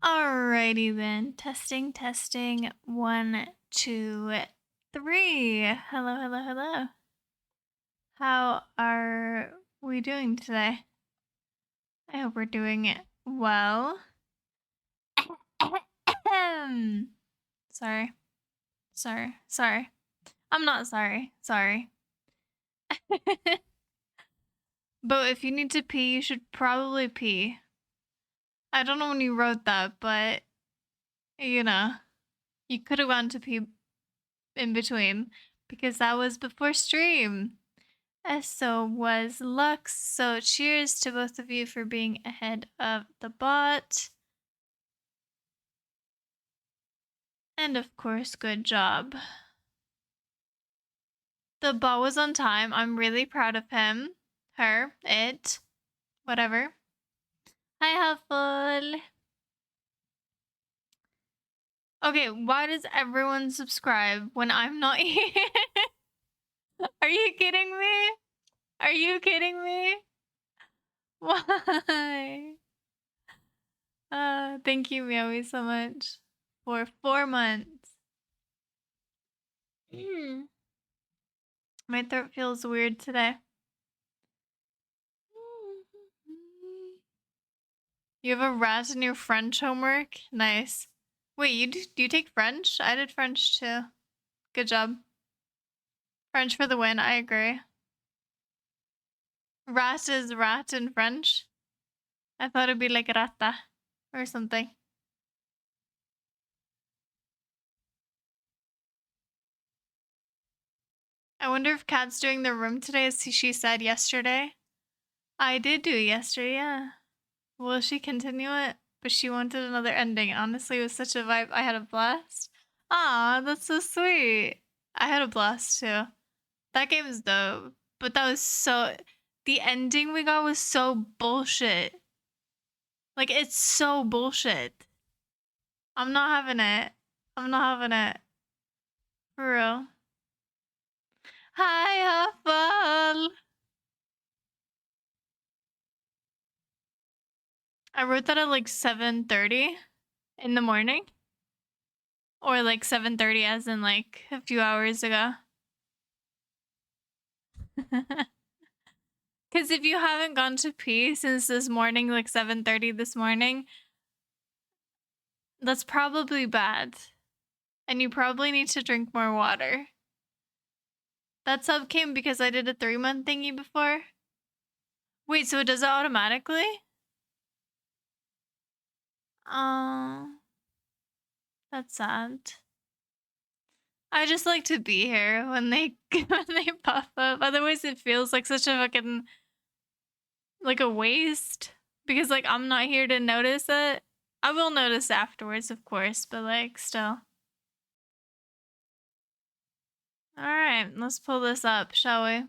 Alrighty then. Testing, testing. One, two, three. Hello, hello, hello. How are we doing today? I hope we're doing it well. Sorry. Sorry. I'm not sorry. Sorry. But if you need to pee, you should probably pee. I don't know when you wrote that, but you know, you could have gone to pee in between because that was before stream. So was Lux. So cheers to both of you for being ahead of the bot. And of course, good job. The bot was on time. I'm really proud of him. Her. It. Whatever. Hi, Huffle. Okay, why does everyone subscribe when I'm not here? Are you kidding me? Are you kidding me? Why? Thank you, Meowie, so much for 4 months. My throat feels weird today. You have a rat in your French homework? Nice. Wait, do you take French? I did French too. Good job. French for the win, I agree. Rat is rat in French. I thought it'd be like rata or something. I wonder if Kat's doing the room today as she said yesterday. I did do it yesterday, yeah. Will she continue it? But she wanted another ending. Honestly, it was such a vibe. I had a blast. Aw, that's so sweet. I had a blast too. That game is dope. But that was so... The ending we got was so bullshit. Like, it's so bullshit. I'm not having it. I'm not having it. For real. Hi, Huffle! I wrote that at like 7:30 in the morning. Or like 7:30 as in like a few hours ago. Because if you haven't gone to pee since this morning, like 7:30 this morning, that's probably bad. And you probably need to drink more water. That sub came because I did a 3-month thingy before. Wait, so it does it automatically? Oh, that's sad. I just like to be here when they when they pop up. Otherwise, it feels like such a fucking like a waste because like I'm not here to notice it. I will notice afterwards, of course, but like still. All right, let's pull this up, shall we?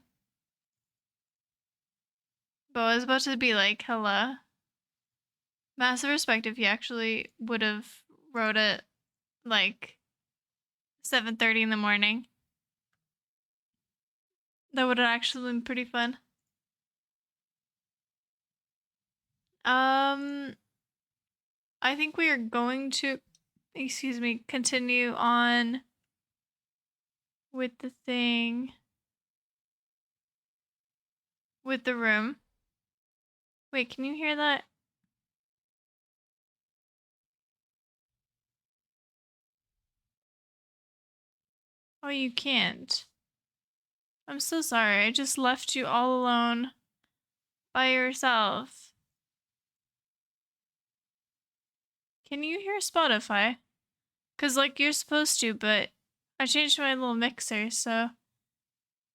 But I was about to be like, hello. Massive respect if you actually would have wrote it like 7:30 in the morning. That would have actually been pretty fun. I think we are going to, excuse me, continue on with the thing with the room. Wait, can you hear that? Oh, you can't. I'm so sorry. I just left you all alone by yourself. Can you hear Spotify? Cause like you're supposed to, but I changed my little mixer, so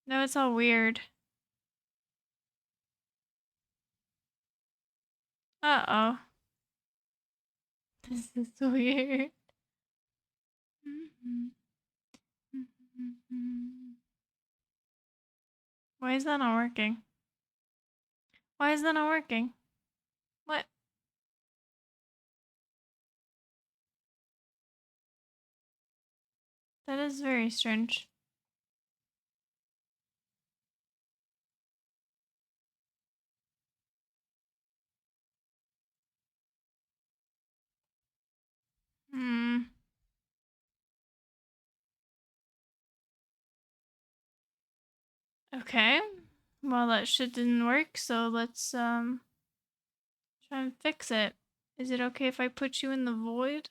now it's all weird. Uh-oh. This is weird. Why is that not working? Why is that not working? What? That is very strange. Hmm. Okay. Well, that shit didn't work, so let's try and fix it. Is it okay if I put you in the void?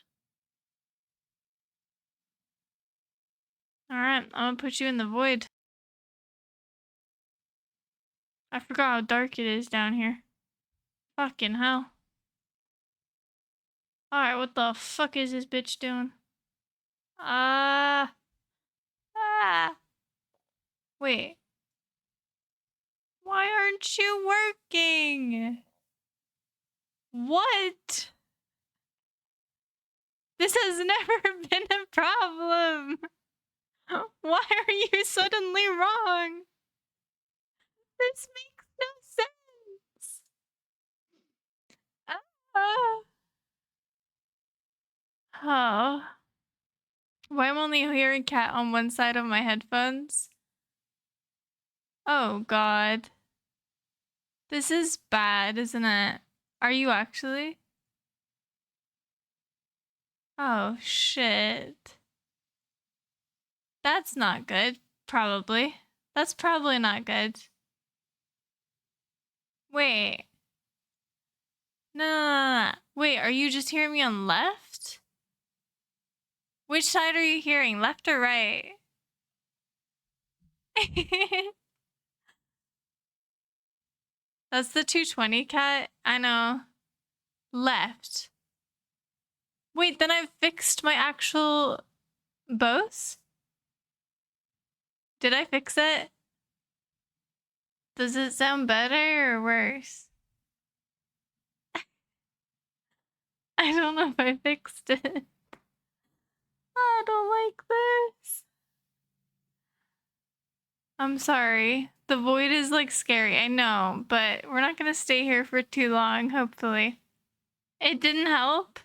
Alright, I'm gonna put you in the void. I forgot how dark it is down here. Fucking hell. Alright, what the fuck is this bitch doing? Ah. Wait. Why aren't you working? What? This has never been a problem. Why are you suddenly wrong? This makes no sense. Ah. Oh. Why am I only hearing cat on one side of my headphones? Oh god. This is bad, isn't it? Are you actually? Oh shit. That's not good. Probably. That's probably not good. Wait. No. Wait, are you just hearing me on left? Which side are you hearing? Left or right? That's the 220 cat? I know. Left. Wait, then I've fixed my actual Bose? Did I fix it? Does it sound better or worse? I don't know if I fixed it. I don't like this. I'm sorry. The void is like scary, I know, but we're not gonna stay here for too long, hopefully. It didn't help?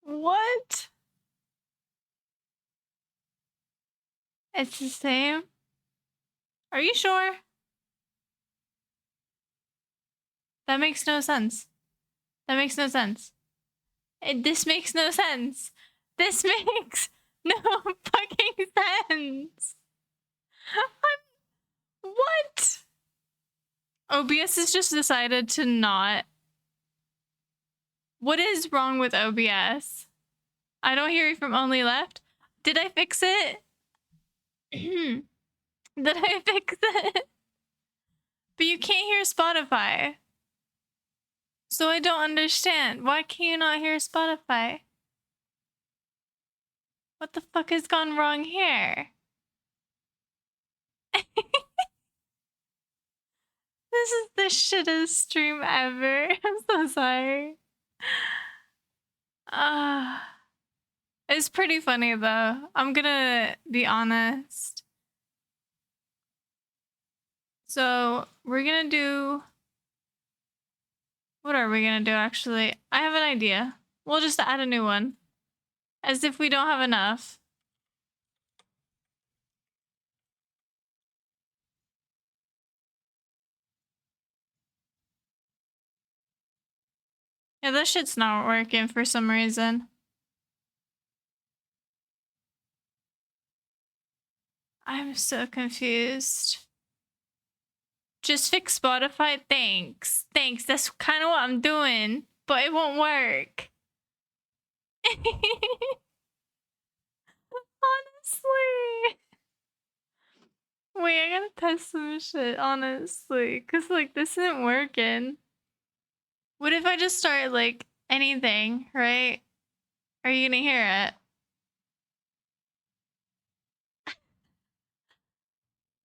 What? It's the same? Are you sure? That makes no sense. That makes no sense. This makes no sense. This makes no fucking sense. What? OBS has just decided to not. What is wrong with OBS? I don't hear you from only left. Did I fix it? Did I fix it? But you can't hear Spotify. So I don't understand. Why can you not hear Spotify? What the fuck has gone wrong here? This is the shittest stream ever. I'm so sorry. It's pretty funny though. I'm gonna be honest. So we're gonna do. What are we gonna do actually? I have an idea. We'll just add a new one. As if we don't have enough. Yeah, this shit's not working for some reason. I'm so confused. Just fix Spotify? Thanks. Thanks. That's kind of what I'm doing. But it won't work. Honestly. Wait, I gotta test some shit, honestly. Cause like this isn't working. What if I just start like anything, right? Are you gonna hear it?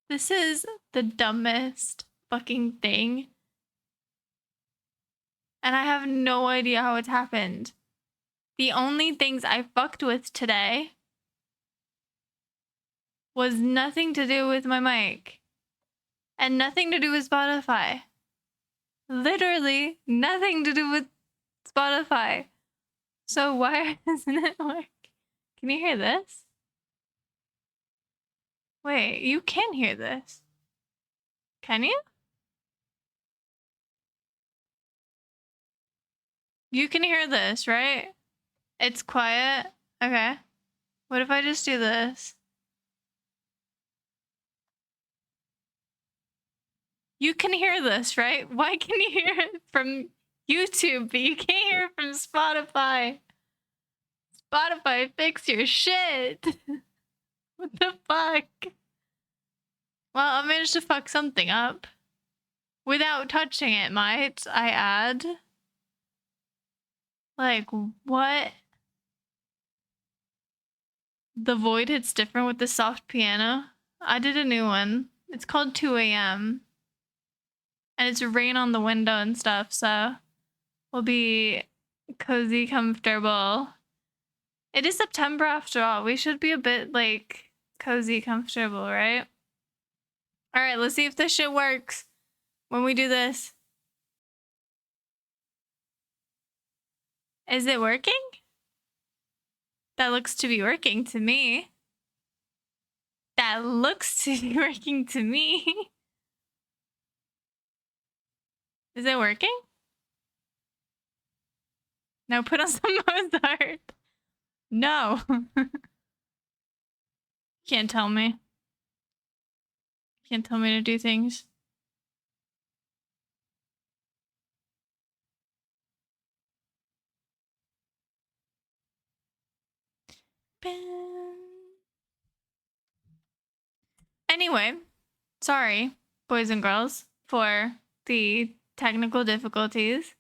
This is the dumbest fucking thing. And I have no idea how it's happened. The only things I fucked with today was nothing to do with my mic. And nothing to do with Spotify. Literally nothing to do with Spotify. So why doesn't it work? Can you hear this? Wait, you can hear this. Can you? You can hear this, right? It's quiet. Okay. What if I just do this? You can hear this, right? Why can you hear it from YouTube, but you can't hear it from Spotify? Spotify, fix your shit. What the fuck? Well, I managed to fuck something up. Without touching it, might I add? Like, what? The void hits different with the soft piano. I did a new one. It's called 2 a.m. And it's rain on the window and stuff, so we'll be cozy, comfortable. It is September after all. We should be a bit, like, cozy, comfortable, right? Alright, let's see if this shit works when we do this. Is it working? That looks to be working to me. That looks to be working to me. Is it working? Now put on some Mozart. No. Can't tell me. Can't tell me to do things. Anyway, sorry, boys and girls, for the technical difficulties.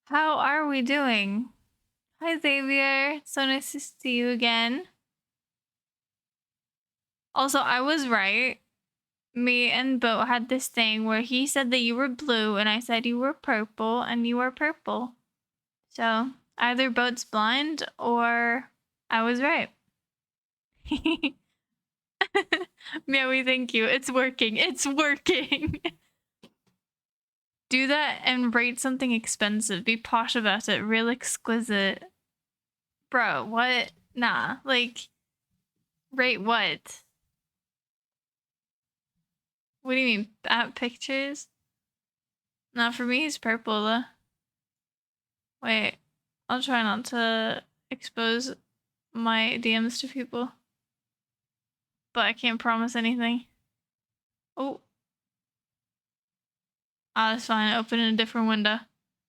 How are we doing? Hi, Xavier. So nice to see you again. Also, I was right. Me and Bo had this thing where he said that you were blue and I said you were purple and you are purple. So either Boat's blind or I was right. Meowie, thank you. It's working. It's working. Do that and rate something expensive. Be posh about it. Real exquisite. Bro, what? Nah. Like, rate what? What do you mean? App pictures? Not for me, it's purple though. Wait. I'll try not to expose my DMs to people. But I can't promise anything. Oh. Ah, that's fine. Open in a different window.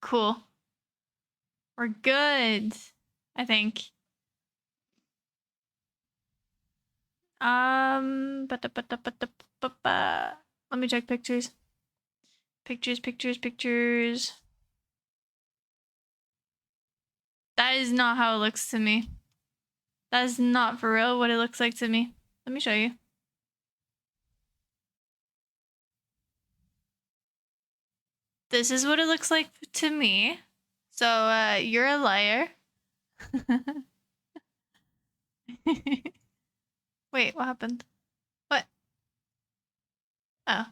Cool. We're good. I think. Let me check pictures. Pictures. That is not how it looks to me. That is not for real what it looks like to me. Let me show you. This is what it looks like to me. So, you're a liar. Wait, what happened? What? Oh.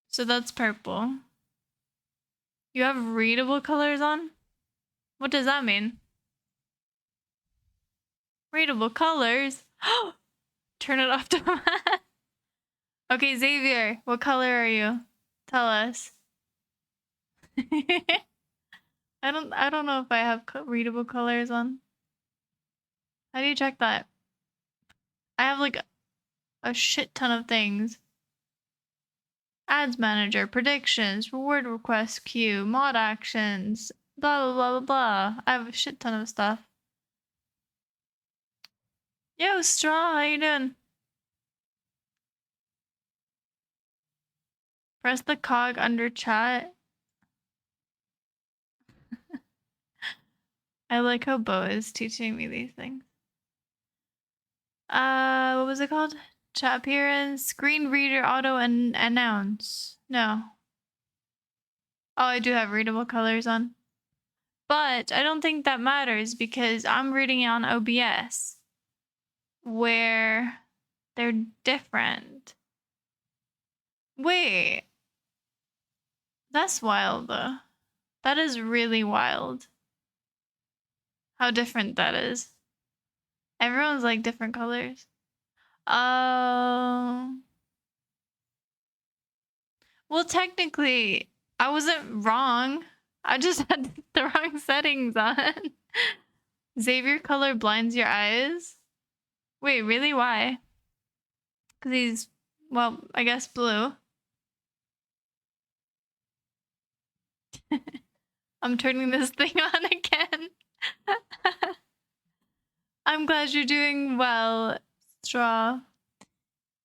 So that's purple. You have readable colors on? What does that mean? Readable colors? Turn it off to Okay, Xavier, what color are you? Tell us. I don't know if I have readable colors on. How do you check that? I have like a shit ton of things. Ads manager, predictions, reward request queue, mod actions, blah blah blah blah blah. I have a shit ton of stuff. Yo, Straw, how you doing? Press the cog under chat. I like how Bo is teaching me these things. What was it called? Chat appearance, screen reader, auto, and announce. No. Oh, I do have readable colors on. But I don't think that matters because I'm reading it on OBS, where they're different. Wait. That's wild, though. That is really wild. How different that is. Everyone's like different colors. Well, technically, I wasn't wrong. I just had the wrong settings on. Xavier color blinds your eyes? Wait, really? Why? Because he's, well, I guess blue. I'm turning this thing on again. I'm glad you're doing well, Straw.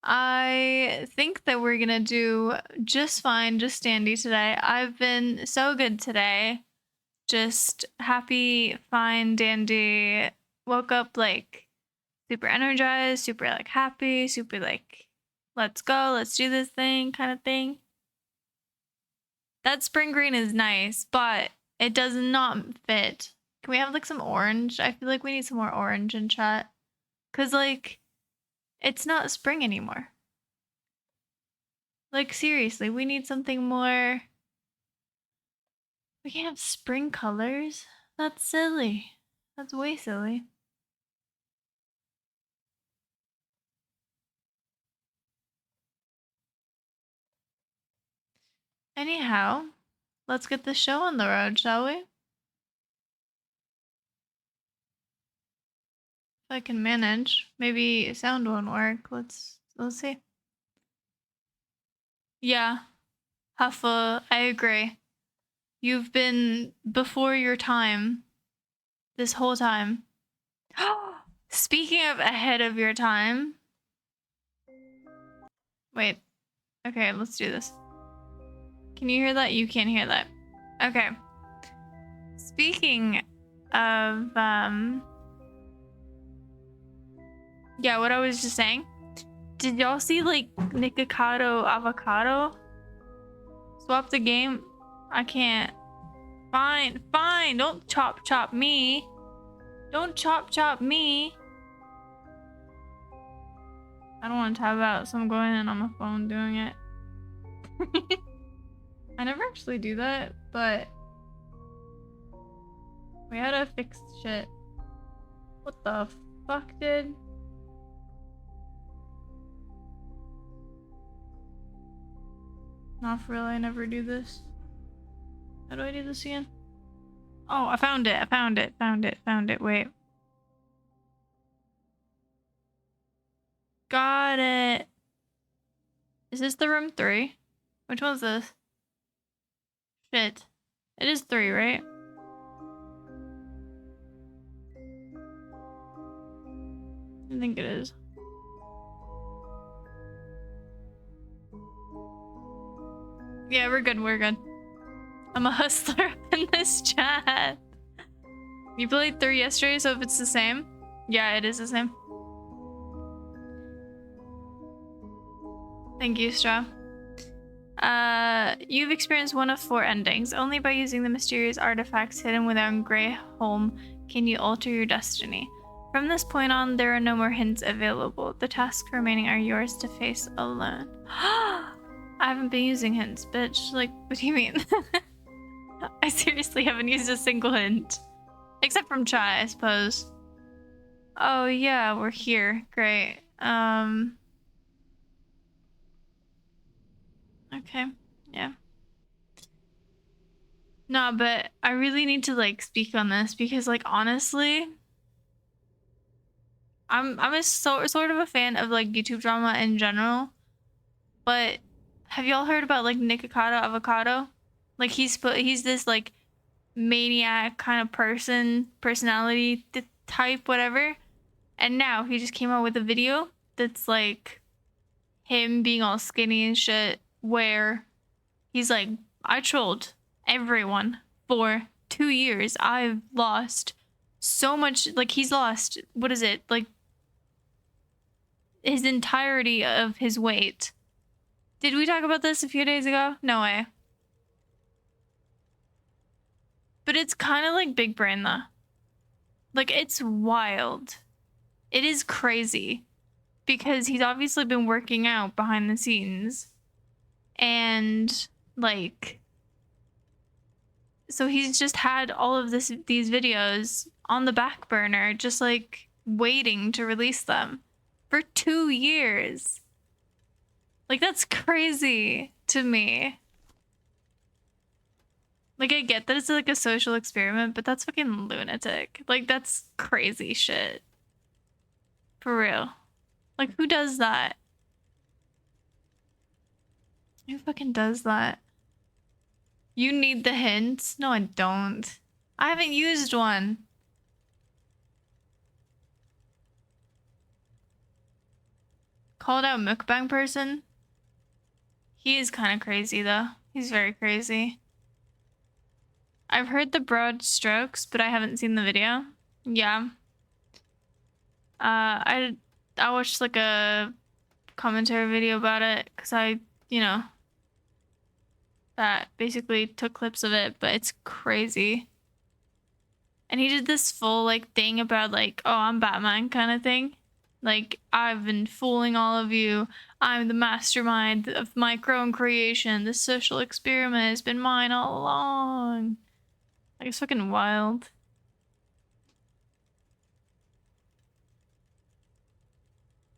I think that we're gonna do just fine, just dandy today. I've been so good today. Just happy, fine, dandy. Woke up like super energized, super like happy, super like, let's go, let's do this thing kind of thing. That spring green is nice, but it does not fit. Can we have like some orange? I feel like we need some more orange in chat. Cause like, it's not spring anymore. Like seriously, we need something more. We can't have spring colors. That's silly. That's way silly. Anyhow, let's get the show on the road, shall we? If I can manage. Maybe sound won't work. Let's see. Yeah. Huffa, I agree. You've been before your time this whole time. Speaking of ahead of your time. Wait. Okay, let's do this. Can you hear that? You can't hear that. Okay. Speaking of, yeah, what I was just saying. Did y'all see, like, Nikocado Avocado? Swap the game? I can't. Fine, fine. Don't chop me. Don't chop me. I don't want to tab out, so I'm going in on my phone doing it. I never actually do that, but we had to fix shit. What the fuck, dude? Not for real, I never do this. How do I do this again? Oh, I found it, found it. Wait. Got it. Is this the room 3? Which one's this? Shit. It is 3, right? I think it is. Yeah, we're good, we're good. I'm a hustler in this chat. You played 3 yesterday, so if it's the same. Yeah, it is the same. Thank you, Straw. You've experienced one of 4 endings. Only by using the mysterious artifacts hidden within Grey Holm can you alter your destiny. From this point on, there are no more hints available. The tasks remaining are yours to face alone. I haven't been using hints, bitch. Like, what do you mean? I seriously haven't used a single hint. Except from Chai, I suppose. Oh yeah, we're here. Great. Okay. Yeah. No, but I really need to like speak on this because like honestly, I'm a sort of a fan of like YouTube drama in general. But have y'all heard about like Nikocado Avocado? Like he's this like maniac kind of personality type, whatever. And now he just came out with a video that's like him being all skinny and shit, where he's like, I trolled everyone for 2 years. I've lost so much. Like he's lost, what is it? Like his entirety of his weight. Did we talk about this a few days ago? No way. But it's kind of like big brain though. Like it's wild. It is crazy because he's obviously been working out behind the scenes and like, so he's just had all of these videos on the back burner, just like waiting to release them for 2 years. Like that's crazy to me. Like, I get that it's like a social experiment, but that's fucking lunatic. Like, that's crazy shit. For real. Like, who does that? Who fucking does that? You need the hints? No, I don't. I haven't used one. Called out mukbang person? He is kind of crazy, though. He's very crazy. I've heard the broad strokes, but I haven't seen the video. Yeah. I watched like a commentary video about it because that basically took clips of it, but it's crazy. And he did this full like thing about like, oh, I'm Batman kind of thing. Like, I've been fooling all of you. I'm the mastermind of my own creation. This social experiment has been mine all along. Like, it's fucking wild.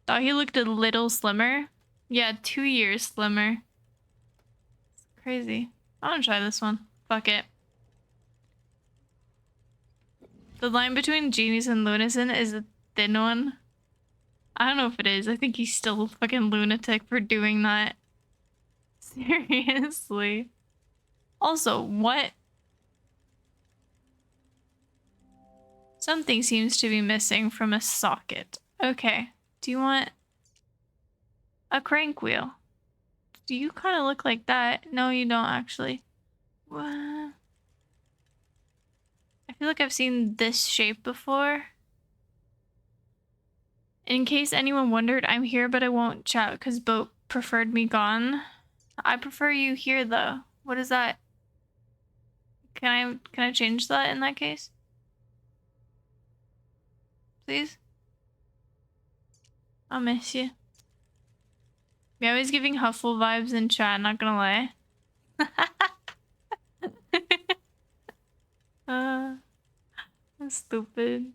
Thought he looked a little slimmer. Yeah, 2 years slimmer. It's crazy. I want to try this one. Fuck it. The line between genius and lunatic is a thin one. I don't know if it is. I think he's still a fucking lunatic for doing that. Seriously. Also, what? Something seems to be missing from a socket. Okay. Do you want a crank wheel? Do you kind of look like that? No, you don't actually. What? I feel like I've seen this shape before. In case anyone wondered, I'm here, but I won't chat because Boat preferred me gone. I prefer you here, though. What is that? Can I change that in that case? Please? I'll miss you. Yeah, I was giving Huffle vibes in chat, not gonna lie. That's stupid.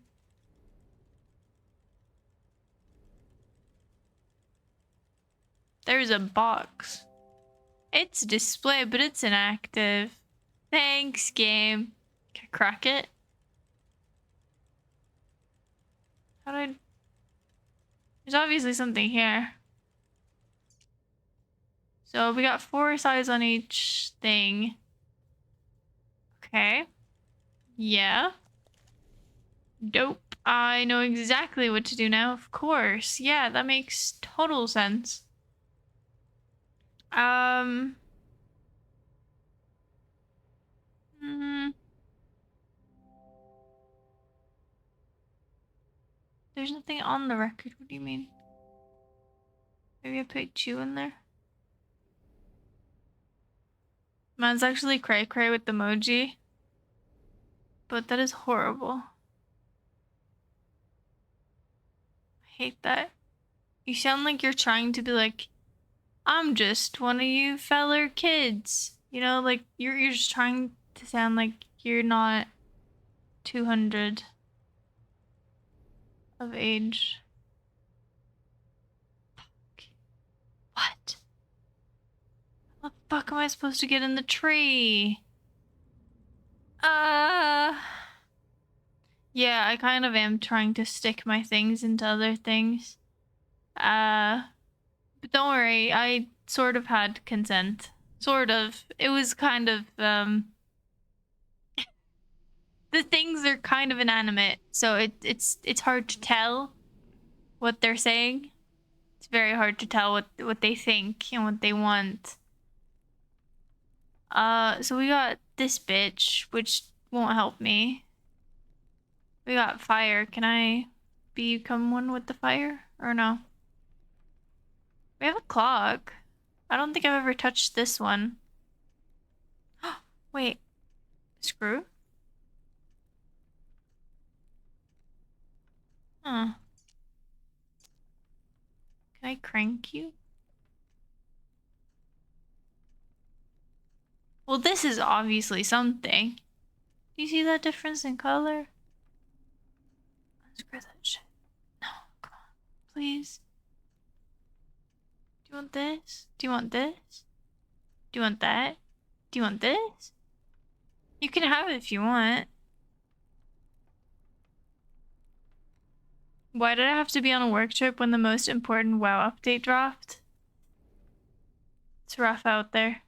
There's a box. It's display, but it's inactive. Thanks, game. Can I crack it? How do I... There's obviously something here. So we got 4 sides on each thing. Okay. Yeah. Dope. I know exactly what to do now, of course. Yeah, that makes total sense. There's nothing on the record. What do you mean? Maybe I put Chew in there? Mine's actually cray cray with the emoji. But that is horrible. I hate that. You sound like you're trying to be like, I'm just one of you feller kids. You know, like you're just trying to sound like you're not 200 of age. Fuck. What? How the fuck am I supposed to get in the tree? Yeah, I kind of am trying to stick my things into other things. But don't worry, I sort of had consent. Sort of. It was kind of, the things are kind of inanimate, so it's hard to tell what they're saying. It's very hard to tell what they think and what they want. So we got this bitch, which won't help me. We got fire. Can I become one with the fire? Or no? We have a clock. I don't think I've ever touched this one. Wait. Screw? Huh. Can I crank you? Well, this is obviously something. Do you see that difference in color? Screw that shit. No, come on. Please. Do you want this? Do you want this? Do you want that? Do you want this? You can have it if you want. Why did I have to be on a work trip when the most important WoW update dropped? It's rough out there.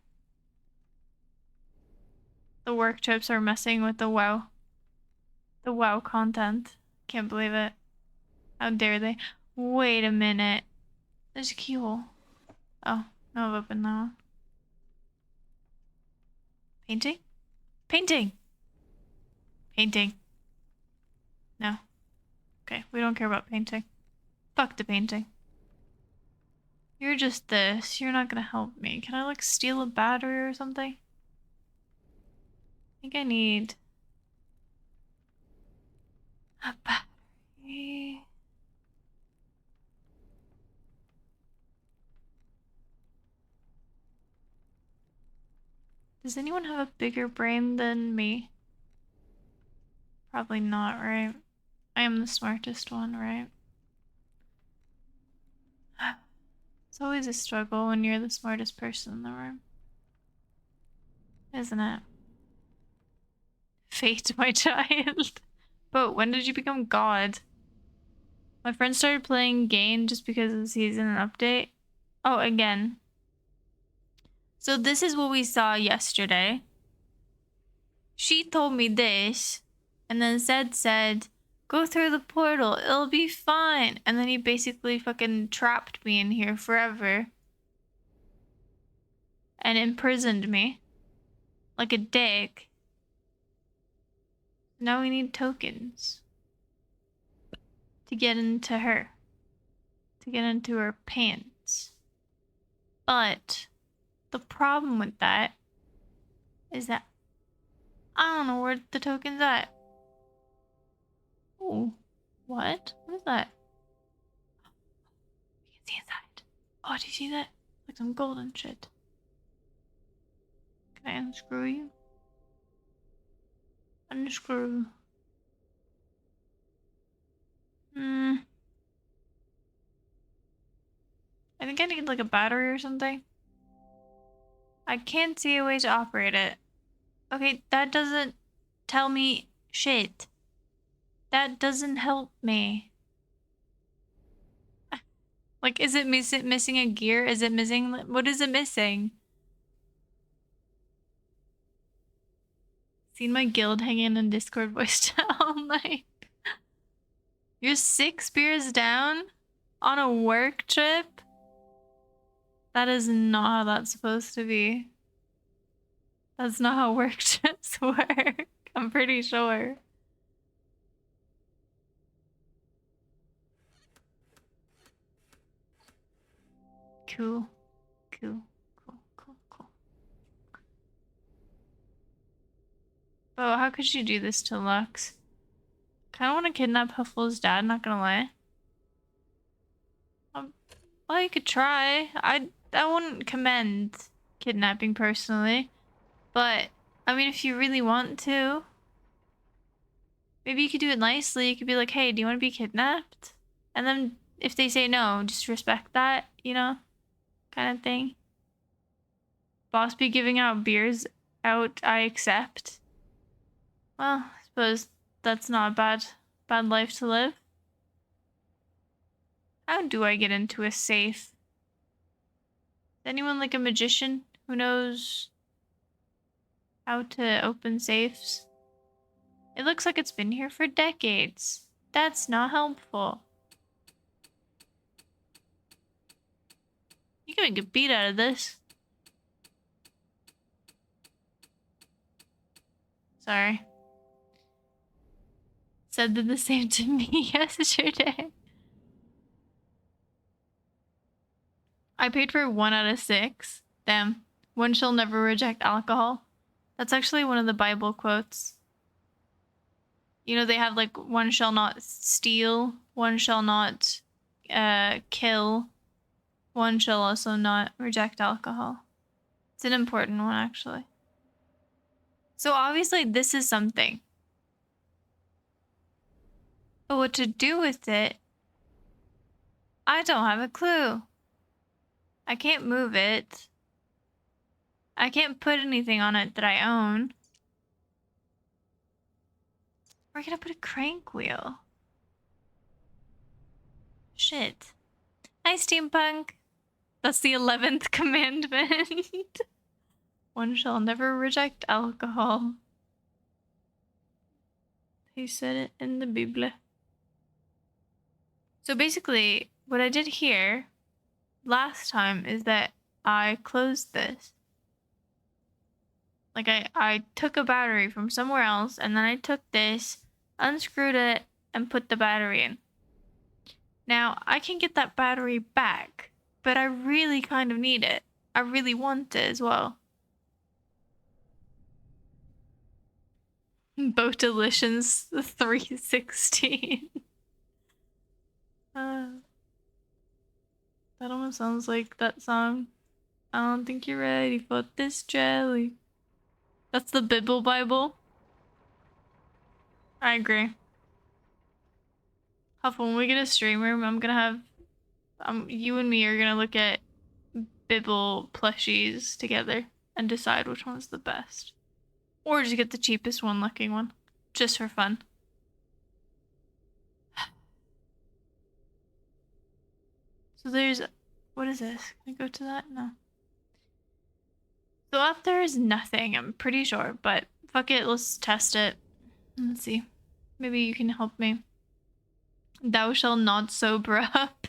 The work trips are messing with the WoW content. Can't believe it. How dare they? Wait a minute. There's a keyhole. Oh, no, I've opened that one. Painting? Painting! Painting. No. Okay, we don't care about painting. Fuck the painting. You're just this. You're not gonna help me. Can I, like, steal a battery or something? I think I need a battery. Does anyone have a bigger brain than me? Probably not, right? I am the smartest one, right? It's always a struggle when you're the smartest person in the room. Isn't it? Fate, my child. But when did you become God? My friend started playing Gain just because of the season and update. Oh, again. So this is what we saw yesterday. She told me this, and then said, go through the portal, it'll be fine. And then he basically fucking trapped me in here forever. And imprisoned me. Like a dick. Now we need tokens. To get into her. To get into her pants. But the problem with that is that I don't know where the token's at. Oh, what? What is that? You can see inside. Oh, do you see that? Like some golden shit. Can I unscrew you? Unscrew. I think I need like a battery or something. I can't see a way to operate it. Okay, that doesn't tell me shit. That doesn't help me. Like, is it missing a gear? Is it missing? What is it missing? Seen my guild hanging in Discord voice chat all night. You're 6 beers down on a work trip? That is not how that's supposed to be. That's not how work trips work. I'm pretty sure. Cool. Cool. Oh, how could you do this to Lux? Kind of want to kidnap Huffle's dad, not gonna lie. Well, you could try. I wouldn't commend kidnapping personally. But, I mean, if you really want to, maybe you could do it nicely. You could be like, hey, do you want to be kidnapped? And then if they say no, just respect that, you know? Kind of thing. Boss be giving out beers out, I accept. Well, I suppose that's not a bad life to live. How do I get into a safe? Is anyone like a magician who knows how to open safes? It looks like it's been here for decades. That's not helpful. You're gonna get beat out of this. Sorry. Said the same to me yesterday. I paid for 1 out of 6. Damn. One shall never reject alcohol. That's actually one of the Bible quotes. You know, they have like, one shall not steal, one shall not kill, one shall also not reject alcohol. It's an important one, actually. So obviously this is something. But what to do with it, I don't have a clue. I can't move it. I can't put anything on it that I own. We're gonna put a crank wheel. Shit. Hi, Steampunk. That's the 11th commandment. One shall never reject alcohol. He said it in the Bible. So basically, what I did here last time is that I closed this. Like I took a battery from somewhere else, and then I took this, unscrewed it, and put the battery in. Now, I can get that battery back, but I really kind of need it. I really want it as well. Boatalitions 316. That almost sounds like that song. I don't think you're ready for this jelly. That's the Bible. I agree. Huff, when we get a stream room, I'm gonna have you and me are gonna look at Bibble plushies together and decide which one's the best. Or just get the cheapest one looking one. Just for fun. So there's... What is this? Can I go to that? No. So up there is nothing, I'm pretty sure. But fuck it, let's test it. Let's see. Maybe you can help me. Thou shalt not sober up.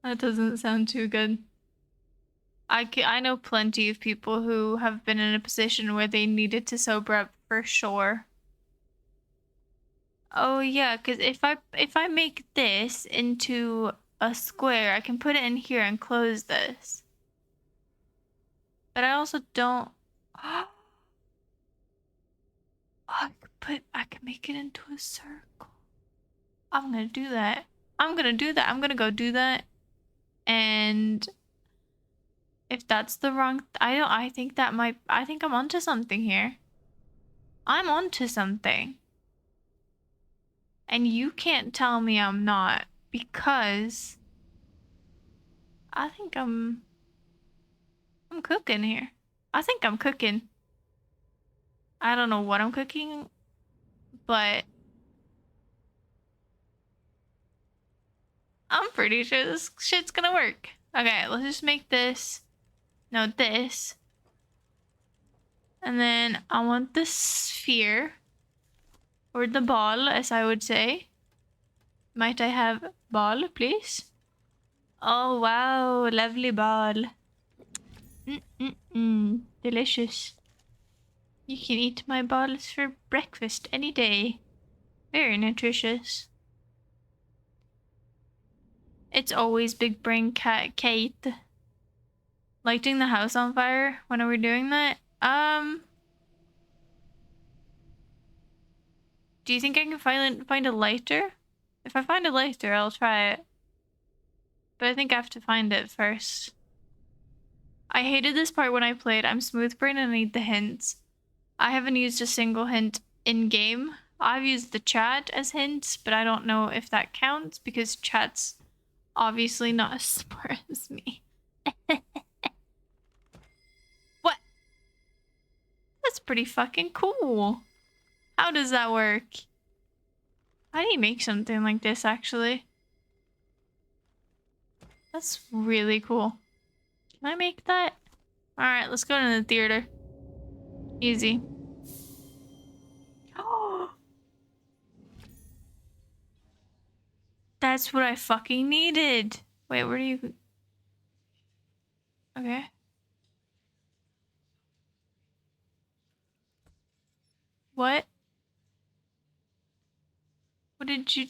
That doesn't sound too good. I know plenty of people who have been in a position where they needed to sober up for sure. Oh yeah, because if I make this into a square, I can put it in here and close this. But I also don't... Oh, I can make it into a circle. I'm gonna do that. I'm gonna go do that. And if that's the wrong... I think that might... I think I'm onto something here. I'm onto something. And you can't tell me I'm not, because I think I'm cooking here. I think I'm cooking. I don't know what I'm cooking, but I'm pretty sure this shit's gonna work. Okay, let's just make this. No, this. And then I want the sphere. Or the ball, as I would say. Might I have ball, please? Oh, wow. Lovely ball. Delicious. You can eat my balls for breakfast any day. Very nutritious. It's always Big Brain Cat Kate. Lighting the house on fire when are we doing that? Do you think I can find a lighter? If I find a lighter, I'll try it. But I think I have to find it first. I hated this part when I played. I'm smooth brain and I need the hints. I haven't used a single hint in-game. I've used the chat as hints, but I don't know if that counts because chat's obviously not as smart as me. What? That's pretty fucking cool. How does that work? How do you make something like this, actually? That's really cool. Can I make that? Alright, let's go to the theater. Easy. Oh! That's what I fucking needed. Wait, where do you... Okay. What? What did you...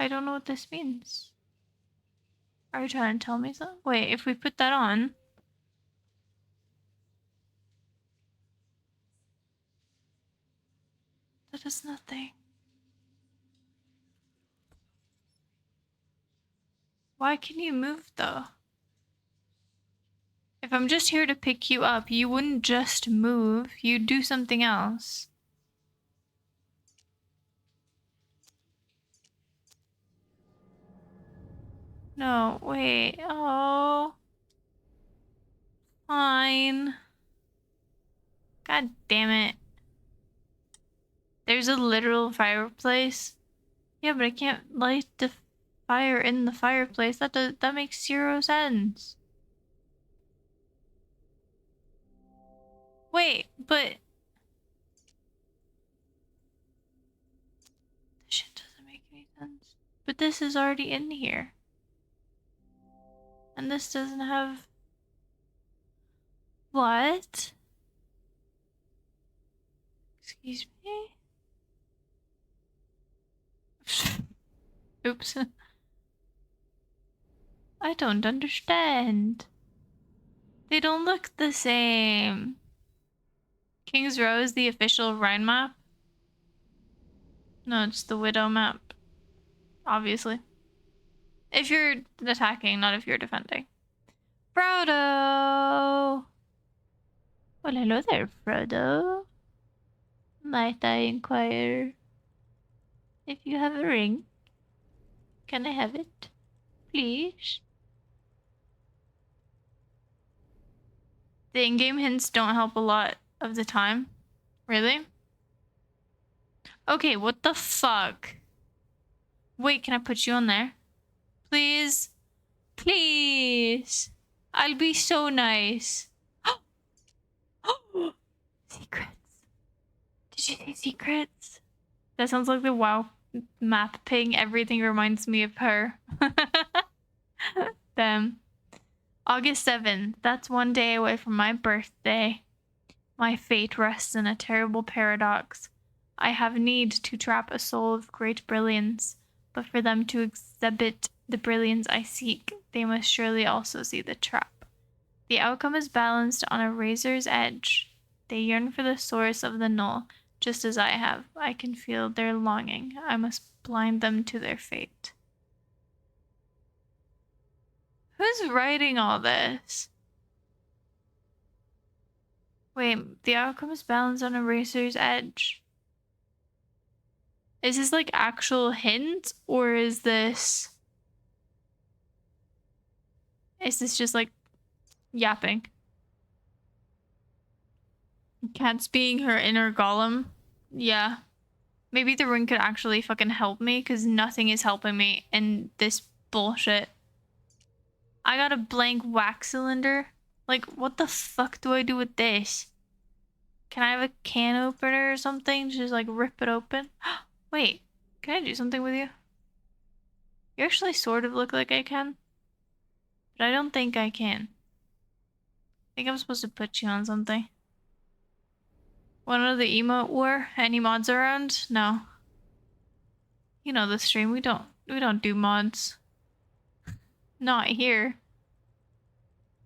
I don't know what this means. Are you trying to tell me something? Wait, if we put that on... That does nothing. Why can you move, though? If I'm just here to pick you up, you wouldn't just move. You'd do something else. No, wait. Oh. Fine. God damn it. There's a literal fireplace. Yeah, but I can't light the fire in the fireplace. That makes 0 sense. Wait, but this shit doesn't make any sense. But this is already in here. And this doesn't have... What? Excuse me? Oops. I don't understand. They don't look the same. King's Row is the official Rhine map? No, it's the Widow map. Obviously. If you're attacking, not if you're defending. Frodo! Well, hello there, Frodo. Might I inquire if you have a ring? Can I have it? Please? The in-game hints don't help a lot of the time. Really? Okay, what the fuck? Wait, can I put you on there? Please? Please? I'll be so nice. Secrets. Did you see secrets? That sounds like the WoW map ping. Everything reminds me of her. Damn. August 7th. That's one day away from my birthday. My fate rests in a terrible paradox. I have need to trap a soul of great brilliance, but for them to exhibit the brilliance I seek, they must surely also see the trap. The outcome is balanced on a razor's edge. They yearn for the source of the null, just as I have. I can feel their longing. I must blind them to their fate. Who's writing all this? Wait, the outcome is balanced on a razor's edge. Is this like actual hint, or is this just like yapping? Cat's being her inner golem. Yeah. Maybe the ring could actually fucking help me, because nothing is helping me in this bullshit. I got a blank wax cylinder. Like, what the fuck do I do with this? Can I have a can opener or something? Just like rip it open? Wait, can I do something with you? You actually sort of look like I can. But I don't think I can. I think I'm supposed to put you on something. One of the emote war? Any mods around? No. You know the stream, we don't do mods. Not here.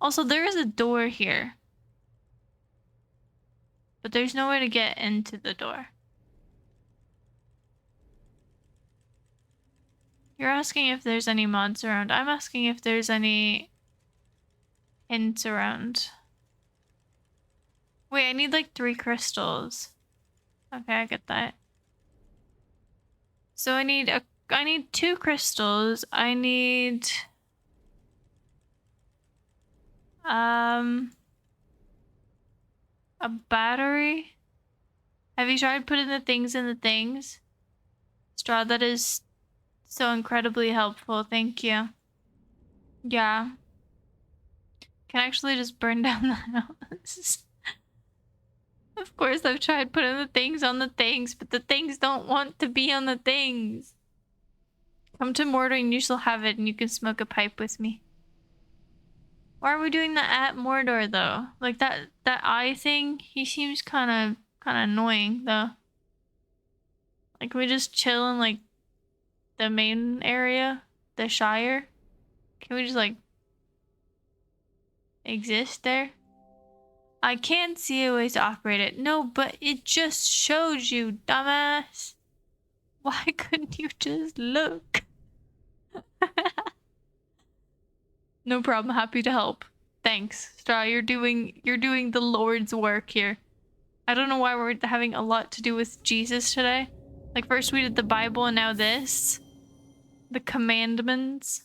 Also, there is a door here. But there's no way to get into the door. You're asking if there's any mods around. I'm asking if there's any hints around. Wait, I need like 3 crystals. Okay, I get that. So I need 2 crystals. I need a battery. Have you tried putting the things in the things? Straw, that is so incredibly helpful. Thank you. Yeah. Can actually just burn down the house. Of course, I've tried putting the things on the things, but the things don't want to be on the things. Come to Mordor and you shall have it, and you can smoke a pipe with me. Why are we doing that at Mordor, though? Like, that eye thing, he seems kind of annoying, though. Like, can we just chill in, like, the main area? The Shire? Can we just, like, exist there? I can't see a way to operate it. No, but it just showed you, dumbass. Why couldn't you just look? No problem. Happy to help. Thanks, Straw. You're doing the Lord's work here. I don't know why we're having a lot to do with Jesus today. Like, first we did the Bible and now this. The commandments.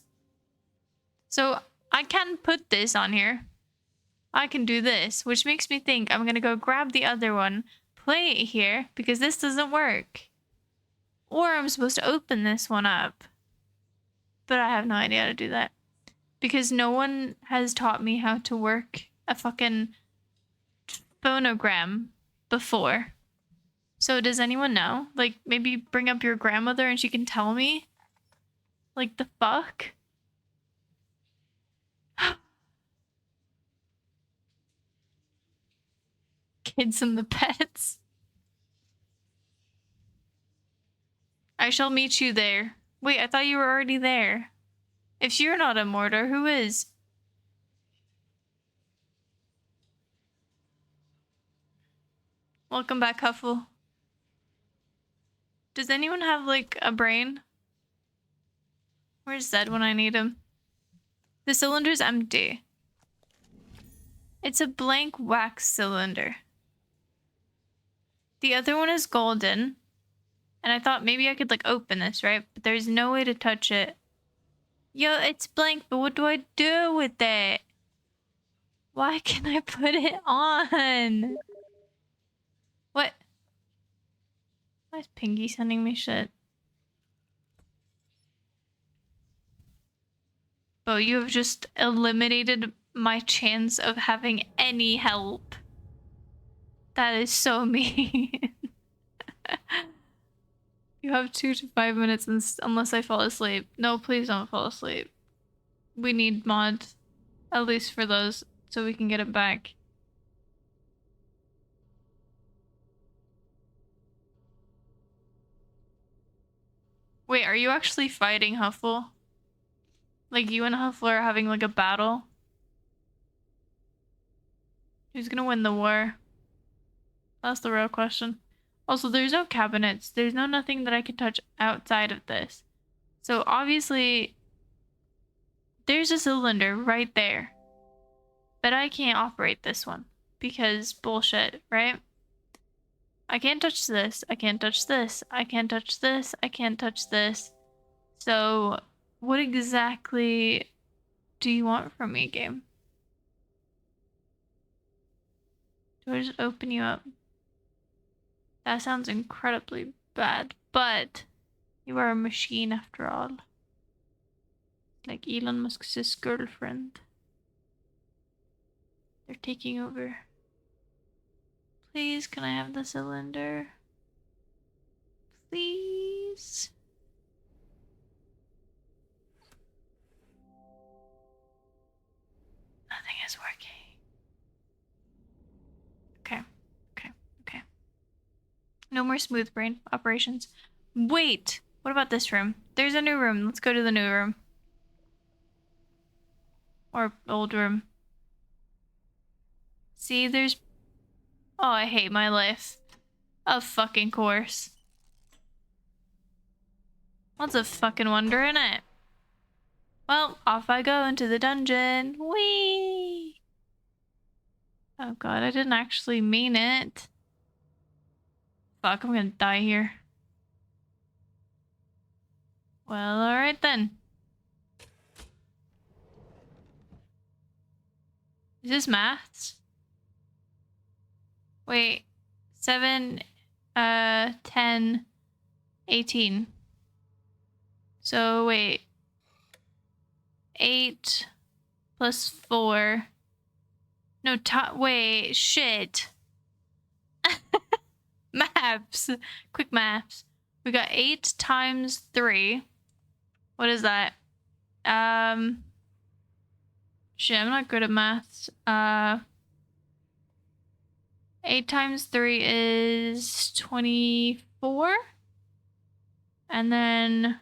So I can put this on here. I can do this, which makes me think I'm gonna go grab the other one, play it here, because this doesn't work. Or I'm supposed to open this one up. But I have no idea how to do that. Because no one has taught me how to work a fucking phonogram before. So does anyone know? Like, maybe bring up your grandmother and she can tell me? Like, the fuck? Kids and the pets. I shall meet you there. Wait, I thought you were already there. If you're not a mortar, who is? Welcome back, Huffle. Does anyone have, like, a brain? Where's Zed when I need him? The cylinder's empty. It's a blank wax cylinder. The other one is golden. And I thought maybe I could, like, open this, right? But there's no way to touch it. Yo, it's blank, but what do I do with it? Why can't I put it on? What? Why is Pingy sending me shit? Bo, you have just eliminated my chance of having any help. That is so mean. You have 2 to 5 minutes unless I fall asleep. No, please don't fall asleep. We need mod, at least for those, so we can get it back. Wait, are you actually fighting Huffle? Like, you and Huffle are having, like, a battle? Who's gonna win the war? That's the real question. Also, there's no cabinets. There's nothing that I can touch outside of this. So, obviously, there's a cylinder right there. But I can't operate this one. Because bullshit, right? I can't touch this. I can't touch this. I can't touch this. I can't touch this. So, what exactly do you want from me, game? Do I just open you up? That sounds incredibly bad, but you are a machine after all. Like Elon Musk's girlfriend. They're taking over. Please, can I have the cylinder? Please? Nothing is working. Okay. No more smooth brain operations. Wait! What about this room? There's a new room. Let's go to the new room. Or old room. See, there's... Oh, I hate my life. Of fucking course. What's a fucking wonder in it? Well, off I go into the dungeon. Whee! Oh god, I didn't actually mean it. Fuck, I'm gonna die here. Well, alright then. Is this maths? Wait. 7, 10, 18. So, wait. 8 plus 4. No, wait, shit. Maps. Quick maps. We got 8 times 3. What is that? Shit, I'm not good at maths. 8 times 3 is 24. And then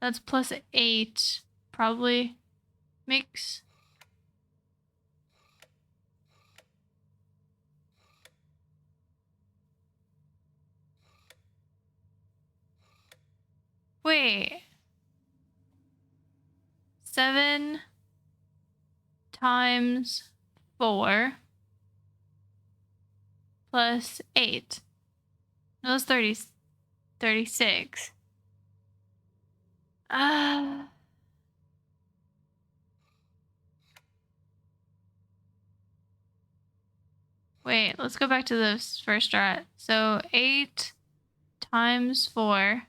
that's plus 8. Probably makes... Wait. 7 times 4 plus 8. No, that's 36. Wait, let's go back to this first strat. So 8 times 4.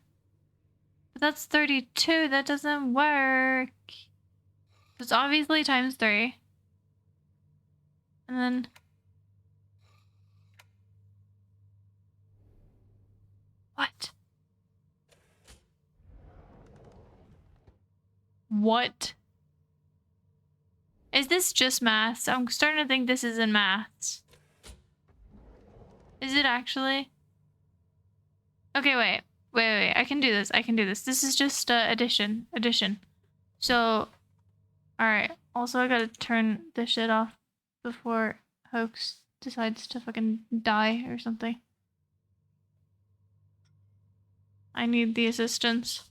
But that's 32. That doesn't work. It's obviously times 3. And then... What? What? Is this just maths? I'm starting to think this is in maths. Is it actually? Okay, wait. I can do this. This is just addition. So, alright. Also, I gotta turn this shit off before Hoax decides to fucking die or something. I need the assistance.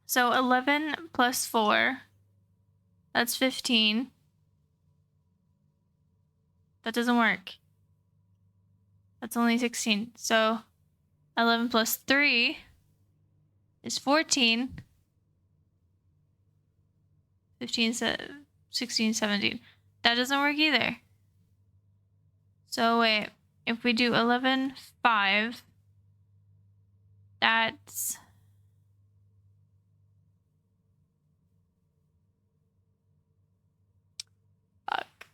So 11 plus 4, that's 15. That doesn't work. That's only 16. So 11 plus 3 is 14. 15, 16, 17. That doesn't work either. So wait, if we do 11, 5, that's... Fuck.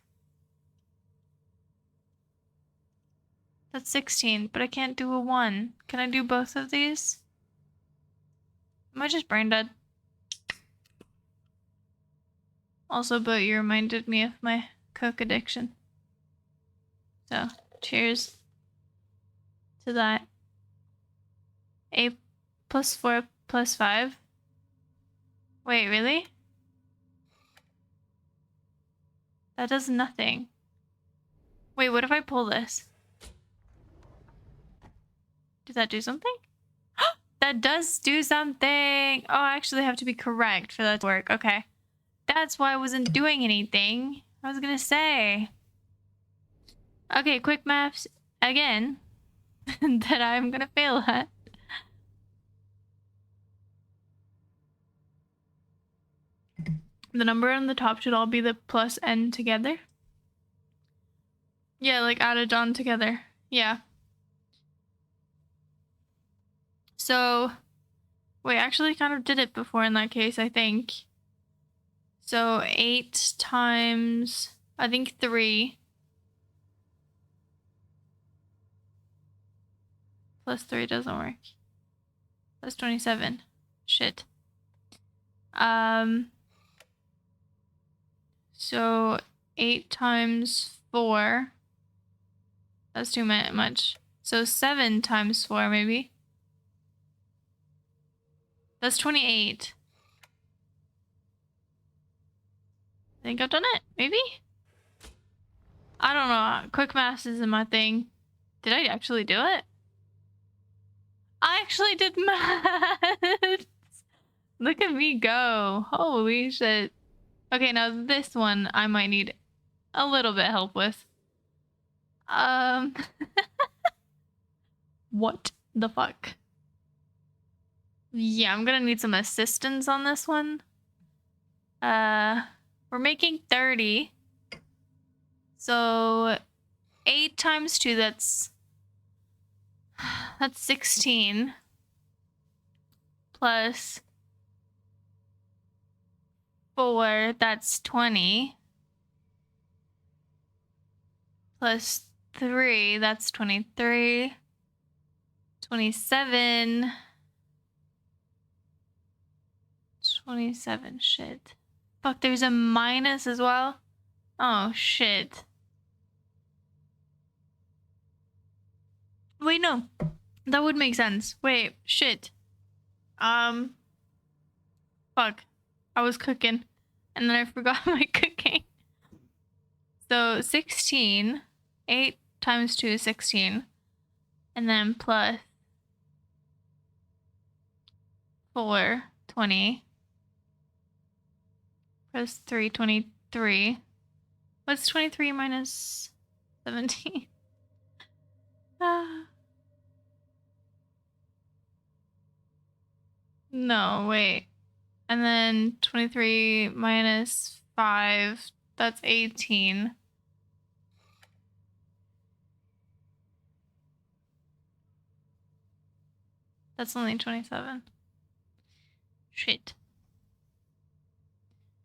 That's 16, but I can't do a 1. Can I do both of these? Am I just brain dead? Also, but you reminded me of my Coke addiction. So, cheers to that. 8 plus 4 plus 5. Wait, really? That does nothing. Wait, what if I pull this? Does that do something? That does do something! Oh, I actually have to be correct for that to work. Okay. That's why I wasn't doing anything. I was gonna say. Okay, quick maths again. That I'm gonna fail at. The number on the top should all be the plus n together. Yeah, like added on together. Yeah. So, wait, I actually kind of did it before in that case, I think. So 8 times, I think 3. Plus 3 doesn't work. That's 27. Shit. So 8 times 4. That's too much. So 7 times 4, maybe. That's 28. I think I've done it. Maybe? I don't know. Quick maths isn't my thing. Did I actually do it? I actually did math. Look at me go. Holy shit. Okay, now this one I might need a little bit help with. What the fuck? Yeah, I'm gonna need some assistance on this one. We're making 30. So 8 times 2, that's 16. Plus 4, that's 20. Plus 3, that's 23. 27. 27, shit. Fuck, there's a minus as well? Oh, shit. Wait, no. That would make sense. Wait, shit. Fuck. I was cooking. And then I forgot my cooking. So 16. 8 times 2 is 16. And then plus 4, 20. Plus 3, 23. What's 23 minus 17? No, wait. And then 23 minus 5, that's 18. That's only 27. Shit.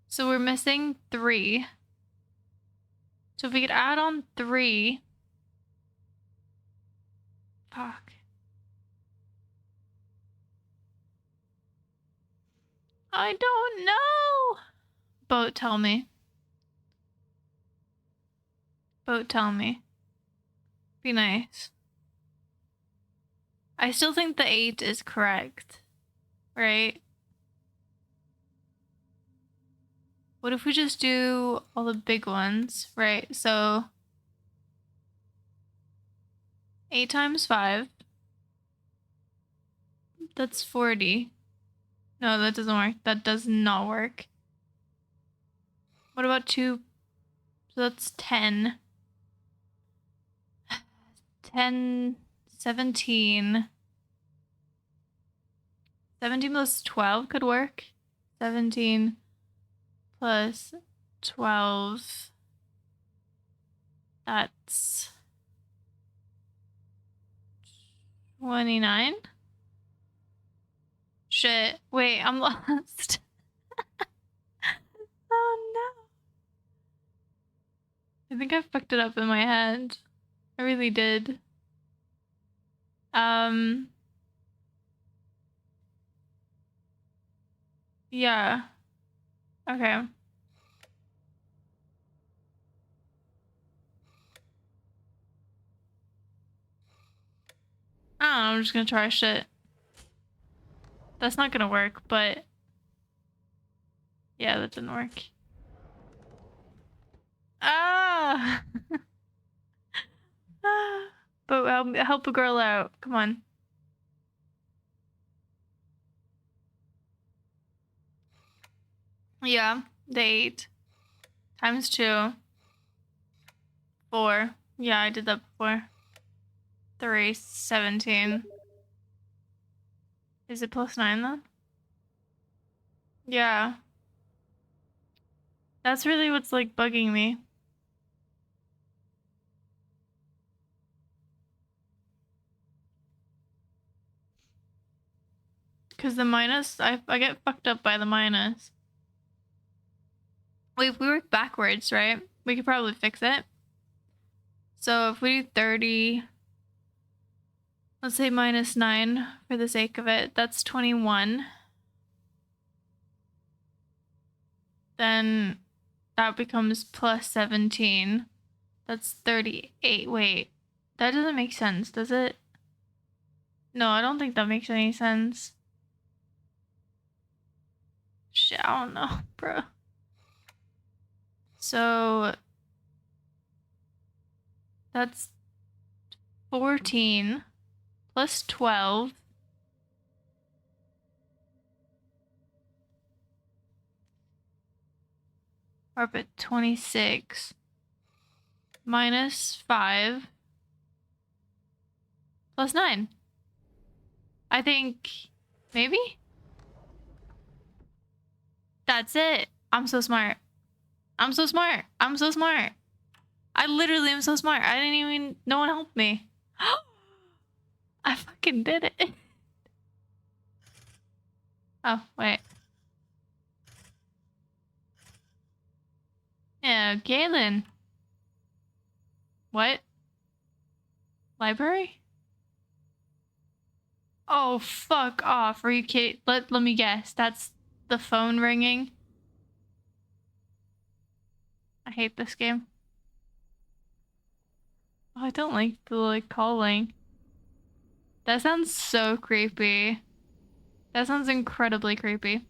So we're missing 3. So if we could add on 3. Fuck. I don't know. Boat, tell me. Boat, tell me. Be nice. I still think the 8 is correct. Right? What if we just do all the big ones? Right, so 8 times 5. That's 40. No, that doesn't work. That does not work. What about 2? So that's 10. 10, 17. 17 plus 12 could work. 17 plus 12. That's 29. Shit. Wait, I'm lost. Oh no. I think I fucked it up in my head. I really did. Yeah. Okay. I don't know, I'm just gonna try shit. That's not gonna work, but yeah, that didn't work. Ah! But help a girl out. Come on. Yeah, the 8 times 2. 4. Yeah, I did that before. 3, 17. Is it plus 9 then? Yeah. That's really what's like bugging me. Because the minus, I get fucked up by the minus. Wait, if we work backwards, right? We could probably fix it. So if we do 30, let's say minus 9 for the sake of it, that's 21. Then that becomes plus 17. That's 38. Wait, that doesn't make sense, does it? No, I don't think that makes any sense. Shit, I don't know, bro. So that's 14 plus 12. We're up at 26. Minus 5. Plus 9. I think maybe? That's it. I'm so smart. I'm so smart. I'm so smart. I literally am so smart. I didn't even, no one helped me. I fucking did it. Oh, wait. Yeah, Galen. What? Library? Oh, fuck off. Are you kidding? Let me guess. That's the phone ringing. I hate this game. Oh, I don't like the like calling. That sounds so creepy. That sounds incredibly creepy.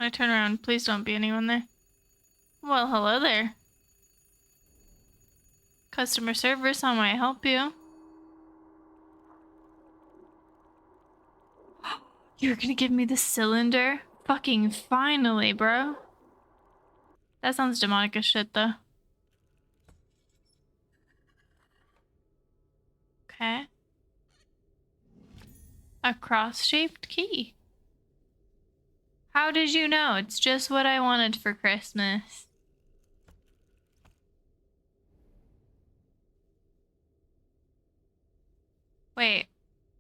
I turn around. Please don't be anyone there. Well, hello there. Customer service, how may I help you? You're gonna give me the cylinder? Fucking finally, bro. That sounds demonic as shit, though. Okay. A cross-shaped key. How did you know? It's just what I wanted for Christmas. Wait.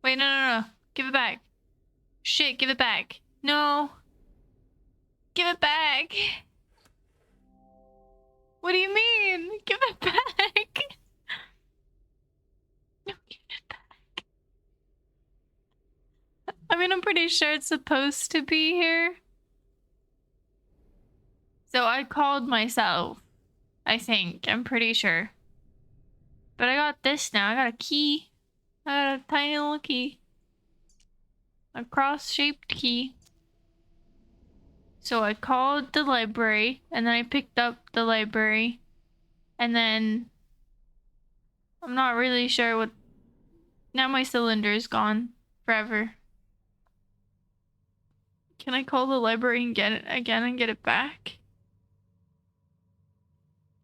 Wait, no. Give it back. Shit, give it back. No. Give it back. What do you mean? Give it back. No, give it back. I mean, I'm pretty sure it's supposed to be here. So I called myself. I think. I'm pretty sure. But I got this now. I got a key. I got a tiny little key. A cross-shaped key. So I called the library, and then I picked up the library, and then I'm not really sure what. Now my cylinder's gone forever. Can I call the library and get it again and get it back?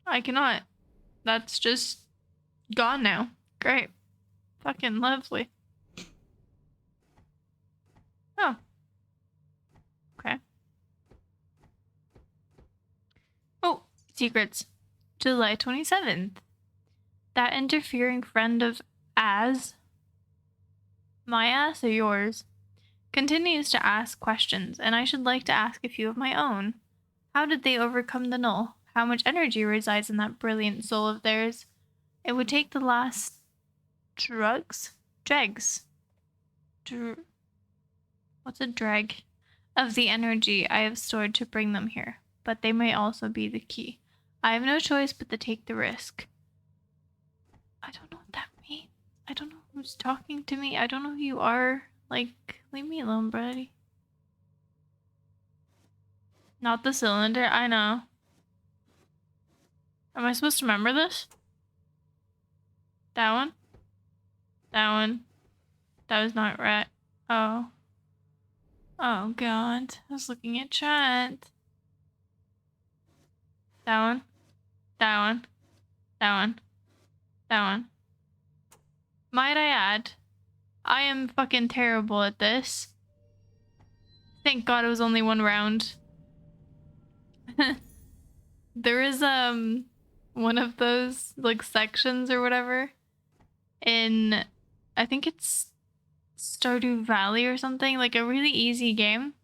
I cannot. That's just gone now. Great. Fucking lovely. Oh. Okay. Oh, secrets. July 27th. That interfering friend of my ass or yours, continues to ask questions, and I should like to ask a few of my own. How did they overcome the null? How much energy resides in that brilliant soul of theirs? It would take the last dregs? What's a dreg? Of the energy I have stored to bring them here, but they may also be the key. I have no choice but to take the risk. I don't know what that means. I don't know who's talking to me. I don't know who you are. Like, leave me alone, buddy. Not the cylinder. I know. Am I supposed to remember this? That one? That one. That was not right. Oh. Oh, God. I was looking at chat. That one. That one. That one. That one. Might I add, I am fucking terrible at this. Thank God it was only one round. There is one of those like sections or whatever in, I think it's Stardew Valley or something, like a really easy game.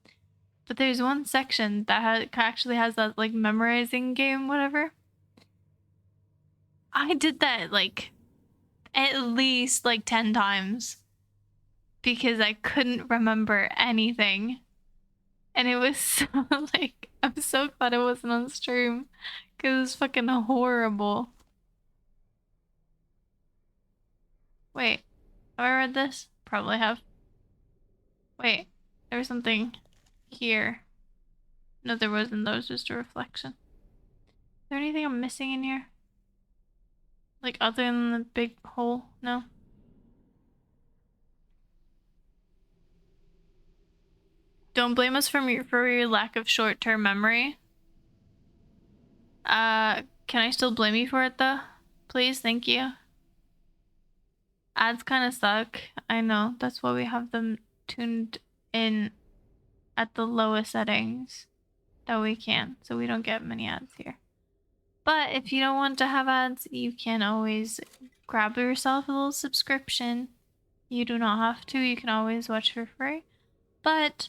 But there's one section that actually has that like memorizing game, whatever. I did that like at least like 10 times because I couldn't remember anything. And it was so like, I'm so glad it wasn't on stream because it was fucking horrible. Wait, have I read this? Probably have. Wait, there was something here. No, there wasn't. That was just a reflection. Is there anything I'm missing in here? Like other than the big hole? No? Don't blame us for your lack of short-term memory. Can I still blame you for it though? Please, thank you. Ads kind of suck. I know. That's why we have them tuned in at the lowest settings that we can, so we don't get many ads here. But if you don't want to have ads, you can always grab yourself a little subscription. You do not have to. You can always watch for free. But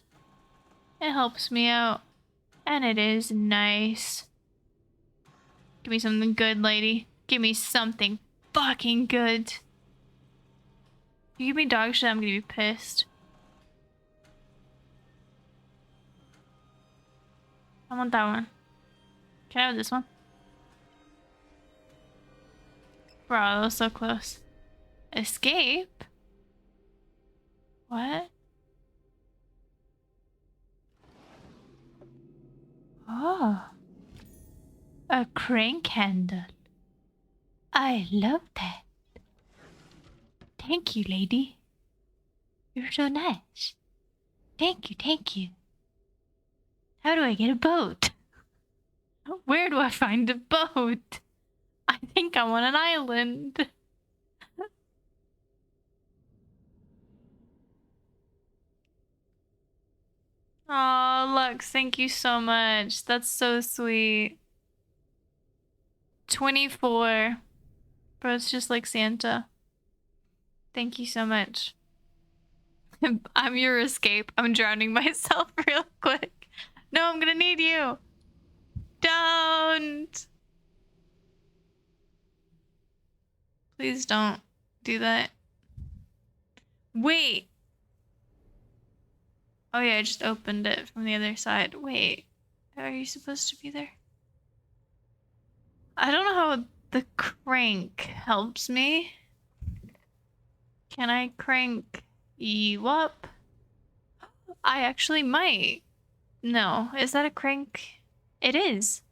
it helps me out. And it is nice. Give me something good, lady. Give me something fucking good. If you give me dog shit, I'm gonna be pissed. I want that one. Can I have this one? Bro, that was so close. Escape? What? Oh. A crank handle. I love that. Thank you, lady. You're so nice. Thank you, thank you. How do I get a boat? Where do I find a boat? I think I'm on an island. Oh, Lux, thank you so much. That's so sweet. 24. Bro, it's just like Santa. Thank you so much. I'm your escape. I'm drowning myself real quick. No, I'm gonna need you. Don't. Please don't do that. Wait. Oh yeah, I just opened it from the other side. Wait. Are you supposed to be there? I don't know how the crank helps me. Can I crank you up? I actually might. No. Is that a crank? It is.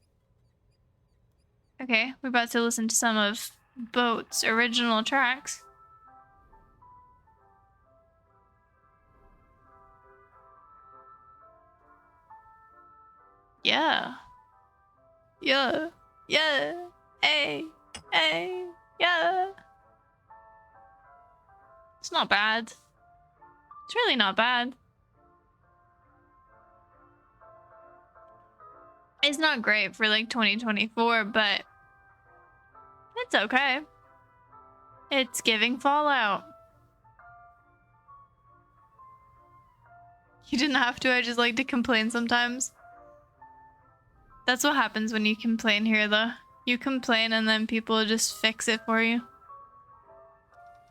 Okay, we're about to listen to some of Boat's original tracks. Yeah. Yeah. Yeah. Hey. Hey. Yeah. It's not bad. It's really not bad. It's not great for like 2024, but it's okay. It's giving Fallout. You didn't have to, I just like to complain sometimes. That's what happens when you complain here though. You complain and then people just fix it for you.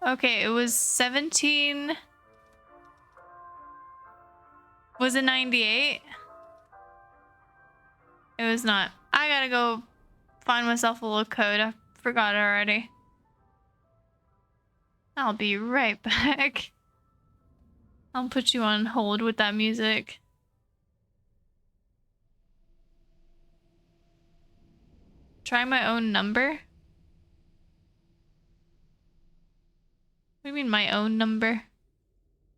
Okay, it was 17... Was it 98? It was not. I gotta go find myself a little code. I forgot already. I'll be right back. I'll put you on hold with that music. Try my own number? What do you mean my own number?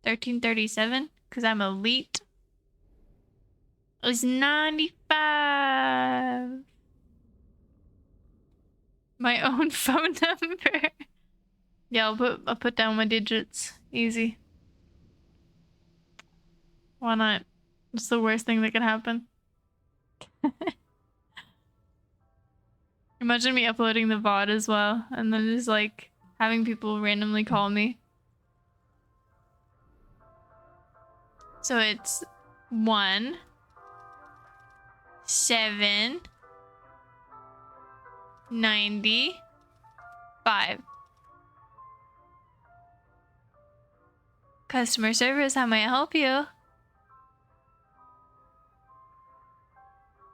1337? Because I'm elite? It was 95. My own phone number. Yeah, I'll put down my digits. Easy. Why not? It's the worst thing that could happen. Imagine me uploading the VOD as well, and then just like having people randomly call me. So it's 1 7 95. Customer service, how may I help you?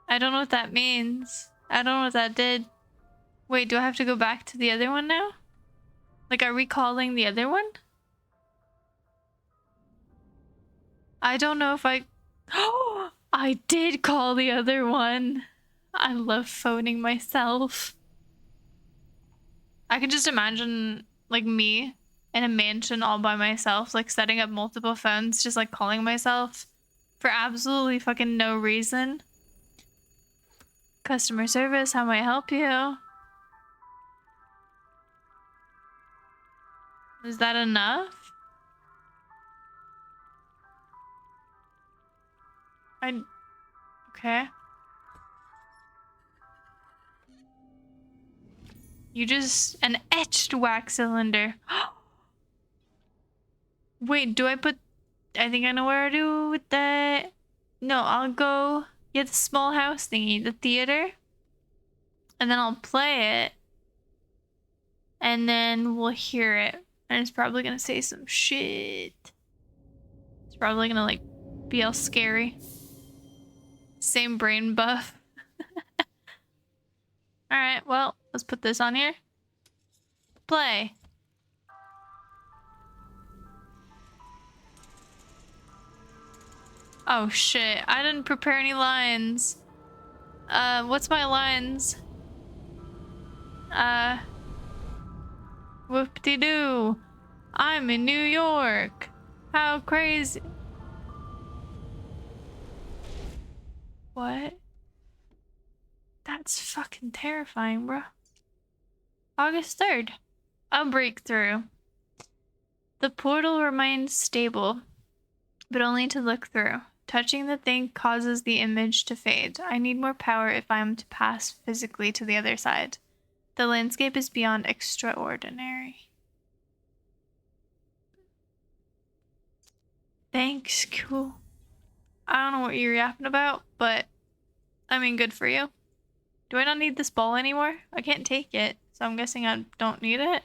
I don't know what that means. I don't know what that did. Wait, do I have to go back to the other one now? Like, are we calling the other one? I don't know if I... Oh, I did call the other one. I love phoning myself. I can just imagine, like, me in a mansion all by myself, like, setting up multiple phones, just, like, calling myself for absolutely fucking no reason. Customer service, how may I help you? Is that enough? Okay. You just... An etched wax cylinder. Wait, do I put... I think I know where to do with that. No, I'll go get the small house thingy, the theater. And then I'll play it. And then we'll hear it. And it's probably gonna say some shit. It's probably gonna, like, be all scary. Same brain buff. Alright, well, let's put this on here. Play. Oh shit, I didn't prepare any lines. What's my lines? Whoop-de-doo. I'm in New York. How crazy. What? That's fucking terrifying, bro. August 3rd. A breakthrough. The portal remains stable, but only to look through. Touching the thing causes the image to fade. I need more power if I am to pass physically to the other side. The landscape is beyond extraordinary. Thanks, cool. I don't know what you're yapping about, but I mean, good for you. Do I not need this ball anymore? I can't take it, so I'm guessing I don't need it.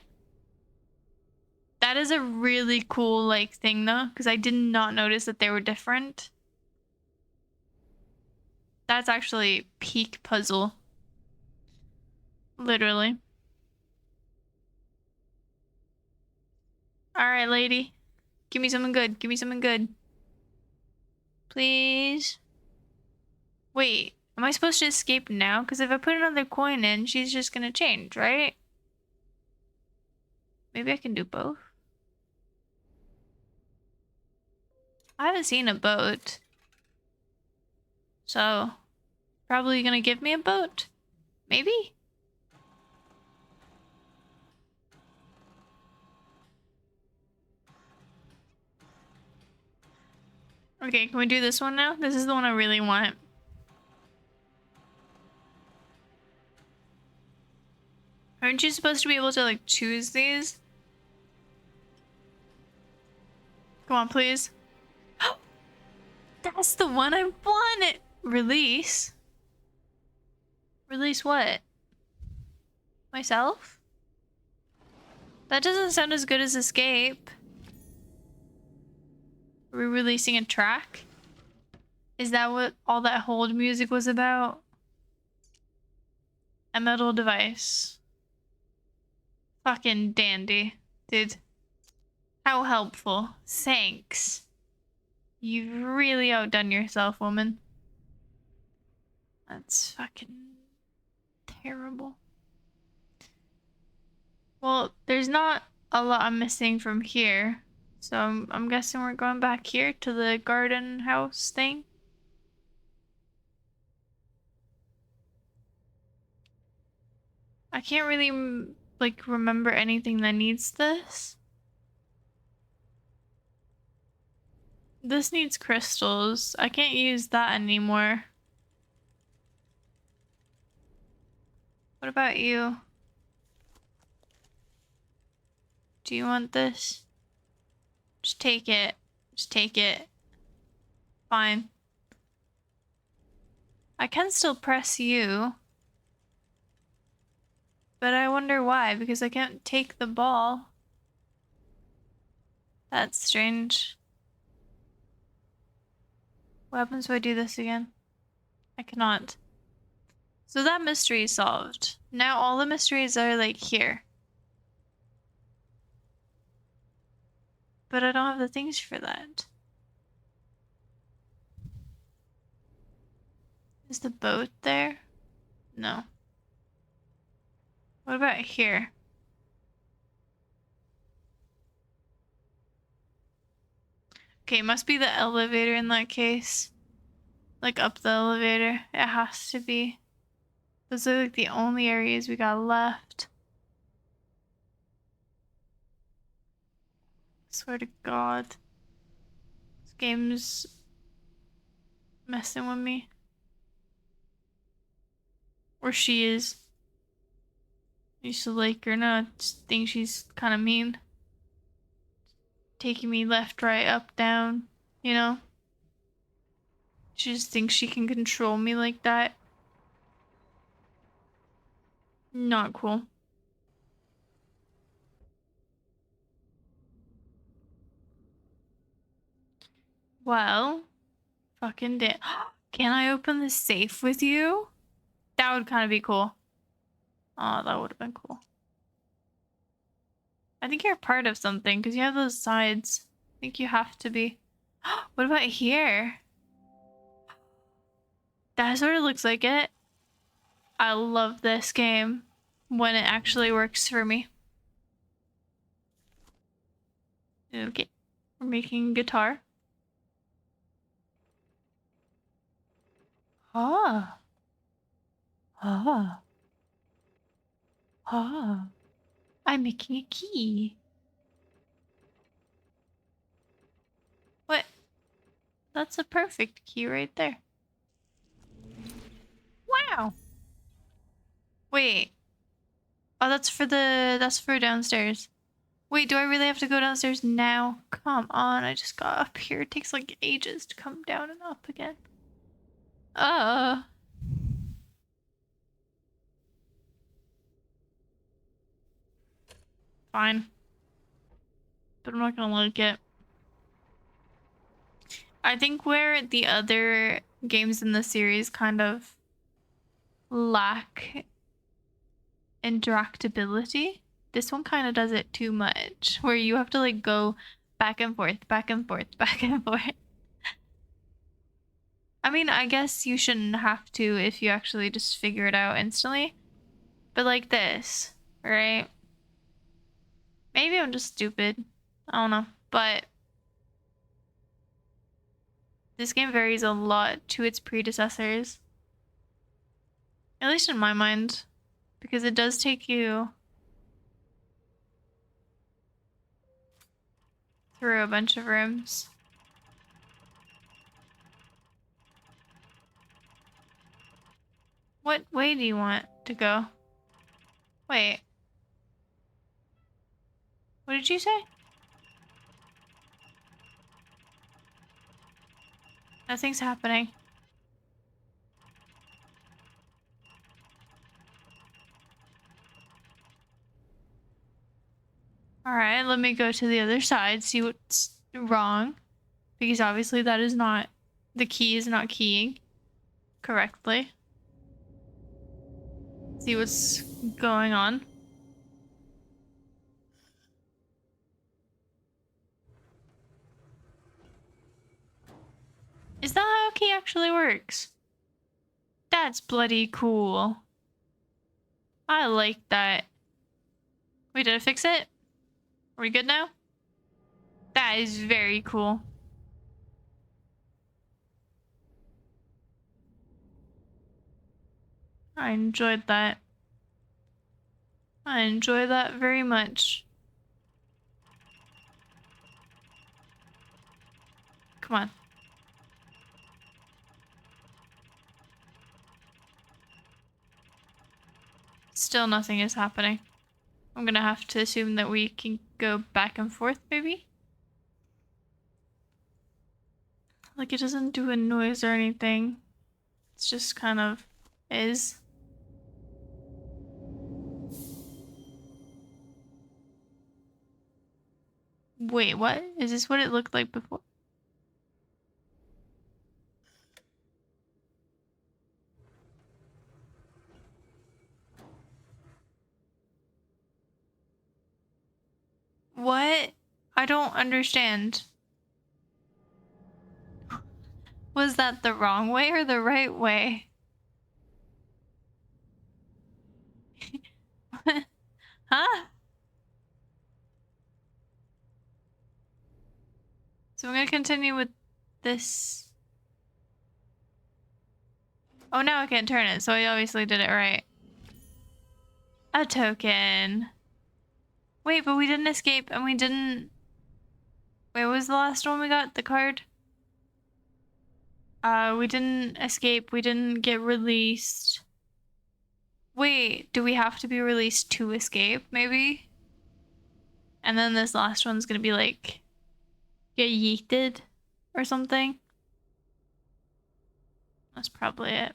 That is a really cool, like, thing, though, because I did not notice that they were different. That's actually peak puzzle. Literally. Alright, lady. Give me something good. Give me something good. Please. Wait, am I supposed to escape now? Because if I put another coin in, she's just gonna change, right? Maybe I can do both. I haven't seen a boat. So, probably gonna give me a boat? Maybe? Okay, can we do this one now? This is the one I really want. Aren't you supposed to be able to, like, choose these? Come on, please. That's the one I want! Release? Release what? Myself? That doesn't sound as good as escape. Are we releasing a track? Is that what all that hold music was about? A metal device. Fucking dandy, dude. How helpful. Thanks. You've really outdone yourself, woman. That's fucking terrible. Well, there's not a lot I'm missing from here. So I'm guessing we're going back here to the garden house thing. I can't really, like, remember anything that needs this. This needs crystals. I can't use that anymore. What about you? Do you want this? Just take it. Just take it. Fine. I can still press you. But I wonder why, because I can't take the ball. That's strange. What happens if I do this again? I cannot. So that mystery is solved. Now all the mysteries are, like, here. But I don't have the things for that. Is the boat there? No. What about here? Okay, must be the elevator in that case. Like, up the elevator. It has to be. Those are, like, the only areas we got left. Swear to God. This game's messing with me. Or she is. I used to like her now. I just think she's kind of mean. Taking me left, right, up, down, you know? She just thinks she can control me like that. Not cool. Well, fucking damn. Can I open the safe with you? That would kind of be cool. Oh, that would have been cool. I think you're part of something because you have those sides. I think you have to be. What about here? That sort of looks like it. I love this game when it actually works for me. Okay, we're making guitar. Ah. Ah. Ah. I'm making a key. What? That's a perfect key right there. Wow. Wait. Oh, that's for downstairs. Wait, do I really have to go downstairs now? Come on, I just got up here. It takes like ages to come down and up again. Fine. But I'm not gonna like it. I think where the other games in the series kind of lack interactability, this one kind of does it too much, where you have to like go back and forth, back and forth, back and forth. I mean, I guess you shouldn't have to if you actually just figure it out instantly. But like this, right? Maybe I'm just stupid. I don't know. But this game varies a lot to its predecessors. At least in my mind. Because it does take you through a bunch of rooms. What way do you want to go? Wait. What did you say? Nothing's happening. Alright, let me go to the other side, see what's wrong. Because obviously that is not... The key is not keying correctly. See what's going on. Is that how a key actually works? That's bloody cool. I like that. Wait, did I fix it? Are we good now? That is very cool. I enjoyed that. I enjoy that very much. Come on. Still nothing is happening. I'm gonna have to assume that we can go back and forth, maybe? Like, it doesn't do a noise or anything. It's just kind of is. Wait, what? Is this what it looked like before? What? I don't understand. Was that the wrong way or the right way? Huh? So I'm gonna continue with this. Oh, now I can't turn it, so I obviously did it right. A token. Wait, but we didn't escape and we didn't... Wait, what was the last one we got? The card? We didn't escape. We didn't get released. Wait, do we have to be released to escape, maybe? And then this last one's gonna be like... get yeeted or something? That's probably it.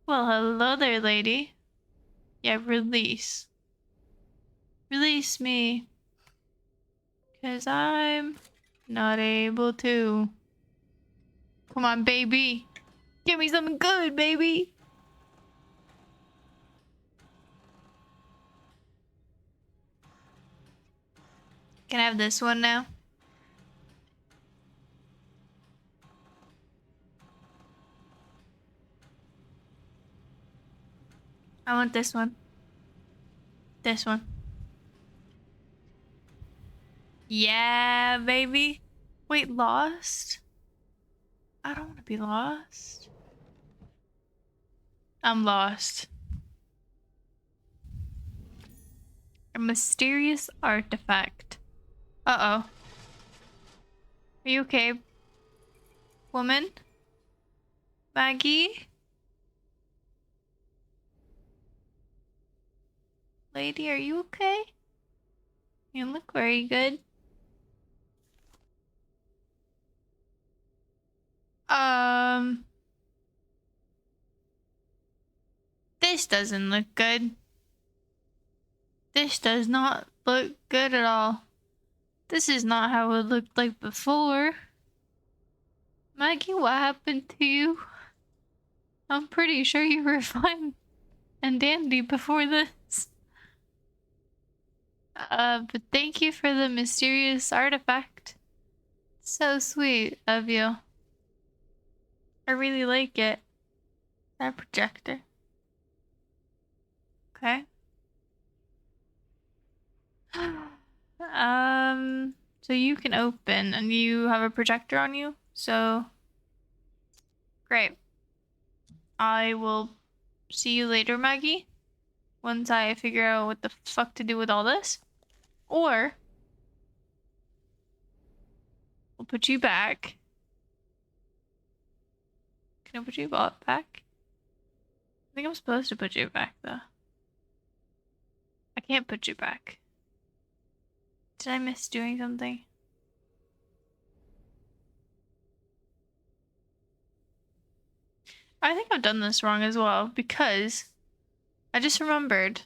Well, hello there, lady. Yeah, release. Release me. 'Cause I'm not able to. Come on, baby. Give me something good, baby. Can I have this one now? I want this one. This one. Yeah, baby. Wait, lost? I don't want to be lost. I'm lost. A mysterious artifact. Uh-oh. Are you okay, woman? Maggie? Lady, are you okay? You look very good. This doesn't look good. This does not look good at all. This is not how it looked like before. Maggie, what happened to you? I'm pretty sure you were fine and dandy before this. But thank you for the mysterious artifact. So sweet of you. I really like it. That projector. Okay. So you can open and you have a projector on you, so great. I will see you later, Maggie, once I figure out what the fuck to do with all this. Or we'll put you back. Can I put you back? I think I'm supposed to put you back, though. I can't put you back. Did I miss doing something? I think I've done this wrong as well, because I just remembered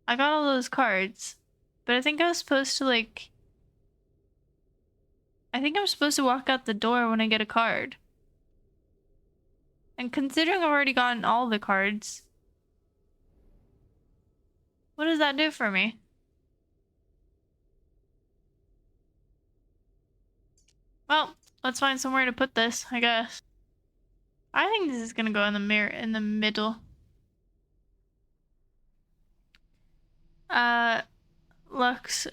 I got all those cards, but I think I was supposed to, like, I think I'm supposed to walk out the door when I get a card. And considering I've already gotten all the cards, what does that do for me? Well, let's find somewhere to put this, I guess. I think this is gonna go in the mirror in the middle. Lux,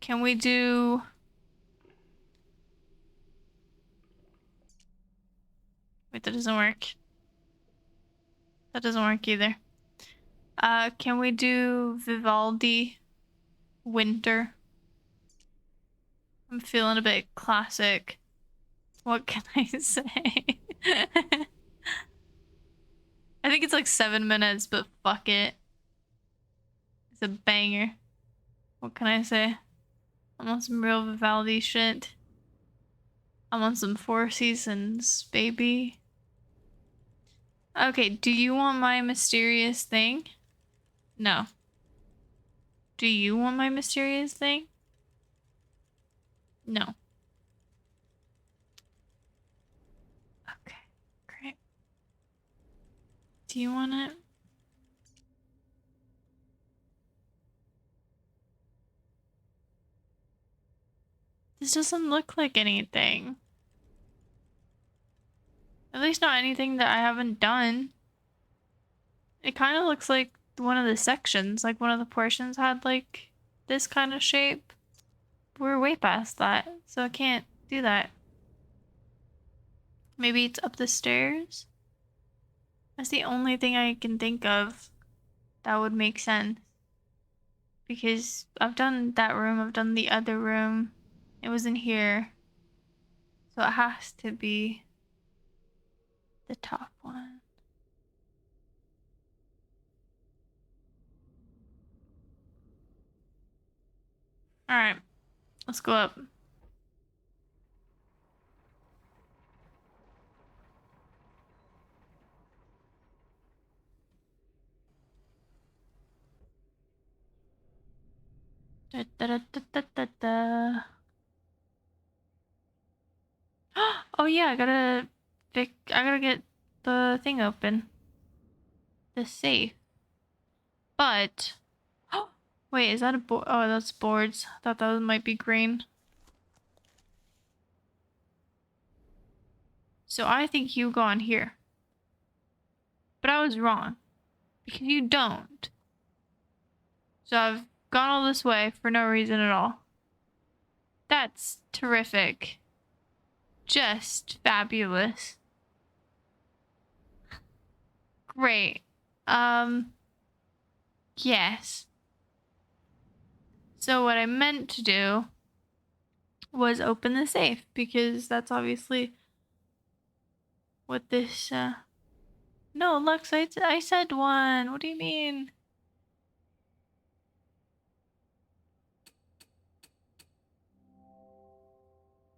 can we do... Wait, that doesn't work. That doesn't work either. Can we do Vivaldi Winter? I'm feeling a bit classic. What can I say? I think it's like 7 minutes, but fuck it. It's a banger. What can I say? I'm on some real Vivaldi shit. I'm on some Four Seasons, baby. Okay, do you want my mysterious thing? No. Do you want my mysterious thing? No. Okay, great. Do you want it? This doesn't look like anything. At least not anything that I haven't done. It kind of looks like one of the sections, like one of the portions had like this kind of shape. We're way past that, so I can't do that. Maybe it's up the stairs? That's the only thing I can think of that would make sense. Because I've done that room, I've done the other room. It was in here. So it has to be the top one. Alright, let's go up. Da, da, da, da, da, da. Oh yeah, I gotta get the thing open. The safe. But wait, is that a board? Oh, that's boards. I thought that might be green. So I think you go on here. But I was wrong. Because you don't. So I've gone all this way for no reason at all. That's terrific. Just fabulous. Great. Yes. So what I meant to do was open the safe, because that's obviously what this, No, Lux, I said one. What do you mean?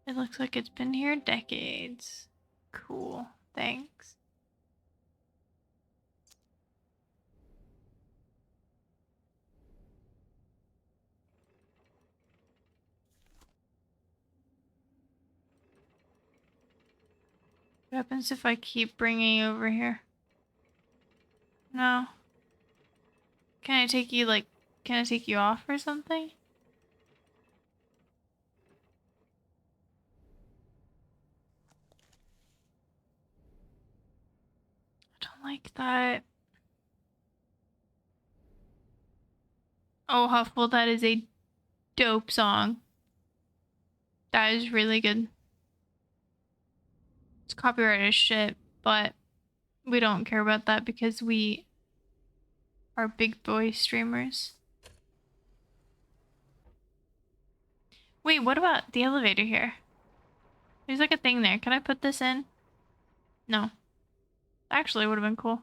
It looks like it's been here decades. Cool. Thanks. What happens if I keep bringing you over here? No. Can I take you, like, can I take you off or something? I don't like that. Oh, Huffle, that is a dope song. That is really good. It's copyrighted shit, but we don't care about that because we are big boy streamers. Wait, what about the elevator here? There's like a thing there. Can I put this in? No. Actually, it would have been cool.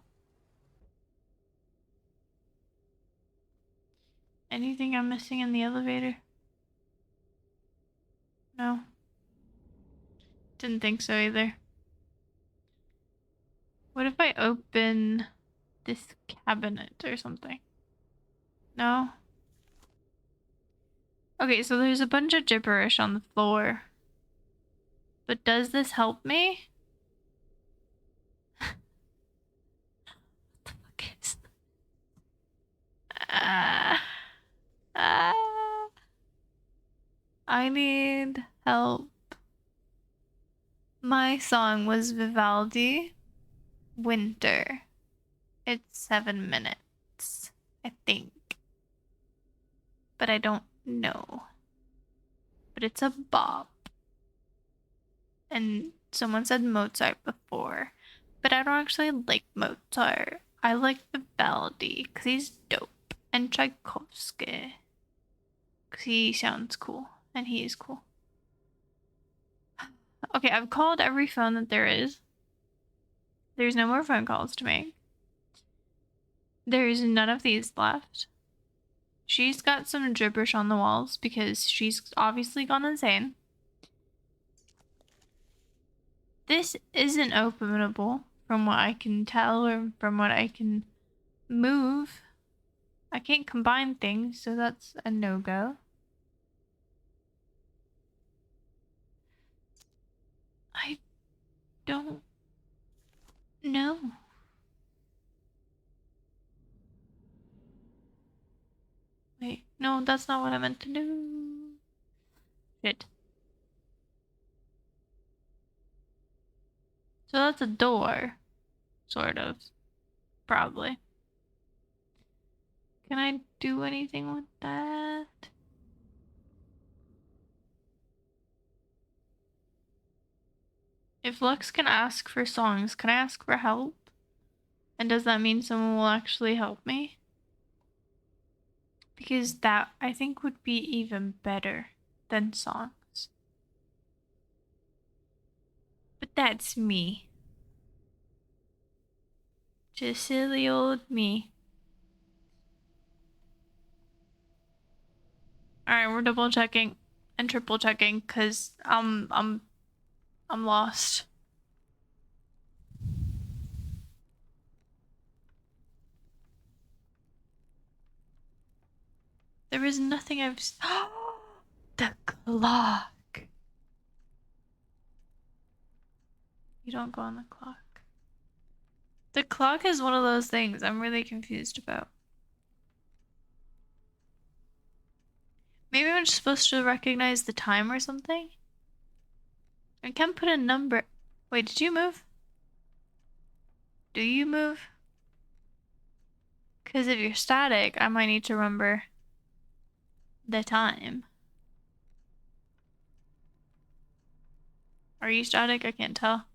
Anything I'm missing in the elevator? No. Didn't think so either. What if I open this cabinet or something? No? Okay, so there's a bunch of gibberish on the floor. But does this help me? What the fuck is that? I need help. My song was Vivaldi, Winter. It's 7 minutes, I think. But I don't know. But it's a bop. And someone said Mozart before. But I don't actually like Mozart. I like Vivaldi because he's dope. And Tchaikovsky because he sounds cool. And he is cool. Okay, I've called every phone that there is. There's no more phone calls to make. There's none of these left. She's got some gibberish on the walls because she's obviously gone insane. This isn't openable from what I can tell or from what I can move. I can't combine things, so that's a no-go. I don't know. Wait, no, that's not what I meant to do. Shit. So that's a door. Sort of. Probably. Can I do anything with that? If Lux can ask for songs, can I ask for help? And does that mean someone will actually help me? Because that, I think, would be even better than songs. But that's me. Just silly old me. Alright, we're double checking and triple checking because I'm lost. There is nothing I've the clock. You don't go on the clock. The clock is one of those things I'm really confused about. Maybe I'm just supposed to recognize the time or something? I can't put a number. Wait, did you move? Do you move? Because if you're static, I might need to remember the time. Are you static? I can't tell.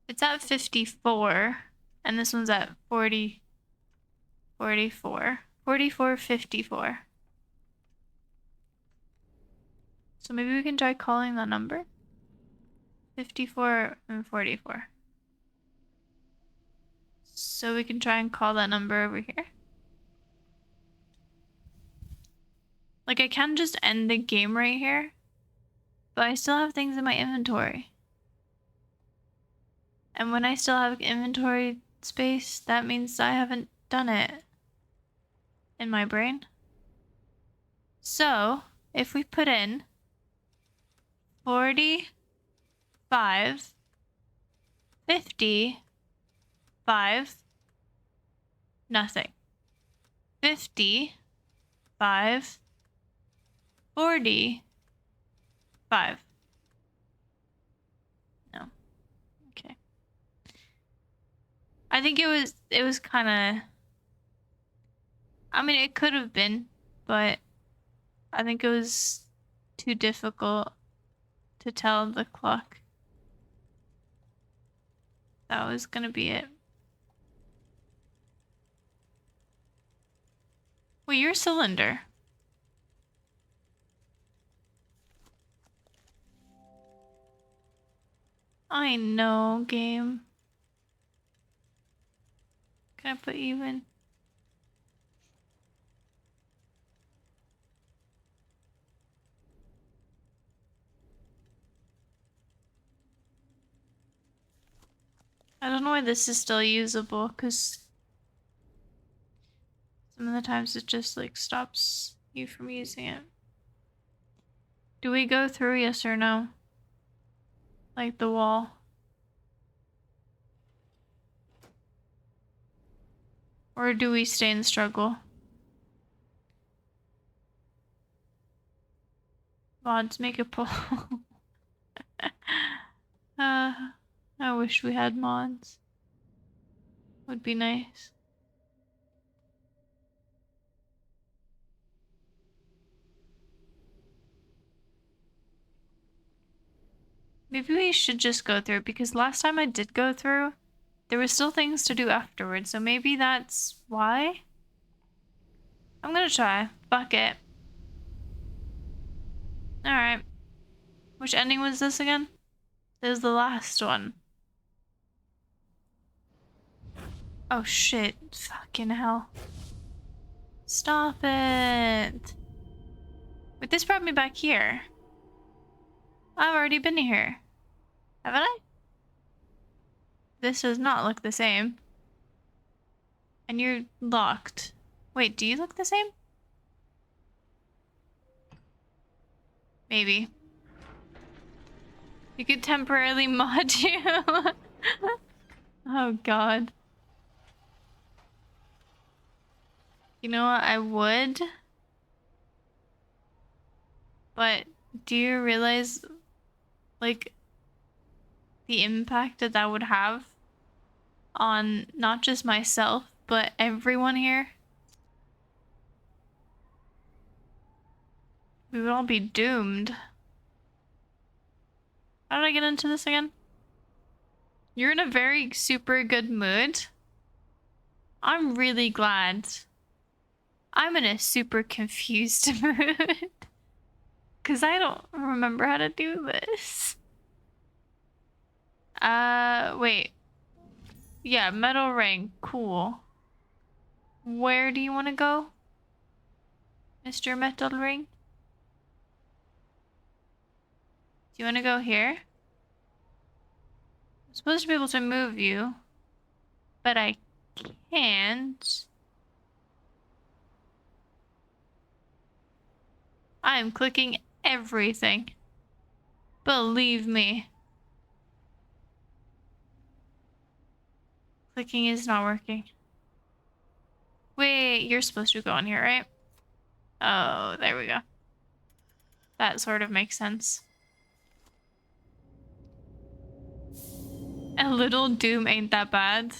It's at 54, and this one's at 40, 44, 44, 54. So maybe we can try calling that number. 54 and 44. So we can try and call that number over here. Like, I can just end the game right here, but I still have things in my inventory. And when I still have inventory space, that means I haven't done it in my brain. So, if we put in 45, 55, nothing. 55, 45. No. Okay. I think it was kind of, I mean, it could have been, but I think it was too difficult to tell the clock. That was gonna be it. Well, your cylinder. I know, game. Can I put even? I don't know why this is still usable, because some of the times it just like stops you from using it. Do we go through, yes or no? Like the wall. Or do we stay in struggle? Mods, make a poll. I wish we had mods. Would be nice. Maybe we should just go through, because last time I did go through, there were still things to do afterwards, so maybe that's why? I'm gonna try. Fuck it. Alright. Which ending was this again? This is the last one. Oh shit. Fucking hell. Stop it. Wait, this brought me back here. I've already been here. Haven't I? This does not look the same. And you're locked. Wait, do you look the same? Maybe. You could temporarily mod you. Oh god. You know what? I would. But do you realize, like, the impact that that would have on not just myself, but everyone here? We would all be doomed. How did I get into this again? You're in a very super good mood. I'm really glad. I'm in a super confused mood. Because I don't remember how to do this. Wait. Yeah, metal ring. Cool. Where do you want to go? Mr. Metal Ring? Do you want to go here? I'm supposed to be able to move you, but I can't. I am clicking everything. Believe me. Clicking is not working. Wait, you're supposed to go in here, right? Oh, there we go. That sort of makes sense. A little doom ain't that bad.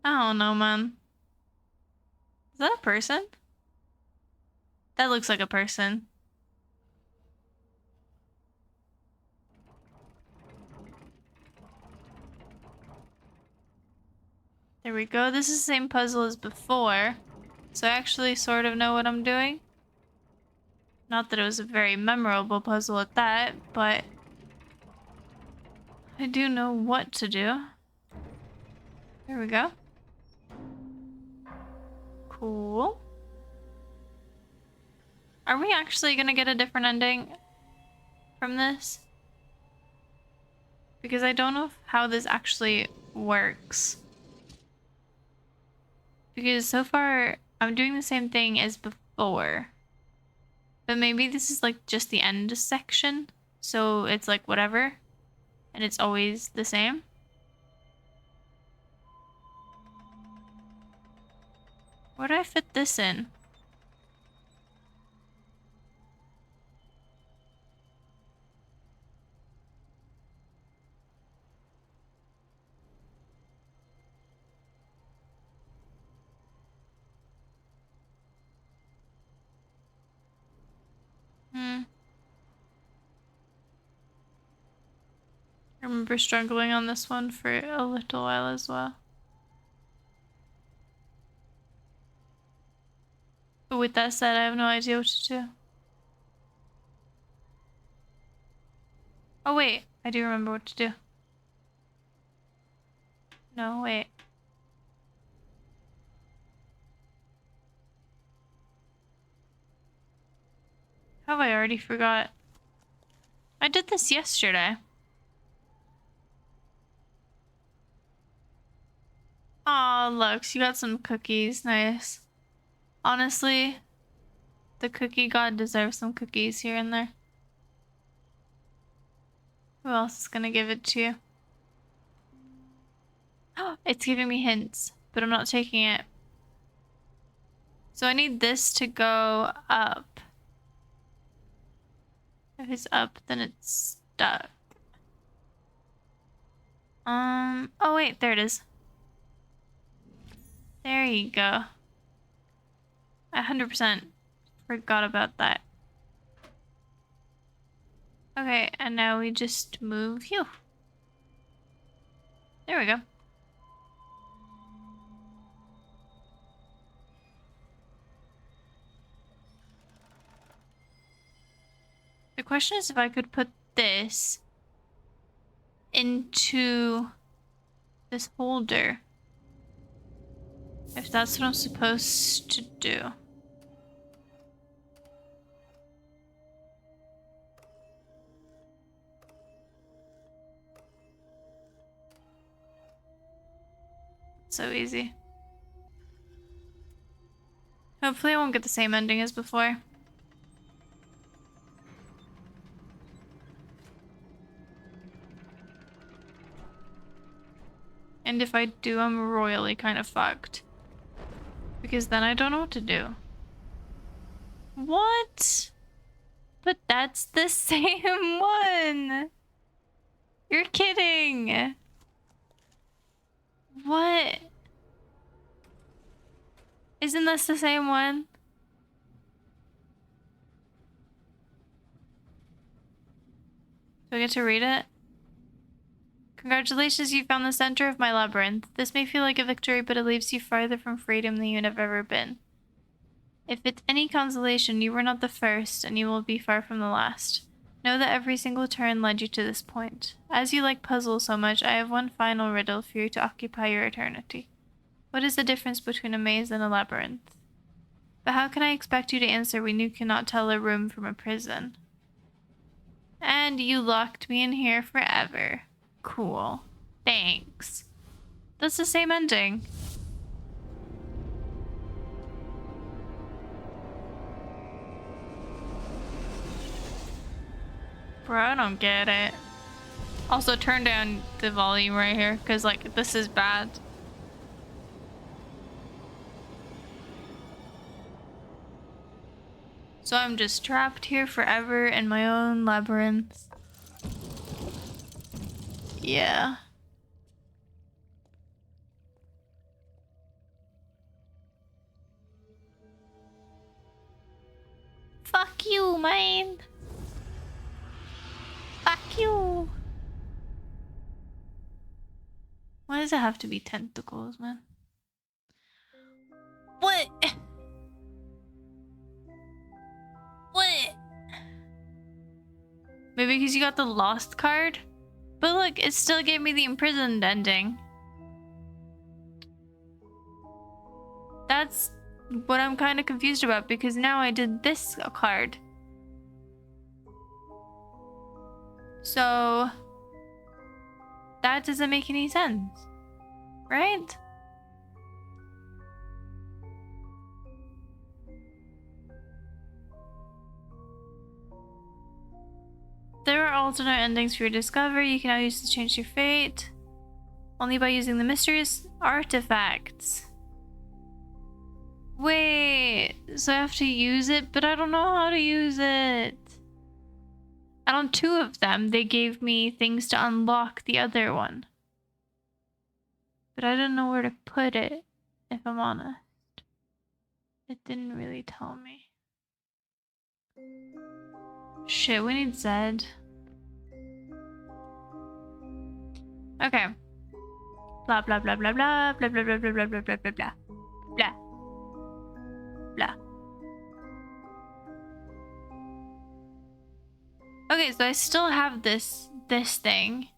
I don't know, man. Is that a person? That looks like a person. There we go. This is the same puzzle as before. So I actually sort of know what I'm doing. Not that it was a very memorable puzzle at that, but I do know what to do. There we go. Cool. Are we actually gonna get a different ending from this? Because I don't know how this actually works. Because so far, I'm doing the same thing as before. But maybe this is like just the end section. So it's like whatever. And it's always the same. Where do I fit this in? I remember struggling on this one for a little while as well. But with that said, I have no idea what to do. Oh wait, I do remember what to do. No, wait. Have I already forgot? I did this yesterday. Aw, look, she got some cookies. Nice. Honestly, the cookie god deserves some cookies here and there. Who else is gonna give it to you? It's giving me hints, but I'm not taking it. So I need this to go up. If it's up, then it's stuck. Oh wait, there it is. There you go. I 100% forgot about that. Okay, and now we just move you. There we go. The question is if I could put this into this holder. If that's what I'm supposed to do. So easy. Hopefully I won't get the same ending as before. And if I do, I'm royally kind of fucked. Because then I don't know what to do. What? But that's the same one! You're kidding! What? Isn't this the same one? Do I get to read it? Congratulations, you found the center of my labyrinth. This may feel like a victory, but it leaves you farther from freedom than you have ever been. If it's any consolation, you were not the first, and you will be far from the last. Know that every single turn led you to this point. As you like puzzles so much, I have one final riddle for you to occupy your eternity. What is the difference between a maze and a labyrinth? But how can I expect you to answer when you cannot tell a room from a prison? And you locked me in here forever. Cool. Thanks. That's the same ending. Bro, I don't get it. Also, turn down the volume right here, because, like, this is bad. So I'm just trapped here forever in my own labyrinth. Yeah. Fuck you, man. Fuck you. Why does it have to be tentacles, man? What? What? Maybe because you got the lost card? But look, it still gave me the imprisoned ending. That's what I'm kind of confused about, because now I did this card. So that doesn't make any sense, right? There are alternate endings for your discovery. You can now use to change your fate. Only by using the mysterious artifacts. Wait, so I have to use it, but I don't know how to use it. And on 2 of them, they gave me things to unlock the other one. But I don't know where to put it, if I'm honest. It didn't really tell me. Shit, we need Zed. Okay. Blah blah blah blah blah blah blah blah blah blah blah blah blah blah blah blah. Okay, so I still have this thing.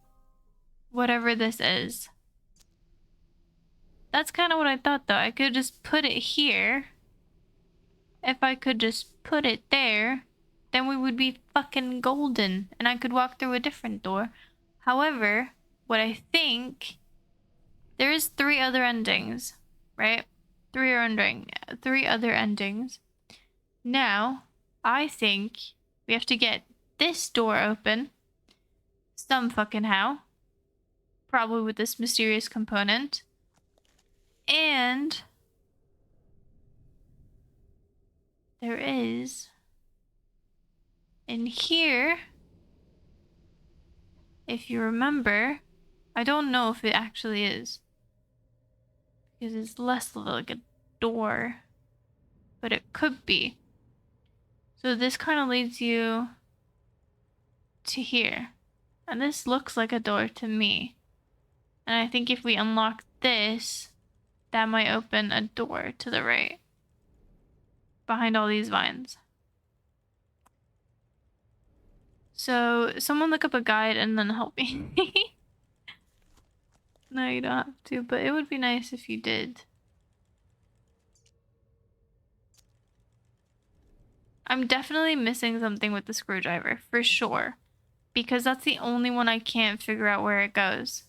Whatever this is. That's kind of what I thought though. I could just put it here. If I could just put it there, then we would be fucking golden and I could walk through a different door. However, what I think, there is 3 other endings, right? 3 other endings. Now, I think we have to get this door open some fucking how. Probably with this mysterious component. And there is in here, if you remember, I don't know if it actually is, because it's less like a door, but it could be. So this kind of leads you to here, and this looks like a door to me. And I think if we unlock this, that might open a door to the right, behind all these vines. So someone look up a guide and then help me. No, you don't have to, but it would be nice if you did. I'm definitely missing something with the screwdriver, for sure. Because that's the only one I can't figure out where it goes.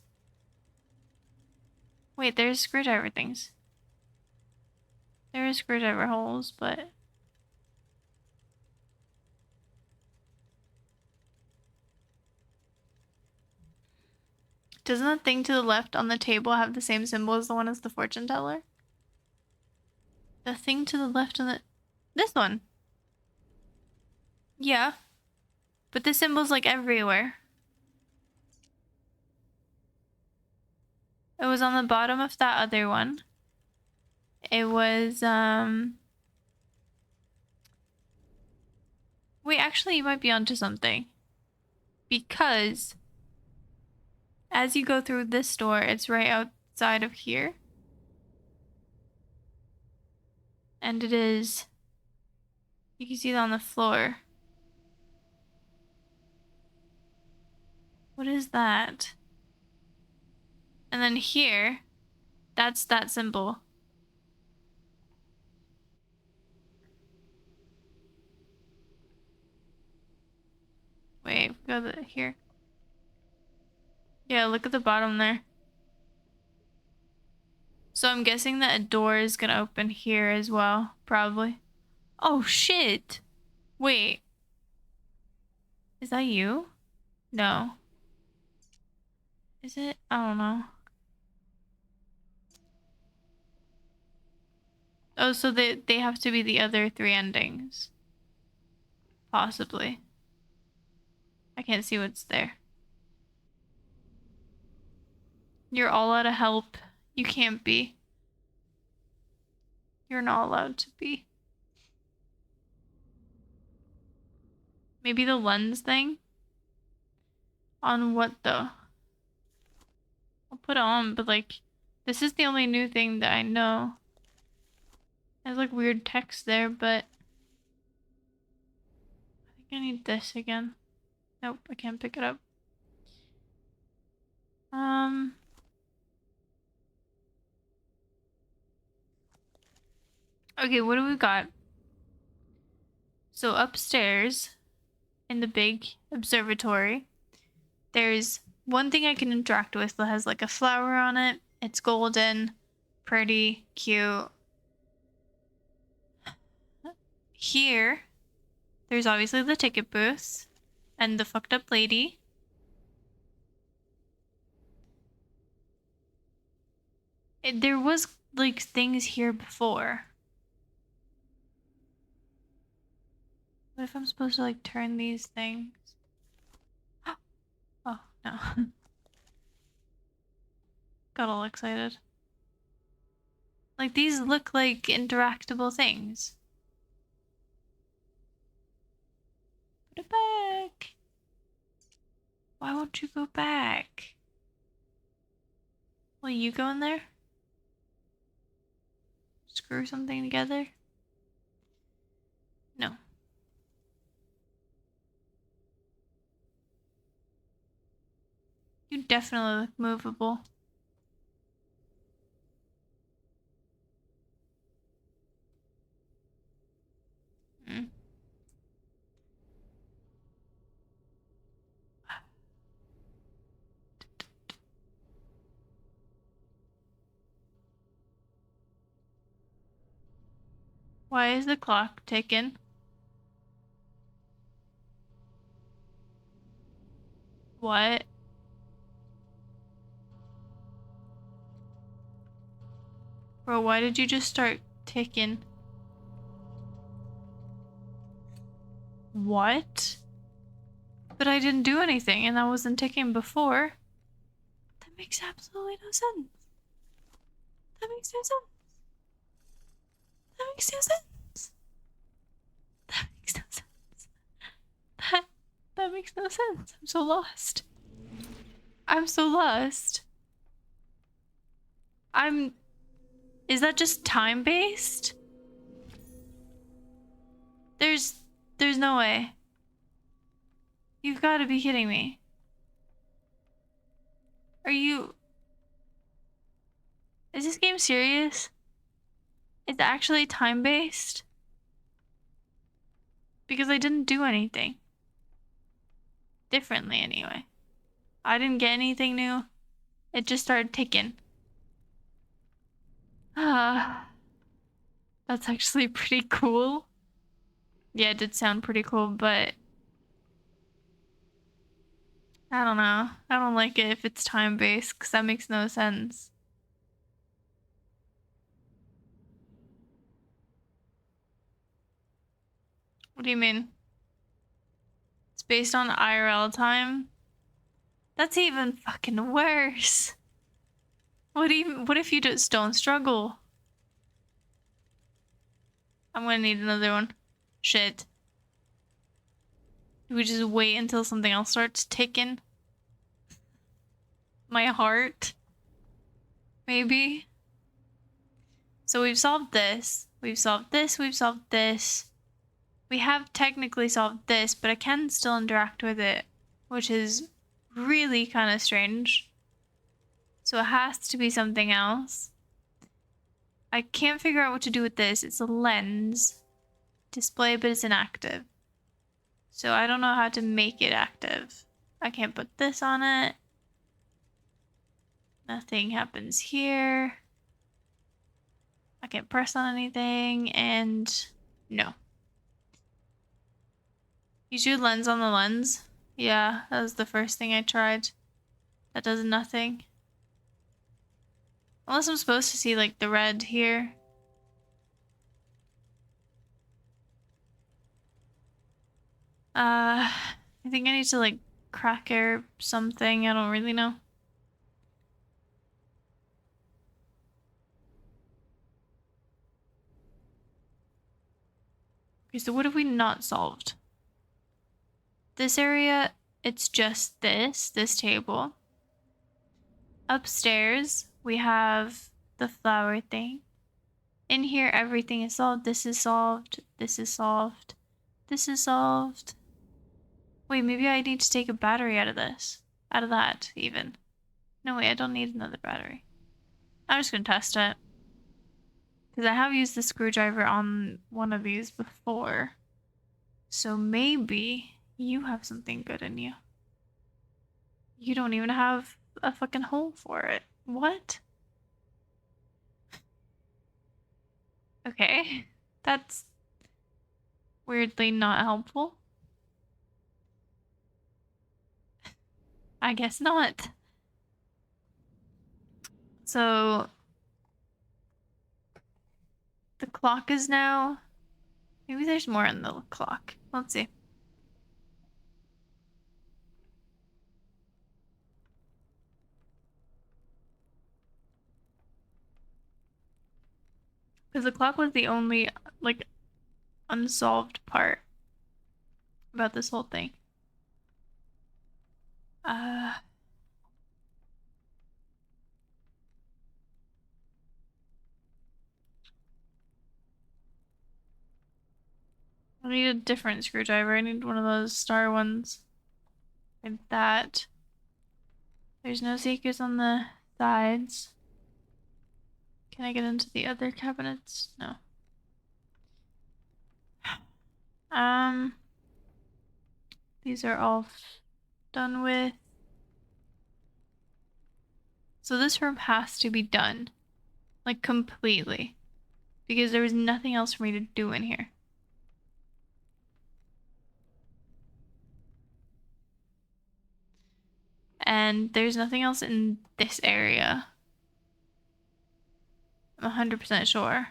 Wait, there's screwdriver things. There are screwdriver holes, but... Doesn't the thing to the left on the table have the same symbol as the one as the fortune teller? The thing to the left on the... This one! Yeah. But the symbol's like everywhere. It was on the bottom of that other one. It was, Wait, actually, you might be onto something. Because as you go through this door, it's right outside of here. And it is... You can see it on the floor. What is that? And then here, that's that symbol. Wait, go here. Yeah, look at the bottom there. So I'm guessing that a door is gonna open here as well, probably. Oh shit! Wait. Is that you? No. Is it? I don't know. Oh, so they have to be the other 3 endings. Possibly. I can't see what's there. You're all out of help. You can't be. You're not allowed to be. Maybe the lens thing? On what though? I'll put it on, but like, this is the only new thing that I know. There's like weird text there, but I think I need this again. Nope, I can't pick it up. Okay, what do we got? So upstairs in the big observatory, there's one thing I can interact with that has like a flower on it. It's golden, pretty, cute. Here, there's obviously the ticket booth and the fucked up lady. There was like things here before. What if I'm supposed to like turn these things? Oh, no. Got all excited. Like these look like interactable things. Put it back. Why won't you go back? Will you go in there? Screw something together? No. You definitely look movable. Mm. Why is the clock ticking? What? Bro, why did you just start ticking? What? But I didn't do anything and I wasn't ticking before. That makes absolutely no sense. That makes no sense. That makes no sense. That makes no sense. That makes no sense. I'm so lost. I'm so lost. Is that just time-based? There's no way. You've got to be kidding me. Is this game serious? It's actually time-based? Because I didn't do anything. Differently, anyway. I didn't get anything new. It just started ticking. Ah. That's actually pretty cool. Yeah, it did sound pretty cool, but I don't know. I don't like it if it's time-based, because that makes no sense. What do you mean? It's based on IRL time? That's even fucking worse. What if you just don't struggle? I'm gonna need another one. Shit. Do we just wait until something else starts ticking? My heart? Maybe? So we've solved this. We've solved this. We've solved this. We have technically solved this, but I can still interact with it, which is really kind of strange. So it has to be something else. I can't figure out what to do with this. It's a lens. Display, but it's inactive. So I don't know how to make it active. I can't put this on it. Nothing happens here. I can't press on anything, and no. Use your lens on the lens. Yeah, that was the first thing I tried. That does nothing. Unless I'm supposed to see like the red here. I think I need to like crack or something. I don't really know. Okay, so what have we not solved? This area, it's just this table. Upstairs, we have the flower thing. In here, everything is solved. This is solved. This is solved. This is solved. Wait, maybe I need to take a battery out of this. Out of that, even. No, wait, I don't need another battery. I'm just gonna test it. Because I have used the screwdriver on one of these before. So maybe you have something good in you. You don't even have a fucking hole for it. What? Okay. That's weirdly not helpful. I guess not. So the clock is now... Maybe there's more in the clock. Let's see. Because the clock was the only, like, unsolved part about this whole thing. I need a different screwdriver. I need one of those star ones. Like that. There's no secrets on the sides. Can I get into the other cabinets? No. These are all done with. So this room has to be done. Like completely. Because there was nothing else for me to do in here. And there's nothing else in this area. I'm 100% sure.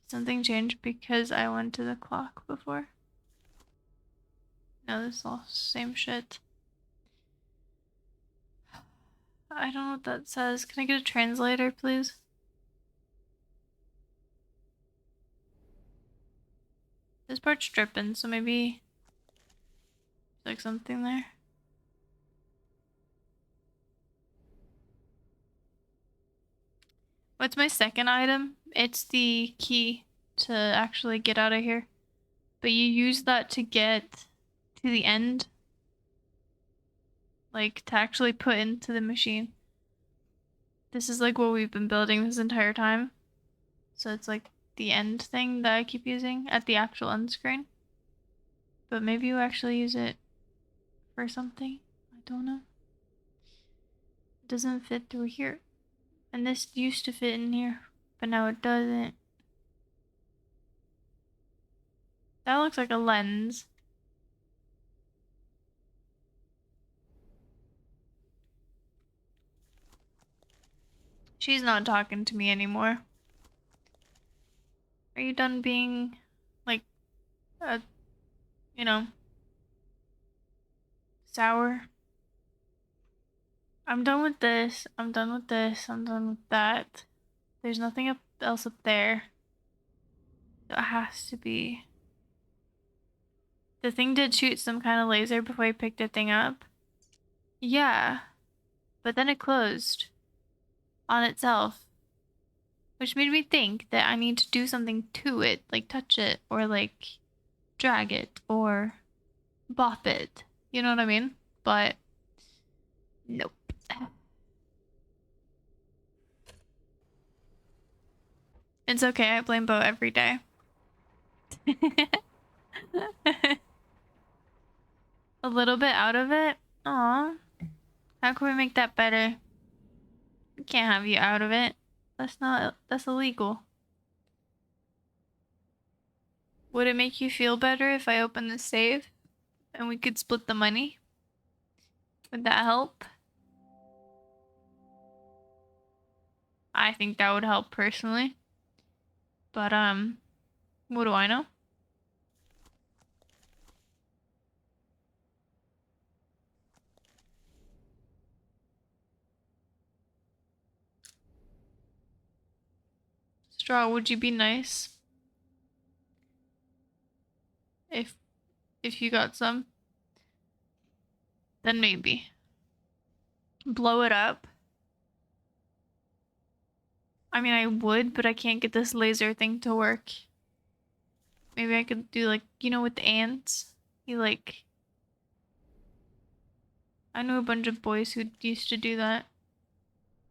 Something changed because I went to the clock before. No, this is all same shit. I don't know what that says. Can I get a translator, please? This part's dripping, so maybe like something there. What's my second item? It's the key to actually get out of here. But you use that to get to the end. Like, to actually put into the machine. This is like what we've been building this entire time. So it's like the end thing that I keep using at the actual end screen. But maybe you actually use it for something. I don't know. It doesn't fit through here. And this used to fit in here, but now it doesn't. That looks like a lens. She's not talking to me anymore. Are you done being, like, you know, sour? I'm done with this. I'm done with this. I'm done with that. There's nothing else up there. So it has to be. The thing did shoot some kind of laser before I picked the thing up. Yeah. But then it closed on itself. Which made me think that I need to do something to it. Like touch it. Or like drag it. Or bop it. You know what I mean? But nope. It's okay. I blame Bo every day. A little bit out of it? Aw. How can we make that better? We can't have you out of it. That's illegal. Would it make you feel better if I opened the safe and we could split the money? Would that help? I think that would help personally. But, what do I know? Straw, would you be nice? If you got some? Then maybe. Blow it up? I mean, I would, but I can't get this laser thing to work. Maybe I could do like, you know, with the ants? You like I knew a bunch of boys who used to do that.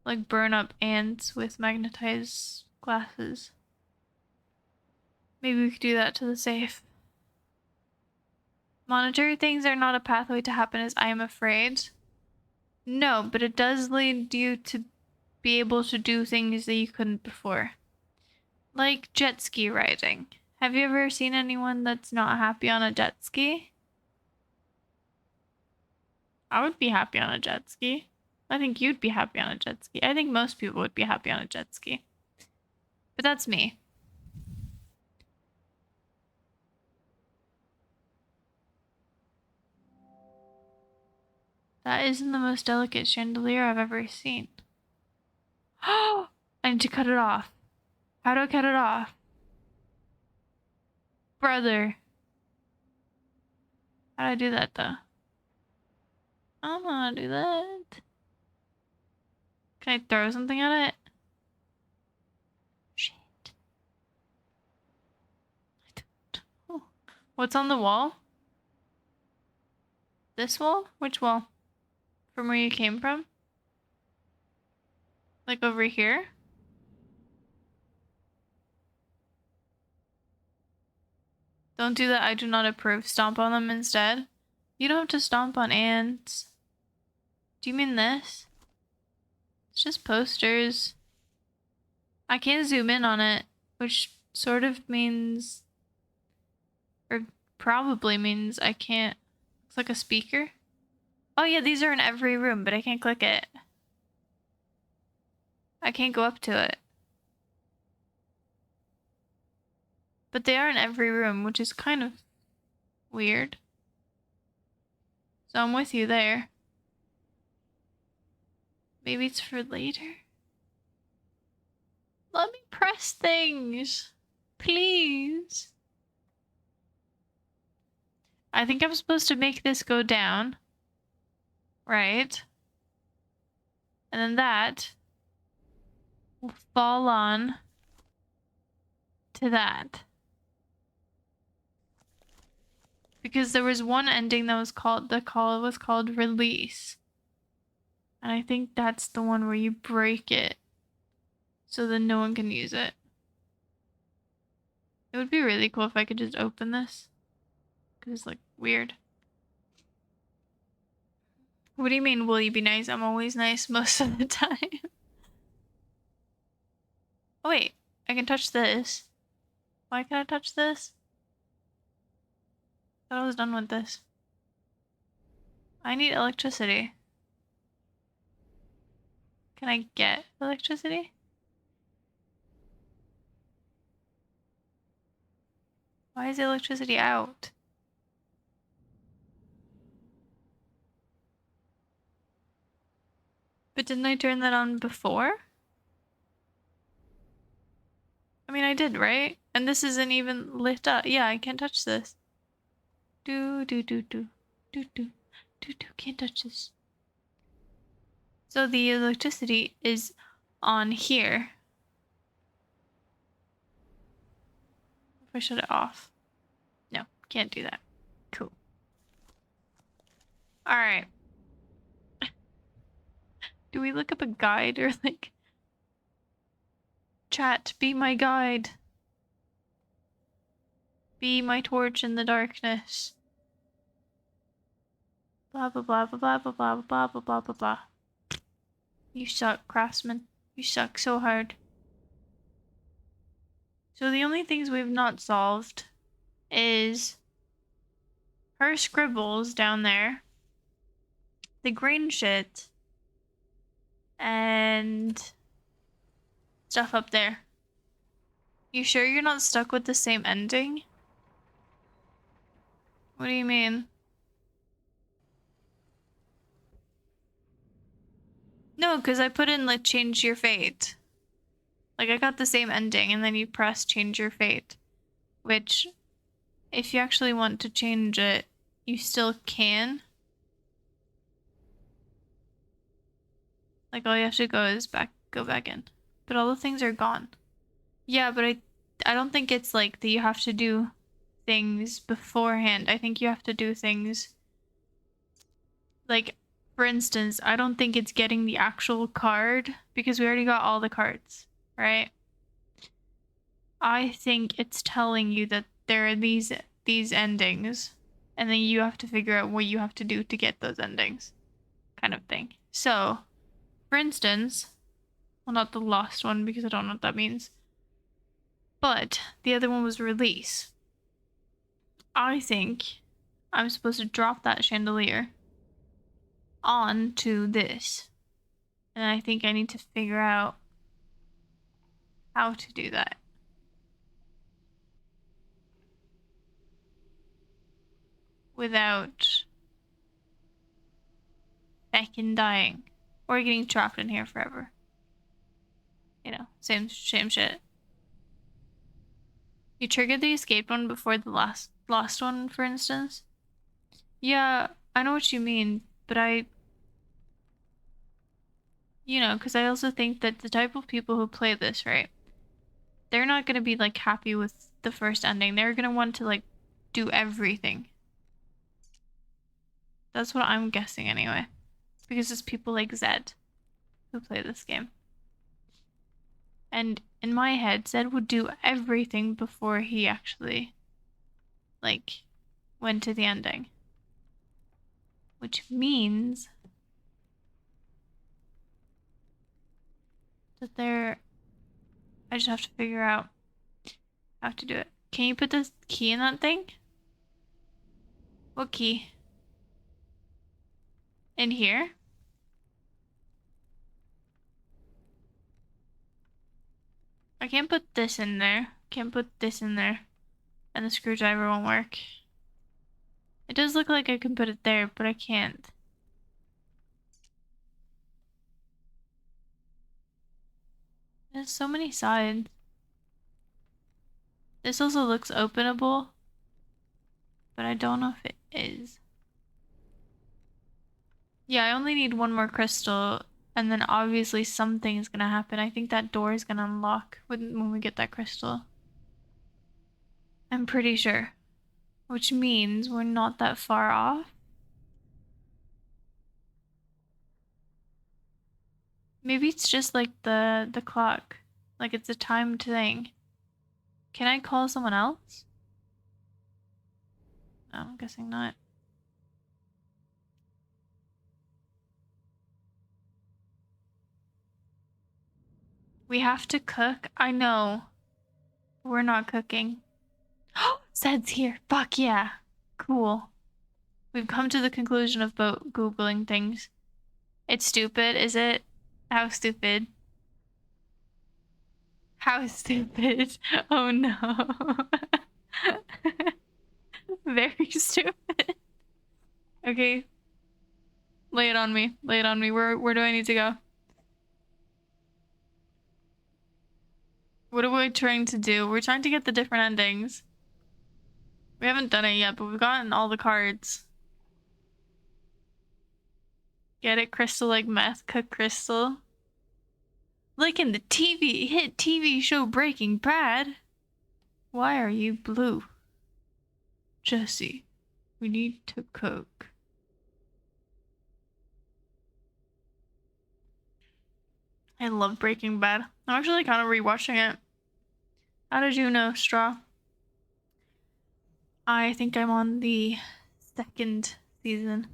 Like burn up ants with magnetized glasses. Maybe we could do that to the safe. Monetary things are not a pathway to happiness, I am afraid. No, but it does lead you to be able to do things that you couldn't before. Like jet ski riding. Have you ever seen anyone that's not happy on a jet ski? I would be happy on a jet ski. I think you'd be happy on a jet ski. I think most people would be happy on a jet ski. But that's me. That isn't the most delicate chandelier I've ever seen. Oh, I need to cut it off. How do I cut it off? Brother. How do I do that though? I don't know how to do that. Can I throw something at it? Shit. I don't know. What's on the wall? This wall? Which wall? From where you came from? Like over here? Don't do that. I do not approve. Stomp on them instead. You don't have to stomp on ants. Do you mean this? It's just posters. I can't zoom in on it, which sort of means, or probably means I can't. It's like a speaker. Oh yeah, these are in every room, but I can't click it. I can't go up to it. But they are in every room, which is kind of weird. So I'm with you there. Maybe it's for later? Let me press things. Please. I think I'm supposed to make this go down. Right? And then that will fall on to that. Because there was one ending that was called, the call was called release. And I think that's the one where you break it so that no one can use it. It would be really cool if I could just open this. Because it's like weird. What do you mean, will you be nice? I'm always nice most of the time. Oh wait, I can touch this. Why can't I touch this? I thought I was done with this. I need electricity. Can I get electricity? Why is the electricity out? But didn't I turn that on before? I mean, I did, right? And this isn't even lit up. Yeah, I can't touch this. Do. Can't touch this. So the electricity is on here. If I shut it off. No, can't do that. Cool. Alright. Do we look up a guide or like... Chat, be my guide. Be my torch in the darkness. Blah blah blah blah blah blah blah blah blah blah blah blah. You suck, craftsman. You suck so hard. So the only things we've not solved is her scribbles down there, the green shit, and stuff up there. You sure you're not stuck with the same ending? What do you mean? No, because I put in like change your fate. Like I got the same ending and then you press change your fate. Which, if you actually want to change it, you still can. Like all you have to go is go back in. But all the things are gone. Yeah, but I don't think it's like that you have to do things beforehand. I think you have to do things like For instance, I don't think it's getting the actual card because we already got all the cards, right? I think it's telling you that there are these endings, and then you have to figure out what you have to do to get those endings, kind of thing. So, for instance, well, not the lost one because I don't know what that means, but the other one was release. I think I'm supposed to drop that chandelier onto this, and I think I need to figure out how to do that without fucking dying or getting trapped in here forever. You know, same shit. You triggered the escaped one before the last one, for instance. Yeah, I know what you mean, but you know, because I also think that the type of people who play this, right, they're not gonna be like happy with the first ending. They're gonna want to like do everything. That's what I'm guessing anyway, because it's people like Zed who play this game. And in my head, Zed would do everything before he actually like went to the ending. Which means that I just have to figure out how to do it. Can you put this key in that thing? What key? In here? I can't put this in there. Can't put this in there. And the screwdriver won't work. It does look like I can put it there, but I can't. There's so many sides. This also looks openable, but I don't know if it is. Yeah, I only need one more crystal, and then obviously something is gonna happen. I think that door is gonna unlock when we get that crystal. I'm pretty sure. Which means we're not that far off. Maybe it's just like the clock. Like it's a timed thing. Can I call someone else? No, I'm guessing not. We have to cook? I know. We're not cooking. Oh, Zed's here. Fuck yeah. Cool. We've come to the conclusion of both Googling things. It's stupid, is it? How stupid? How stupid? Oh no. Very stupid. Okay. Lay it on me. Lay it on me. Where do I need to go? What are we trying to do? We're trying to get the different endings. We haven't done it yet, but we've gotten all the cards. Get it? Crystal like meth. Cook crystal. Like in the hit TV show Breaking Bad. Why are you blue? Jesse, we need to cook. I love Breaking Bad. I'm actually kind of rewatching it. How did you know, Straw? I think I'm on the 2nd season.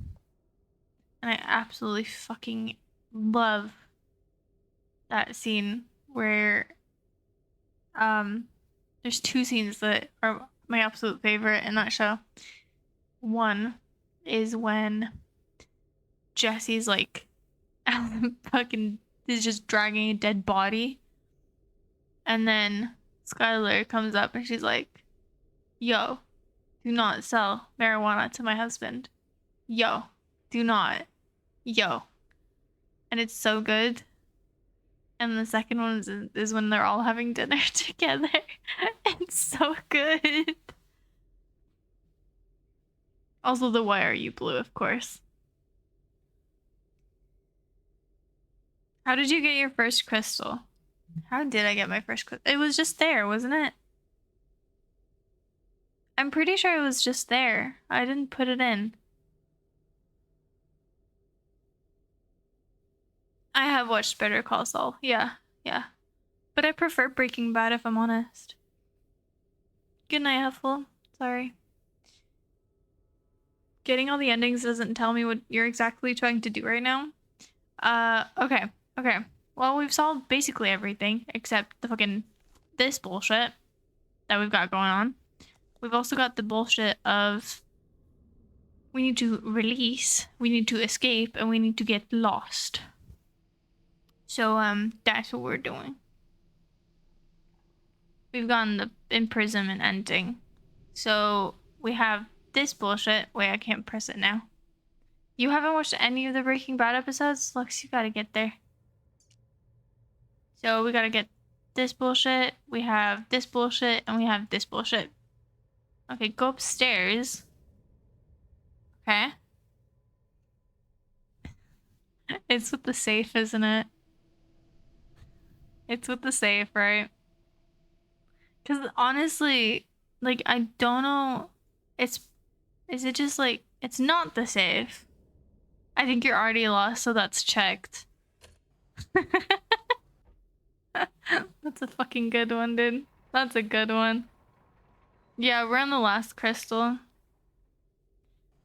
And I absolutely fucking love that scene where there's 2 scenes that are my absolute favorite in that show. One is when Jesse's like fucking is just dragging a dead body, and then Skylar comes up and she's like, yo, do not sell marijuana to my husband. Yo, do not. Yo. And it's so good. And the second one is when they're all having dinner together. It's so good. Also the Why Are You Blue, of course. How did you get your first crystal? How did I get my first crystal? It was just there, wasn't it? I'm pretty sure it was just there. I didn't put it in. I have watched Better Call Saul. Yeah, yeah. But I prefer Breaking Bad if I'm honest. Good night, Huffle. Sorry. Getting all the endings doesn't tell me what you're exactly trying to do right now. Okay. Okay. Well, we've solved basically everything except the fucking this bullshit that we've got going on. We've also got the bullshit of we need to release, we need to escape, and we need to get lost. So, that's what we're doing. We've gotten the imprisonment ending. So, we have this bullshit. Wait, I can't press it now. You haven't watched any of the Breaking Bad episodes? Lux, you gotta get there. So, we gotta get this bullshit, we have this bullshit, and we have this bullshit. Okay, go upstairs. Okay. It's with the safe, isn't it? It's with the safe, right? Because honestly, like, I don't know. Is it just like, it's not the safe? I think you're already lost, so that's checked. That's a fucking good one, dude. That's a good one. Yeah, we're on the last crystal.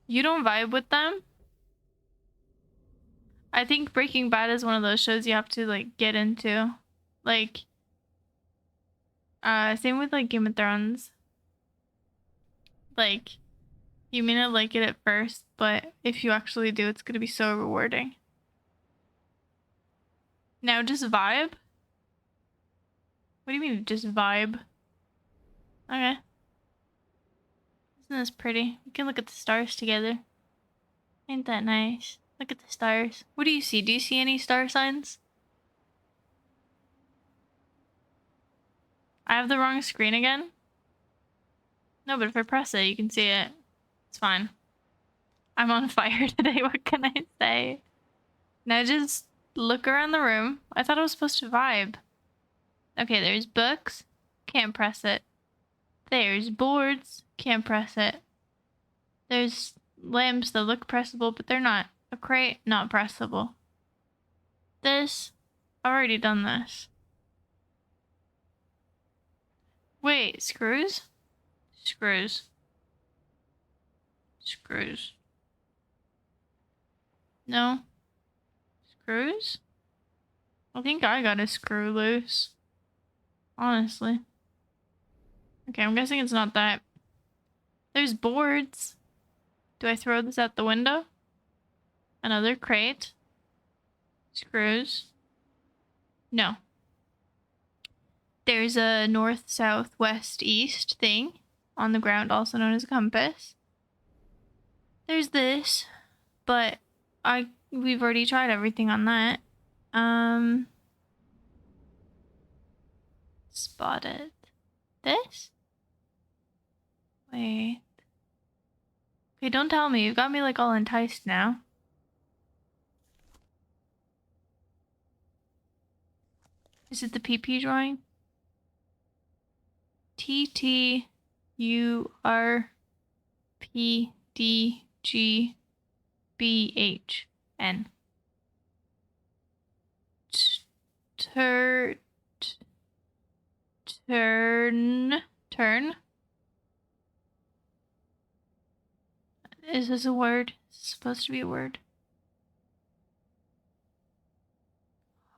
You don't vibe with them? I think Breaking Bad is one of those shows you have to, like, get into. Like, same with, like, Game of Thrones. Like, you may not like it at first, but if you actually do, it's gonna be so rewarding. Now, just vibe? What do you mean, just vibe? Okay. Isn't this pretty? We can look at the stars together. Ain't that nice? Look at the stars. What do you see? Do you see any star signs? I have the wrong screen again? No, but if I press it, you can see it. It's fine. I'm on fire today, what can I say? Now just look around the room. I thought I was supposed to vibe. Okay, there's books. Can't press it. There's boards. Can't press it. There's lamps that look pressable, but they're not. A crate, not pressable. This, I've already done this. Wait, screws? Screws. Screws. No. Screws? I think I got a screw loose. Honestly. Okay, I'm guessing it's not that. There's boards. Do I throw this out the window? Another crate. Screws. No. There's a north, south, west, east thing on the ground, also known as a compass. There's this, but we've already tried everything on that. Spotted. This? Wait. Okay, don't tell me. You've got me like all enticed now. Is it the PP drawing? TTURPDGBHN. Turn. Is this a word? Is this supposed to be a word?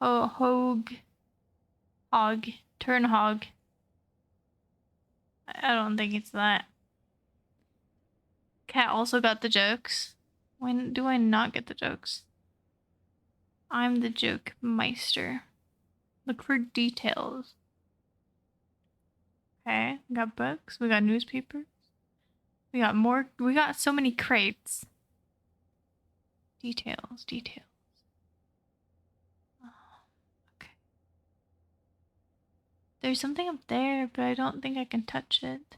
Hog. Turn hog. I don't think it's that. Cat also got the jokes. When do I not get the jokes? I'm the joke meister. Look for details. Okay, we got books. We got newspapers. We got more. We got so many crates. Details. Oh, okay. There's something up there, but I don't think I can touch it.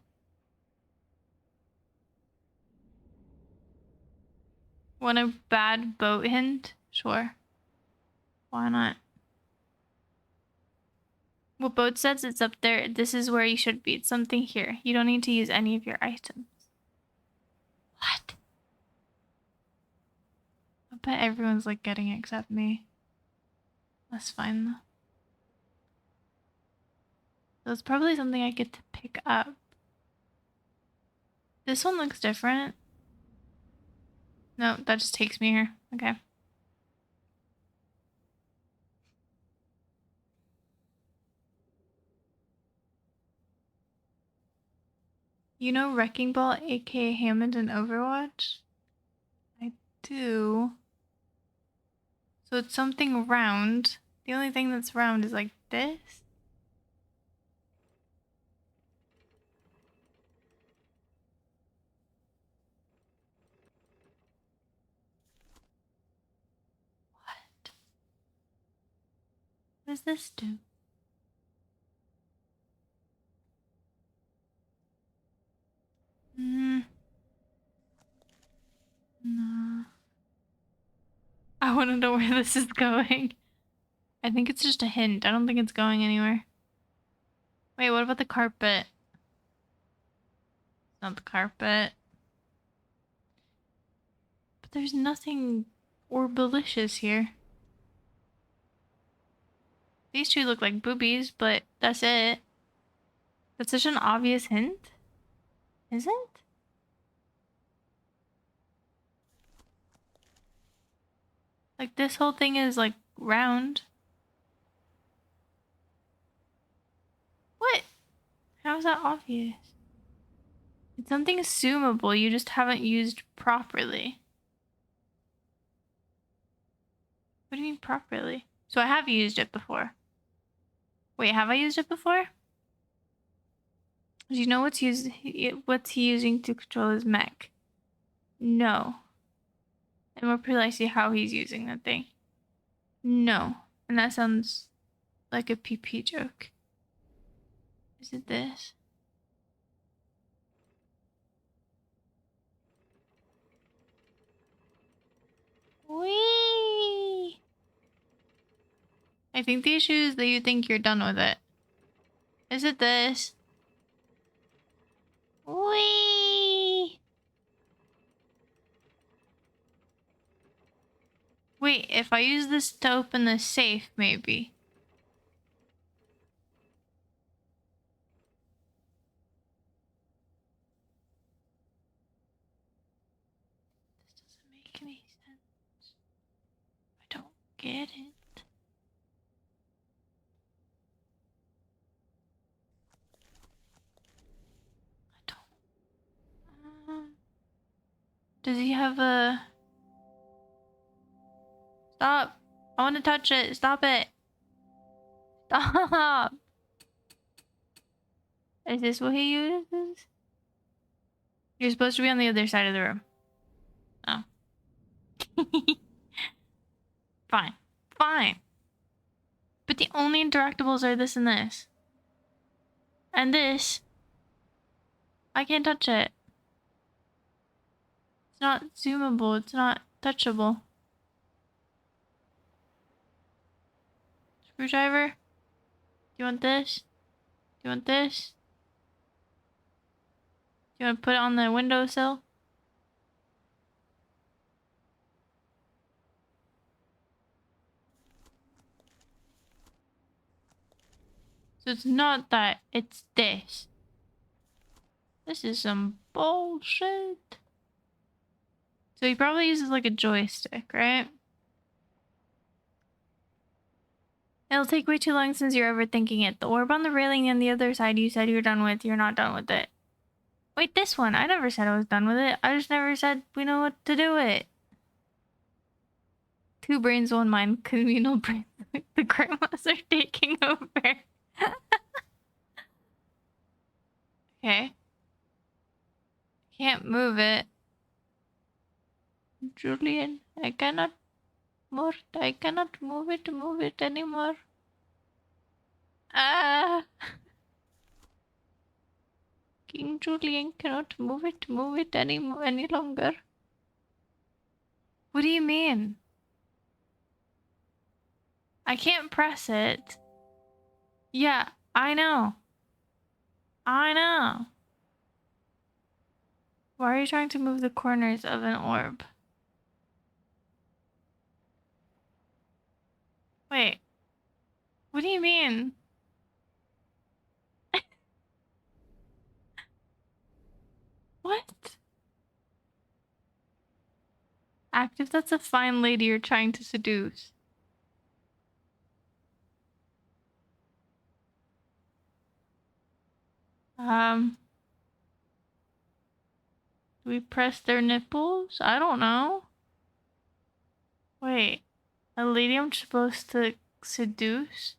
Want a bad boat hint? Sure. Why not? What boat says it's up there. This is where you should be. It's something here. You don't need to use any of your items. What? I bet everyone's like getting it except me. That's fine though. That's probably something I get to pick up. This one looks different. No, that just takes me here. Okay. You know Wrecking Ball, aka Hammond in Overwatch? I do. So it's something round. The only thing that's round is like this. What does this do? No. I want to know where this is going. I think it's just a hint. I don't think it's going anywhere. Wait, what about the carpet? It's not the carpet. But there's nothing orbelicious here. These two look like boobies, but that's it. That's such an obvious hint. Is it? Like, this whole thing is, like, round. What? How is that obvious? It's something assumable you just haven't used properly. What do you mean properly? So I have used it before. Wait, have I used it before? Do you know what's he using to control his mech? No. And more precisely how he's using that thing. No. And that sounds like a PP joke. Is it this? Whee! I think the issue is that you think you're done with it. Is it this? Whee! Wait, if I use this to open the safe, maybe. This doesn't make any sense. I don't get it. I don't. Does he have a... Stop! I want to touch it. Stop it. Stop! Is this what he uses? You're supposed to be on the other side of the room. Oh. Fine. Fine. But the only interactables are this and this. And this. I can't touch it. It's not zoomable. It's not touchable. Screwdriver? Do you want this? Do you want this? Do you want to put it on the windowsill? So it's not that, it's this. This is some bullshit. So he probably uses like a joystick, right? It'll take way too long since you're overthinking it. The orb on the railing on the other side you said you're done with. You're not done with it. Wait, this one. I never said I was done with it. I just never said we know what to do with it. Two brains, one mind. Communal brains. The grandmas are taking over. Okay. Can't move it. Julian, I cannot move it anymore. Ah. King Julian cannot move it any longer. What do you mean? I can't press it. Yeah, I know. I know. Why are you trying to move the corners of an orb? Wait. What do you mean? What? Active, that's a fine lady you're trying to seduce. Do we press their nipples? I don't know. Wait, a lady I'm supposed to seduce?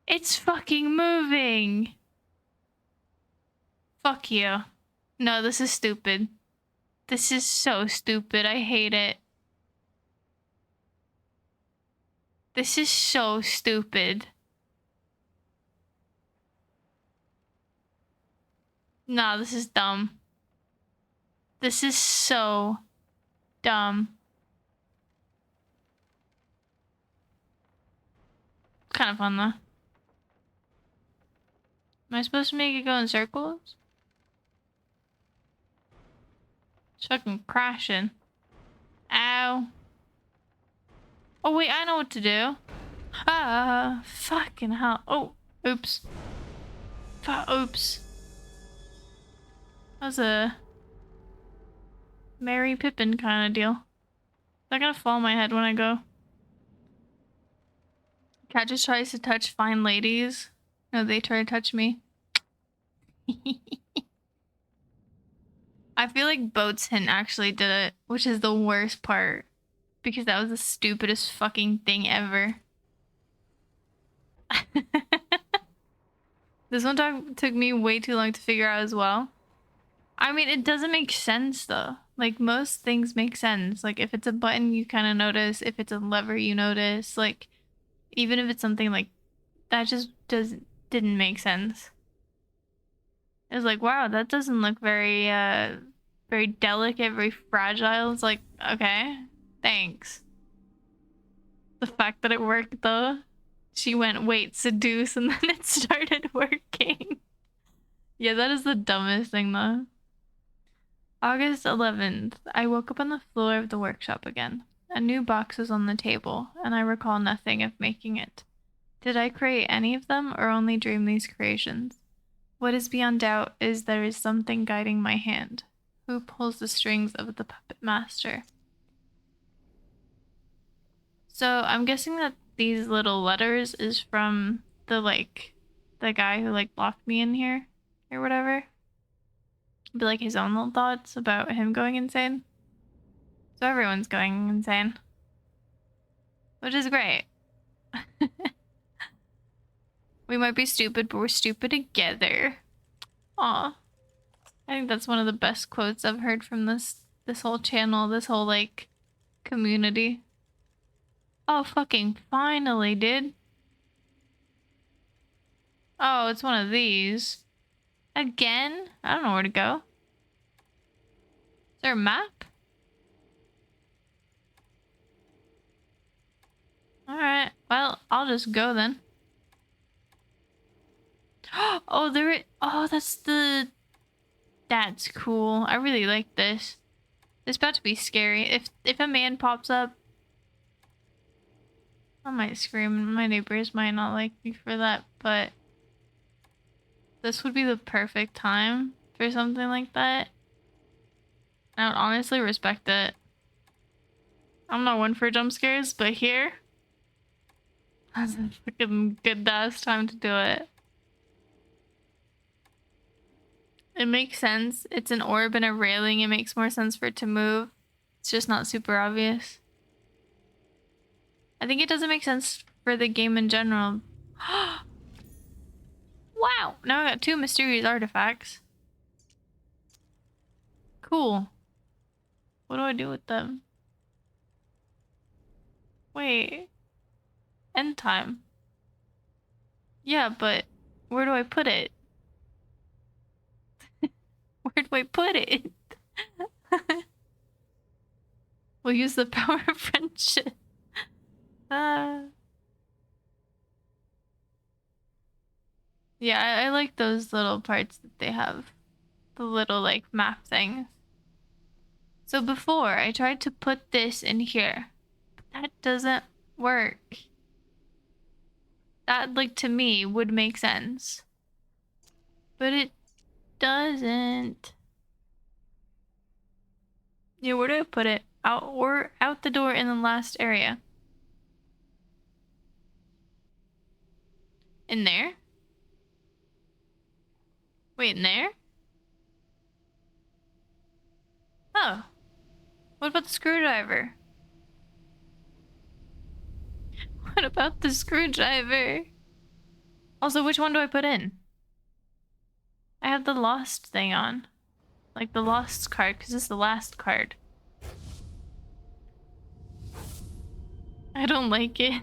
It's fucking moving! Fuck you. No, this is stupid. This is so stupid. I hate it. This is so stupid. No, this is dumb. This is so dumb. It's kind of fun though. Am I supposed to make it go in circles? It's fucking crashing. Ow. Oh wait, I know what to do. Ah, fucking hell. Oh, oops. Oops. That was a Mary Pippin kind of deal. They're gonna fall on my head when I go. Cat just tries to touch fine ladies. No, they try to touch me. I feel like Boatshin actually did it, which is the worst part. Because that was the stupidest fucking thing ever. This one took me way too long to figure out as well. I mean, it doesn't make sense though. Like, most things make sense. Like, if it's a button, you kind of notice. If it's a lever, you notice. Like, even if it's something like that, just didn't make sense. It was like, wow, that doesn't look very very delicate, very fragile. It's like, okay, thanks. The fact that it worked though. She went, wait, seduce, and then it started working. Yeah, that is the dumbest thing though. August 11th. I woke up on the floor of the workshop again. A new box was on the table, and I recall nothing of making it. Did I create any of them, or only dream these creations? What is beyond doubt is there is something guiding my hand. Who pulls the strings of the puppet master? So I'm guessing that these little letters is from the guy who like locked me in here or whatever. Be like his own little thoughts about him going insane. So everyone's going insane. Which is great. We might be stupid, but we're stupid together. Aw. I think that's one of the best quotes I've heard from this whole channel, this whole like community. Oh, fucking finally, dude. Oh, it's one of these. Again? I don't know where to go. Is there a map? Alright, well, I'll just go then. Oh, oh, that's cool. I really like this. It's about to be scary. If a man pops up, I might scream. My neighbors might not like me for that, but this would be the perfect time for something like that. I would honestly respect it. I'm not one for jump scares, but here, that's a fucking good ass time to do it. It makes sense. It's an orb and a railing. It makes more sense for it to move. It's just not super obvious. I think it doesn't make sense for the game in general. Wow! Now I got 2 mysterious artifacts. Cool. What do I do with them? Wait. End time. Yeah, but where do I put it? Where do I put it? We'll use the power of friendship. Yeah, I like those little parts that they have. The little, like, map things. So before, I tried to put this in here. But that doesn't work. That, like, to me, would make sense. But it doesn't. Yeah, where do I put it? Out or out the door in the last area. In there? Wait, in there? Oh. What about the screwdriver? What about the screwdriver? Also, which one do I put in? I have the lost thing on. Like the lost card, because it's the last card. I don't like it.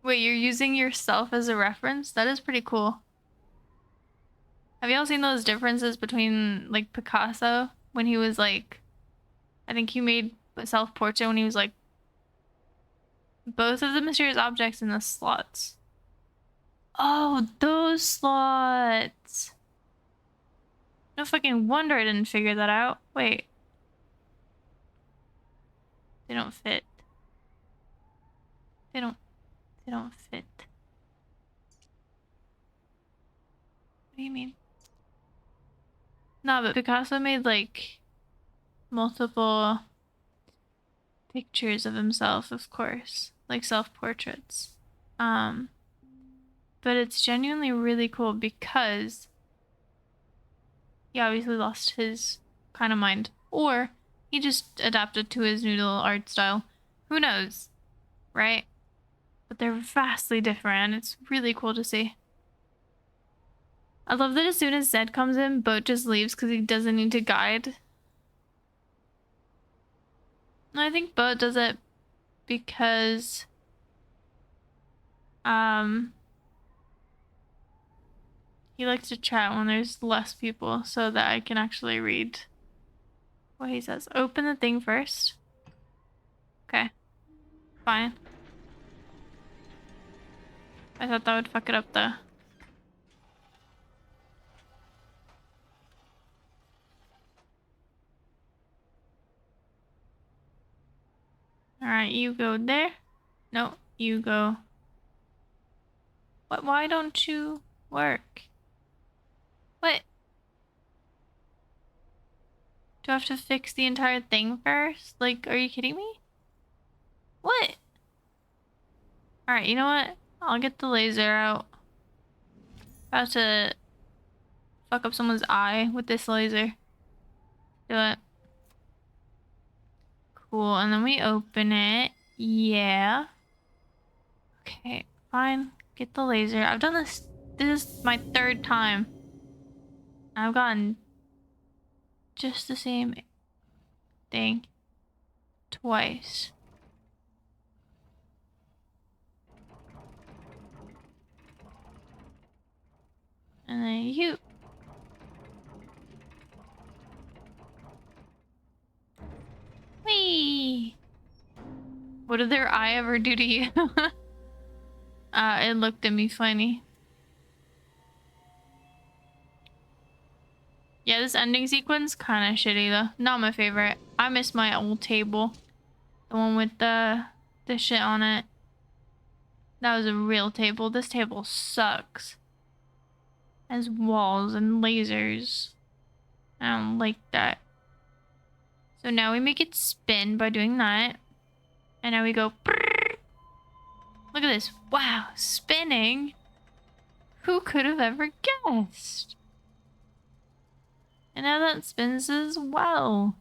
Wait, you're using yourself as a reference? That is pretty cool. Have you all seen those differences between, like, Picasso when he was like, I think he made a self-portrait when he was like, both of the mysterious objects in the slots. Oh, those slots. No fucking wonder I didn't figure that out. Wait. They don't fit. They don't fit. What do you mean? No, but Picasso made like multiple pictures of himself, of course, like self-portraits. But it's genuinely really cool because he obviously lost his kind of mind, or he just adapted to his new little art style. Who knows, right? But they're vastly different, and it's really cool to see. I love that as soon as Zed comes in, Boat just leaves because he doesn't need to guide. I think Boat does it because he likes to chat when there's less people so that I can actually read what he says. Open the thing first. Okay. Fine. I thought that would fuck it up though. Alright, you go there. No, you go. What? Why don't you work? What? Do I have to fix the entire thing first? Like, are you kidding me? What? Alright, you know what? I'll get the laser out. About to fuck up someone's eye with this laser. Do it. Cool, and then we open it. Yeah. Okay, fine. Get the laser. I've done this. This is my third time. I've gotten just the same thing twice. And then you. Whee! What did their eye ever do to you? It looked at me funny. Yeah, this ending sequence kind of shitty though. Not my favorite. I miss my old table. The one with the shit on it. That was a real table. This table sucks. It has walls and lasers. I don't like that. So now we make it spin by doing that. And now we go. Brrr. Look at this. Wow, spinning. Who could have ever guessed? And now that spins as well.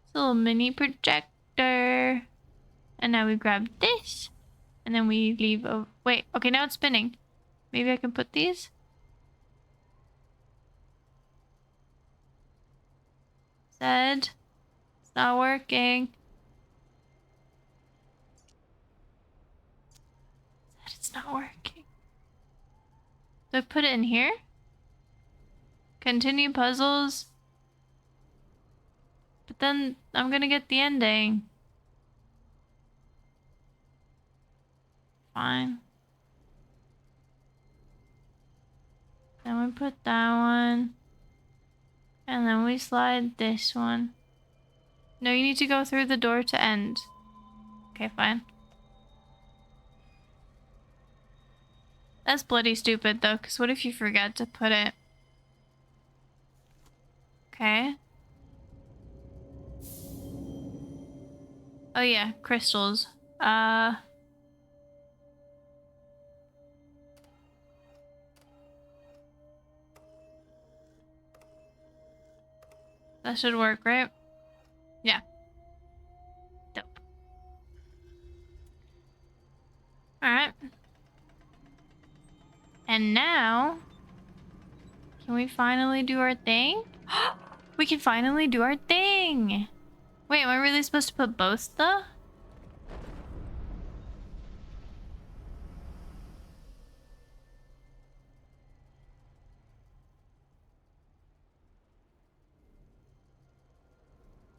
It's a little mini projector. And now we grab this. And then we leave. Oh, wait. Okay, now it's spinning. Maybe I can put these? Said. It's not working. Said it's not working. Do I put it in here? Continue puzzles. But then I'm gonna get the ending. Fine. Then we put that one. And then we slide this one. No, you need to go through the door to end. Okay, fine. That's bloody stupid though, because what if you forget to put it? Okay. Oh yeah, crystals. That should work, right? Yeah. Dope. Alright. And now, can we finally do our thing? We can finally do our thing! Wait, am I really supposed to put both though?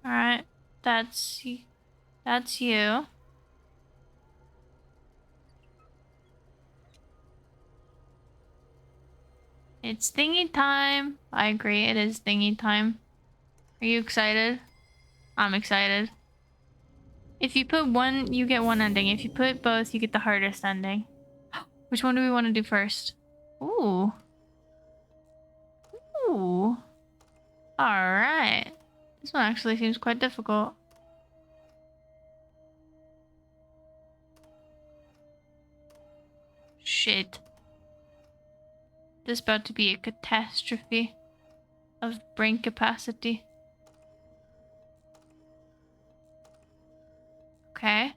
Alright. That's you. It's thingy time. I agree, it is thingy time. Are you excited? I'm excited. If you put one, you get one ending. If you put both, you get the hardest ending. Which one do we want to do first? Ooh. Ooh. Alright. This one actually seems quite difficult. Shit. This is about to be a catastrophe of brain capacity. Okay.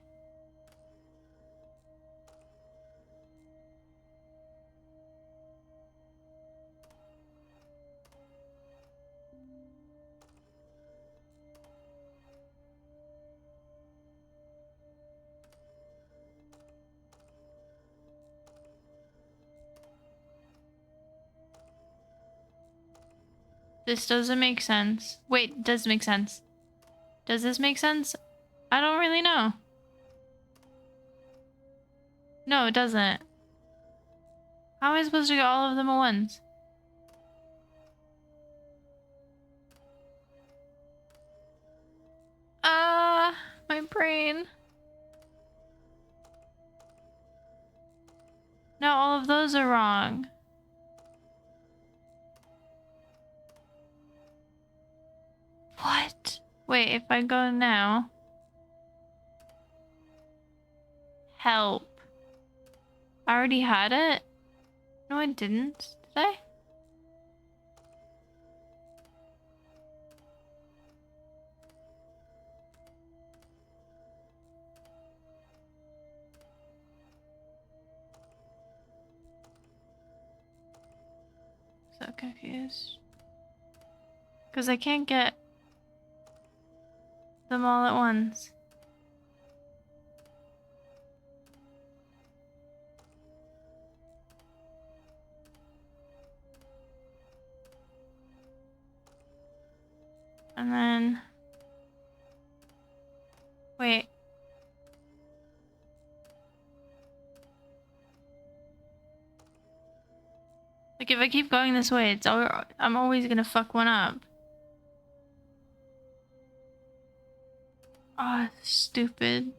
This doesn't make sense. Wait, it does make sense. Does this make sense? I don't really know. No, it doesn't. How am I supposed to get all of them at once? My brain. No, all of those are wrong. What? Wait, if I go now... Help. I already had it? No, I didn't. Did I? So confused. Because I can't get them all at once. And then... Wait. Like, if I keep going this way, I'm always gonna fuck one up. Oh, stupid.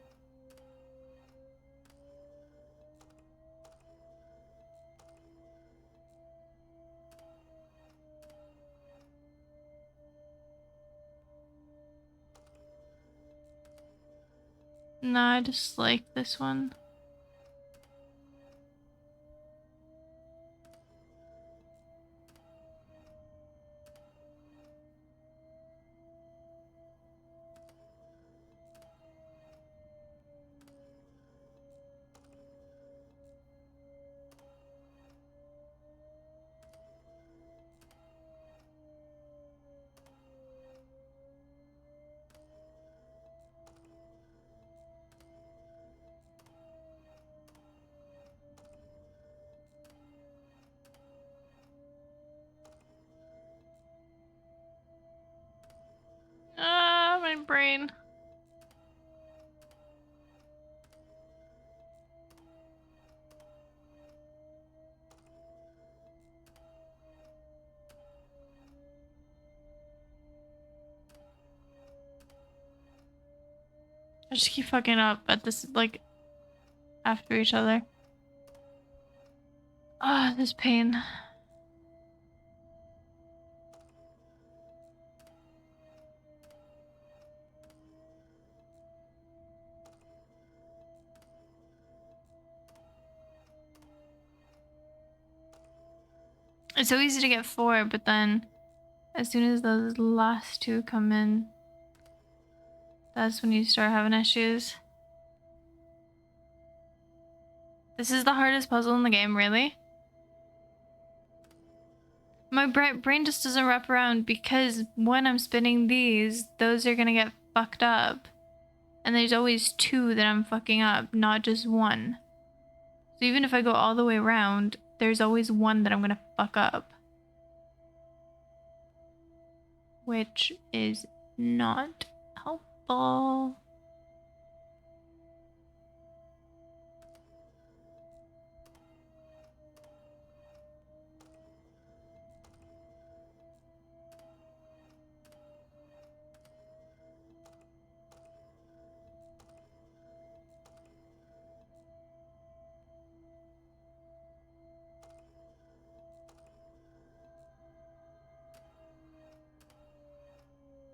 No, I just like this one. I just keep fucking up at this, like, after each other. Ah, this pain. It's so easy to get 4, but then as soon as those last 2 come in, that's when you start having issues. This is the hardest puzzle in the game, really? My brain just doesn't wrap around because when I'm spinning these, those are gonna get fucked up. And there's always 2 that I'm fucking up, not just 1. So even if I go all the way around, there's always 1 that I'm gonna fuck up. Which is not helpful.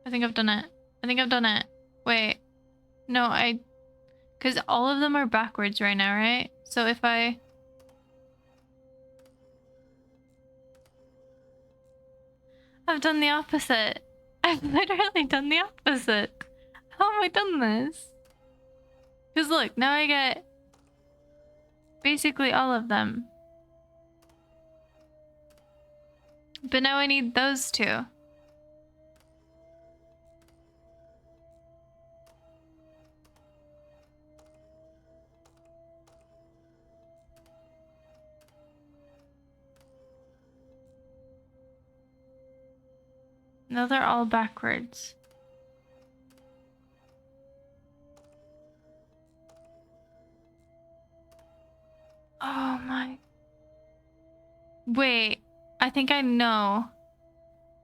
I think I've done it. I think I've done it. Wait. No, because all of them are backwards right now, right? So if I've done the opposite. I've literally done the opposite. How have I done this? Because look, now I get basically all of them. But now I need those 2. Now they're all backwards. Oh my. Wait, I think I know.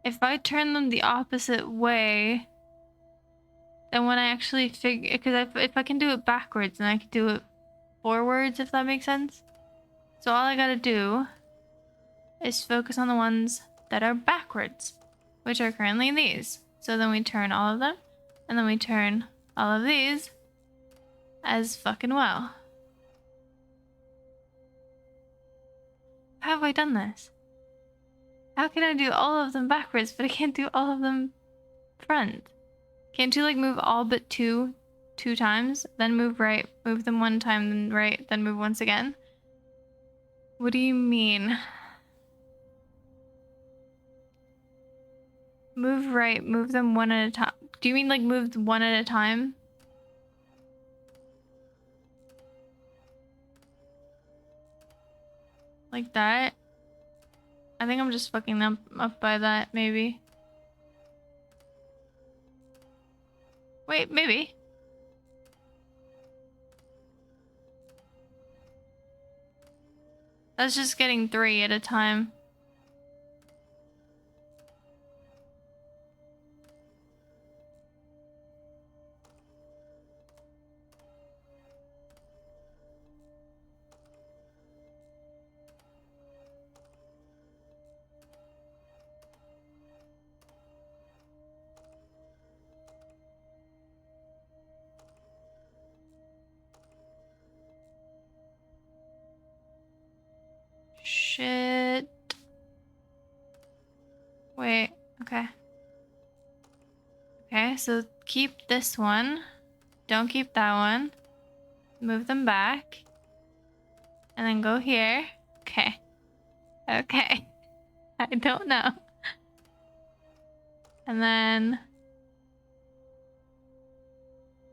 If I turn them the opposite way, then when I actually figure, because if I can do it backwards, then I can do it forwards, if that makes sense. So all I gotta do is focus on the ones that are backwards, which are currently these. So then we turn all of them, and then we turn all of these as fucking well. How have I done this? How can I do all of them backwards, but I can't do all of them front? Can't you like move all but 2 times, then move right, move them 1 time, then right, then move once again? What do you mean? Move right, move them 1 at a time. Do you mean like move 1 at a time? Like that? I think I'm just fucking them up by that, maybe. Wait, maybe. That's just getting 3 at a time. Shit. Wait, okay. Okay, so keep this one. Don't keep that one. Move them back. And then go here. Okay. Okay. I don't know. And then...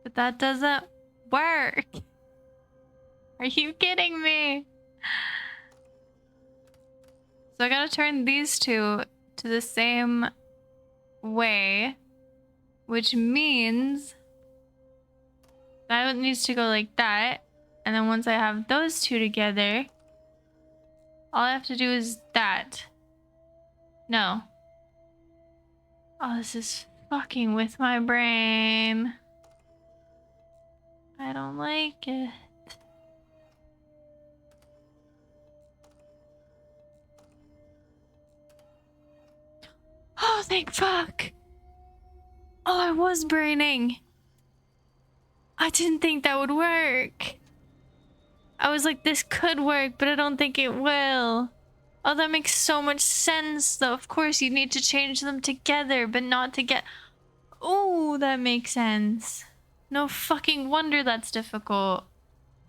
But that doesn't work. Are you kidding me? So I gotta turn these 2 to the same way, which means that needs to go like that. And then once I have those 2 together, all I have to do is that. No. Oh, this is fucking with my brain. I don't like it. Oh, thank fuck. Oh, I was braining. I didn't think that would work. I was like, this could work, but I don't think it will. Oh, that makes so much sense, though. Of course, you need to change them together, but not to get... Oh, that makes sense. No fucking wonder that's difficult.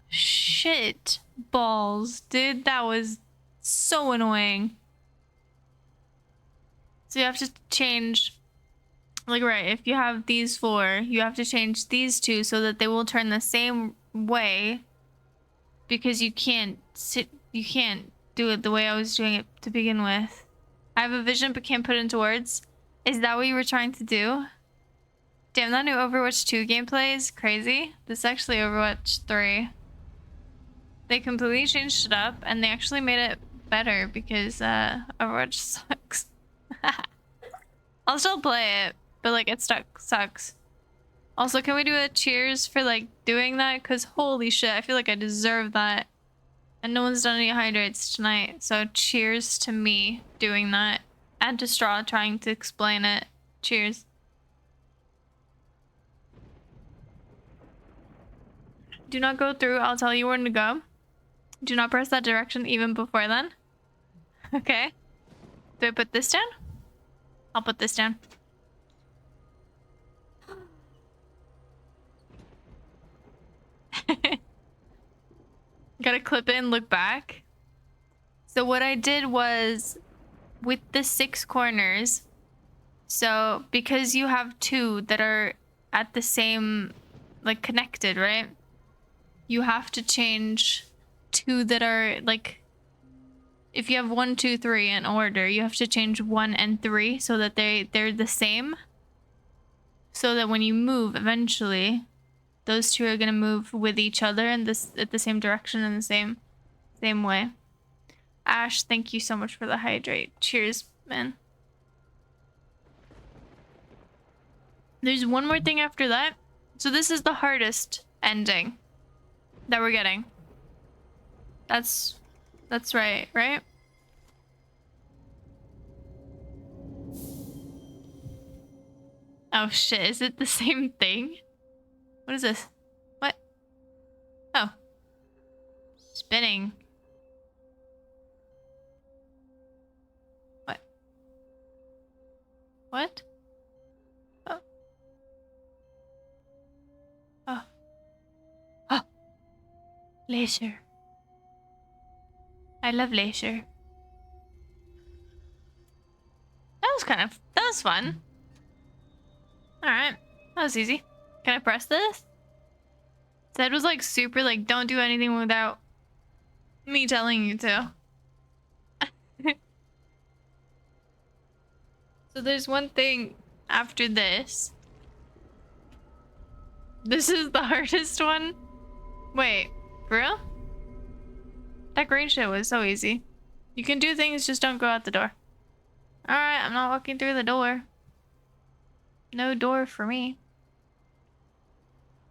Shit. Balls. Dude, that was so annoying. So you have to change... Like, right, if you have these four, you have to change these two so that they will turn the same way. Because you can't do it the way I was doing it to begin with. I have a vision but can't put it into words. Is that what you were trying to do? Damn, that new Overwatch 2 gameplay is crazy. This is actually Overwatch 3. They completely changed it up and they actually made it better because Overwatch sucks. I'll still play it, but like it sucks. Also, can we do a cheers for like doing that? Because holy shit, I feel like I deserve that. And no one's done any hydrates tonight, so cheers to me doing that. And to Straw trying to explain it. Cheers. Do not go through, I'll tell you when to go. Do not press that direction even before then. Okay. Do I put this down? I'll put this down. Gotta clip it and look back. So what I did was with the 6 corners, so because you have 2 that are at the same, like connected, right? You have to change 2 that are like, if you have 1, 2, 3 in order, you have to change 1 and 3 so that they're the same. So that when you move eventually, those 2 are gonna move with each other in at the same direction in the same way. Ash, thank you so much for the hydrate. Cheers, man. There's one more thing after that. So this is the hardest ending that we're getting. That's right, right? Oh shit, is it the same thing? What is this? What? Oh. Spinning. What? What? Oh. Oh. Oh. Laser. I love laser. That was fun. Alright. That was easy. Can I press this? Zed was like super like, don't do anything without me telling you to. So there's one thing after this. This is the hardest one? Wait, for real? That green shit was so easy. You can do things, just don't go out the door. Alright, I'm not walking through the door. No door for me.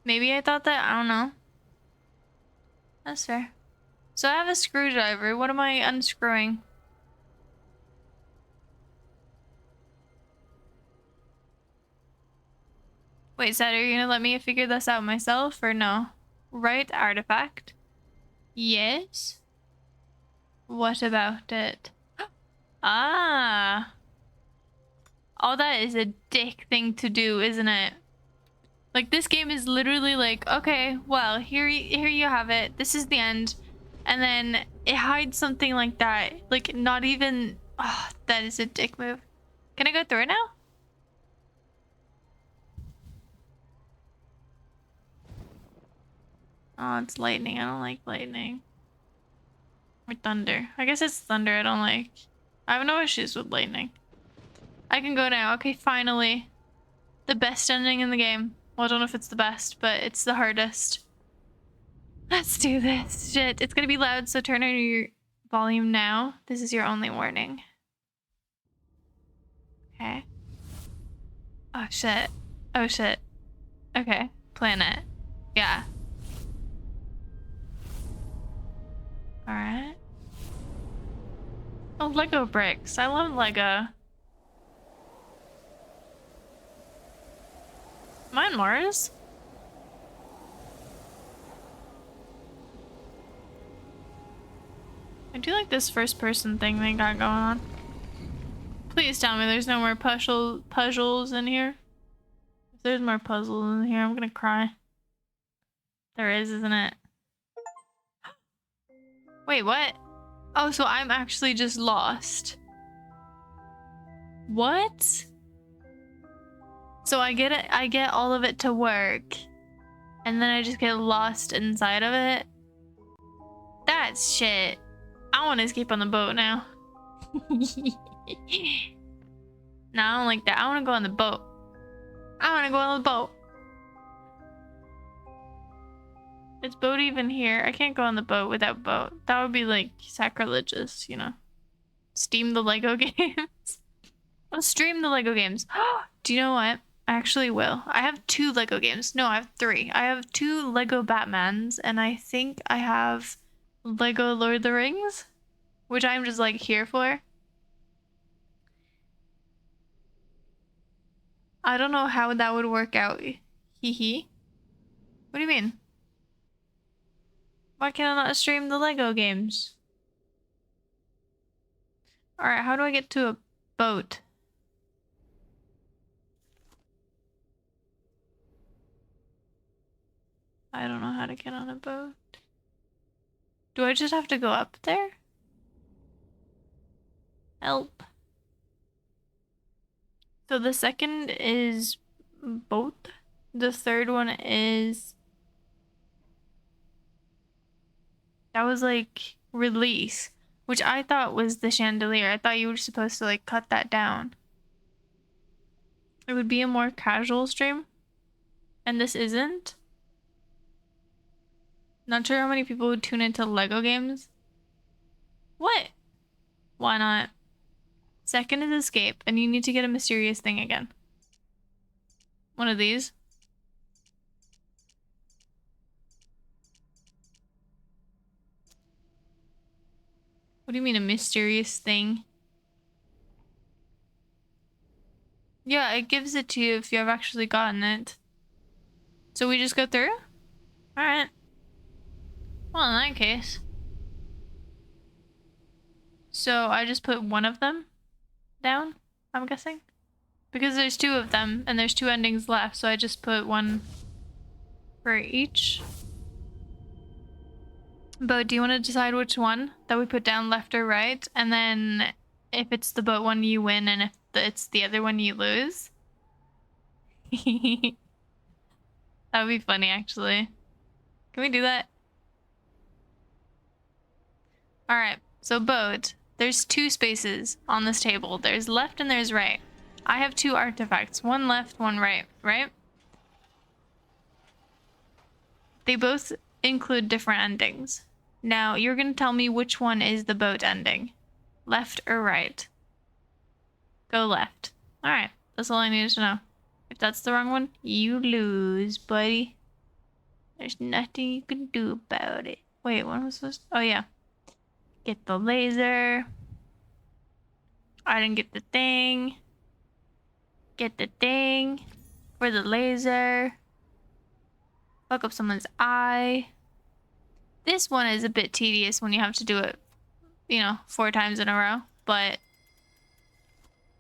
Maybe I thought that, I don't know. That's fair. So I have a screwdriver. What am I unscrewing? Wait, Zed, are you gonna let me figure this out myself or no? Right artifact. Yes. What about it? Ah. Oh, that is a dick thing to do, isn't it? Like, this game is literally like, okay, well, here you have it. This is the end. And then it hides something like that. Like, not even... Oh, that is a dick move. Can I go through it now? Oh, it's lightning. I don't like lightning. Or thunder. I guess it's thunder I don't like. I have no issues with lightning. I can go now. Okay, finally. The best ending in the game. Well, I don't know if it's the best, but it's the hardest. Let's do this. Shit, it's gonna be loud, so turn on your volume now. This is your only warning. Okay. Oh shit. Oh shit. Okay. Planet. Yeah. Alright. Oh, Lego bricks. I love Lego. Mine Mars. I do like this first person thing they got going on. Please tell me there's no more puzzles in here. If there's more puzzles in here, I'm gonna cry. There is, isn't it? Wait, what? Oh, so I'm actually just lost. What? So I get all of it to work, and then I just get lost inside of it? That's shit. I want to escape on the boat now. No, I don't like that. I want to go on the boat. I want to go on the boat. Is boat even here? I can't go on the boat without boat. That would be like sacrilegious, you know. Steam the Lego games. I'll stream the Lego games. Do you know what? I actually will. I have 2 Lego games. No, I have 3. I have 2 Lego Batmans, and I think I have Lego Lord of the Rings, which I'm just like here for. I don't know how that would work out. Hee hee. What do you mean? Why can I not stream the Lego games? Alright, how do I get to a boat? I don't know how to get on a boat. Do I just have to go up there? Help. So the second is boat. The third one is... That was like release, which I thought was the chandelier. I thought you were supposed to like cut that down. It would be a more casual stream. And this isn't. Not sure how many people would tune into Lego games. What? Why not? Second is escape, and you need to get a mysterious thing again. One of these. What do you mean a mysterious thing? Yeah, it gives it to you if you have actually gotten it. So we just go through? Alright. Well, in that case. So I just put one of them down, I'm guessing? Because there's 2 of them, and there's 2 endings left, so I just put one for each. But do you want to decide which one that we put down, left or right? And then if it's the boat one, you win, and if it's the other one, you lose? That would be funny, actually. Can we do that? Alright, so boat. There's 2 spaces on this table. There's left and there's right. I have 2 artifacts. One left, one right, right? They both include different endings. Now, you're gonna tell me which one is the boat ending. Left or right? Go left. Alright, that's all I needed to know. If that's the wrong one, you lose, buddy. There's nothing you can do about it. Wait, what was this? Oh, yeah. Get the laser. I didn't get the thing. Get the thing for the laser. Fuck up someone's eye. This one is a bit tedious when you have to do it, you know, 4 times in a row. But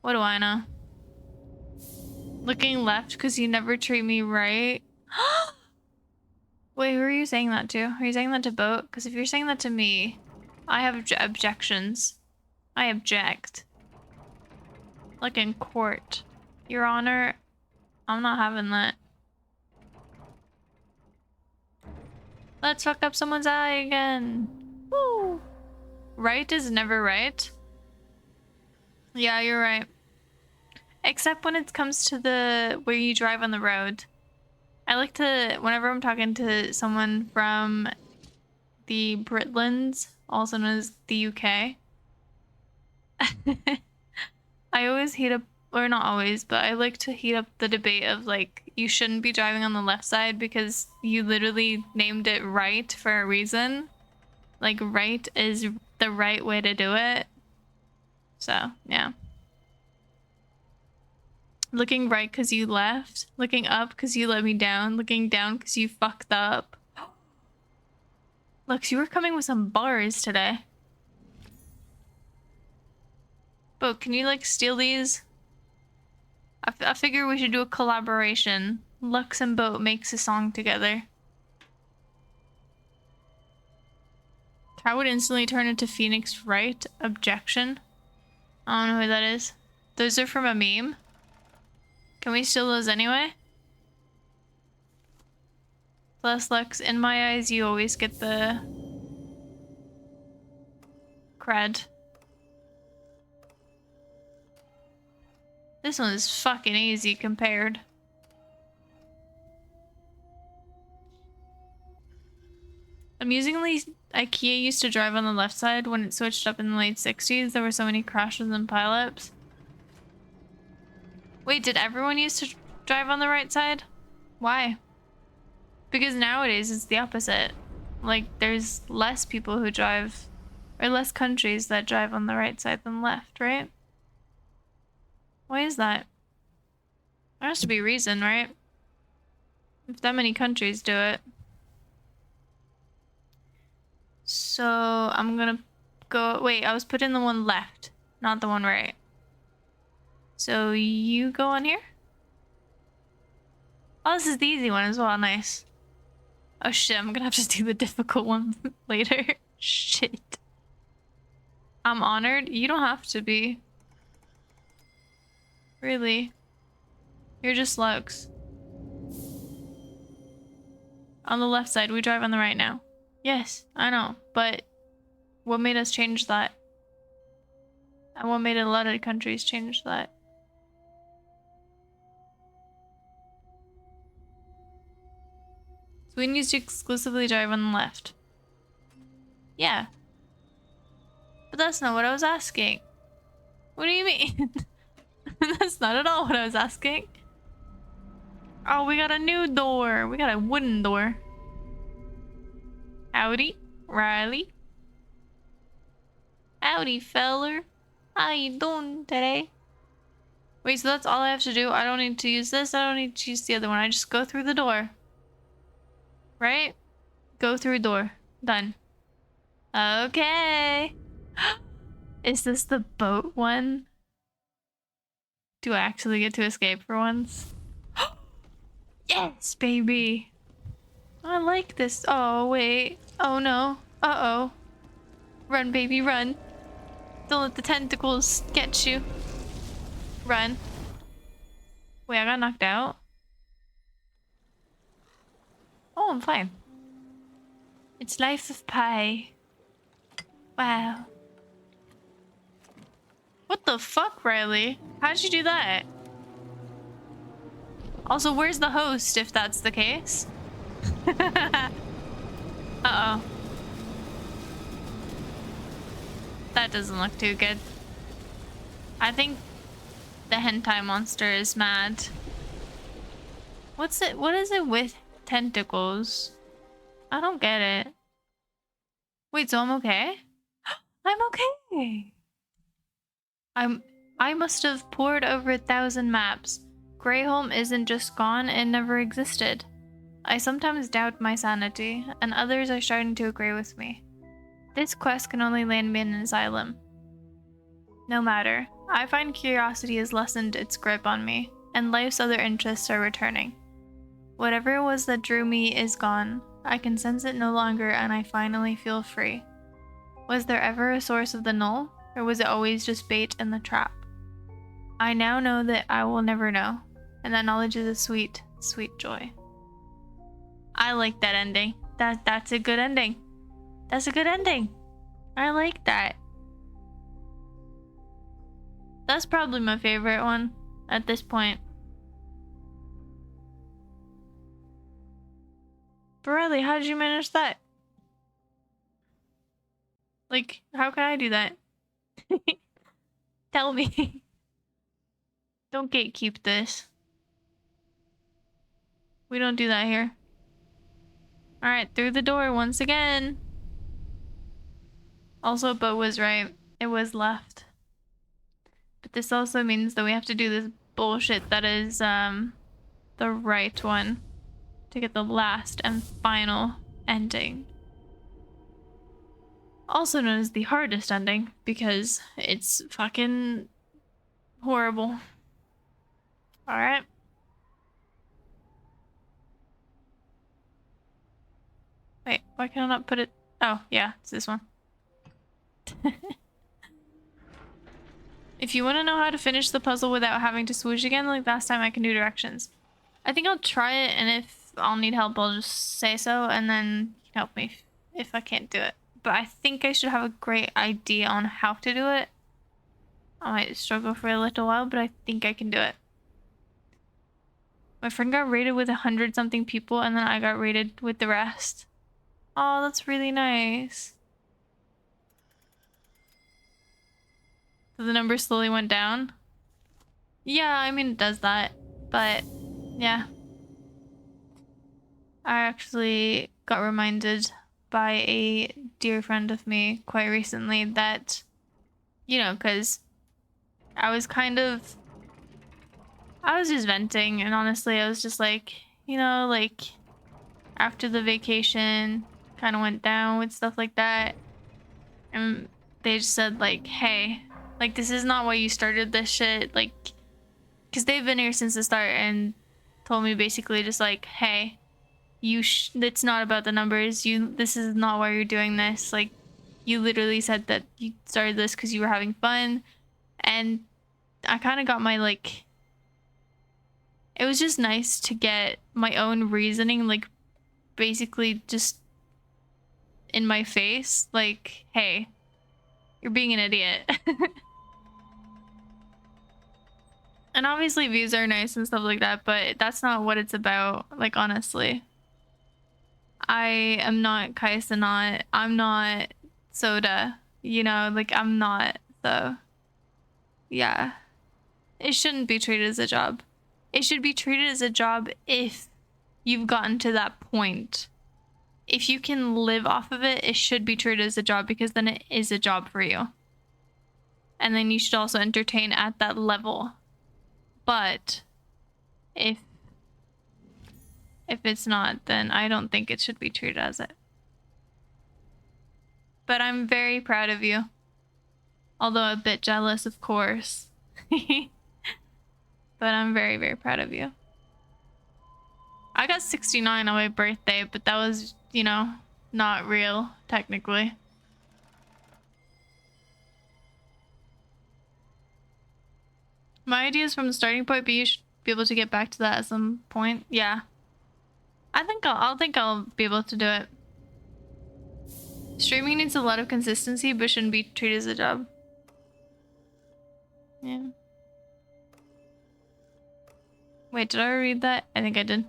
what do I know? Looking left because you never treat me right. Wait, who are you saying that to? Are you saying that to Boat? Because if you're saying that to me, I have objections. I object. Like in court. Your Honor, I'm not having that. Let's fuck up someone's eye again. Woo! Right is never right. Yeah, you're right. Except when it comes to the where you drive on the road. I like to, whenever I'm talking to someone from the Britlands, also known as the UK, I always heat up, or not always, but I like to heat up the debate of like, you shouldn't be driving on the left side because you literally named it right for a reason. like right is the right way to do it. So, yeah. Looking right because you left. Looking up because you let me down. Looking down because you fucked up. Lux, you were coming with some bars today. But can you, like, steal these? I figure we should do a collaboration. Lux and Boat makes a song together. Cow would instantly turn into Phoenix Wright. Objection. I don't know who that is. Those are from a meme. Can we steal those anyway? Plus, Lux, in my eyes, you always get the cred. This one is fucking easy compared. Amusingly, IKEA used to drive on the left side when it switched up in the late 60s. There were so many crashes and pileups. Wait, did everyone used to drive on the right side? Why? Because nowadays it's the opposite. Like, there's less people who drive, or less countries that drive on the right side than left, right? Why is that? There has to be a reason, right? If that many countries do it. So, I'm gonna go... Wait, I was putting the one left, not the one right. So, you go on here? Oh, this is the easy one as well. Nice. Oh shit, I'm gonna have to do the difficult one later. Shit. I'm honored. You don't have to be. Really. You're just Lux. On the left side, we drive on the right now. Yes, I know, but what made us change that? And what made a lot of countries change that? Sweden used to exclusively drive on the left. Yeah. But that's not what I was asking. What do you mean? That's not at all what I was asking. Oh, we got a new door. We got a wooden door. Howdy, Riley. Howdy, feller. How you doing today? Wait, so that's all I have to do? I don't need to use this. I don't need to use the other one. I just go through the door. Right? Go through door. Done. Okay. Is this the boat one? Do I actually get to escape for once? Yes, baby. I like this. Oh, wait. Oh, no. Uh-oh. Run, baby, run. Don't let the tentacles get you. Run. Wait, I got knocked out? Oh, I'm fine. It's Life of Pi. Wow. What the fuck, Riley? How'd you do that? Also, where's the host, if that's the case? Uh-oh. That doesn't look too good. I think the hentai monster is mad. What's it? What is it with tentacles? I don't get it. Wait, so I'm okay? I'm okay. I must have pored over 1,000 maps. Greyholm isn't just gone, it never existed. I sometimes doubt my sanity, and others are starting to agree with me. This quest can only land me in an asylum. No matter, I find curiosity has lessened its grip on me, and life's other interests are returning. Whatever it was that drew me is gone. I can sense it no longer, and I finally feel free. Was there ever a source of the null, or was it always just bait in the trap? I now know that I will never know, and that knowledge is a sweet, sweet joy. I like that ending. That's a good ending. That's a good ending. I like that. That's probably my favorite one at this point. But Riley, how did you manage that? Like, how can I do that? Tell me. Don't gatekeep this. We don't do that here. Alright, through the door once again. Also, Bo was right. It was left. But this also means that we have to do this bullshit that is, the right one to get the last and final ending. Also known as the hardest ending because it's fucking horrible. Alright. Wait, why can I not put it? Oh, yeah, it's this one. If you want to know how to finish the puzzle without having to swoosh again, like last time, I can do directions. I think I'll try it, and if I'll need help, I'll just say so, and then you can help me if I can't do it. But I think I should have a great idea on how to do it. I might struggle for a little while, but I think I can do it. My friend got rated with 100-something people, and then I got rated with the rest. Oh, that's really nice. So the number slowly went down? Yeah, I mean, it does that. But, yeah. I actually got reminded by a dear friend of me quite recently that, you know, because I was just venting, and honestly, I was just like, you know, like, after the vacation kind of went down with stuff like that, and they just said, like, hey, like, this is not why you started this shit, like, because they've been here since the start, and told me basically just like, hey, it's not about the numbers, this is not why you're doing this, like, you literally said that you started this because you were having fun, and I kind of got my, like, it was just nice to get my own reasoning, like, basically just in my face, like, hey, you're being an idiot. And obviously views are nice and stuff like that, but that's not what it's about, like, honestly. I am not Kaisanot, I'm not Soda, you know, like, I'm not, so, yeah. It shouldn't be treated as a job. It should be treated as a job if you've gotten to that point. If you can live off of it, it should be treated as a job because then it is a job for you. And then you should also entertain at that level. But if it's not, then I don't think it should be treated as it. But I'm very proud of you. Although a bit jealous, of course. But I'm very, very proud of you. I got 69 on my birthday, but that was, you know, not real, technically. My idea is from the starting point, but you should be able to get back to that at some point. Yeah. I think I'll be able to do it. Streaming needs a lot of consistency, but shouldn't be treated as a job. Yeah. Wait, did I read that? I think I did.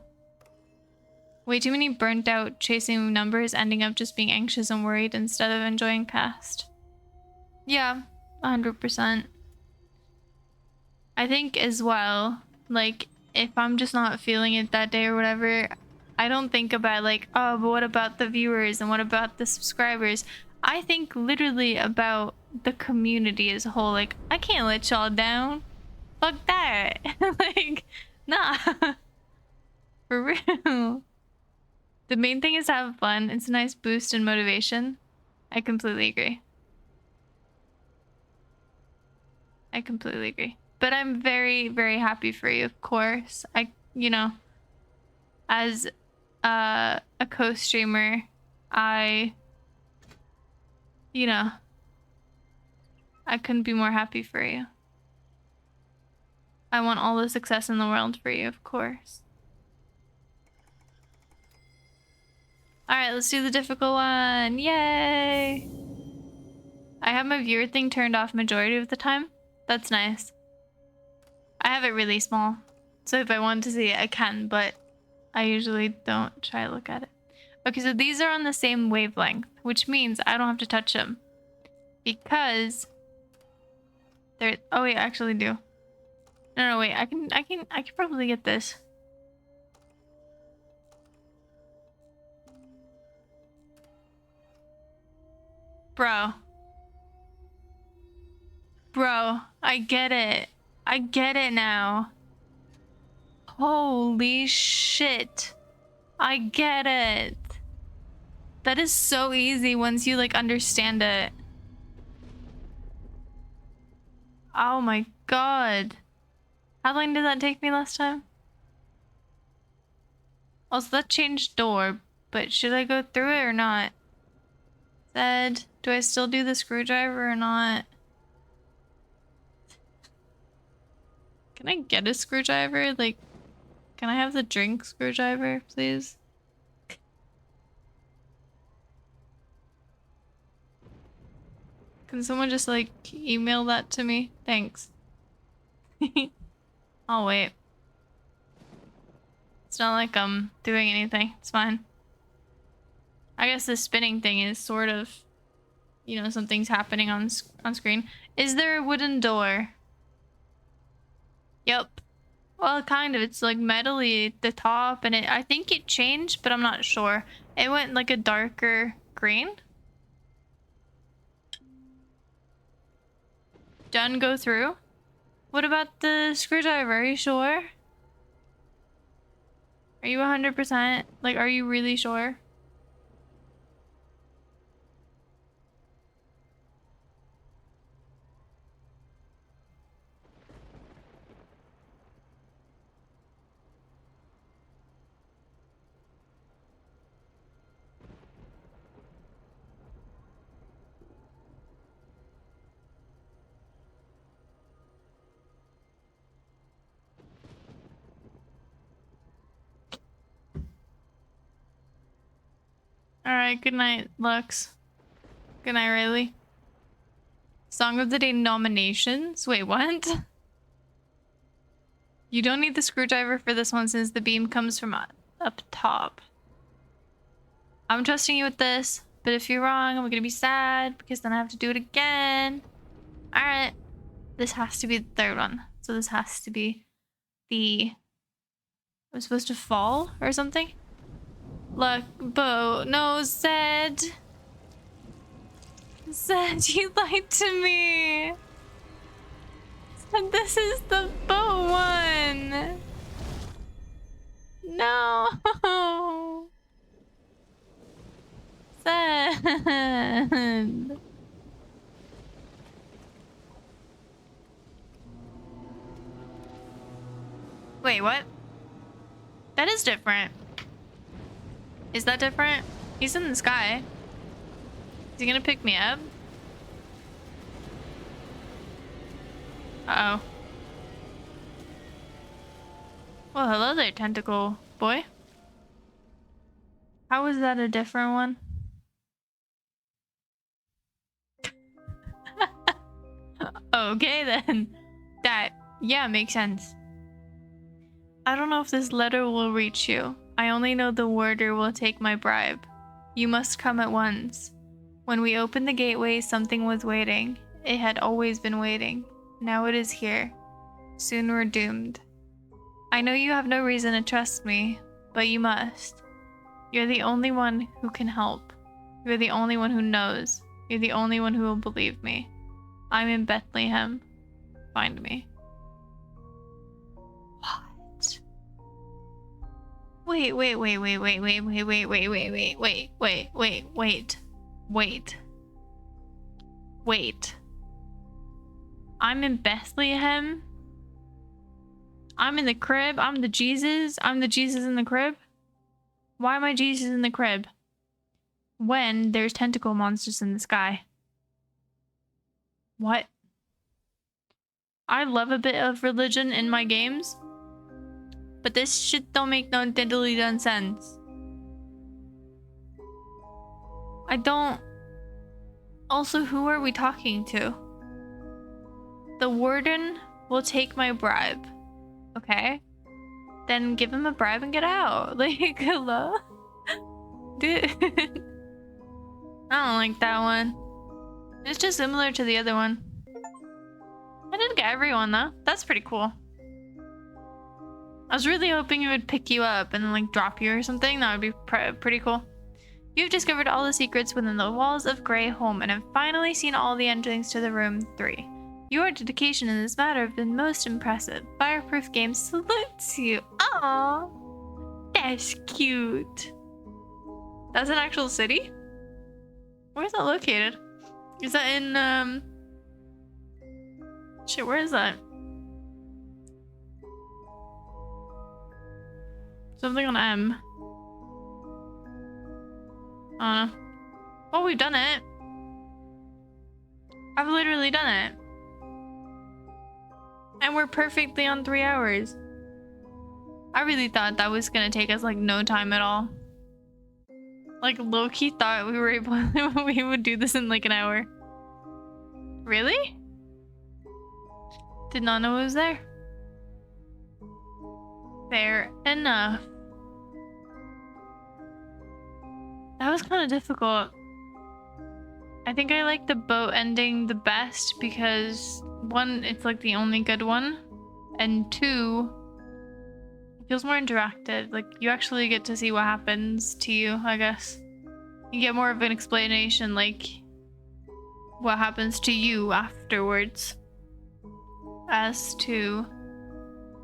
Way too many burnt out chasing numbers, ending up just being anxious and worried instead of enjoying cast. Yeah, 100%. I think as well, like, if I'm just not feeling it that day or whatever, I don't think about, like, oh, but what about the viewers and what about the subscribers? I think literally about the community as a whole. Like, I can't let y'all down. Fuck that. Like, nah. For real. The main thing is to have fun. It's a nice boost in motivation. I completely agree. I completely agree. But I'm very, very happy for you, of course. You know, as a co-streamer, you know, I couldn't be more happy for you. I want all the success in the world for you, of course. Alright, let's do the difficult one. Yay! I have my viewer thing turned off majority of the time. That's nice. I have it really small, so if I want to see it, I can, but I usually don't try to look at it. Okay, so these are on the same wavelength, which means I don't have to touch them. Because they're... Oh wait, I actually do. No, wait, I can probably get this. Bro. Bro, I get it. I get it now. Holy shit. I get it. That is so easy once you like understand it. Oh my god. How long did that take me last time? Also, that changed door, but should I go through it or not? Said, do I still do the screwdriver or not? Can I get a screwdriver? Like, can I have the drink screwdriver, please? Can someone just like email that to me? Thanks. I'll wait. It's not like I'm doing anything. It's fine. I guess the spinning thing is sort of, you know, something's happening on screen. Is there a wooden door? Yep. Well, kind of. It's like metally at the top, and I think it changed, but I'm not sure. It went like a darker green. Done, go through. What about the screwdriver? Are you sure? Are you 100%? Like, are you really sure? Alright, good night, Lux. Good night, Riley. Song of the Day nominations? Wait, what? You don't need the screwdriver for this one since the beam comes from up top. I'm trusting you with this, but if you're wrong, I'm gonna be sad because then I have to do it again. Alright. This has to be the third one. So this has to be the... I'm supposed to fall or something? Look, Bo. No, Zed. Zed, you lied to me. Zed, this is the Bo one. No. Zed. Wait, what? That is different. Is that different? He's in the sky. Is he gonna pick me up? Uh-oh. Well, hello there, tentacle boy. How is that a different one? Okay, then. That, yeah, makes sense. I don't know if this letter will reach you. I only know the warder will take my bribe. You must come at once. When we opened the gateway, something was waiting. It had always been waiting. Now it is here. Soon we're doomed. I know you have no reason to trust me, but you must. You're the only one who can help. You're the only one who knows. You're the only one who will believe me. I'm in Bethlehem. Find me. What? Wait. I'm in Bethlehem? I'm in the crib? I'm the Jesus? I'm the Jesus in the crib? Why am I Jesus in the crib? When there's tentacle monsters in the sky. What? I love a bit of religion in my games, but this shit don't make no diddly done sense. I don't... Also, who are we talking to? The warden will take my bribe. Okay. Then give him a bribe and get out. Like, hello? Dude. I don't like that one. It's just similar to the other one. I didn't get everyone though. That's pretty cool. I was really hoping it would pick you up and then like drop you or something. That would be pretty cool. You've discovered all the secrets within the walls of Grey Home and have finally seen all the endings to the room 3. Your dedication in this matter have been most impressive. Fireproof Games salutes you. Aww. That's cute. That's an actual city? Where is that located? Is that in, shit, where is that? Something on M. I don't know. Oh, we've done it. I've literally done it. And we're perfectly on 3 hours. I really thought that was gonna take us like no time at all. Like low-key thought we were able we would do this in like an hour. Really? Did not know it was there. Fair enough. That was kind of difficult. I think I like the boat ending the best because one, it's like the only good one, and two, it feels more interactive. Like you actually get to see what happens to you, I guess. You get more of an explanation, like what happens to you afterwards, as to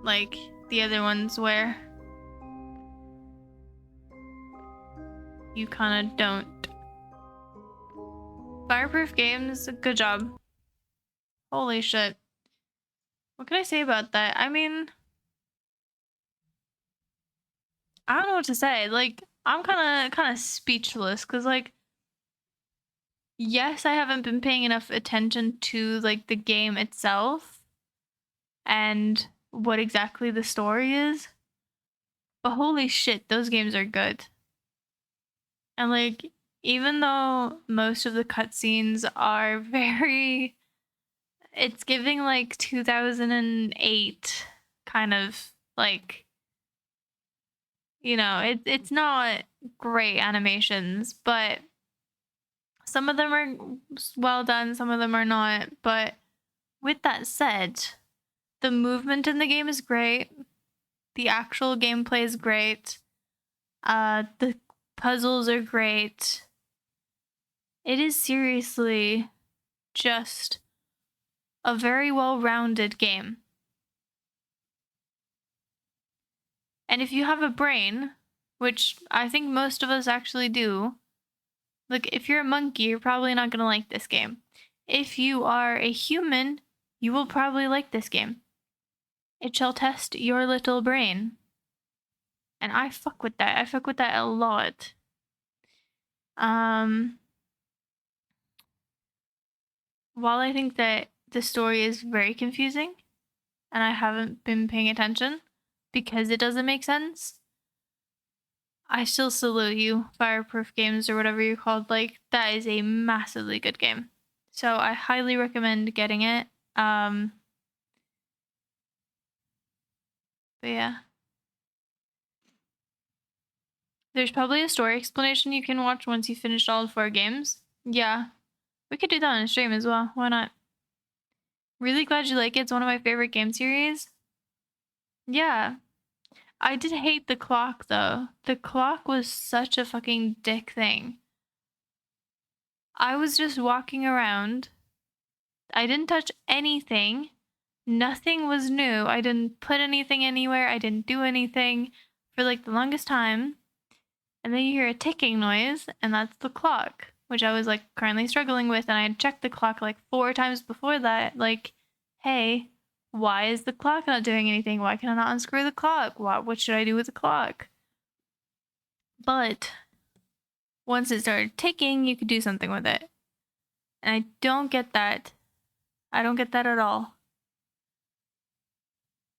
like the other ones where you kind of don't. Fireproof Games, good job. Holy shit. What can I say about that? I mean, I don't know what to say. Like, I'm kind of speechless because, like, yes, I haven't been paying enough attention to like the game itself and what exactly the story is. But holy shit, those games are good. And like, even though most of the cutscenes are very, it's giving like 2008 kind of like, you know, it's not great animations, but some of them are well done, some of them are not. But with that said, the movement in the game is great. The actual gameplay is great. The puzzles are great. It is seriously just a very well-rounded game. And if you have a brain, which I think most of us actually do, like if you're a monkey, you're probably not going to like this game. If you are a human, you will probably like this game. It shall test your little brain. And I fuck with that. I fuck with that a lot. While I think that the story is very confusing and I haven't been paying attention because it doesn't make sense, I still salute you, Fireproof Games or whatever you're called. Like, that is a massively good game. So I highly recommend getting it. But yeah. There's probably a story explanation you can watch once you finish all 4 games. Yeah. We could do that on a stream as well. Why not? Really glad you like it. It's one of my favorite game series. Yeah. I did hate the clock, though. The clock was such a fucking dick thing. I was just walking around. I didn't touch anything. Nothing was new. I didn't put anything anywhere. I didn't do anything for like the longest time. And then you hear a ticking noise, and that's the clock, which I was like currently struggling with. And I had checked the clock like 4 times before that. Like, hey, why is the clock not doing anything? Why can I not unscrew the clock? What should I do with the clock? But once it started ticking, you could do something with it. And I don't get that. I don't get that at all.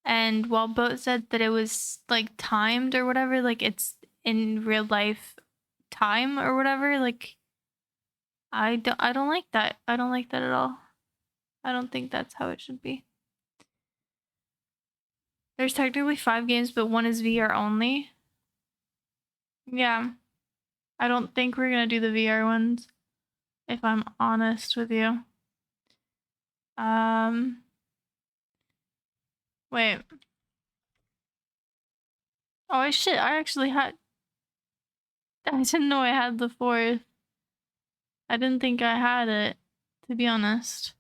And while Boat said that it was like timed or whatever, like it's in real life time or whatever, like I don't like that. I don't like that at all. I don't think that's how it should be. There's technically 5 games, but one is VR only. Yeah. I don't think we're gonna do the VR ones, if I'm honest with you. Wait. Oh shit, I actually had... I didn't know I had the 4th. I didn't think I had it, to be honest.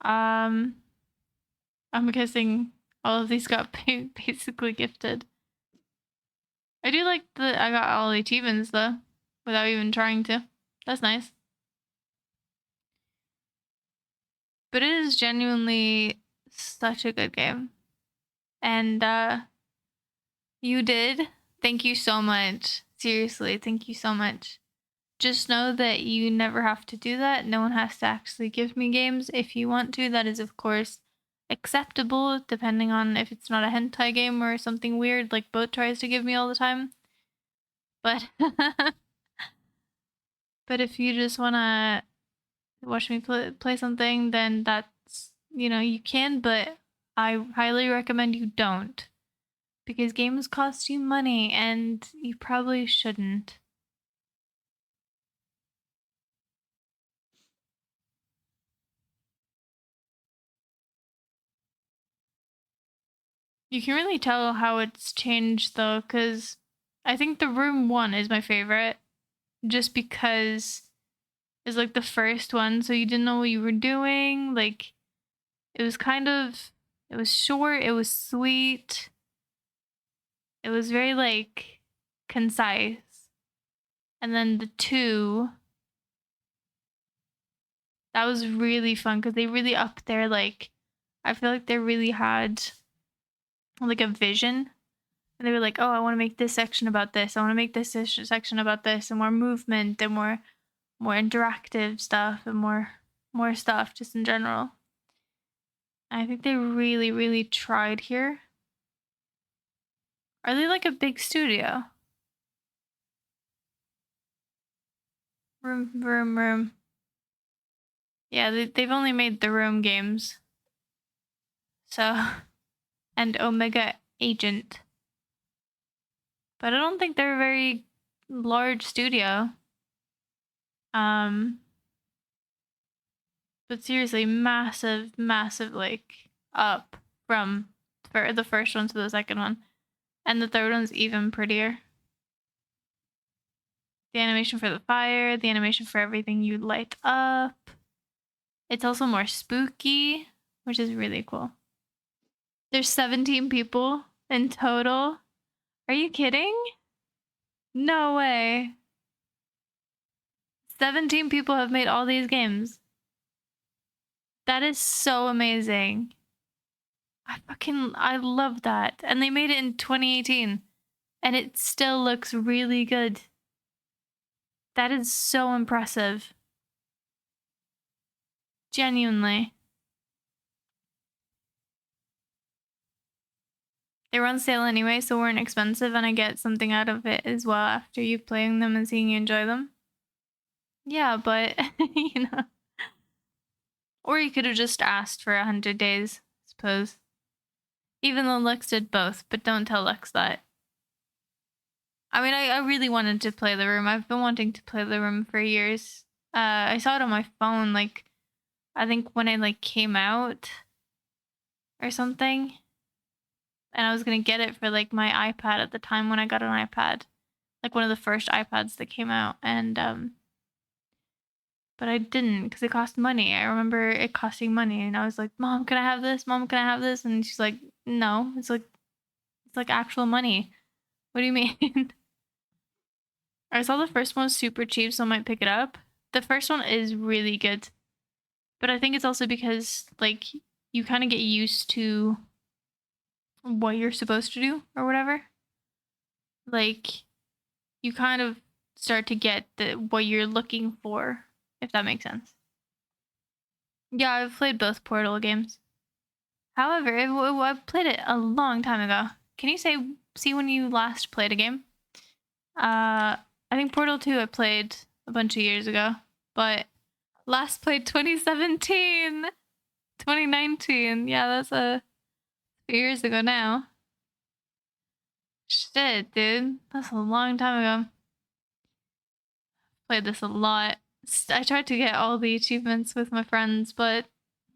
I'm guessing all of these got basically gifted. I do like that I got all the achievements though, without even trying to. That's nice. But it is genuinely such a good game. And you did. Thank you so much. Seriously, thank you so much. Just know that you never have to do that. No one has to actually give me games. If you want to, that is of course acceptable, depending on if it's not a hentai game or something weird like Boat tries to give me all the time. But but if you just wanna watch me play something, then that's, you can, but I highly recommend you don't. Because games cost you money and you probably shouldn't. You can really tell how it's changed though, because I think the room one is my favorite. Just because it's like the first one, so you didn't know what you were doing. Like, it was it was short, it was sweet. It was very, like, concise. And then the two, that was really fun because they really upped their, like, I feel like they really had, like, a vision. And they were like, oh, I want to make this section about this. I want to make this section about this, and more movement and more interactive stuff and more stuff just in general. I think they really, really tried here. Are they like a big studio? Room. Yeah, they've only made the Room games. So, and Omega Agent. But I don't think they're a very large studio. But seriously, massive, like, up from for the first one to the second one. And the third one's even prettier. The animation for the fire, the animation for everything you light up. It's also more spooky, which is really cool. There's 17 people in total. Are you kidding? No way. 17 people have made all these games. That is so amazing. I love that. And they made it in 2018. And it still looks really good. That is so impressive. Genuinely. They were on sale anyway, so weren't expensive, and I get something out of it as well after you playing them and seeing you enjoy them. Yeah, but, you know. Or you could have just asked for 100 days, I suppose. Even though Lex did both, but don't tell Lex that. I mean, I really wanted to play The Room. I've been wanting to play The Room for years. I saw it on my phone, like, I think when it, like, came out or something. And I was gonna get it for, like, my iPad at the time when I got an iPad. Like, one of the first iPads that came out. And, but I didn't because it cost money. I remember it costing money, and I was like, Mom, can I have this? Mom, can I have this? And she's like, no, it's like actual money. What do you mean? I saw the first one was super cheap, so I might pick it up. The first one is really good. But I think it's also because, like, you kind of get used to what you're supposed to do or whatever. Like, you kind of start to get what you're looking for, if that makes sense. Yeah, I've played both Portal games. However, I played it a long time ago. Can you see when you last played a game? I think Portal 2 I played a bunch of years ago, but last played 2017, 2019. Yeah, that's a few years ago now. Shit, dude. That's a long time ago. Played this a lot. I tried to get all the achievements with my friends, but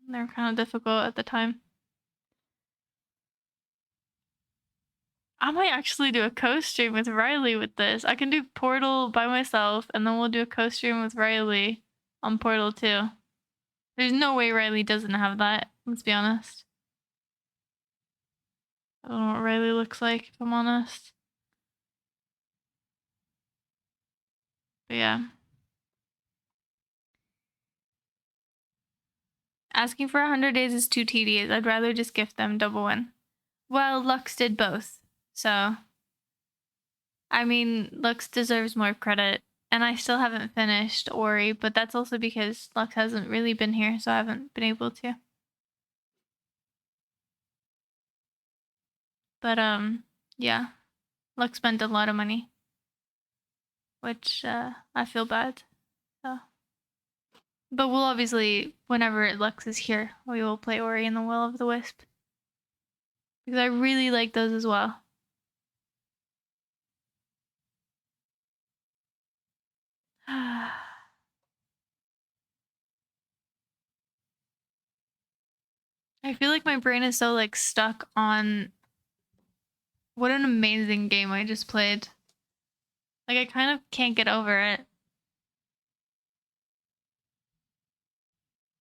they're kind of difficult at the time. I might actually do a co-stream with Riley with this. I can do Portal by myself, and then we'll do a co-stream with Riley on Portal 2. There's no way Riley doesn't have that. Let's be honest. I don't know what Riley looks like, if I'm honest. But yeah. Asking for 100 days is too tedious. I'd rather just gift them double win. Well, Lux did both. So, I mean, Lux deserves more credit. And I still haven't finished Ori, but that's also because Lux hasn't really been here, so I haven't been able to. But, yeah. Lux spent a lot of money. Which, I feel bad. So. But we'll obviously, whenever Lux is here, we will play Ori and the Will of the Wisp. Because I really like those as well. I feel like my brain is so like stuck on what an amazing game I just played. Like I kind of can't get over it.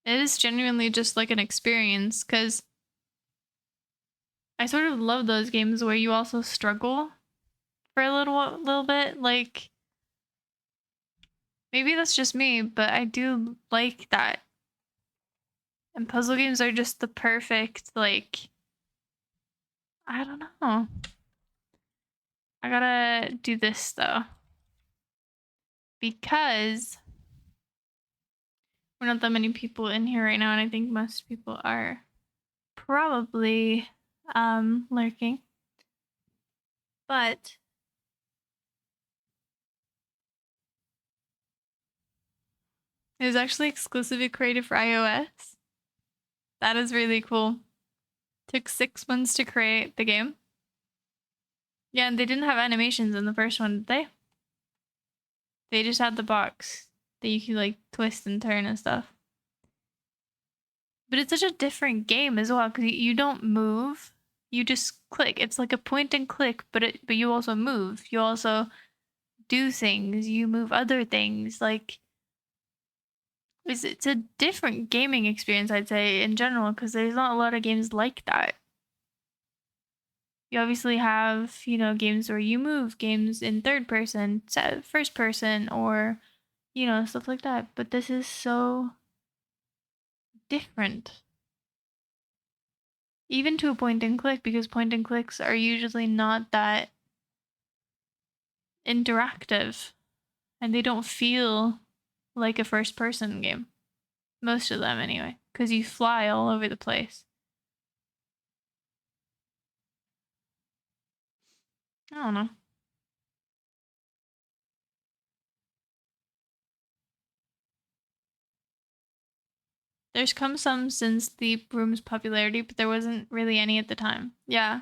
It is genuinely just like an experience because I sort of love those games where you also struggle for a little bit. Like maybe that's just me, but I do like that. And puzzle games are just the perfect like I don't know. I gotta do this though. Because we're not that many people in here right now, and I think most people are probably lurking. But it was actually exclusively created for iOS. That is really cool. Took 6 months to create the game. Yeah, and they didn't have animations in the first one, did they? They just had the box that you could like twist and turn and stuff. But it's such a different game as well because you don't move. You just click. It's like a point and click, but you also move. You also do things. You move other things. Like it's a different gaming experience, I'd say, in general, because there's not a lot of games like that. You obviously have, you know, games where you move, games in third person, first person, or, you know, stuff like that. But this is so different. Even to a point and click, because point and clicks are usually not that interactive. And they don't feel like a first person game. Most of them, anyway, because you fly all over the place. I don't know. There's come some since the room's popularity, but there wasn't really any at the time. Yeah.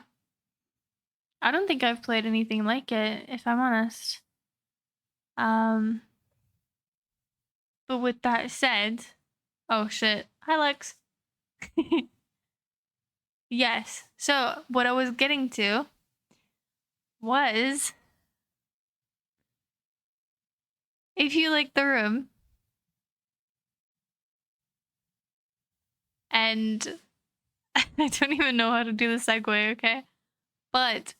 I don't think I've played anything like it, if I'm honest. But with that said, oh shit. Hi, Lex. Yes. So, what I was getting to was if you like the room and I don't even know how to do the segue, okay? But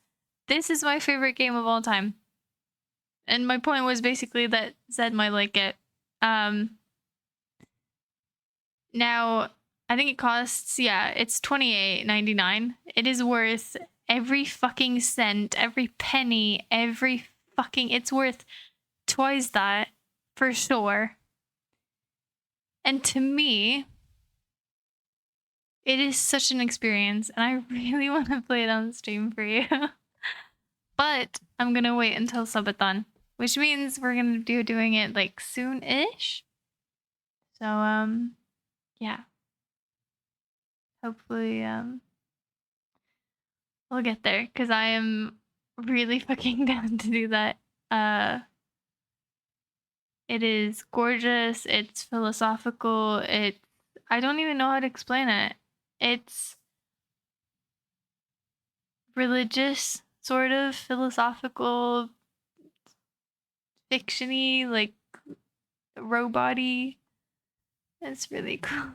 this is my favorite game of all time. And my point was basically that Zed might like it. Now, I think it costs, yeah, it's $28.99. It is worth every fucking cent, every penny, every fucking, it's worth twice that for sure. And to me, it is such an experience, and I really want to play it on stream for you. But I'm gonna wait until subathon, which means we're gonna be doing it like soon-ish. So yeah. Hopefully we'll get there because I am really fucking down to do that. It is gorgeous, it's philosophical, I don't even know how to explain it. It's religious, sort of philosophical, fictiony, like robot-y. It's really cool.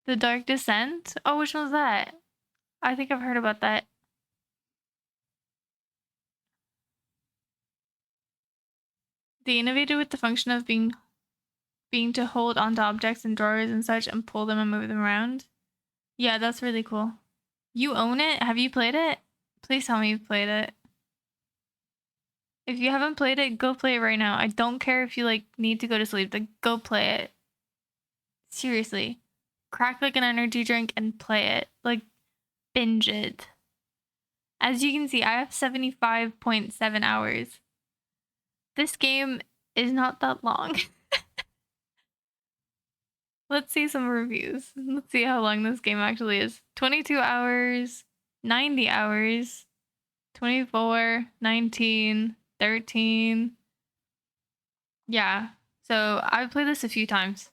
The Dark Descent? Oh, which one's that? I think I've heard about that. They innovated with the function of being to hold onto objects and drawers and such and pull them and move them around. Yeah, that's really cool. You own it? Have you played it? Please tell me you've played it. If you haven't played it, go play it right now. I don't care if you like need to go to sleep. Like, go play it. Seriously. Crack like an energy drink and play it. Like, binge it. As you can see, I have 75.7 hours. This game is not that long. Let's see some reviews. Let's see how long this game actually is. 22 hours, 90 hours, 24, 19, 13. Yeah. So I've played this a few times.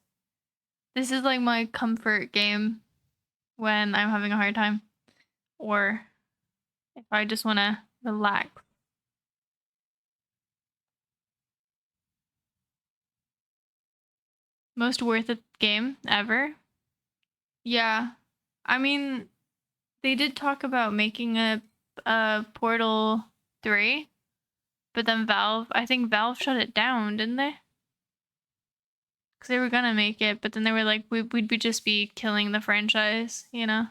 This is like my comfort game when I'm having a hard time or if I just want to relax. Most worth it game ever. Yeah. I mean, they did talk about making a Portal 3, but then I think Valve shut it down, didn't they? Because they were gonna make it, but then they were like, we'd just be killing the franchise, you know?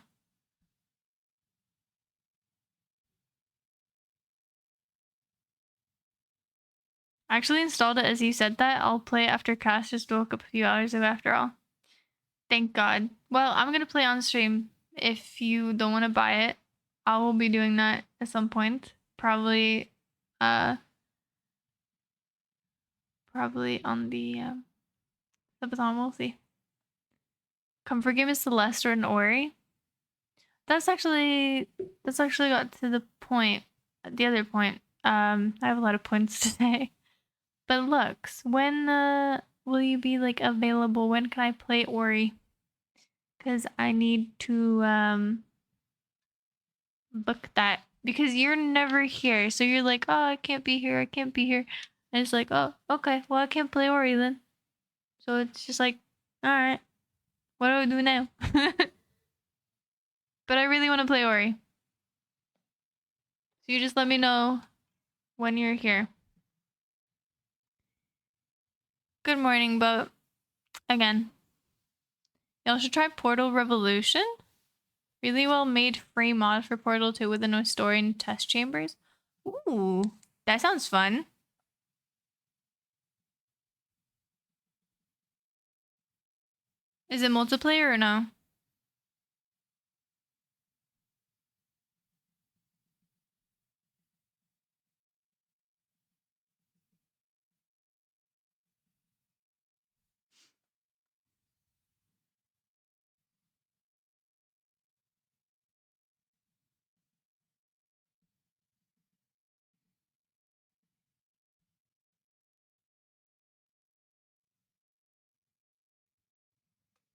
I actually installed it as you said that. I'll play it after Cass just woke up a few hours ago after all. Thank God. Well, I'm gonna play on stream. If you don't want to buy it, I will be doing that at some point. Probably probably on the subathon, we'll see. Comfort game is Celeste or an Ori. That's actually got to the point. The other point. I have a lot of points to say. But looks, when will you be like available? When can I play Ori? Because I need to book that. Because you're never here. So you're like, oh, I can't be here. I can't be here. And it's like, oh, okay. Well, I can't play Ori then. So it's just like, all right. What do I do now? But I really want to play Ori. So you just let me know when you're here. Good morning, but again, y'all should try Portal Revolution. Really well made free mod for Portal 2 with no story and test chambers. Ooh, that sounds fun. Is it multiplayer or no?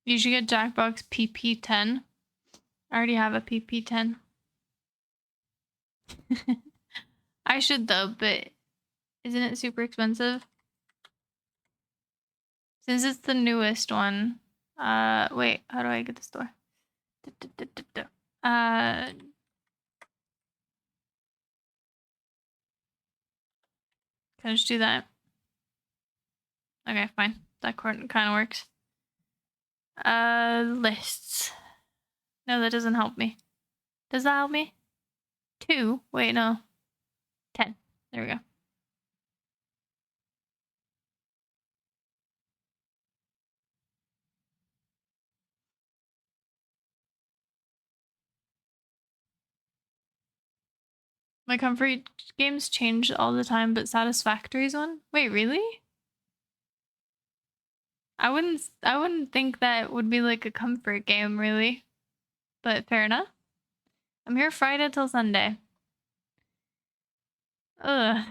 You should get Jackbox PP10. I already have a PP10. I should though, but isn't it super expensive? Since it's the newest one. Wait, how do I get the store? Can I just do that? Okay, fine. That kind of works. Lists. No, that doesn't help me. Does that help me? 2? Wait, no. 10. There we go. My comfort games change all the time, but Satisfactory's one? Wait, really? I wouldn't think that would be like a comfort game, really. But fair enough. I'm here Friday till Sunday. Ugh.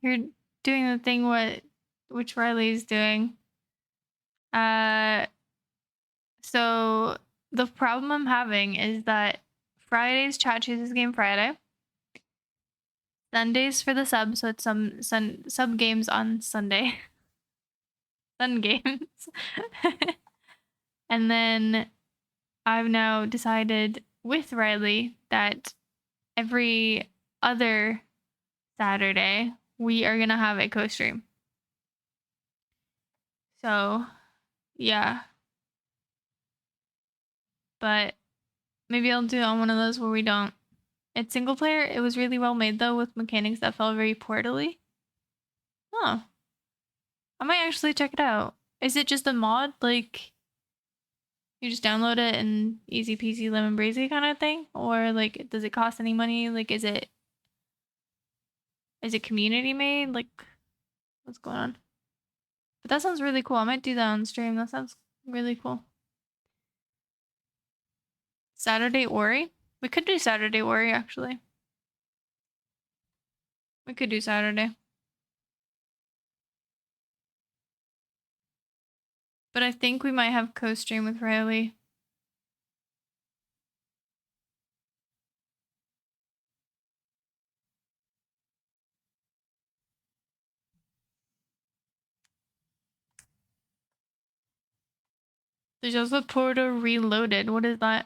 You're doing the thing which Riley's doing. So the problem I'm having is that Friday's Chat Chooses Game Friday. Sundays for the sub, so it's some sub games on Sunday. Fun games. And then I've now decided with Riley that every other Saturday we are gonna have a co-stream. So yeah. But maybe I'll do it on one of those where we don't. It's single player. It was really well made though, with mechanics that felt very portally. Oh. I might actually check it out. Is it just a mod? Like, you just download it and easy peasy lemon breezy kind of thing? Or like, does it cost any money? Like, is it community made? Like, what's going on? But that sounds really cool. I might do that on stream. That sounds really cool. Saturday Ori? We could do Saturday Ori, actually. We could do Saturday. But I think we might have co-stream with Riley. There's also Portal Reloaded. What is that?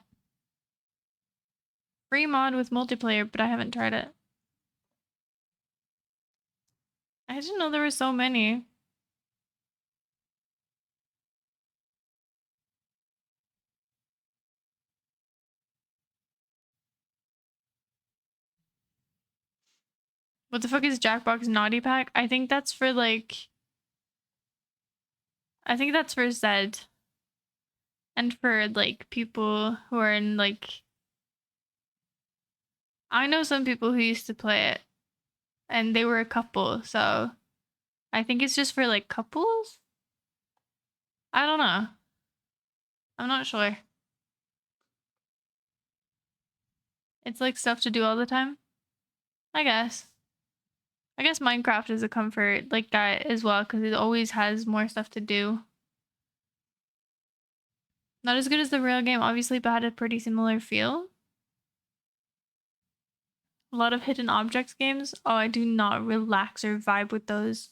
Free mod with multiplayer, but I haven't tried it. I didn't know there were so many. What the fuck is Jackbox Naughty Pack? I think that's for like... I think that's for Zed. And for like people who are in like... I know some people who used to play it. And they were a couple, so... I think it's just for like couples? I don't know. I'm not sure. It's like stuff to do all the time? I guess. I guess Minecraft is a comfort like that as well, because it always has more stuff to do. Not as good as the real game, obviously, but had a pretty similar feel. A lot of hidden objects games. Oh, I do not relax or vibe with those.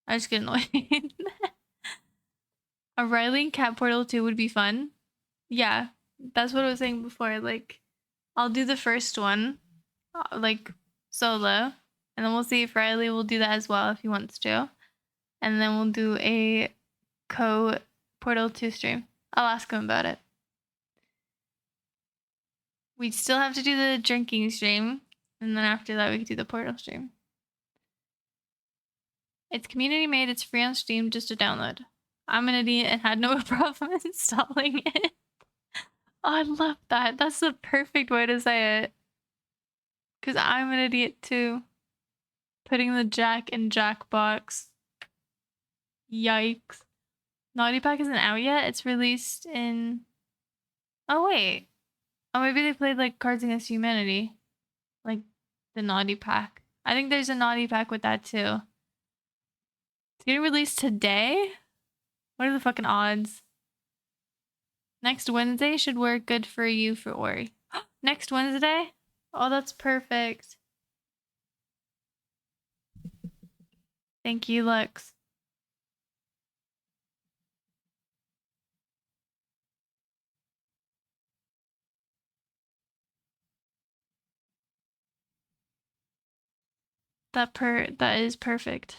I just get annoyed. A Riley and Cat Portal 2 would be fun. Yeah, that's what I was saying before. Like, I'll do the first one, like, solo. And then we'll see if Riley will do that as well if he wants to. And then we'll do a Portal 2 stream. I'll ask him about it. We still have to do the drinking stream. And then after that, we could do the Portal stream. It's community made. It's free on Steam just to download. I'm an idiot and had no problem installing it. Oh, I love that. That's the perfect way to say it. Because I'm an idiot too. Putting the Jack in Jackbox. Yikes. Naughty Pack isn't out yet. It's released in... Oh, wait. Oh, maybe they played like Cards Against Humanity. Like the Naughty Pack. I think there's a Naughty Pack with that too. It's getting released today? What are the fucking odds? Next Wednesday should work good for you for Ori. Next Wednesday? Oh, that's perfect. Thank you, Lux. That is perfect.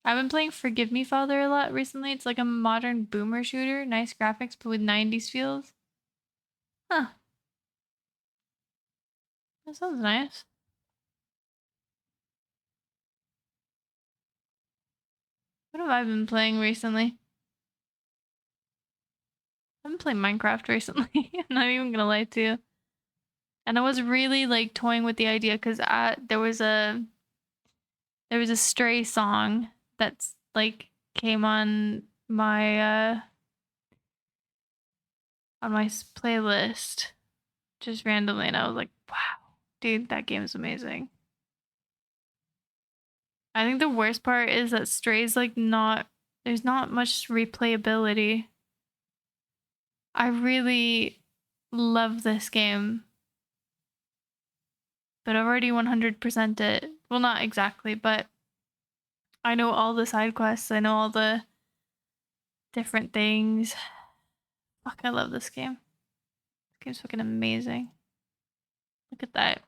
I've been playing Forgive Me Father a lot recently. It's like a modern boomer shooter. Nice graphics, but with 90s feels. Huh. That sounds nice. What have I been playing recently? I've been playing Minecraft recently. I'm not even gonna lie to you. And I was really like toying with the idea because there was a Stray song that's like came on my playlist just randomly, and I was like, wow, dude, that game is amazing. I think the worst part is that Stray's like there's not much replayability. I really love this game, but I've already 100%ed it. Well, not exactly, but I know all the side quests. I know all the different things. Fuck, I love this game. This game's fucking amazing. Look at that.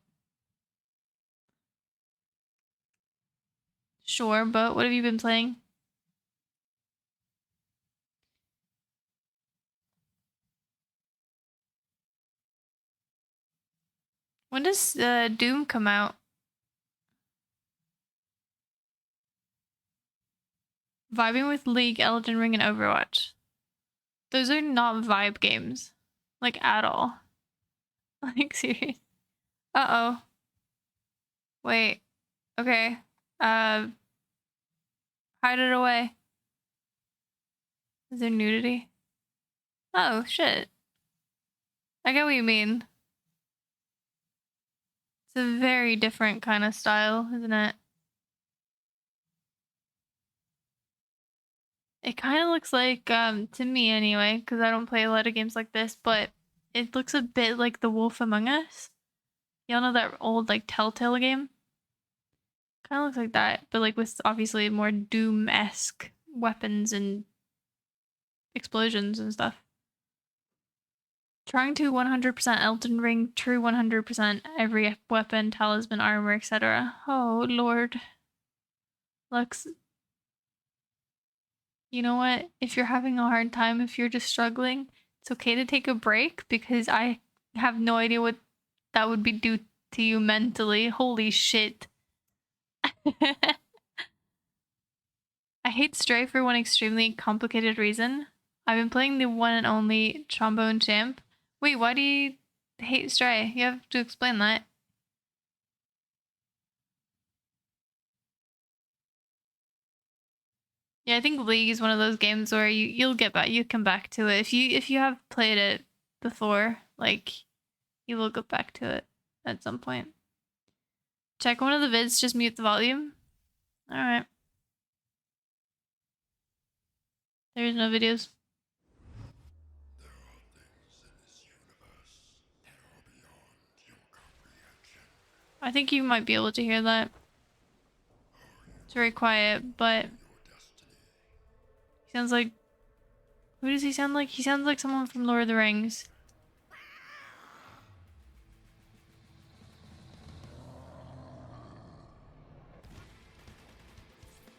Sure, but what have you been playing? When does Doom come out? Vibing with League, Elden Ring, and Overwatch. Those are not vibe games. Like, at all. Like, serious. Uh-oh. Wait. Okay. Hide it away. Is there nudity? Oh, shit. I get what you mean. It's a very different kind of style, isn't it? It kind of looks like, to me anyway, because I don't play a lot of games like this, but it looks a bit like The Wolf Among Us. Y'all know that old, like, Telltale game? Kind of looks like that, but, like, with obviously more Doom-esque weapons and explosions and stuff. Trying to 100% Elden Ring, true 100% every weapon, talisman, armor, etc. Oh, Lord. Lux, you know what? If you're having a hard time, if you're just struggling, it's okay to take a break because I have no idea what that would be do to you mentally. Holy shit. I hate Stray for one extremely complicated reason. I've been playing the one and only Trombone Champ. Wait, why do you hate Stray? You have to explain that. Yeah, I think League is one of those games where you'll get back, you come back to it. If you have played it before, like you will go back to it at some point. Check one of the vids, just mute the volume. All right. There's no videos. I think you might be able to hear that. It's very quiet, but he sounds like, who does he sound like? He sounds like someone from Lord of the Rings.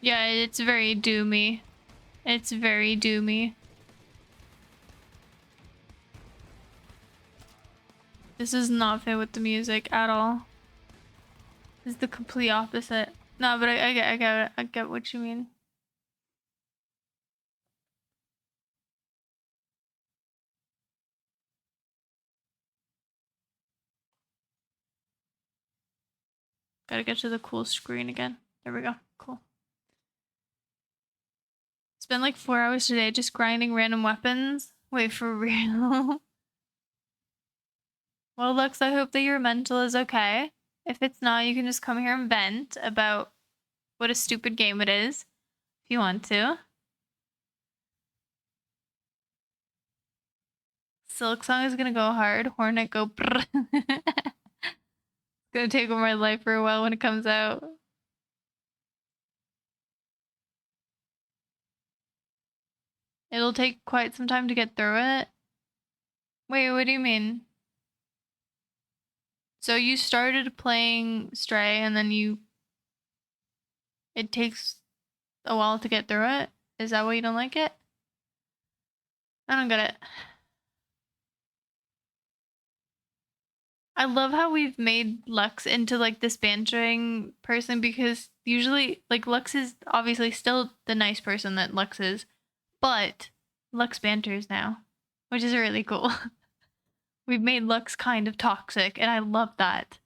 Yeah, it's very doomy. It's very doomy. This does not fit with the music at all. This is the complete opposite. No, but I get it. I get what you mean. Gotta get to the cool screen again. There we go. Cool. Spent like 4 hours today just grinding random weapons. Wait, for real? Well, Lux, I hope that your mental is okay. If it's not, you can just come here and vent about what a stupid game it is. If you want to. Silk Song is gonna go hard. Hornet go brrr. It's gonna take over my life for a while when it comes out. It'll take quite some time to get through it. Wait, what do you mean? So you started playing Stray and then it takes a while to get through it? Is that why you don't like it? I don't get it. I love how we've made Lux into like this bantering person because usually like Lux is obviously still the nice person that Lux is, but Lux banters now, which is really cool. We've made Lux kind of toxic and I love that.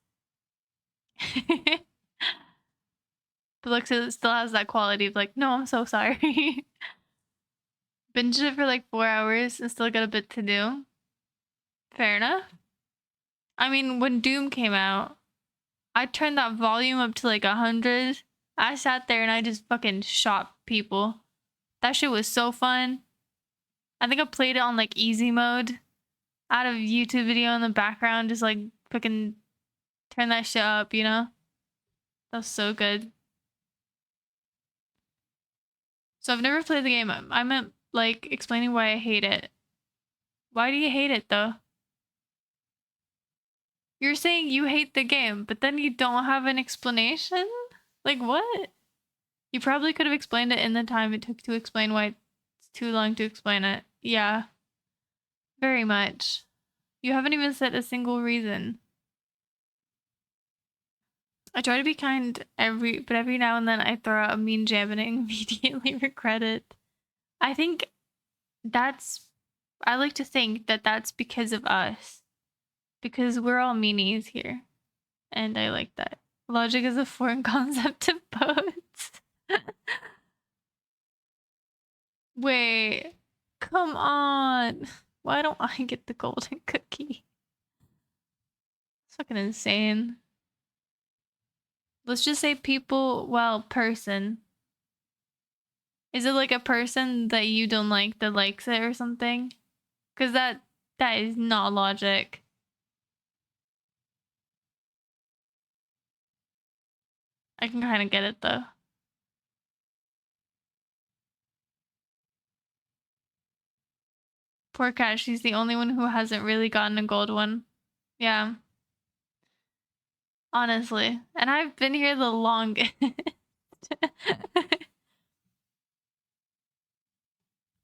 But Lux still has that quality of like, no, I'm so sorry. Binged it for like 4 hours and still got a bit to do. Fair enough. I mean, when Doom came out, I turned that volume up to like 100. I sat there and I just fucking shot people. That shit was so fun. I think I played it on like easy mode. Out of YouTube video in the background, just like fucking turn that shit up, you know? That was so good. So I've never played the game. I meant like explaining why I hate it. Why do you hate it though? You're saying you hate the game, but then you don't have an explanation? Like what? You probably could have explained it in the time it took to explain why it's too long to explain it. Yeah, very much. You haven't even said a single reason. I try to be kind but every now and then I throw out a mean jab and I immediately regret it. I think I like to think that that's because of us. Because we're all meanies here. And I like that. Logic is a foreign concept to boats. Wait, come on. Why don't I get the golden cookie? It's fucking insane. Let's just say people, well, person. Is it like a person that you don't like that likes it or something? Because that is not logic. I can kind of get it though. Poor cat, she's the only one who hasn't really gotten a gold one. Yeah. Honestly. And I've been here the longest.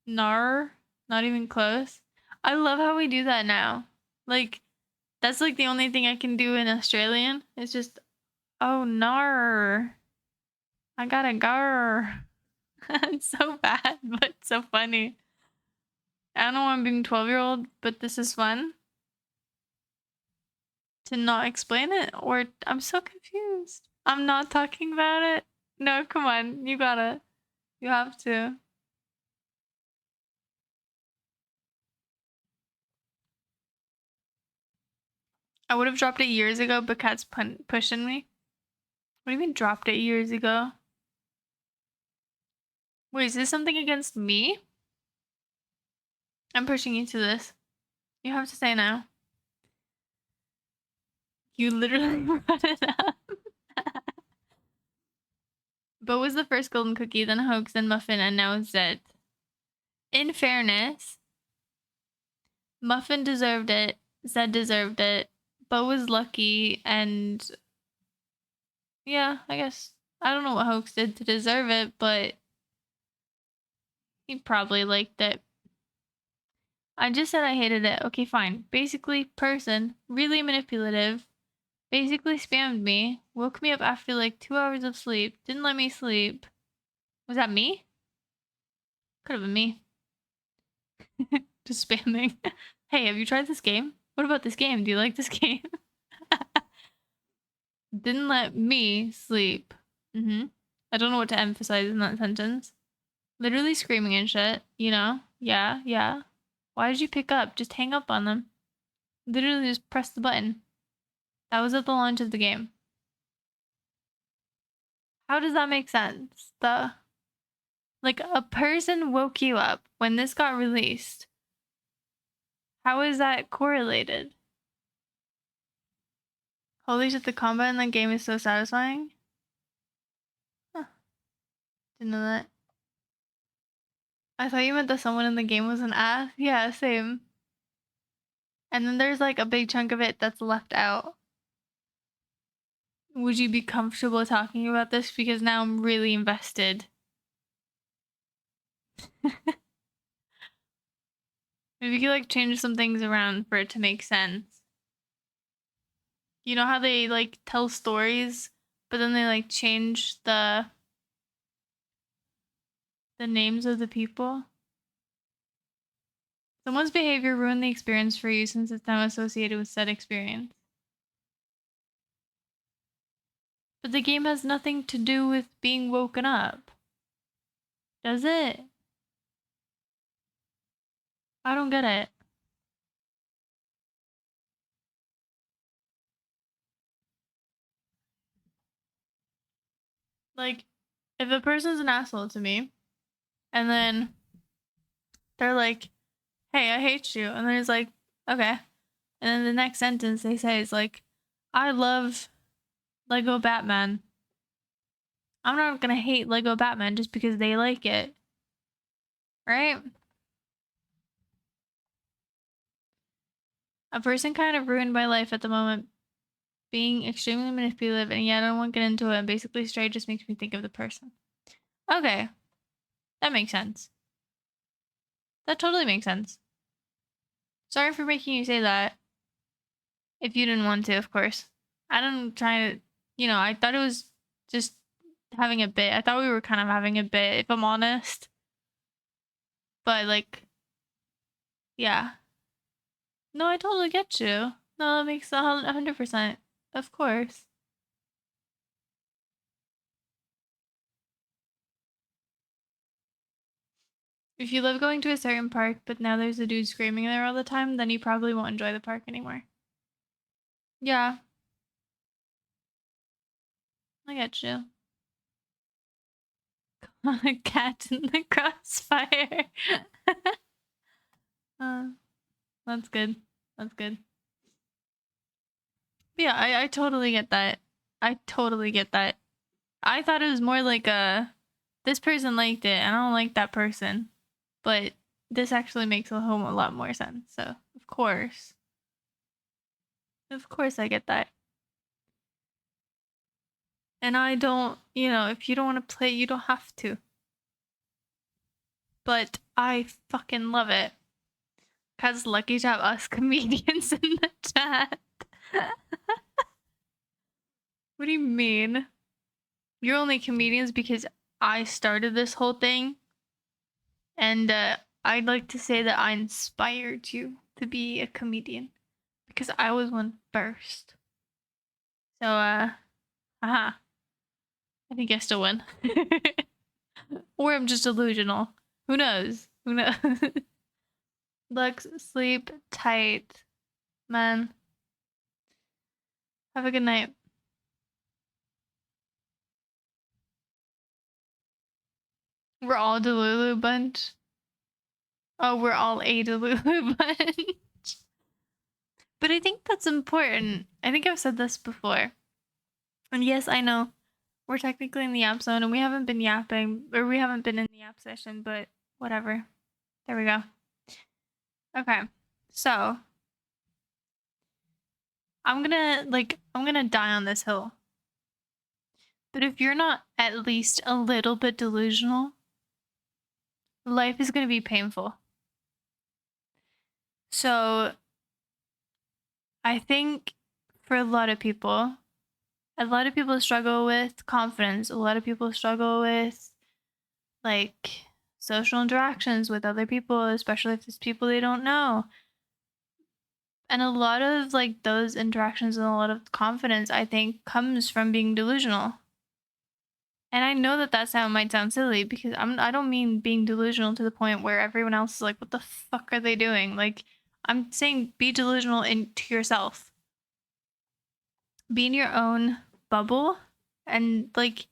Nar? Not even close. I love how we do that now. Like, that's like the only thing I can do in Australian. It's just, oh, nar. I gotta go. It's so bad, but so funny. I don't know why I'm being 12-year-old, but this is fun. To not explain it, or I'm so confused. I'm not talking about it. No, come on. You gotta. You have to. I would have dropped it years ago, but Cat's pushing me. What do you mean dropped it years ago? Wait, is this something against me? I'm pushing you to this. You have to say now. You literally brought it up. But was the first golden cookie, then hoax, then muffin, and now Zed. In fairness, Muffin deserved it. Zed deserved it. Bo was lucky, and yeah, I guess I don't know what hoax did to deserve it, but he probably liked it. I just said I hated it. Okay, fine. Basically, person, really manipulative, basically spammed me, woke me up after like 2 hours of sleep, didn't let me sleep. Was that me? Could have been me. Just spamming. Hey, have you tried this game? What about this game? Do you like this game? Didn't let me sleep. I don't know what to emphasize in that sentence. Literally screaming and shit, you know? Yeah, yeah. Why did you pick up? Just hang up on them. Literally just press the button. That was at the launch of the game. How does that make sense? Like, a person woke you up when this got released. How is that correlated? Holy shit, the combat in that game is so satisfying. Huh. Didn't know that. I thought you meant that someone in the game was an ass. Yeah, same. And then there's like a big chunk of it that's left out. Would you be comfortable talking about this? Because now I'm really invested. Maybe you could like change some things around for it to make sense. You know how they like tell stories, but then they like change the names of the people? Someone's behavior ruined the experience for you since it's now associated with said experience. But the game has nothing to do with being woken up. Does it? I don't get it. Like, if a person's an asshole to me, and then they're like, hey, I hate you. And then it's like, okay. And then the next sentence they say is like, I love Lego Batman. I'm not gonna hate Lego Batman just because they like it. Right? A person kind of ruined my life at the moment, being extremely manipulative, and yeah, I don't want to get into it. And basically, straight just makes me think of the person. Okay, that makes sense. That totally makes sense. Sorry for making you say that. If you didn't want to, of course. I didn't try to, I thought it was just having a bit. I thought we were kind of having a bit, if I'm honest. But, like, yeah. No, I totally get you. No, that makes 100%. Of course. If you love going to a certain park, but now there's a dude screaming there all the time, then you probably won't enjoy the park anymore. Yeah. I get you. A cat in the crossfire. uh, that's good. That's good. But yeah, I totally get that. I totally get that. I thought it was more like this person liked it, and I don't like that person. But this actually makes a lot more sense. So, of course. Of course I get that. And I don't, if you don't want to play, you don't have to. But I fucking love it. Cause lucky to have us comedians in the chat. What do you mean? You're only comedians because I started this whole thing. And I'd like to say that I inspired you to be a comedian. Because I was one first. So, haha. I think I still win. Or I'm just delusional. Who knows? Who knows? Lux, sleep tight, man. Have a good night. We're all Delulu bunch. Oh, we're all a Delulu bunch. But I think that's important. I think I've said this before. And yes, I know we're technically in the app zone and we haven't been yapping, or we haven't been in the app session, but whatever. There we go. Okay. So, I'm gonna die on this hill. But if you're not at least a little bit delusional, life is gonna be painful. So, I think for a lot of people struggle with confidence. A lot of people struggle with, like, social interactions with other people, especially if it's people they don't know. And a lot of, like, those interactions and a lot of confidence, I think, comes from being delusional. And I know that might sound silly because I don't mean being delusional to the point where everyone else is like, what the fuck are they doing? Like, I'm saying be delusional to yourself. Be in your own bubble and, like,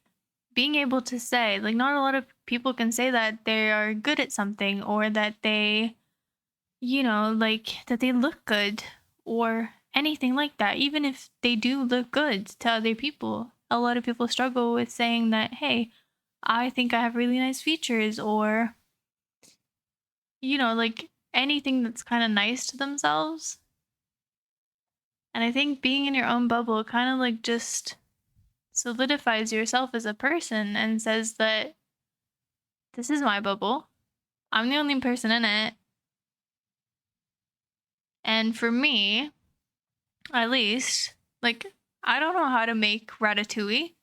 being able to say, like, not a lot of people can say that they are good at something or that they, like, that they look good or anything like that. Even if they do look good to other people, a lot of people struggle with saying that, hey, I think I have really nice features, or, like, anything that's kind of nice to themselves. And I think being in your own bubble kind of, like, just solidifies yourself as a person and says that this is my bubble. I'm the only person in it. And for me, at least, like, I don't know how to make ratatouille.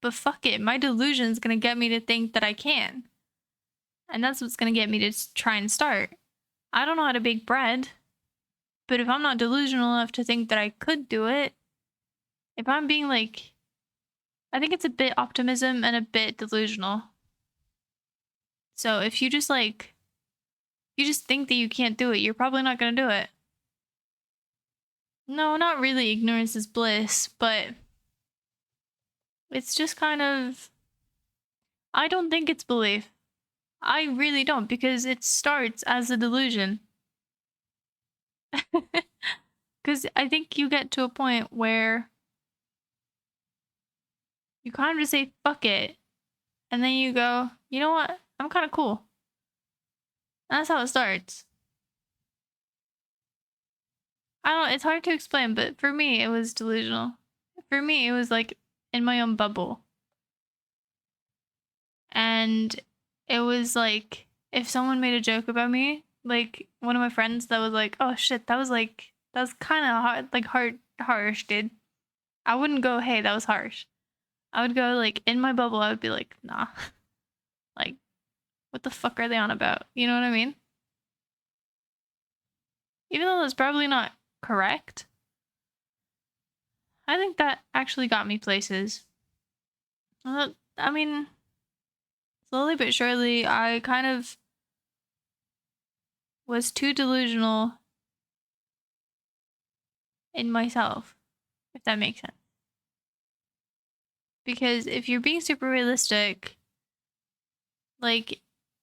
But fuck it, my delusion's gonna get me to think that I can. And that's what's gonna get me to try and start. I don't know how to bake bread. But if I'm not delusional enough to think that I could do it, if I'm being, like, I think it's a bit optimism and a bit delusional. So if you just, like, you just think that you can't do it, you're probably not gonna do it. No, not really ignorance is bliss, but it's just kind of, I don't think it's belief. I really don't, because it starts as a delusion. Because I think you get to a point where you kind of just say, fuck it. And then you go, you know what? I'm kind of cool. And that's how it starts. I don't know, it's hard to explain, but for me, it was delusional. For me, it was like in my own bubble. And it was like, if someone made a joke about me, like one of my friends that was like, oh shit, that was kind of hard, like harsh, dude. I wouldn't go, hey, that was harsh. I would go, like, in my bubble, I would be like, nah. Like, what the fuck are they on about? You know what I mean? Even though that's probably not correct, I think that actually got me places. I mean, slowly but surely, I kind of was too delusional in myself, if that makes sense. Because if you're being super realistic, like,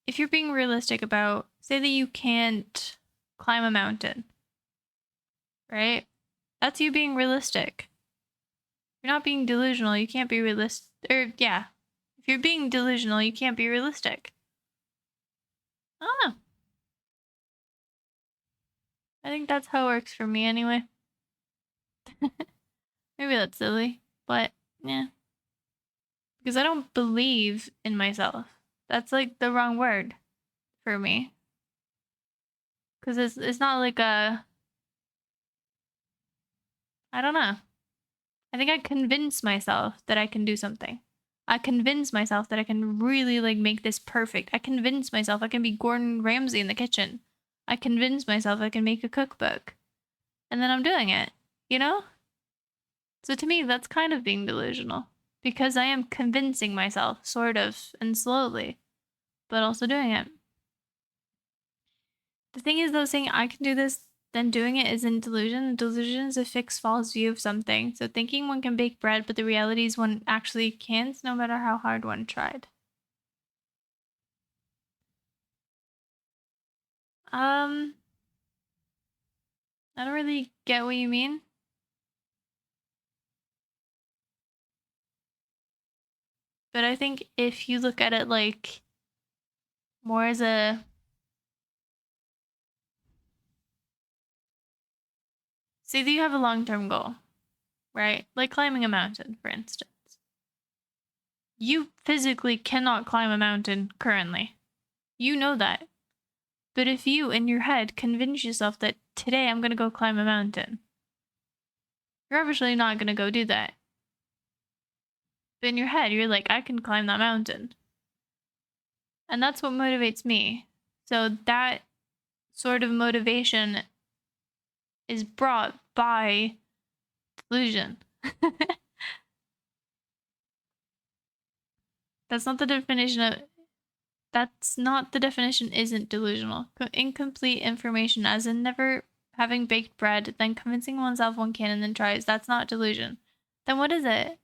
if you're being realistic about, say that you can't climb a mountain, right? That's you being realistic. You're not being delusional, you can't be realistic. Or, yeah. If you're being delusional, you can't be realistic. I don't know. I think that's how it works for me anyway. Maybe that's silly, but yeah. Because I don't believe in myself. That's like the wrong word for me. Because it's not like a. I don't know. I think I convince myself that I can do something. I convince myself that I can really like make this perfect. I convince myself I can be Gordon Ramsay in the kitchen. I convince myself I can make a cookbook. And then I'm doing it, you know? So to me, that's kind of being delusional. Because I am convincing myself, sort of, and slowly, but also doing it. The thing is, though, saying I can do this, then doing it isn't delusion. Delusion is a fixed false view of something. So thinking one can bake bread, but the reality is one actually can't, no matter how hard one tried. I don't really get what you mean. But I think if you look at it like more as a. Say that you have a long term goal, right? Like climbing a mountain, for instance. You physically cannot climb a mountain currently. You know that. But if you, in your head, convince yourself that today I'm going to go climb a mountain, you're obviously not going to go do that. But in your head, you're like, I can climb that mountain. And that's what motivates me. So that sort of motivation is brought by delusion. That's not the definition of. That's not the definition, isn't delusional. Incomplete information, as in never having baked bread, then convincing oneself one can and then tries. That's not delusion. Then what is it?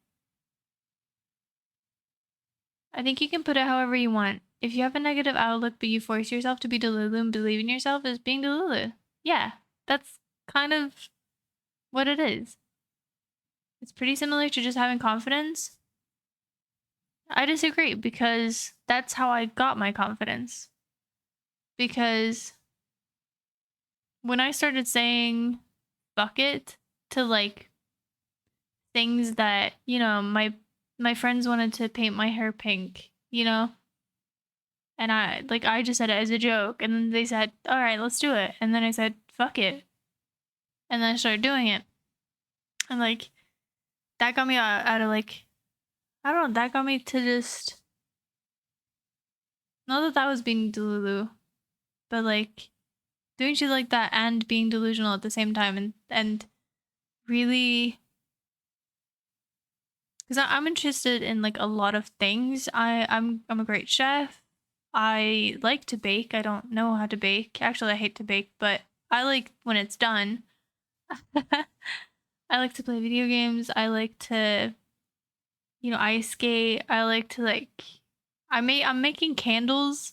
I think you can put it however you want. If you have a negative outlook but you force yourself to be delulu and believe in yourself as being delulu. Yeah, that's kind of what it is. It's pretty similar to just having confidence. I disagree because that's how I got my confidence. Because when I started saying fuck it to like things that, you know, my friends wanted to paint my hair pink, you know? And I just said it as a joke, and then they said, "All right, let's do it." And then I said, "Fuck it." And then I started doing it. And like that got me out of like I don't know, that got me to just not that that was being delulu, but like doing shit like that and being delusional at the same time and really because I'm interested in like a lot of things. I'm a great chef. I like to bake. I don't know how to bake. Actually, I hate to bake, but I like when it's done. I like to play video games. I like to, you know, ice skate. I like to like I'm making candles.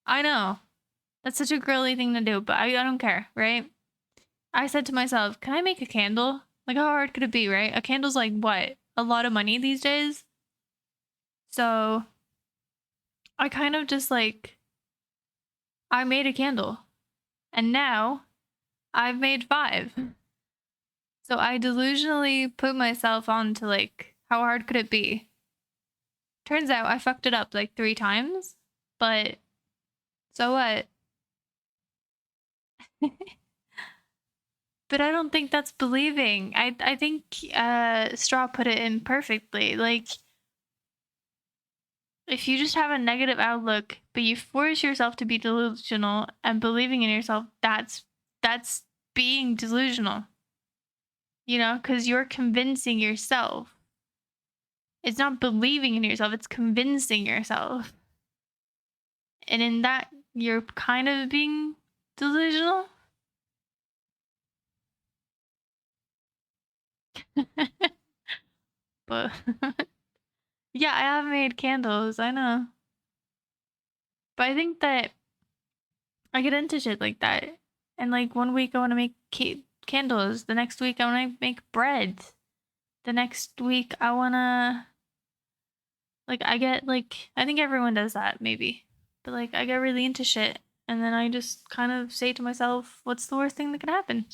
I know. That's such a girly thing to do, but I don't care, right? I said to myself, can I make a candle? Like how hard could it be, right? A candle's like what? A lot of money these days. So I kind of just like, I made a candle and now I've made 5. So I delusionally put myself on to like, how hard could it be? Turns out I fucked it up like 3 times, but so what? But I don't think that's believing. I think Straw put it in perfectly. Like, if you just have a negative outlook, but you force yourself to be delusional and believing in yourself, that's being delusional. You know, because you're convincing yourself. It's not believing in yourself, it's convincing yourself. And in that, you're kind of being delusional. But yeah, I have made candles, I know. But I think that I get into shit like that. And like one week I want to make candles, the next week I want to make bread. The next week I want to like I get like I think everyone does that maybe. But like I get really into shit and then I just kind of say to myself, what's the worst thing that could happen?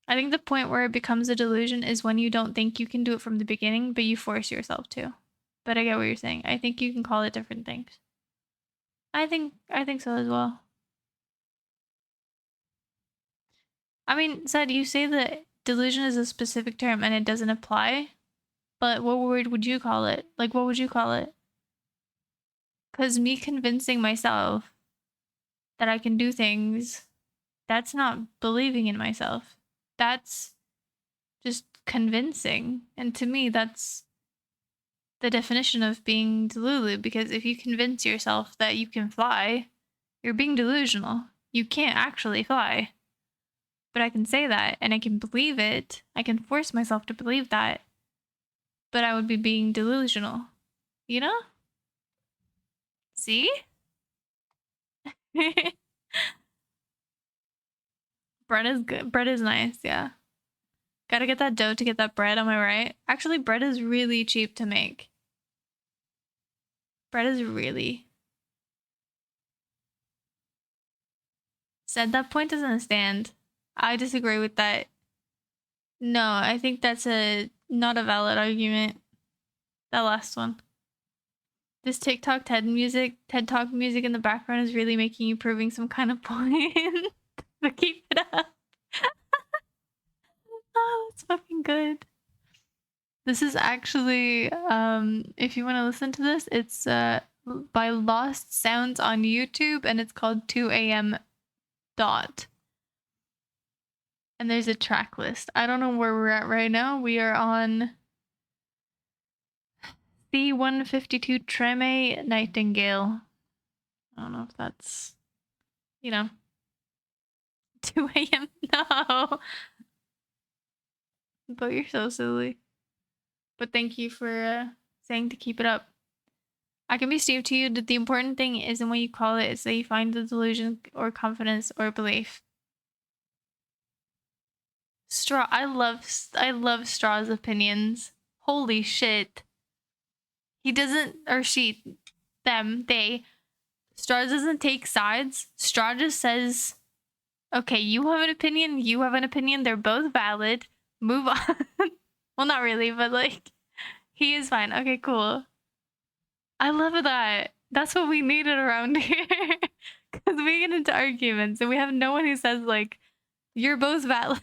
I think the point where it becomes a delusion is when you don't think you can do it from the beginning, but you force yourself to. But I get what you're saying. I think you can call it different things. I think so as well. I mean, Said you say that delusion is a specific term and it doesn't apply, but what word would you call it? Like, what would you call it? Because me convincing myself that I can do things, that's not believing in myself. That's just convincing. And to me, that's the definition of being delulu. Because if you convince yourself that you can fly, you're being delusional. You can't actually fly. But I can say that and I can believe it. I can force myself to believe that. But I would be being delusional. You know? See? Bread is good. Bread is nice, yeah. Gotta get that dough to get that bread, am I right? Actually, bread is really cheap to make. Bread is really. Said that point doesn't stand. I disagree with that. No, I think that's not a valid argument. That last one. This TikTok TED Talk music in the background is really making you proving some kind of point. But keep it up. Oh, it's fucking good. This is actually, if you want to listen to this, it's by Lost Sounds on YouTube, and it's called 2 a.m. dot. And there's a track list. I don't know where we're at right now. We are on C152 Treme Nightingale. I don't know if that's, 2 a.m. No. But you're so silly. But thank you for saying to keep it up. I can be Steve to you that the important thing isn't what you call it, it's that you find the delusion or confidence or belief. Straw, I love Straw's opinions. Holy shit. He doesn't, or she, them, they, Straw doesn't take sides. Straw just says, okay, you have an opinion, they're both valid, move on. Well, not really, but like, he is fine. Okay, cool. I love that. That's what we needed around here. Because we get into arguments and we have no one who says, like, you're both valid.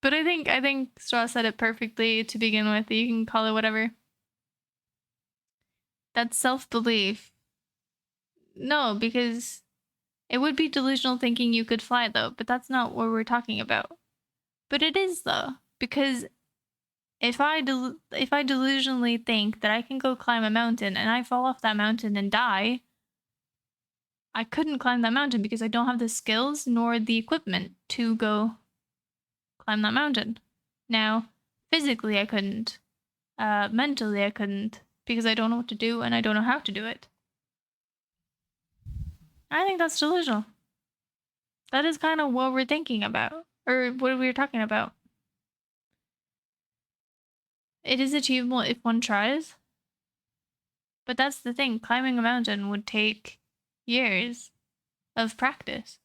But I think Straw said it perfectly to begin with. You can call it whatever. That's self-belief. No, because it would be delusional thinking you could fly, though, but that's not what we're talking about. But it is, though, because if I delusionally think that I can go climb a mountain and I fall off that mountain and die, I couldn't climb that mountain because I don't have the skills nor the equipment to go climb that mountain. Now, physically I couldn't. Mentally I couldn't because I don't know what to do and I don't know how to do it. I think that's delusional. That is kind of what we're thinking about, or what we were talking about. It is achievable if one tries. But that's the thing, climbing a mountain would take years of practice.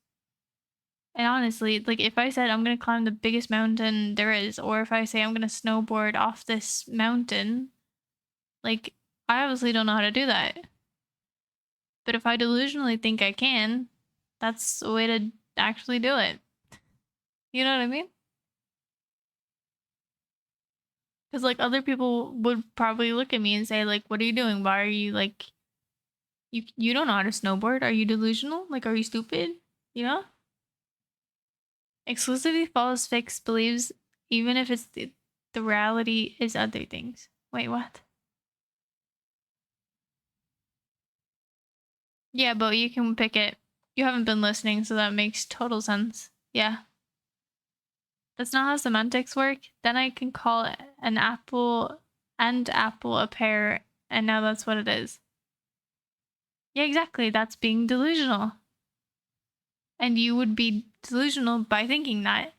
And honestly, like if I said I'm gonna climb the biggest mountain there is, or if I say I'm gonna snowboard off this mountain, like I obviously don't know how to do that. But if I delusionally think I can, that's the way to actually do it. You know what I mean? Because like other people would probably look at me and say like, "What are you doing? Why are you like, you don't know how to snowboard? Are you delusional? Like, are you stupid? You know?" Exclusively follows fixed beliefs, even if it's the reality is other things. Wait, what? Yeah, but you can pick it. You haven't been listening, so that makes total sense. Yeah. That's not how semantics work. Then I can call an apple and apple a pear, and now that's what it is. Yeah, exactly. That's being delusional. And you would be delusional by thinking that.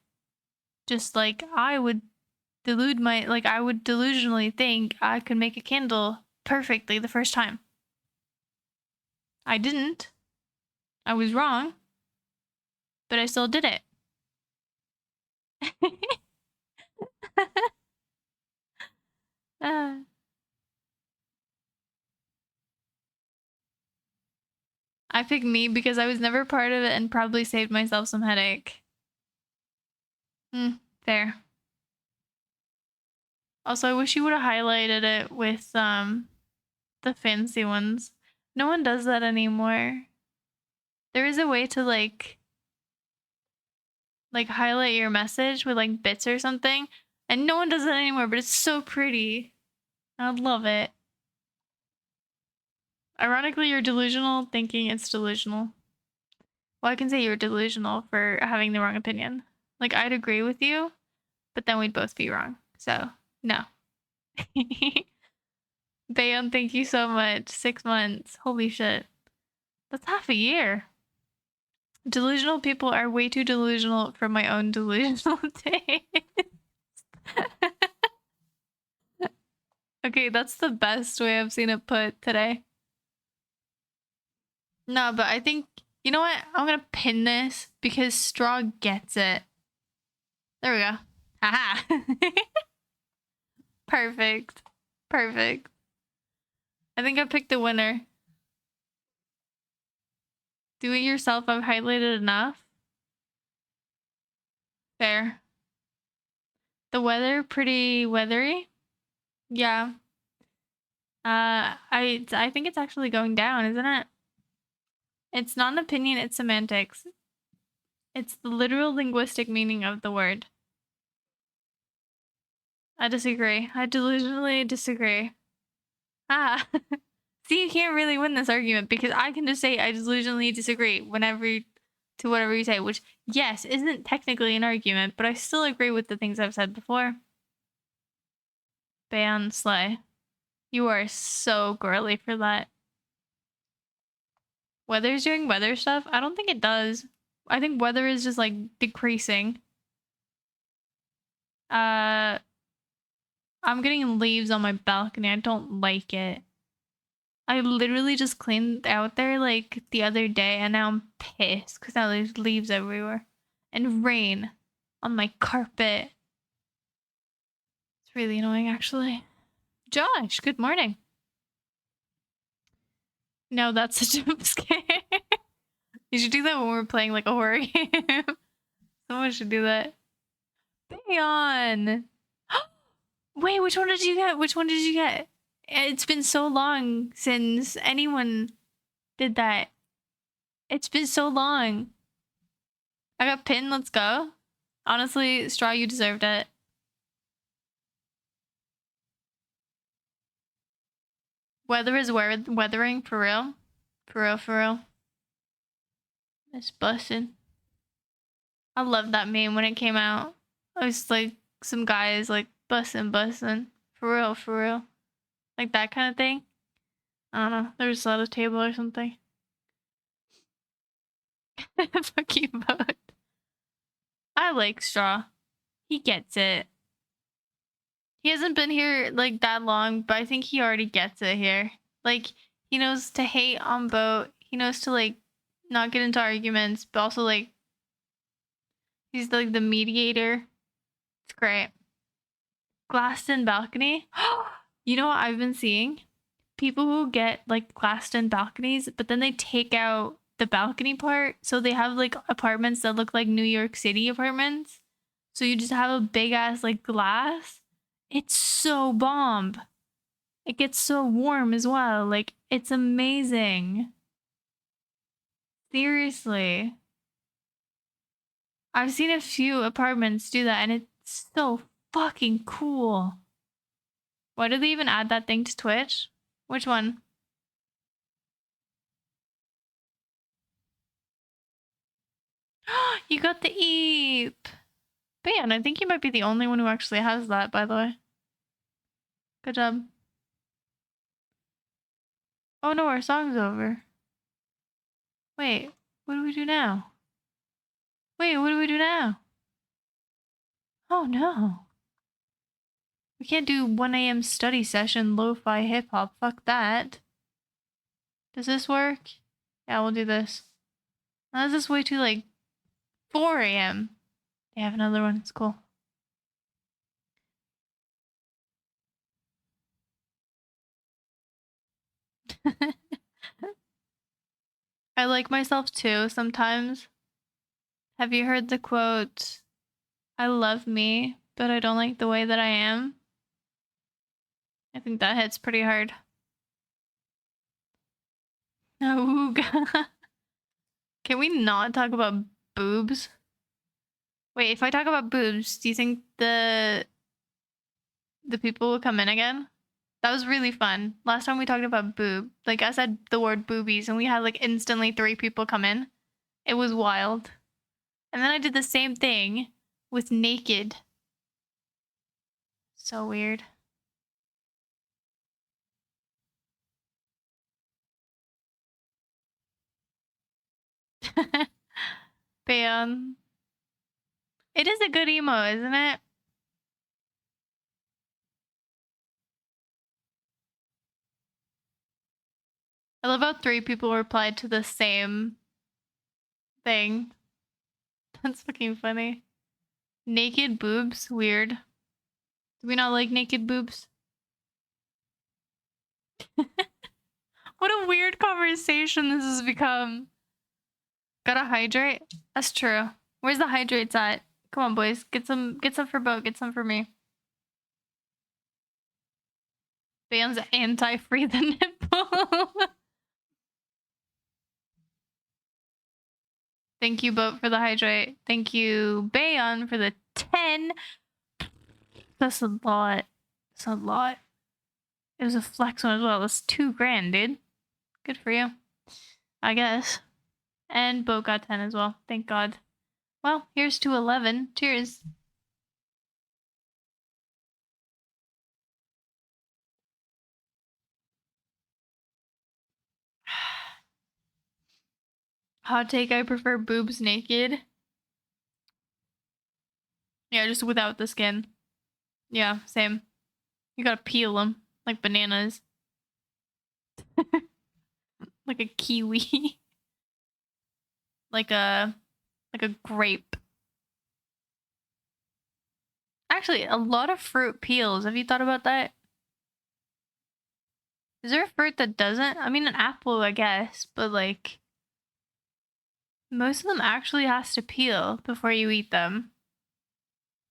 Just like I would I would delusionally think I could make a candle perfectly the first time. I didn't. I was wrong. But I still did it. uh, I picked me because I was never part of it and probably saved myself some headache. Fair. Also, I wish you would have highlighted it with the fancy ones. No one does that anymore. There is a way to like highlight your message with like bits or something, and no one does that anymore, but it's so pretty. I love it. Ironically, you're delusional thinking it's delusional. Well, I can say you're delusional for having the wrong opinion. Like, I'd agree with you, but then we'd both be wrong. So, no. Bayon, thank you so much. 6 months. Holy shit. That's half a year. Delusional people are way too delusional for my own delusional day. Okay, that's the best way I've seen it put today. No, but I think, you know what? I'm gonna pin this because Straw gets it. There we go. Haha. Perfect. Perfect. I think I picked the winner. Do it yourself. I've highlighted enough. Fair. The weather, pretty weathery. Yeah. I think it's actually going down, isn't it? It's not an opinion, it's semantics. It's the literal linguistic meaning of the word. I disagree. I delusionally disagree. Ah. See, you can't really win this argument because I can just say I delusionally disagree whenever to whatever you say, which, yes, isn't technically an argument, but I still agree with the things I've said before. Ban Slay. You are so girly for that. Weather's doing weather stuff? I don't think it does. I think weather is just like decreasing. I'm getting leaves on my balcony. I don't like it. I literally just cleaned out there like the other day and now I'm pissed because now there's leaves everywhere. And rain on my carpet. It's really annoying actually. Josh, good morning. No, that's a jump scare. You should do that when we're playing like a horror game. Someone should do that. Bayon! Wait, which one did you get? Which one did you get? It's been so long since anyone did that. It's been so long. I got pinned, let's go. Honestly, Straw, you deserved it. Weather is weathering, for real. For real, for real. It's bussin'. I loved that meme when it came out. It was like some guys like bussin', bussin'. For real, for real. Like that kind of thing. I don't know. There was a lot of table or something. Fuck you both. I like Straw. He gets it. He hasn't been here like that long, but I think he already gets it here. Like he knows to hate on boat. He knows to like not get into arguments, but also like he's like the mediator. It's great. Glassed in balcony. You know what I've been seeing? People who get like glassed in balconies, but then they take out the balcony part, so they have like apartments that look like New York City apartments. So you just have a big ass like glass. It's so bomb. It gets so warm as well. Like it's amazing. Seriously. I've seen a few apartments do that and it's so fucking cool. Why did they even add that thing to Twitch? Which one? You got the Eep. Man, I think you might be the only one who actually has that, by the way. Good job. Oh no, our song's over. Wait, what do we do now? Wait, what do we do now? Oh no. We can't do 1 a.m. study session lo-fi hip-hop. Fuck that. Does this work? Yeah, we'll do this. Now, this is way too, like, 4 a.m. They have another one. It's cool. I like myself too sometimes. Have you heard the quote, I love me, but I don't like the way that I am? I think that hits pretty hard. Ooga. Can we not talk about boobs? Wait, if I talk about boobs, do you think the people will come in again? That was really fun. Last time we talked about boob, like I said the word boobies and we had like instantly 3 people come in. It was wild. And then I did the same thing with naked. So weird. Bam. It is a good emo, isn't it? I love how 3 people replied to the same thing. That's fucking funny. Naked boobs? Weird. Do we not like naked boobs? What a weird conversation this has become. Gotta hydrate? That's true. Where's the hydrates at? Come on, boys. Get some for boat, get some for me. Ban's anti-free the nipple. Thank you, Boat, for the hydrate. Thank you, Bayon, for the 10. That's a lot. That's a lot. It was a flex one as well. That's $2,000, dude. Good for you. I guess. And Boat got 10 as well. Thank God. Well, here's to 11. Cheers. Hot take, I prefer boobs naked. Yeah, just without the skin. Yeah, same. You gotta peel them like bananas. Like a kiwi. like a grape. Actually, a lot of fruit peels. Have you thought about that? Is there a fruit that doesn't? I mean, an apple, I guess, but like most of them actually has to peel before you eat them.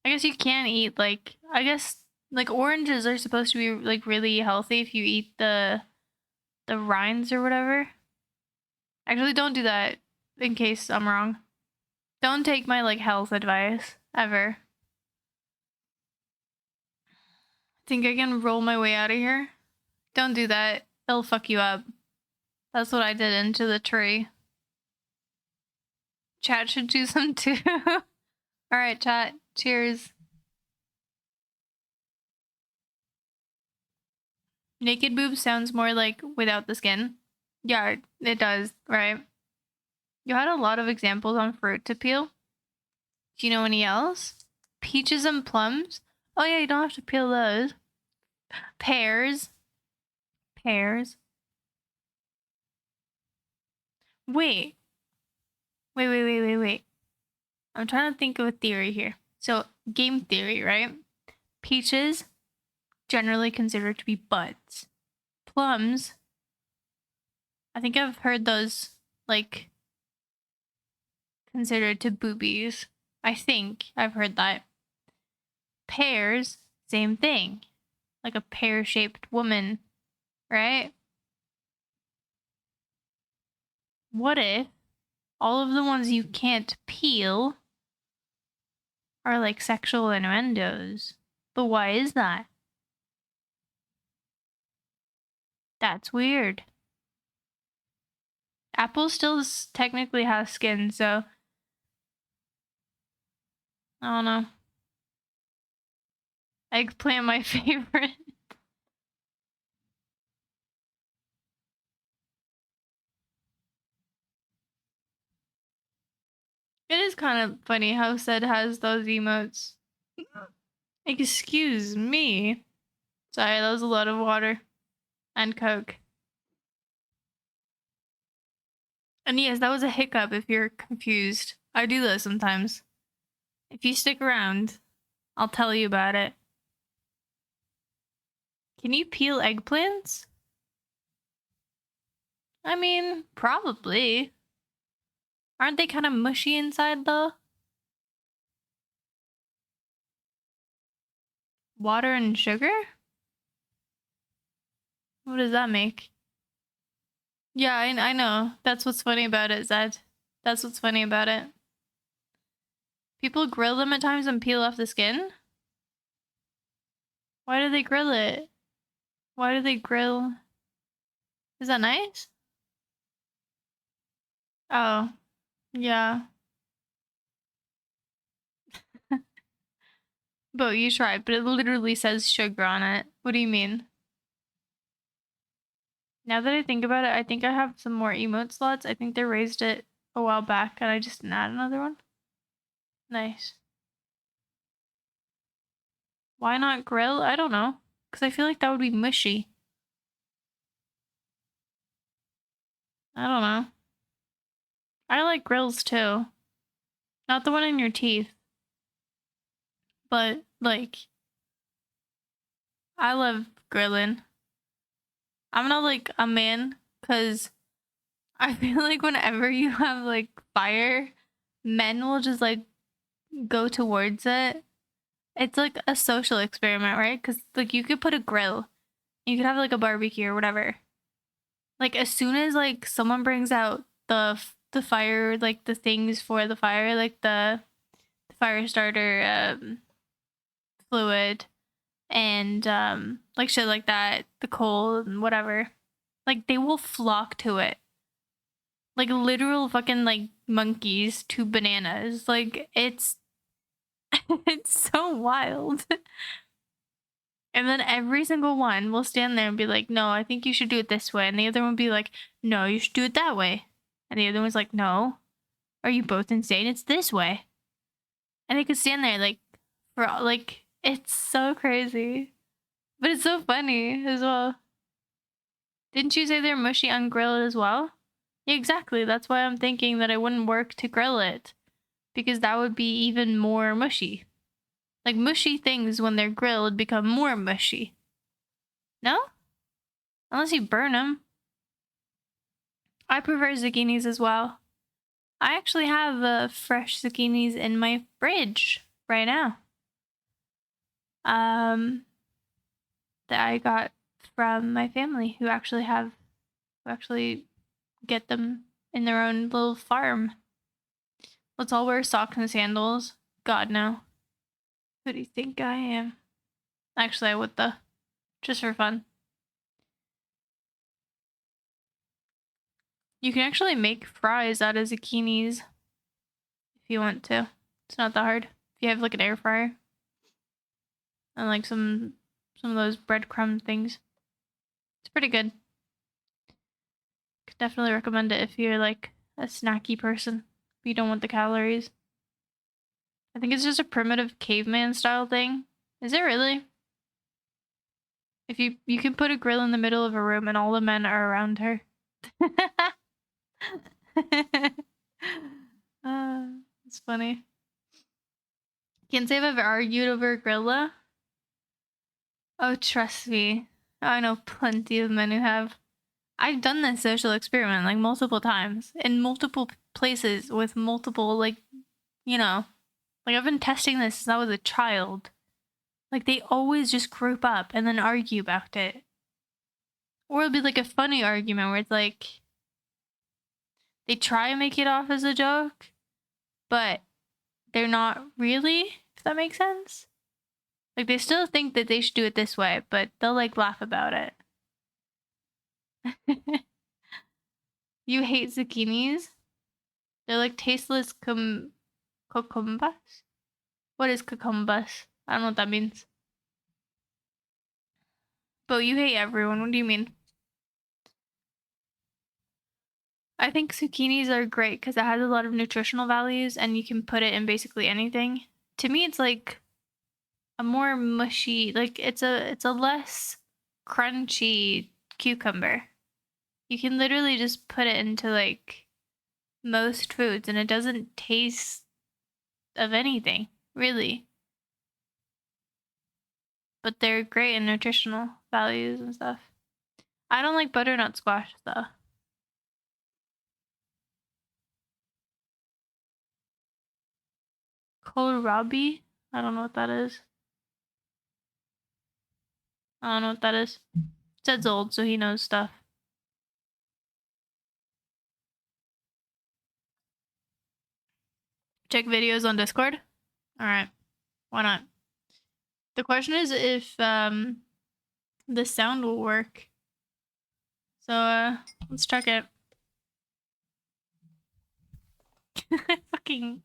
I guess you can eat like like oranges are supposed to be like really healthy if you eat the rinds or whatever. Actually, don't do that in case I'm wrong. Don't take my like health advice ever. Think I can roll my way out of here? Don't do that. It'll fuck you up. That's what I did into the tree. Chat should do some too. Alright, chat. Cheers. Naked boob sounds more like without the skin. Yeah, it does, right? You had a lot of examples on fruit to peel. Do you know any else? Peaches and plums? Oh yeah, you don't have to peel those. Pears. Pears. Wait. Wait. I'm trying to think of a theory here. So, game theory, right? Peaches, generally considered to be buds. Plums, I think I've heard those, like, considered to boobies. I think I've heard that. Pears, same thing. Like a pear-shaped woman, right? What if all of the ones you can't peel are like sexual innuendos? But why is that? That's weird. Apple still technically has skin, so I don't know. Eggplant, my favorite. It is kind of funny how Sed has those emotes. Excuse me. Sorry, that was a lot of water and Coke. And yes, that was a hiccup if you're confused. I do that sometimes. If you stick around, I'll tell you about it. Can you peel eggplants? I mean, probably. Aren't they kind of mushy inside though? Water and sugar? What does that make? Yeah, I know. That's what's funny about it, Zed. That's what's funny about it. People grill them at times and peel off the skin? Why do they grill it? Why do they grill? Is that nice? Oh, yeah. But you tried, but it literally says sugar on it. What do you mean? Now that I think about it, I think I have some more emote slots. I think they raised it a while back and I just didn't add another one. Nice. Why not grill? I don't know. Because I feel like that would be mushy. I don't know. I like grills too. Not the one in your teeth. But, like, I love grilling. I'm not like a man because I feel like whenever you have like fire, men will just like go towards it. It's like a social experiment, right? Because like you could put a grill, you could have like a barbecue or whatever. Like as soon as like someone brings out the fire, like the things for the fire, like the fire starter fluid and like shit like that, the coal and whatever, like they will flock to it. Like literal fucking like monkeys to bananas. Like it's it's so wild. And then every single one will stand there and be like, "No, I think you should do it this way." And the other one will be like, "No, you should do it that way." And the other one's like, "No, are you both insane? It's this way." And they could stand there like for like it's so crazy. But it's so funny as well. Didn't you say they're mushy ungrilled as well? Yeah, exactly. That's why I'm thinking that it wouldn't work to grill it. Because that would be even more mushy. Like mushy things when they're grilled become more mushy. No? Unless you burn them. I prefer zucchinis as well. I actually have fresh zucchinis in my fridge right now. That I got from my family who actually get them in their own little farm. Let's all wear socks and sandals. God no. Who do you think I am? Actually, I would though. Just for fun. You can actually make fries out of zucchinis if you want to. It's not that hard. If you have like an air fryer and like some of those breadcrumb things. It's pretty good. Could definitely recommend it if you're like a snacky person. But you don't want the calories. I think it's just a primitive caveman style thing. Is it really? If you can put a grill in the middle of a room and all the men are around her. It's funny. Can't say I've ever argued over a gorilla. Oh, trust me. I know plenty of men who have. I've done this social experiment like multiple times in multiple places with multiple, like, you know, like I've been testing this since I was a child. Like they always just group up and then argue about it. Or it'll be like a funny argument where it's like they try and make it off as a joke, but they're not really, if that makes sense. Like they still think that they should do it this way, but they'll like laugh about it. You hate zucchinis? They're like tasteless cucumbers? What is cucumbers? I don't know what that means. But you hate everyone. What do you mean? I think zucchinis are great because it has a lot of nutritional values and you can put it in basically anything. To me, it's like a more mushy, like it's a less crunchy cucumber. You can literally just put it into like most foods and it doesn't taste of anything, really. But they're great in nutritional values and stuff. I don't like butternut squash though. Kohlrabi? I don't know what that is. I don't know what that is. Ted's old, so he knows stuff. Check videos on Discord? Alright. Why not? The question is if the sound will work. So let's check it. Fucking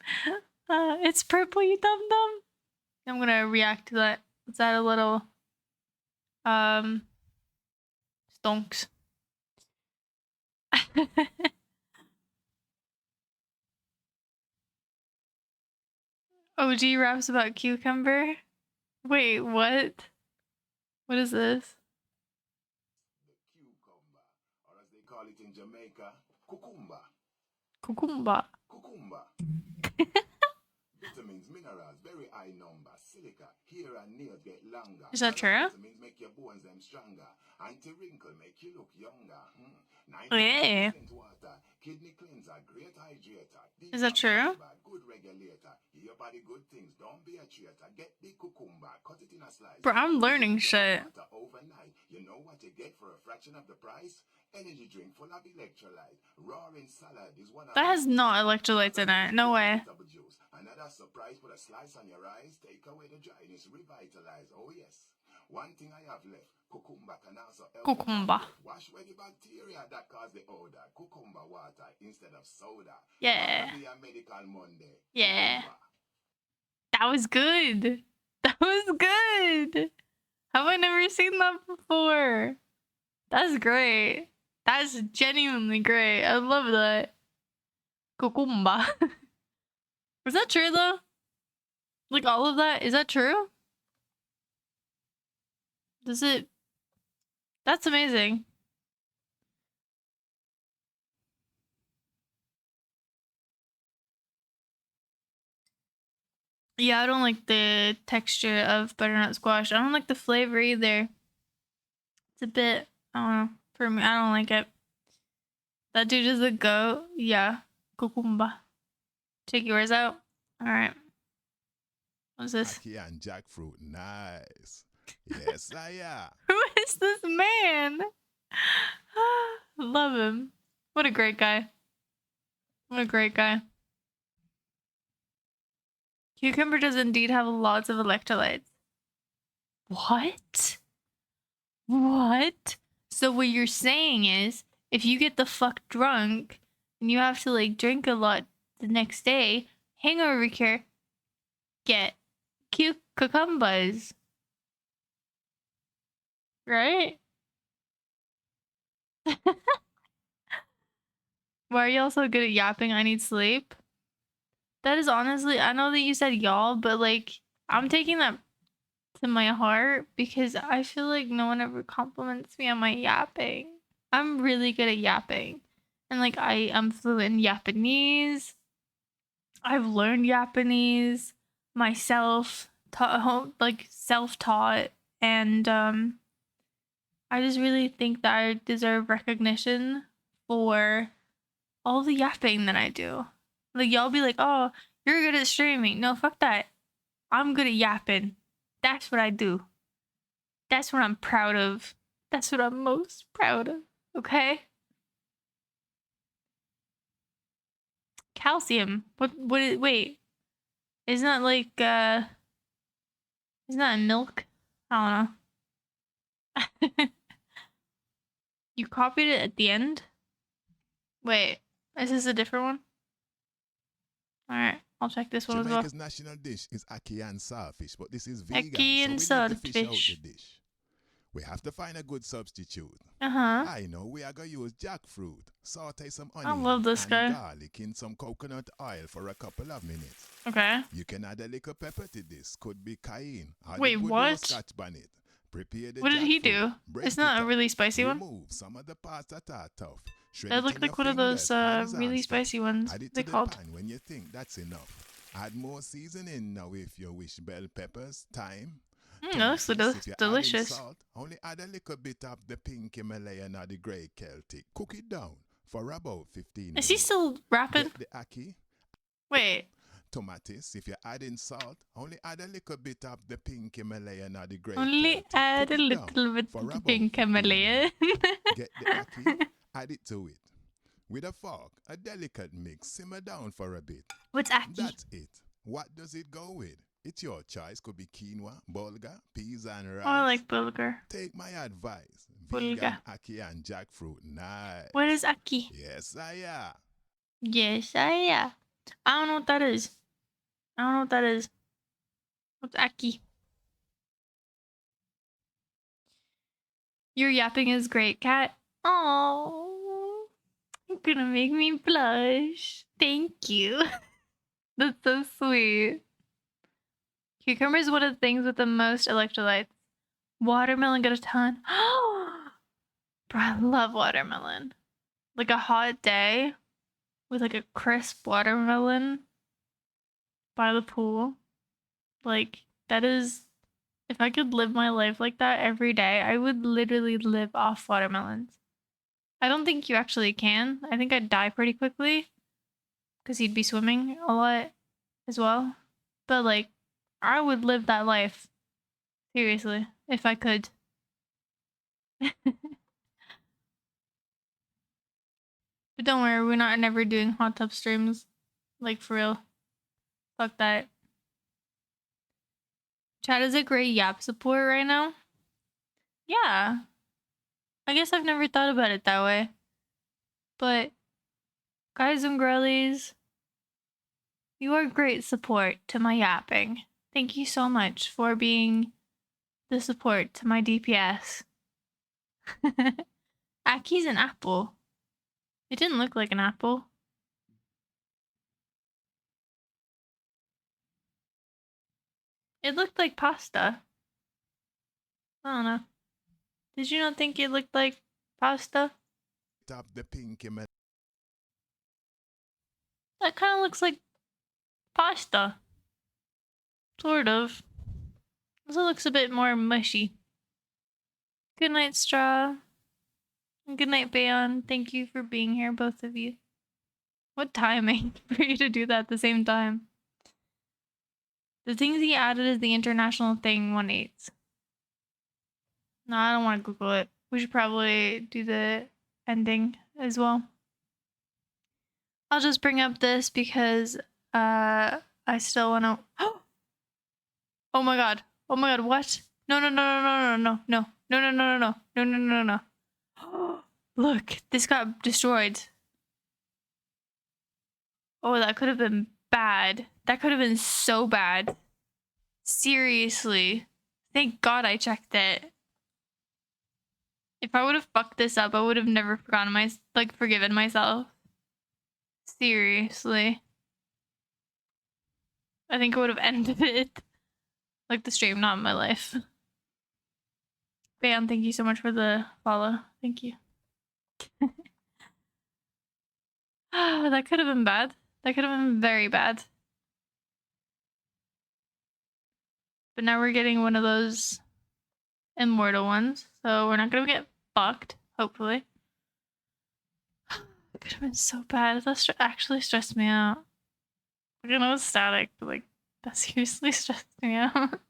it's purple, you dum dum. I'm gonna react to that. Let's add a little stonks. OG raps about cucumber? Wait, what? What is this? The cucumber, or as they call it in Jamaica, cucumba. Cucumba. Cucumba. Vitamins, minerals, very high number. Silica, hair and nails get longer. Is that true? Vitamins make your bones them stronger. Anti-wrinkle make you look younger. 90% water. Kidney cleanser, great hydrator. Is that true? Good regulator. Your body good things. Don't be a traitor. Get the cucumber. Cut it in a slice. Bro, I'm learning shit. Overnight. You know what you get for a fraction of the price? Energy drink full of electrolyte. Roaring salad is one of that has not electrolytes in it. No way. Another surprise, put a slice on your eyes, take away the dryness, revitalize. Oh yes. One thing I have left, cucumber can also help. Cucumber. Wash away the bacteria that cause the odor. Cucumber water instead of soda. Yeah. Be a medical Monday. Yeah. Cucumber. That was good. That was good. Have I never seen that before? That's great. That's genuinely great. I love that. Cucumba. Was that true though? Like all of that? Is that true? Does it? That's amazing. Yeah, I don't like the texture of butternut squash. I don't like the flavor either. It's a bit, I don't know. For me, I don't like it. That dude is a goat. Yeah. Cucumba. Check yours out. Alright. What's this? Ackee and jackfruit. Nice. Yes, I am. Who is this man? Love him. What a great guy. What a great guy. Cucumber does indeed have lots of electrolytes. What? What? So what you're saying is, if you get the fuck drunk and you have to like drink a lot the next day, hangover cure, get cucumbers. Right? Why are y'all so good at yapping? I need sleep. That is honestly, I know that you said y'all, but like, I'm taking that to my heart because I feel like no one ever compliments me on my yapping. I'm really good at yapping. And like I am fluent in Japanese. I've learned Japanese myself, like self-taught, and I just really think that I deserve recognition for all the yapping that I do. Like y'all be like, "Oh, you're good at streaming." No, fuck that. I'm good at yapping. That's what I do. That's what I'm proud of. That's what I'm most proud of. Okay? Calcium. Wait. Isn't that like isn't that in milk? I don't know. You copied it at the end? Wait. Is this a different one? Alright, I'll check this one as well. Jamaica's national dish is ackee and saltfish, but this is vegan, Ackee so and we need to fish out the saltfish. dish. We have to find a good substitute. Uh-huh. I know we are going to use jackfruit, saute some I onion love this and guy. garlic in some coconut oil for a couple of minutes. Okay. You can add a little pepper to this, could be cayenne. Add Wait, a good what? scotch bonnet. Prepare the What did he jackfruit. do? Break Isn't that it a up. really spicy one? Remove some of the parts that are tough. Shred That it looked in your like one of those fingers, hands really and stuff. spicy ones. Add it They to the called. pan when you think that's enough. Add more seasoning now if you wish. Bell peppers, thyme. That looks If you're delicious. adding salt, only add a little bit of the pink Himalayan or the grey Celtic. Cook it down for about 15 minutes. Is he still rapping? Get the ackee. Wait. Tomatoes. If you're adding salt, only add a little bit of the pink Himalayan or the grey Only Celtic. add Cook a it little down bit for of the about pink 15 Himalayan. minutes. Get the ackee, add it to it. With a fork, a delicate mix, simmer down for a bit. What's ackee? That's it. What does it go with? It's your choice. Could be quinoa, bulgur, peas and rice. Oh, I like bulgur. Take my advice. Bulgur. Vegan ackee and jackfruit. Nice. What is ackee? Yes, I am. Yes, I am. I don't know what that is. I don't know what that is. What's ackee? Your yapping is great, Cat. Oh, you're gonna make me blush. Thank you. That's so sweet. Cucumber is one of the things with the most electrolytes. Watermelon got a ton. Bro, I love watermelon. Like a hot day with like a crisp watermelon by the pool. Like, that is. If I could live my life like that every day, I would literally live off watermelons. I don't think you actually can. I think I'd die pretty quickly because you'd be swimming a lot as well. But like, I would live that life. Seriously, if I could. But don't worry, we're not never doing hot tub streams. Like, for real. Fuck that. Chat is a great yap support right now. Yeah. I guess I've never thought about it that way. But, guys and girlies, you are great support to my yapping. Thank you so much for being the support to my DPS. Aki's an apple. It didn't look like an apple. It looked like pasta. I don't know. Did you not think it looked like pasta? Tap the pink Himalayan. That kind of looks like pasta. Sort of. This looks a bit more mushy. Good night, Straw. And good night, Bayon. Thank you for being here, both of you. What timing for you to do that at the same time? The things he added is the international thing 1/8. No, I don't want to Google it. We should probably do the ending as well. I'll just bring up this because I still want to. Oh my god! Oh my god! What? No! No! No! No! No! No! No! No! No! No! No! No! No! No! No! No! Look, this got destroyed. Oh, that could have been bad. That could have been so bad. Seriously. Thank God I checked it. If I would have fucked this up, I would have never forgiven myself. Seriously. I think I would have ended it. Like the stream, not my life. Bam, thank you so much for the follow. Thank you. That could have been bad. That could have been very bad. But now we're getting one of those immortal ones, so we're not gonna get fucked, hopefully. It could have been so bad. That actually stressed me out. Like, I know it's static, but like, that seriously stressed me out.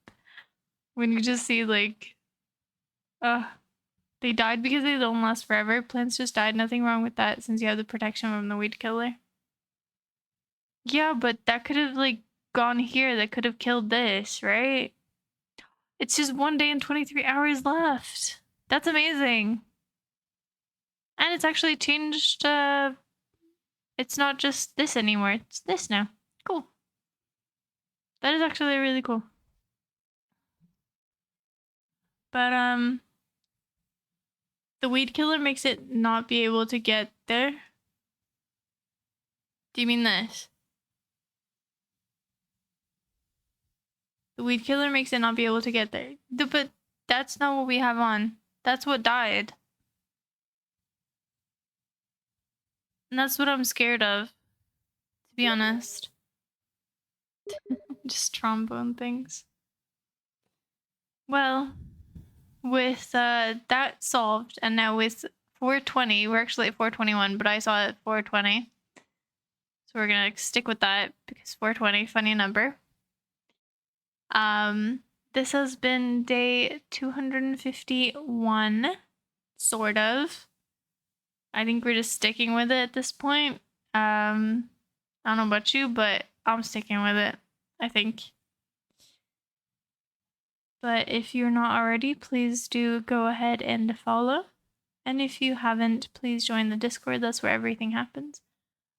When you just see like, they died because they don't last forever. Plants just died. Nothing wrong with that since you have the protection from the weed killer. Yeah, but that could have like gone here. That could have killed this, right? It's just 1 day and 23 hours left. That's amazing. And it's actually changed, it's not just this anymore. It's this now. Cool. That is actually really cool. But, the weed killer makes it not be able to get there. Do you mean this? The weed killer makes it not be able to get there. But that's not what we have on. That's what died. And that's what I'm scared of, to be honest. Just trombone things. Well, with that solved, and now with 420, we're actually at 421, but I saw it at 420. So we're gonna stick with that because 420, funny number. This has been day 251, sort of. I think we're just sticking with it at this point. I don't know about you, but I'm sticking with it, I think. But if you're not already, please do go ahead and follow. And if you haven't, please join the Discord. That's where everything happens.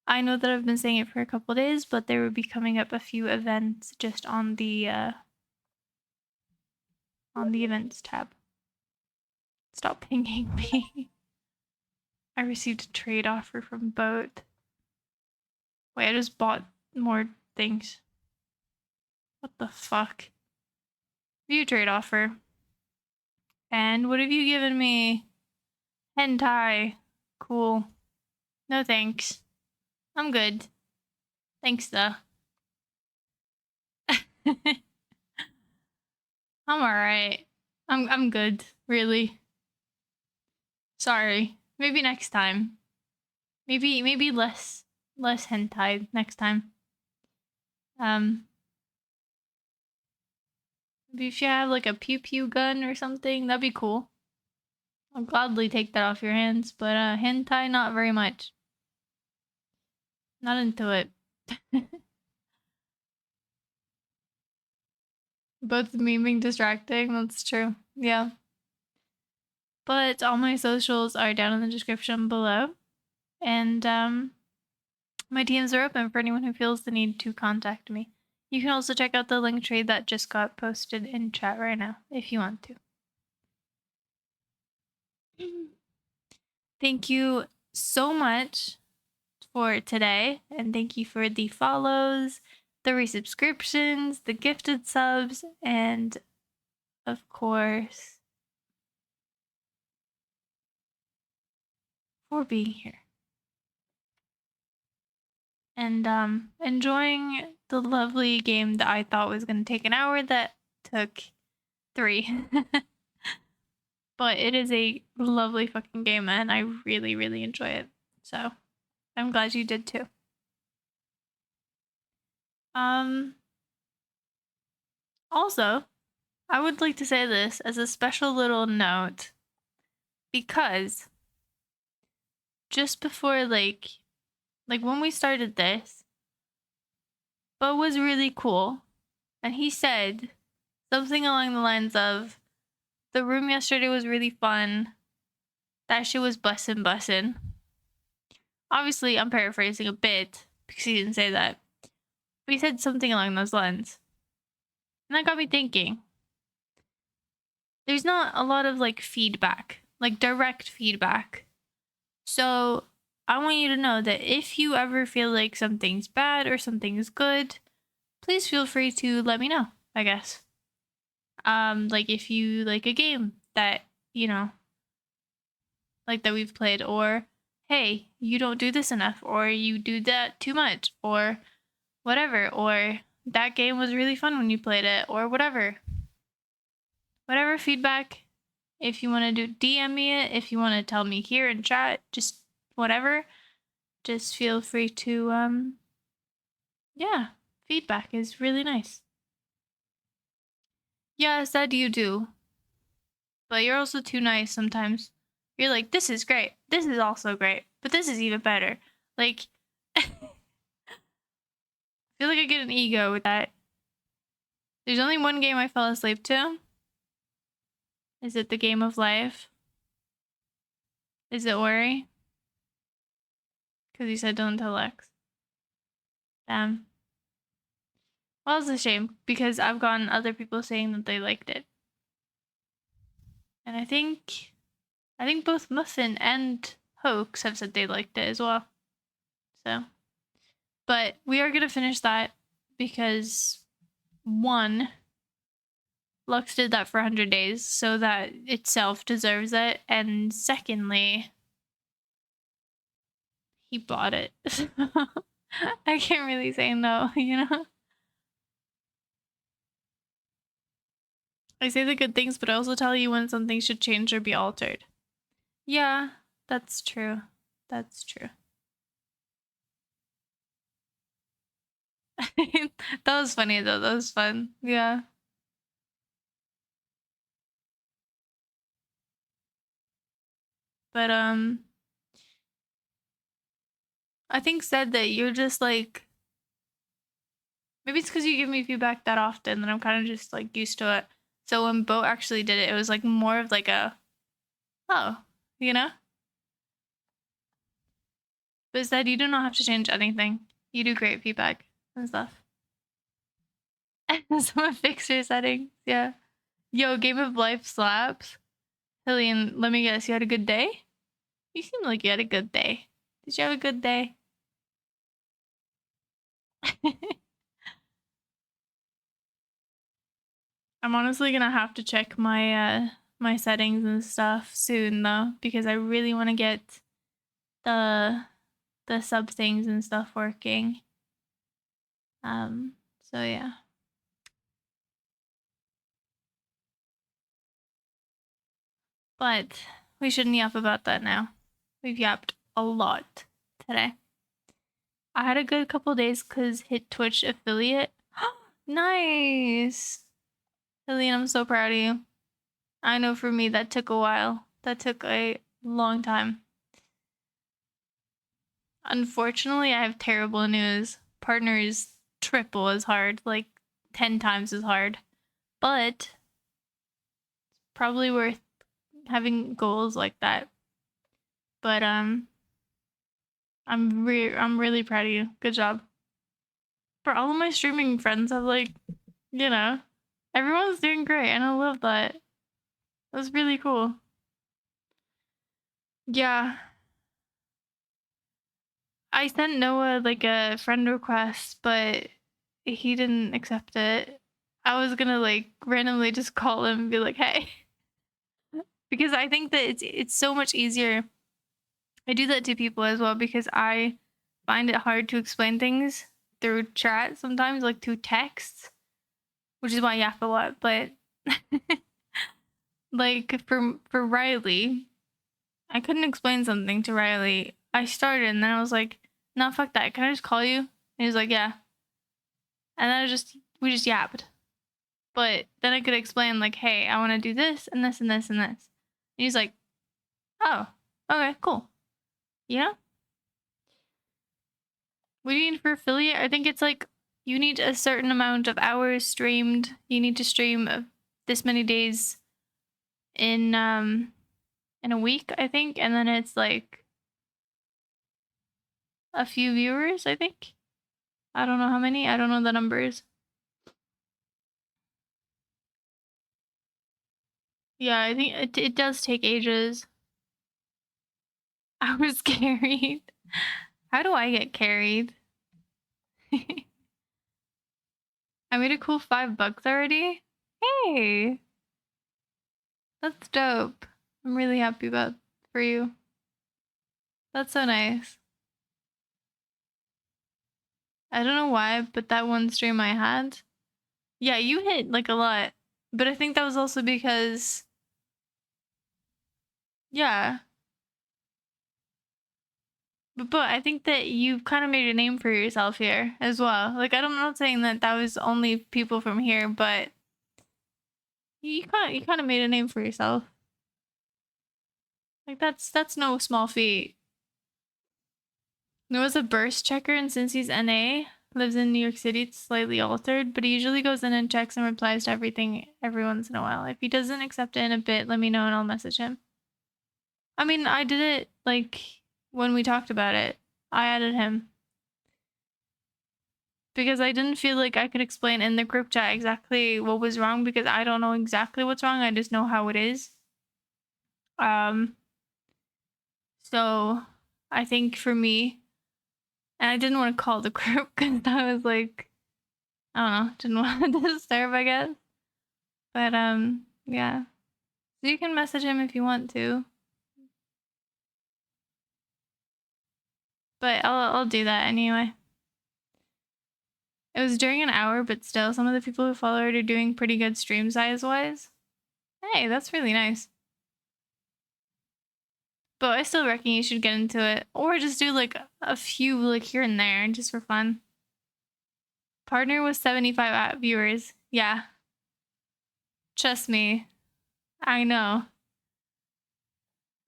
I know that I've been saying it for a couple days, but there will be coming up a few events just on the events tab. Stop pinging me. I received a trade offer from Boat. Wait, I just bought more things. What the fuck? View trade offer. And what have you given me? Hentai. Cool. No thanks. I'm good. Thanks though. I'm alright. I'm good, really. Sorry. Maybe next time. Maybe less hentai next time. Maybe if you have like a pew pew gun or something, that'd be cool. I'll gladly take that off your hands, but hentai not very much. Not into it. Both me being distracting, that's true. Yeah. But all my socials are down in the description below. And my DMs are open for anyone who feels the need to contact me. You can also check out the link trade that just got posted in chat right now, if you want to. Thank you so much for today, and thank you for the follows, the resubscriptions, the gifted subs, and of course, for being here. And enjoying the lovely game that I thought was going to take an hour that took 3. But it is a lovely fucking game, and I really, really enjoy it. So, I'm glad you did too. Also, I would like to say this as a special little note, because just before, like when we started this, Bo was really cool, and he said something along the lines of, the room yesterday was really fun, that shit was bussin'. Obviously, I'm paraphrasing a bit, because he didn't say that, but he said something along those lines. And that got me thinking. There's not a lot of like feedback, like direct feedback. So I want you to know that if you ever feel like something's bad or something's good, please feel free to let me know, I guess. Like if you like a game that, like that we've played, or hey, you don't do this enough, or you do that too much, or whatever, or that game was really fun when you played it, or whatever. Whatever feedback, if you want to do DM me it, if you want to tell me here in chat, just whatever, just feel free to yeah, feedback is really nice. Yeah, said you do. But you're also too nice sometimes. You're like, this is great. This is also great. But this is even better. Like, I feel like I get an ego with that. There's only one game I fell asleep to. Is it the game of life? Is it Worry? Because you said don't tell Lex. Damn. Well, it's a shame because I've gotten other people saying that they liked it. And I think both Muffin and Hoax have said they liked it as well. So, but we are gonna finish that because one, Lux did that for 100 days, so that itself deserves it. And secondly, he bought it. I can't really say no, I say the good things, but I also tell you when something should change or be altered. Yeah, that's true. That's true. That was funny though. That was fun. Yeah. But I think said that you're just like, maybe it's because you give me feedback that often that I'm kind of just like used to it. So when Bo actually did it, it was like more of like a, oh, you know? But instead, you do not have to change anything. You do great feedback and stuff. Someone fix your settings. Yeah. Yo, Game of Life slaps. Hillian, let me guess, you had a good day? You seem like you had a good day. Did you have a good day? I'm honestly gonna have to check my settings and stuff soon though, because I really want to get the sub things and stuff working. So yeah. But we shouldn't yap about that now. We've yapped a lot today. I had a good couple days because hit Twitch affiliate. Nice. Lillian, I'm so proud of you. I know for me that took a while. That took a long time. Unfortunately, I have terrible news. Partner is triple as hard, like 10 times as hard. But probably worth having goals like that. But I'm really proud of you. Good job. For all of my streaming friends, I've like, everyone's doing great, and I love that. That's really cool. Yeah. I sent Noah like a friend request, but he didn't accept it. I was gonna like randomly just call him and be like, "Hey," because I think that it's so much easier. I do that to people as well because I find it hard to explain things through chat sometimes, like through text, which is why I yap a lot. But like for Riley, I couldn't explain something to Riley. I started and then I was like, "No, fuck that. Can I just call you?" And he was like, "Yeah." And then we just yapped. But then I could explain like, "Hey, I want to do this and this and this and this." And he's like, "Oh, okay, cool." You know? What do you need for affiliate? I think it's like you need a certain amount of hours streamed. You need to stream this many days in a week, I think, and then it's like a few viewers, I think. I don't know how many. I don't know the numbers. Yeah, I think it does take ages. I was carried. How do I get carried? I made a cool $5 already. Hey, that's dope. I'm really happy about for you. That's so nice. I don't know why, but that one stream I had, yeah, you hit like a lot. But I think that was also because, yeah, but I think that you kind of made a name for yourself here as well. Like, I'm not saying that that was only people from here, but you kind of made a name for yourself. Like that's no small feat. There was a burst checker, and since he's NA, lives in New York City, it's slightly altered, but he usually goes in and checks and replies to everything every once in a while. If he doesn't accept it in a bit, let me know and I'll message him. I mean, I did it like when we talked about it. I added him because I didn't feel like I could explain in the group chat exactly what was wrong because I don't know exactly what's wrong. I just know how it is. Um, so I think for me, and I didn't want to call the group because I was like, I don't know, didn't want to disturb, I guess. But yeah. So you can message him if you want to. But I'll do that anyway. It was during an hour, but still, some of the people who followed are doing pretty good stream size wise. Hey, that's really nice. But I still reckon you should get into it, or just do like a few like here and there, just for fun. Partner with 75 viewers. Yeah, trust me, I know.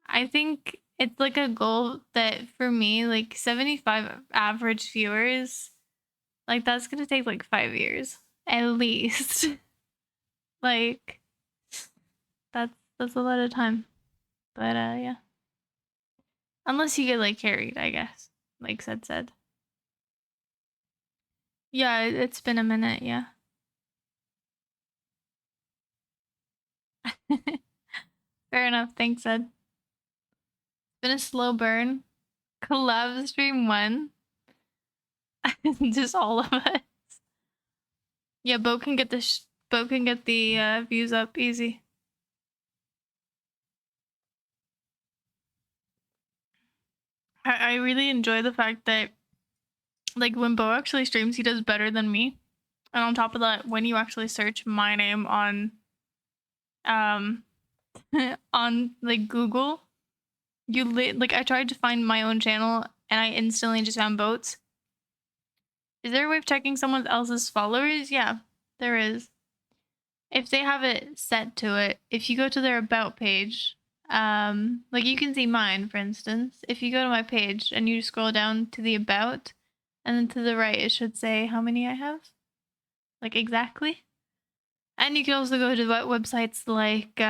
I think it's like a goal that for me, like 75 average viewers, like that's gonna take like 5 years at least. Like that's a lot of time. But yeah. Unless you get like carried, I guess. Like said. Yeah, it's been a minute, yeah. Fair enough, thanks, Ed. Been a slow burn. Collab stream 1. Just all of us. Yeah, Bo can get the views up easy. I really enjoy the fact that like when Bo actually streams, he does better than me. And on top of that, when you actually search my name on um on like Google, like I tried to find my own channel and I instantly just found boats. Is there a way of checking someone else's followers? Yeah, there is. If they have it set to it, if you go to their about page, like you can see mine, for instance. If you go to my page and you scroll down to the about, and then to the right, it should say how many I have, like exactly. And you can also go to websites like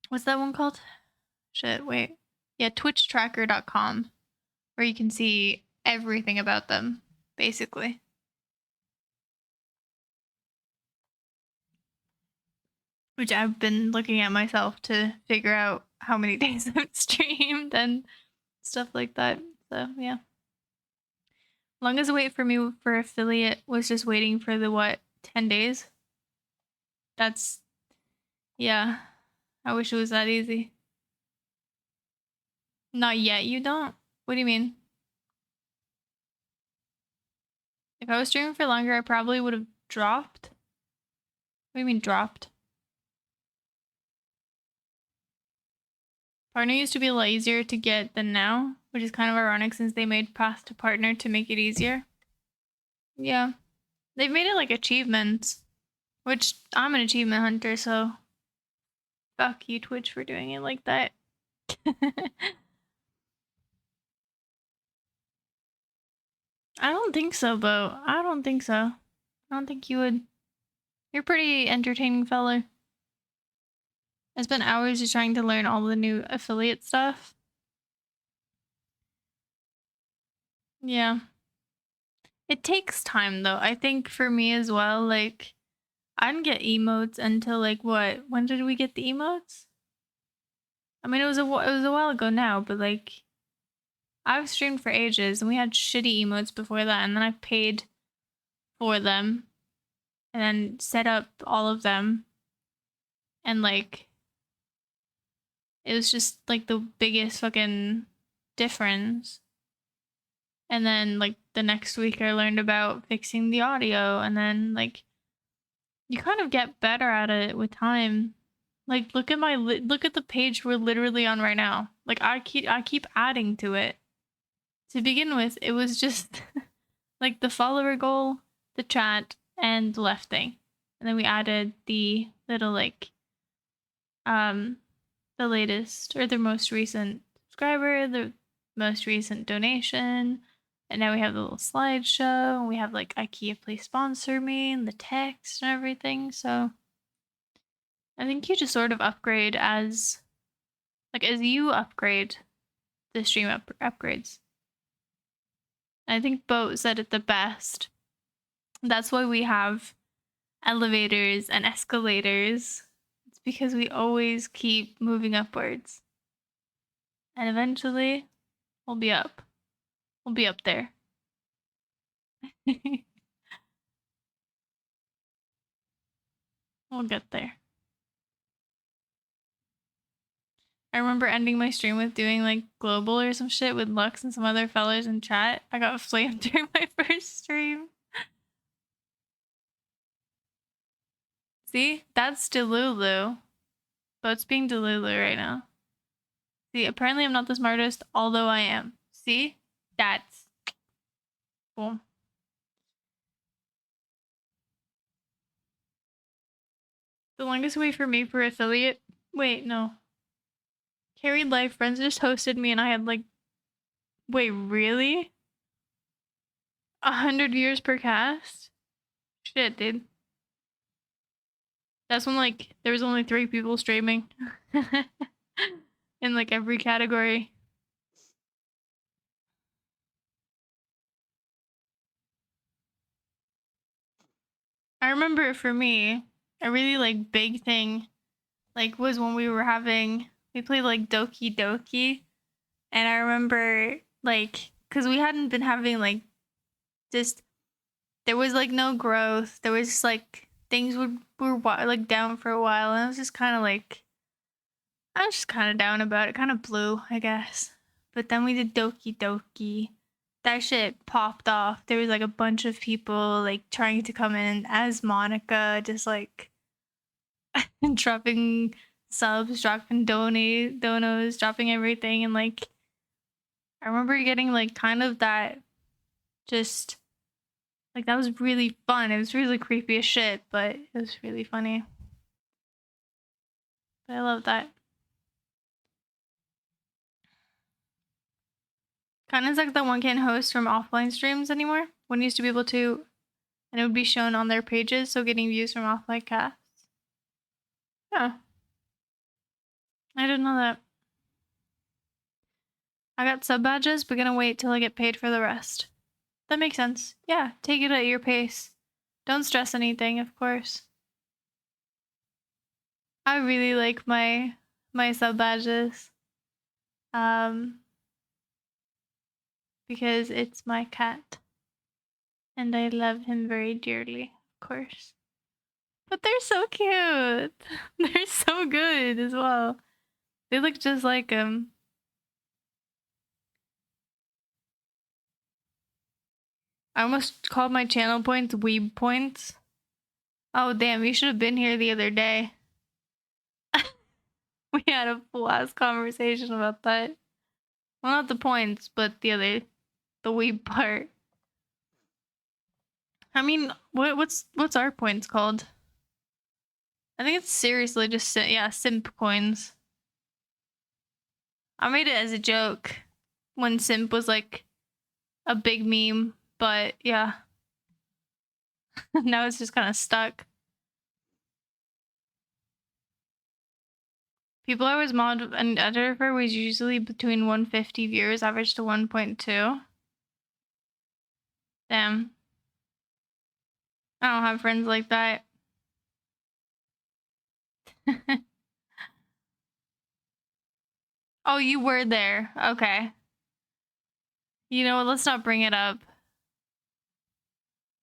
what's that one called? Shit, wait. Yeah, twitchtracker.com, where you can see everything about them, basically. Which I've been looking at myself to figure out how many days I've streamed and stuff like that. So yeah. Longest wait for me for affiliate was just waiting for the what, 10 days? That's yeah. I wish it was that easy. Not yet, you don't? What do you mean? If I was streaming for longer, I probably would have dropped. What do you mean dropped? Partner used to be a lot easier to get than now, which is kind of ironic since they made path to partner to make it easier. Yeah. They've made it like achievements, which I'm an achievement hunter, so fuck you, Twitch, for doing it like that. I don't think so, Bo. I don't think so. I don't think you would. You're a pretty entertaining fella. I spent hours just trying to learn all the new affiliate stuff. Yeah. It takes time though. I think for me as well, like I didn't get emotes until like what? When did we get the emotes? I mean, it was a while ago now, but like I've streamed for ages and we had shitty emotes before that and then I paid for them. and then set up all of them, and like it was just like the biggest fucking difference. And then like the next week I learned about fixing the audio, and then like you kind of get better at it with time. Like look at look at the page we're literally on right now. Like I keep adding to it. To begin with, it was just like the follower goal, the chat, and the left thing. And then we added the little like the latest or the most recent subscriber, the most recent donation, and now we have the little slideshow, and we have like IKEA please sponsor me and the text and everything. So I think you just sort of upgrade as you upgrade, the stream upgrades. I think Boat said it the best. That's why we have elevators and escalators. It's because we always keep moving upwards. And eventually, we'll be up. We'll be up there. We'll get there. I remember ending my stream with doing like global or some shit with Lux and some other fellas in chat. I got flamed during my first stream. See? That's Delulu. Boat's being Delulu right now. See, apparently I'm not the smartest, although I am. See? That's cool. The longest way for me for affiliate. Wait, no. Carried Life Friends just hosted me and I had like. Wait, really? 100 views per cast? Shit, dude. That's when like there was only 3 people streaming. In like every category. I remember for me, a really like big thing like was when we played like Doki Doki, and I remember like cuz we hadn't been having like just there was like no growth. There was just like things were like down for a while, and I was just kind of like I was just kind of down about it. Kind of blew, I guess. But then we did Doki Doki. That shit popped off. There was like a bunch of people like trying to come in as Monica, just like dropping subs, dropping donos, dropping everything, and like I remember getting like kind of that just like that was really fun. It was really creepy as shit, but it was really funny. But I love that. Kind of like that one can't host from offline streams anymore. One used to be able to, and it would be shown on their pages, so getting views from offline casts. Yeah. I didn't know that. I got sub badges, but gonna wait till I get paid for the rest. That makes sense. Yeah, take it at your pace. Don't stress anything, of course. I really like my sub badges. Because it's my cat. And I love him very dearly, of course. But they're so cute. They're so good as well. They look just like him. I almost called my channel points weeb points. Oh damn, you should have been here the other day. We had a full ass conversation about that. Well, not the points, but the weeb part. I mean, what's our points called? I think it's seriously just simp coins. I made it as a joke when simp was like a big meme, but yeah. Now it's just kind of stuck. People I was mod and editor for was usually between 150 viewers, average to 1.2. Damn. I don't have friends like that. Oh, you were there. Okay. You know what? Let's not bring it up.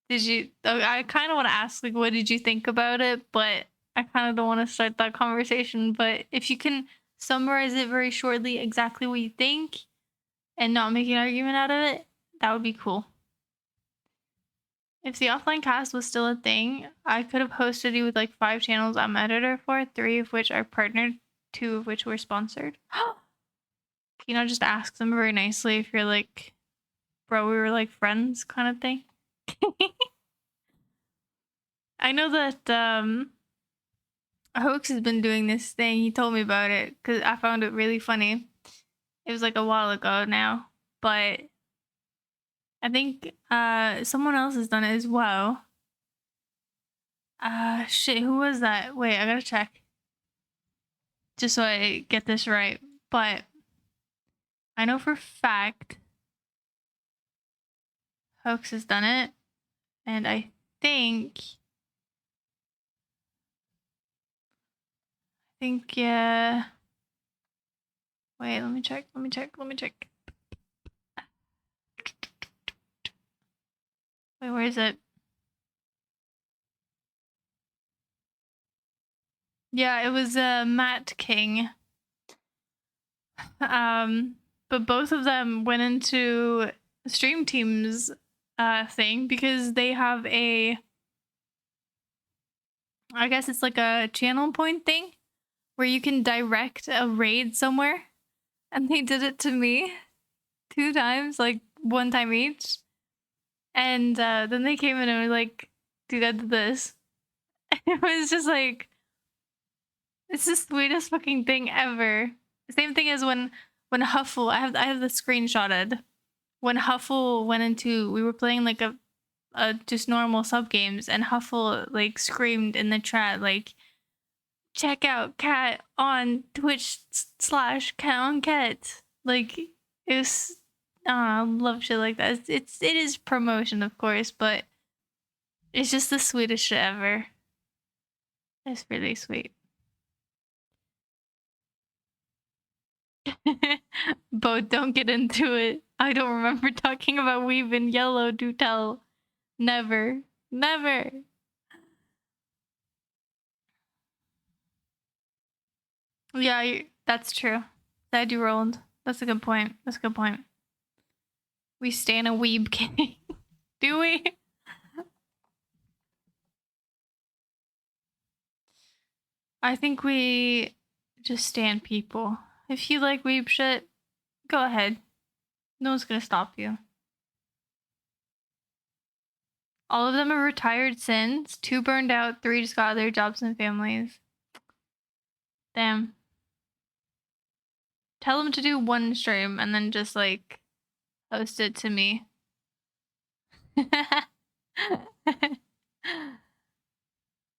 Did you? I kind of want to ask, like, what did you think about it? But I kind of don't want to start that conversation. But if you can summarize it very shortly, exactly what you think, and not make an argument out of it, that would be cool. If the offline cast was still a thing, I could have hosted you with like 5 channels I'm editor for, 3 of which are partnered, 2 of which were sponsored. Can you not just ask them very nicely if you're like, bro, we were like friends kind of thing? I know that Hoax has been doing this thing. He told me about it because I found it really funny. It was like a while ago now, but I think someone else has done it as well. Shit, who was that? Wait, I gotta check. Just so I get this right. But I know for a fact Hoax has done it. And I think, yeah. Wait, let me check. Wait, where is it? Yeah, it was Matt King. But both of them went into Stream Team's thing because they have I guess it's like a channel point thing where you can direct a raid somewhere. And they did it to me 2 times, like 1 time each. And then they came in and were like, dude, I did this. It was just like, it's the sweetest fucking thing ever. Same thing as when Huffle, I have the screenshotted. When Huffle went into, we were playing like a just normal sub games, and Huffle like screamed in the chat like, check out Cat on Twitch / Cat on Cat. Like, it was, I love shit like that. It is promotion, of course, but it's just the sweetest shit ever. It's really sweet. Bo, don't get into it. I don't remember talking about Weave in Yellow, do tell. Never. Never. Yeah, that's true. That you rolled. That's a good point. We stan a weeb king. Do we? I think we just stan people. If you like weeb shit, go ahead. No one's gonna stop you. All of them are retired since. 2 burned out, 3 just got their jobs and families. Damn. Tell them to do 1 stream and then just like host it to me.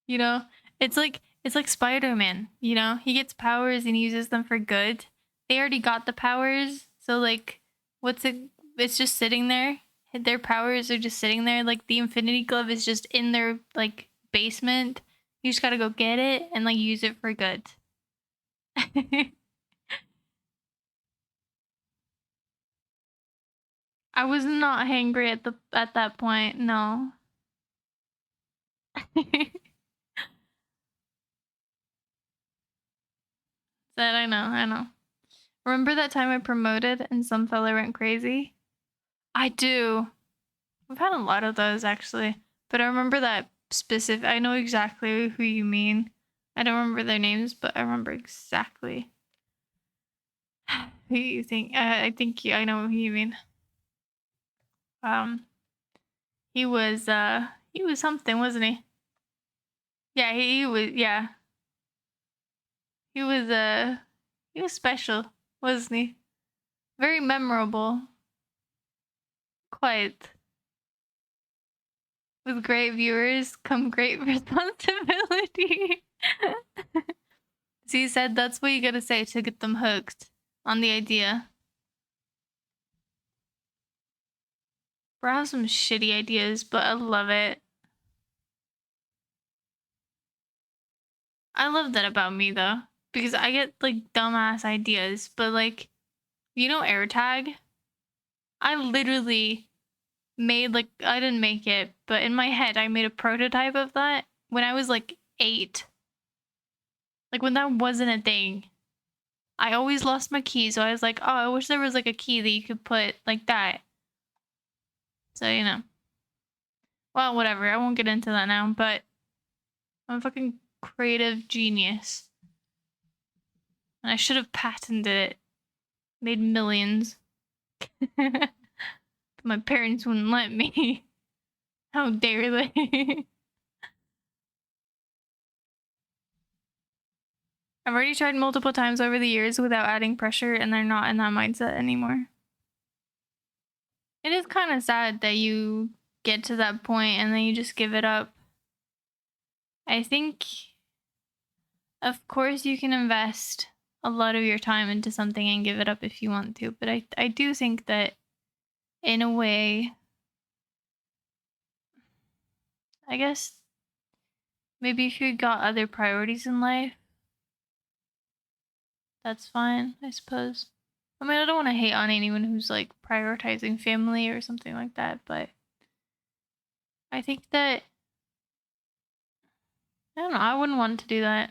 You know, it's like Spider-Man, you know? He gets powers and he uses them for good. They already got the powers, so like it's just sitting there. Their powers are just sitting there. Like the Infinity Glove is just in their like basement. You just got to go get it and like use it for good. I was not hangry at that point. No. Said I know. Remember that time I promoted and some fella went crazy? I do. We've had a lot of those actually, but I remember that specific. I know exactly who you mean. I don't remember their names, but I remember exactly who you think. I think I know who you mean. Um, he was something, wasn't he? Yeah, he was. Yeah, he was special, wasn't he? Very memorable. Quite. With great viewers come great responsibility. Z said that's what you gotta say to get them hooked on the idea. Bro, I have some shitty ideas, but I love it. I love that about me though, because I get like dumbass ideas, but like, you know AirTag? I literally made, like, I didn't make it, but in my head, I made a prototype of that when I was like 8. Like, when that wasn't a thing. I always lost my key, so I was like, oh, I wish there was like a key that you could put like that. So, you know. Well, whatever. I won't get into that now, but I'm a fucking creative genius. And I should have patented it. Made millions. But my parents wouldn't let me. How dare they? I've already tried multiple times over the years without adding pressure, and they're not in that mindset anymore. It is kind of sad that you get to that point and then you just give it up. I think, of course, you can invest a lot of your time into something and give it up if you want to, but I do think that in a way, I guess maybe if you got other priorities in life, that's fine, I suppose. I mean, I don't want to hate on anyone who's like prioritizing family or something like that, but I think that, I don't know, I wouldn't want to do that.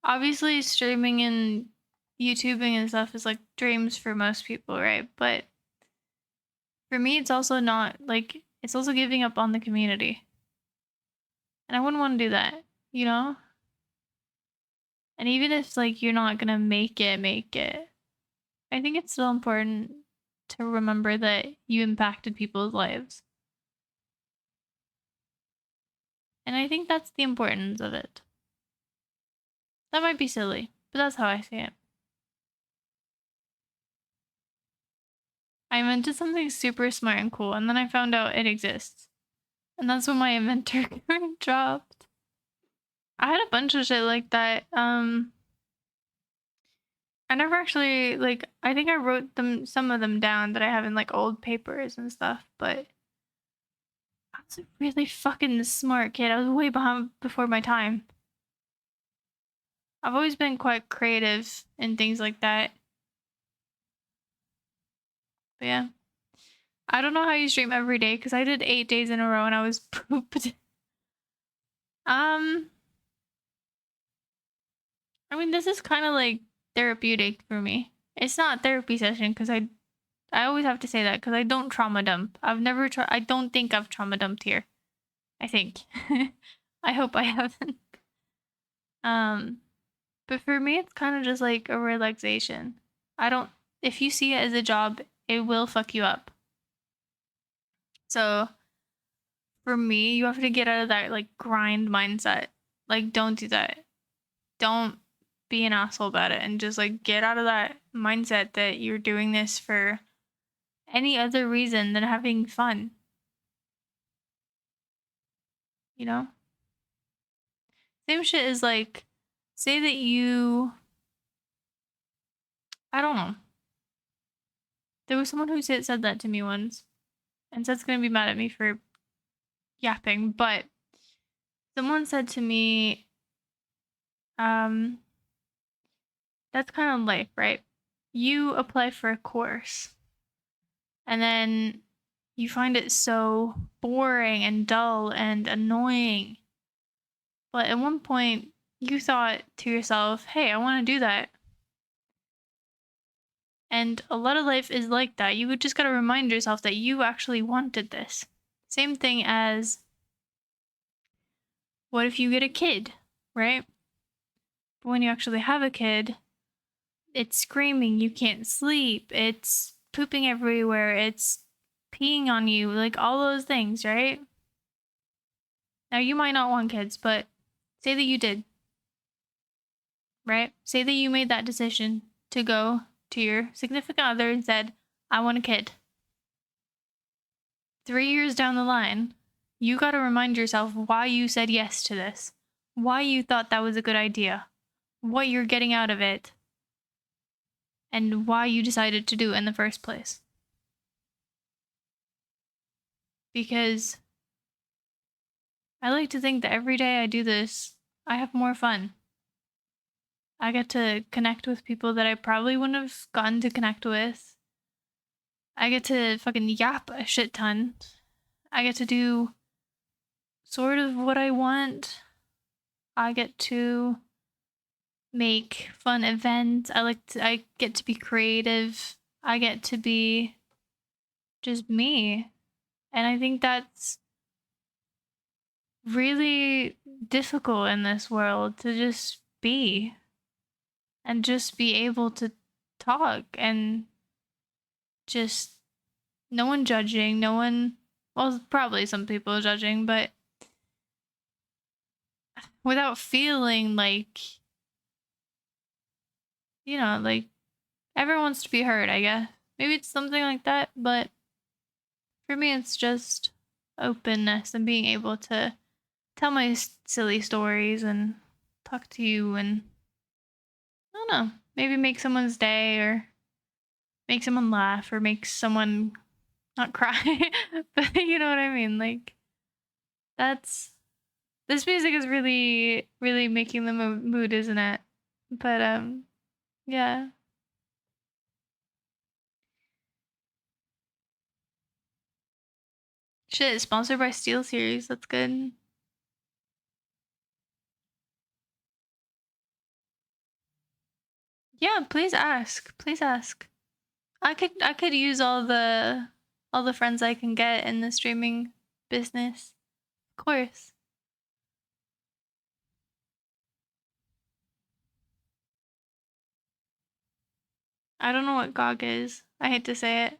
Obviously, streaming and YouTubing and stuff is like dreams for most people, right? But for me, it's also not like, it's also giving up on the community. And I wouldn't want to do that, you know? And even if like you're not gonna make it, I think it's still important to remember that you impacted people's lives. And I think that's the importance of it. That might be silly, but that's how I see it. I invented something super smart and cool, and then I found out it exists. And that's when my inventor card dropped. I had a bunch of shit like that. I never actually, like, I think I wrote some of them down that I have in like old papers and stuff, but I was a really fucking smart kid. I was way behind before my time. I've always been quite creative in things like that. But yeah. I don't know how you stream every day because I did 8 days in a row and I was pooped. I mean, this is kind of like therapeutic for me. It's not a therapy session because I always have to say that because I don't trauma dump. I don't think I've trauma dumped here. I think. I hope I haven't. But for me, it's kind of just like a relaxation. If you see it as a job, it will fuck you up. So for me, you have to get out of that like grind mindset. Like, don't do that. Don't be an asshole about it and just like get out of that mindset that you're doing this for any other reason than having fun. You know? Same shit is like, say that I don't know. There was someone who said that to me once and said's gonna be mad at me for yapping, but someone said to me, that's kind of life, right? You apply for a course and then you find it so boring and dull and annoying. But at one point, you thought to yourself, hey, I want to do that. And a lot of life is like that. You just got to remind yourself that you actually wanted this. Same thing as what if you get a kid, right? But when you actually have a kid, it's screaming, you can't sleep, it's pooping everywhere, it's peeing on you, like all those things, right? Now, you might not want kids, but say that you did, right? Say that you made that decision to go to your significant other and said, I want a kid. 3 years down the line, you got to remind yourself why you said yes to this, why you thought that was a good idea, what you're getting out of it, and why you decided to do it in the first place. Because I like to think that every day I do this, I have more fun. I get to connect with people that I probably wouldn't have gotten to connect with I get to fucking yap a shit ton. I get to do sort of what I want. I get to make fun events. I get to be creative. I get to be just me. And I think that's really difficult in this world, to just be and just be able to talk and just no one judging, no one, well, probably some people judging, but without feeling like, like everyone wants to be heard, I guess. Maybe it's something like that, but for me, it's just openness and being able to tell my silly stories and talk to you and, I don't know, maybe make someone's day or make someone laugh or make someone not cry. But you know what I mean? Like, this music is really, really making the mood, isn't it? But, yeah. Shit, sponsored by Steel Series. That's good. Yeah, please ask. Please ask. I could use all the friends I can get in the streaming business. Of course. I don't know what GOG is. I hate to say it.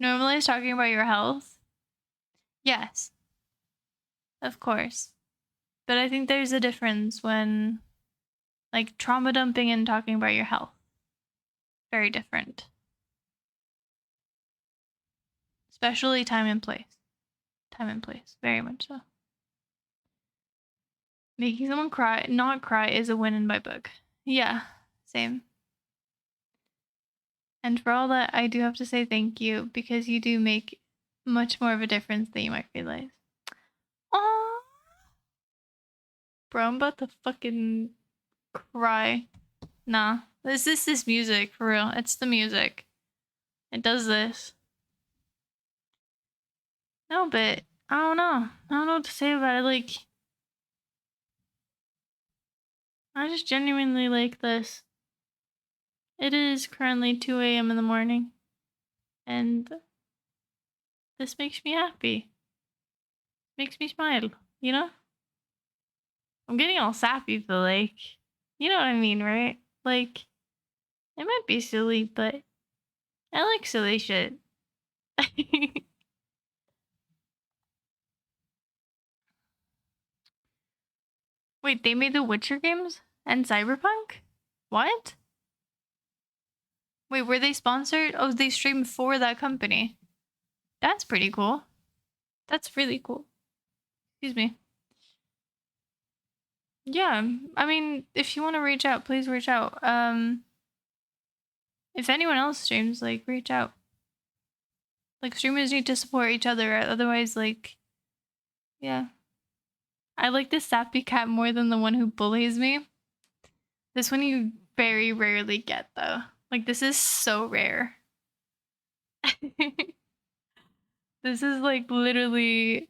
Normally, talking about your health. Yes, of course. But I think there's a difference when, like, trauma dumping and talking about your health. Very different. Especially time and place. Time and place. Very much so. Making someone cry, not cry, is a win in my book. Yeah, same. And for all that, I do have to say thank you, because you do make much more of a difference than you might realize. Aww. Bro, I'm about to fucking cry. Nah. This music, for real. It's the music. It does this. No, but I don't know. I don't know what to say about it. Like, I just genuinely like this. It is currently 2 a.m. in the morning, and this makes me happy. Makes me smile, you know? I'm getting all sappy, but like, you know what I mean, right? Like, it might be silly, but I like silly shit. Wait, they made the Witcher games and Cyberpunk? What? Wait, were they sponsored? Oh, they streamed for that company. That's pretty cool. That's really cool. Excuse me. Yeah, I mean, if you want to reach out, please reach out. If anyone else streams, like, reach out. Like, streamers need to support each other, otherwise, like, yeah. I like this sappy cat more than the one who bullies me. This one you very rarely get, though. Like, this is so rare. This is, like, literally...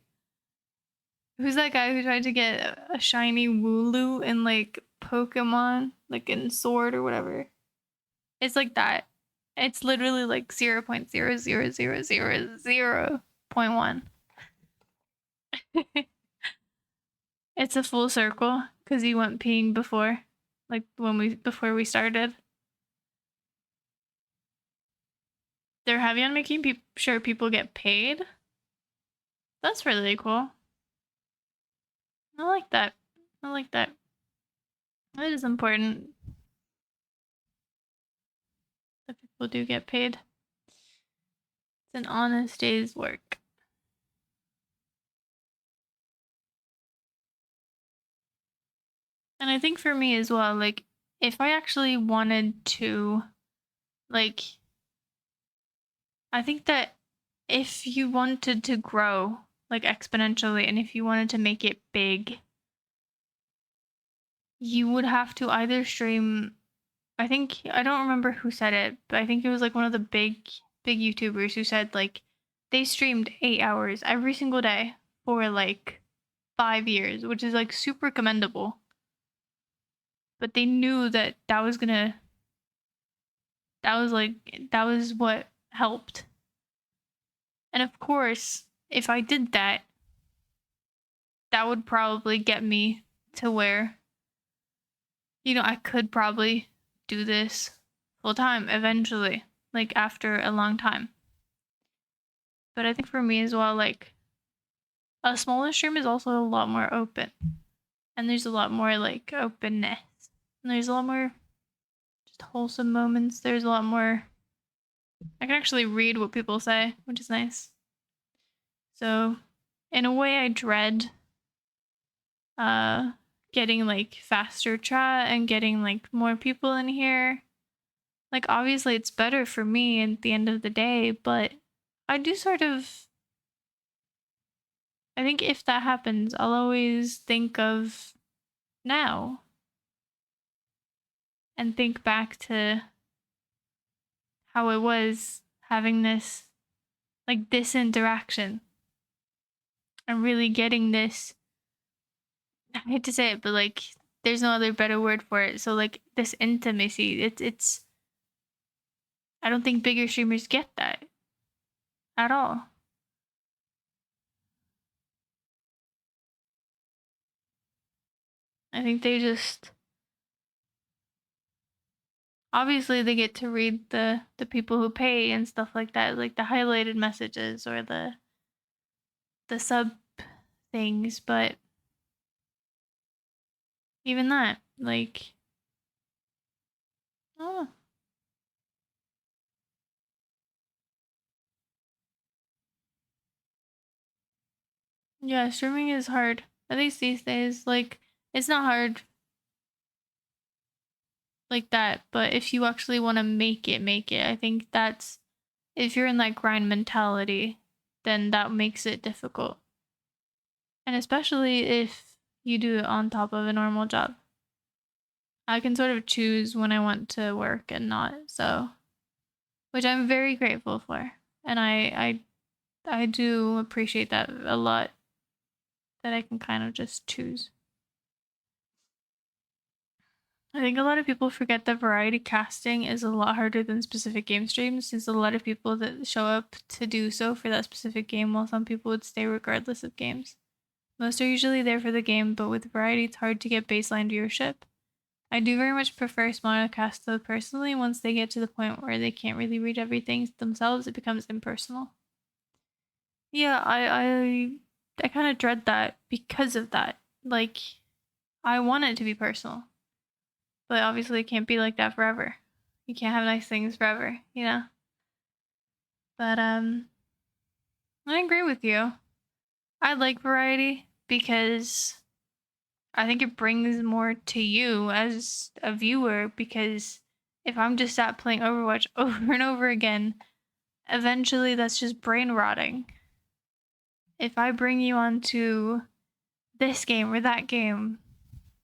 Who's that guy who tried to get a shiny Wooloo in, like, Pokemon? Like, in Sword or whatever. It's like that. It's literally, like, 0.00000.1. It's a full circle, because you went peeing before. Like, before we started. They're heavy on making sure people get paid. That's really cool. I like that. I like that. It is important that people do get paid. It's an honest day's work. And I think for me as well, like, if I actually wanted to, like, I think that if you wanted to grow, like, exponentially, and if you wanted to make it big, you would have to either stream I think I don't remember who said it, but I think it was like one of the big YouTubers who said like they streamed 8 hours every single day for like 5 years, which is like super commendable. But they knew that that was what helped. And of course, if I did that, that would probably get me to where, I could probably do this full time eventually, like after a long time. But I think for me as well, like a smaller stream is also a lot more open. And there's a lot more like openness. And there's a lot more just wholesome moments. There's a lot more I can actually read what people say, which is nice. So in a way I dread uh getting like faster chat and getting like more people in here. Like obviously it's better for me at the end of the day, but I do sort of I think if that happens, I'll always think of now and think back to how it was having this interaction and really getting this. I hate to say it, but like there's no other better word for it. So like this intimacy, it's I don't think bigger streamers get that at all. I think they just obviously they get to read the people who pay and stuff like that, like the highlighted messages or the sub things, but even that, like, oh, yeah, streaming is hard. At least these days, like, it's not hard like that, but if you actually want to make it. I think that's if you're in that grind mentality, then that makes it difficult. And especially if you do it on top of a normal job. I can sort of choose when I want to work and not, so which I'm very grateful for. And I do appreciate that a lot that I can kind of just choose. I think a lot of people forget that variety casting is a lot harder than specific game streams, since a lot of people that show up to do so for that specific game, while some people would stay regardless of games. Most are usually there for the game, but with variety, it's hard to get baseline viewership. I do very much prefer smaller casts though personally. Once they get to the point where they can't really read everything themselves, it becomes impersonal. Yeah, I kind of dread that because of that. Like, I want it to be personal, but obviously it can't be like that forever. You can't have nice things forever, you know? But I agree with you. I like variety because I think it brings more to you as a viewer, because if I'm just sat playing Overwatch over and over again, eventually that's just brain rotting. If I bring you onto this game or that game,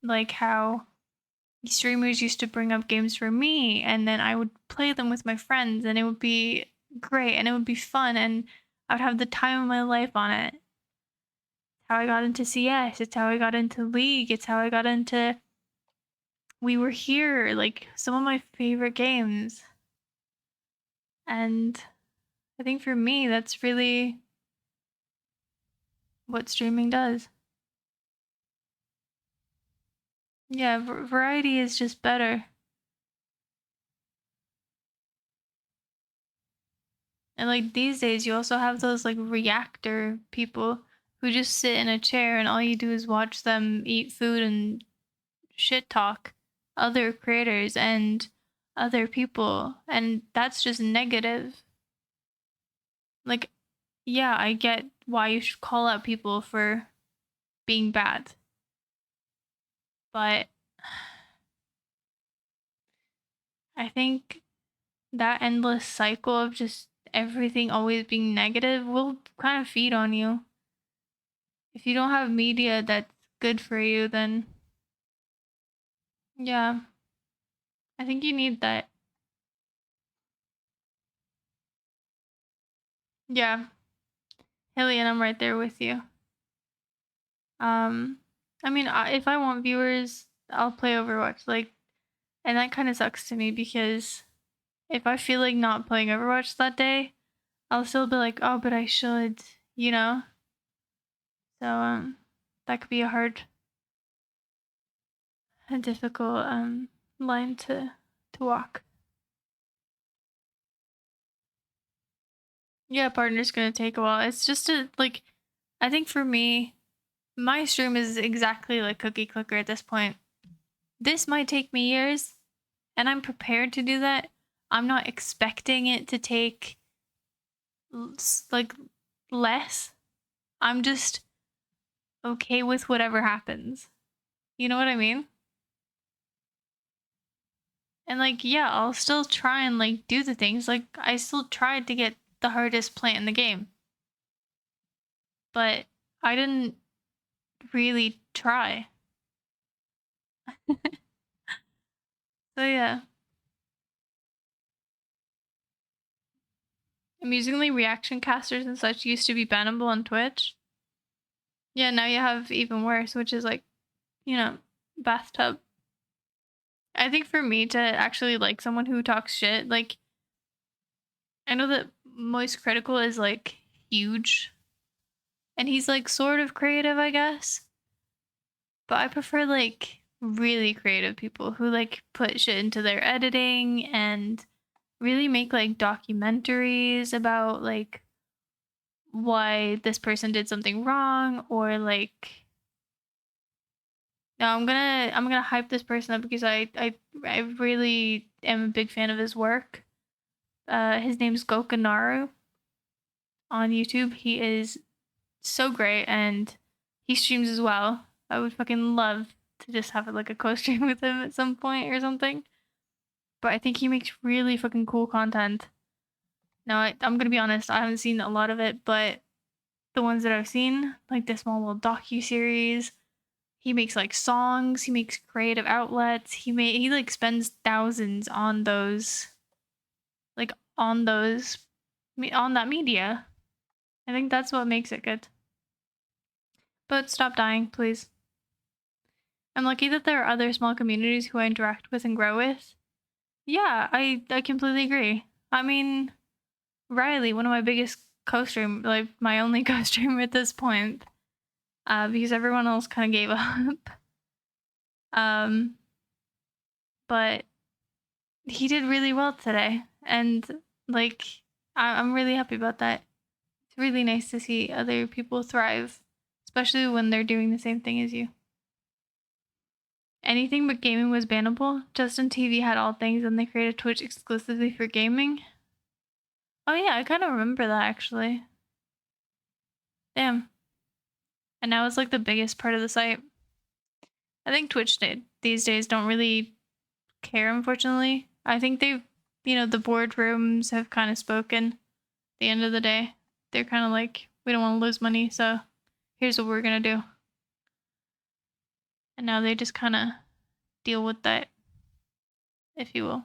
like how streamers used to bring up games for me and then I would play them with my friends and it would be great and it would be fun and I would have the time of my life on it. It's how I got into CS, it's how I got into League, it's how I got into We Were Here, like some of my favorite games. And I think for me that's really what streaming does. Yeah, variety is just better. And like these days, you also have those like reactor people who just sit in a chair and all you do is watch them eat food and shit talk other creators and other people. And that's just negative. Like, yeah, I get why you should call out people for being bad. But I think that endless cycle of just everything always being negative will kind of feed on you. If you don't have media that's good for you, then yeah. I think you need that. Yeah, Haley, and I'm right there with you. Um, I mean, if I want viewers, I'll play Overwatch. Like, and that kind of sucks to me because if I feel like not playing Overwatch that day, I'll still be like, oh, but I should, you know? So, that could be a difficult, line to walk. Yeah, partner's gonna take a while. It's just like, I think for me, my stream is exactly like Cookie Clicker at this point. This might take me years, and I'm prepared to do that. I'm not expecting it to take like less. I'm just okay with whatever happens. You know what I mean? And like, yeah, I'll still try and like do the things. Like, I still tried to get the hardest plant in the game, but I didn't really try. So yeah, amusingly, reaction casters and such used to be bannable on Twitch. Yeah, now you have even worse, which is like, bathtub. I think for me to actually like someone who talks shit, like, I know that Moist Critical is like huge, and he's like sort of creative, I guess. But I prefer like really creative people who like put shit into their editing and really make like documentaries about like why this person did something wrong, or like, no, I'm gonna hype this person up because I really am a big fan of his work. His name's Gokanaru on YouTube. He is so great, and he streams as well. I would fucking love to just have like a co-stream with him at some point or something. But I think he makes really fucking cool content. Now, I'm gonna be honest, I haven't seen a lot of it, but the ones that I've seen, like this small little docu series, he makes like songs, he makes creative outlets. He like spends thousands on those, like on those, on that media. I think that's what makes it good. But stop dying, please. I'm lucky that there are other small communities who I interact with and grow with. Yeah, I completely agree. I mean, Riley, one of my biggest co-stream, like my only co-streamer at this point, because everyone else kind of gave up. Um, but he did really well today, and like I'm really happy about that. It's really nice to see other people thrive, especially when they're doing the same thing as you. Anything but gaming was bannable. Justin TV had all things, and they created Twitch exclusively for gaming. Oh yeah, I kind of remember that actually. Damn. And now it's like the biggest part of the site. I think Twitch these days don't really care, unfortunately. I think they've, the boardrooms have kind of spoken. At the end of the day, they're kind of like, we don't want to lose money, so here's what we're gonna do. And now they just kind of deal with that, if you will.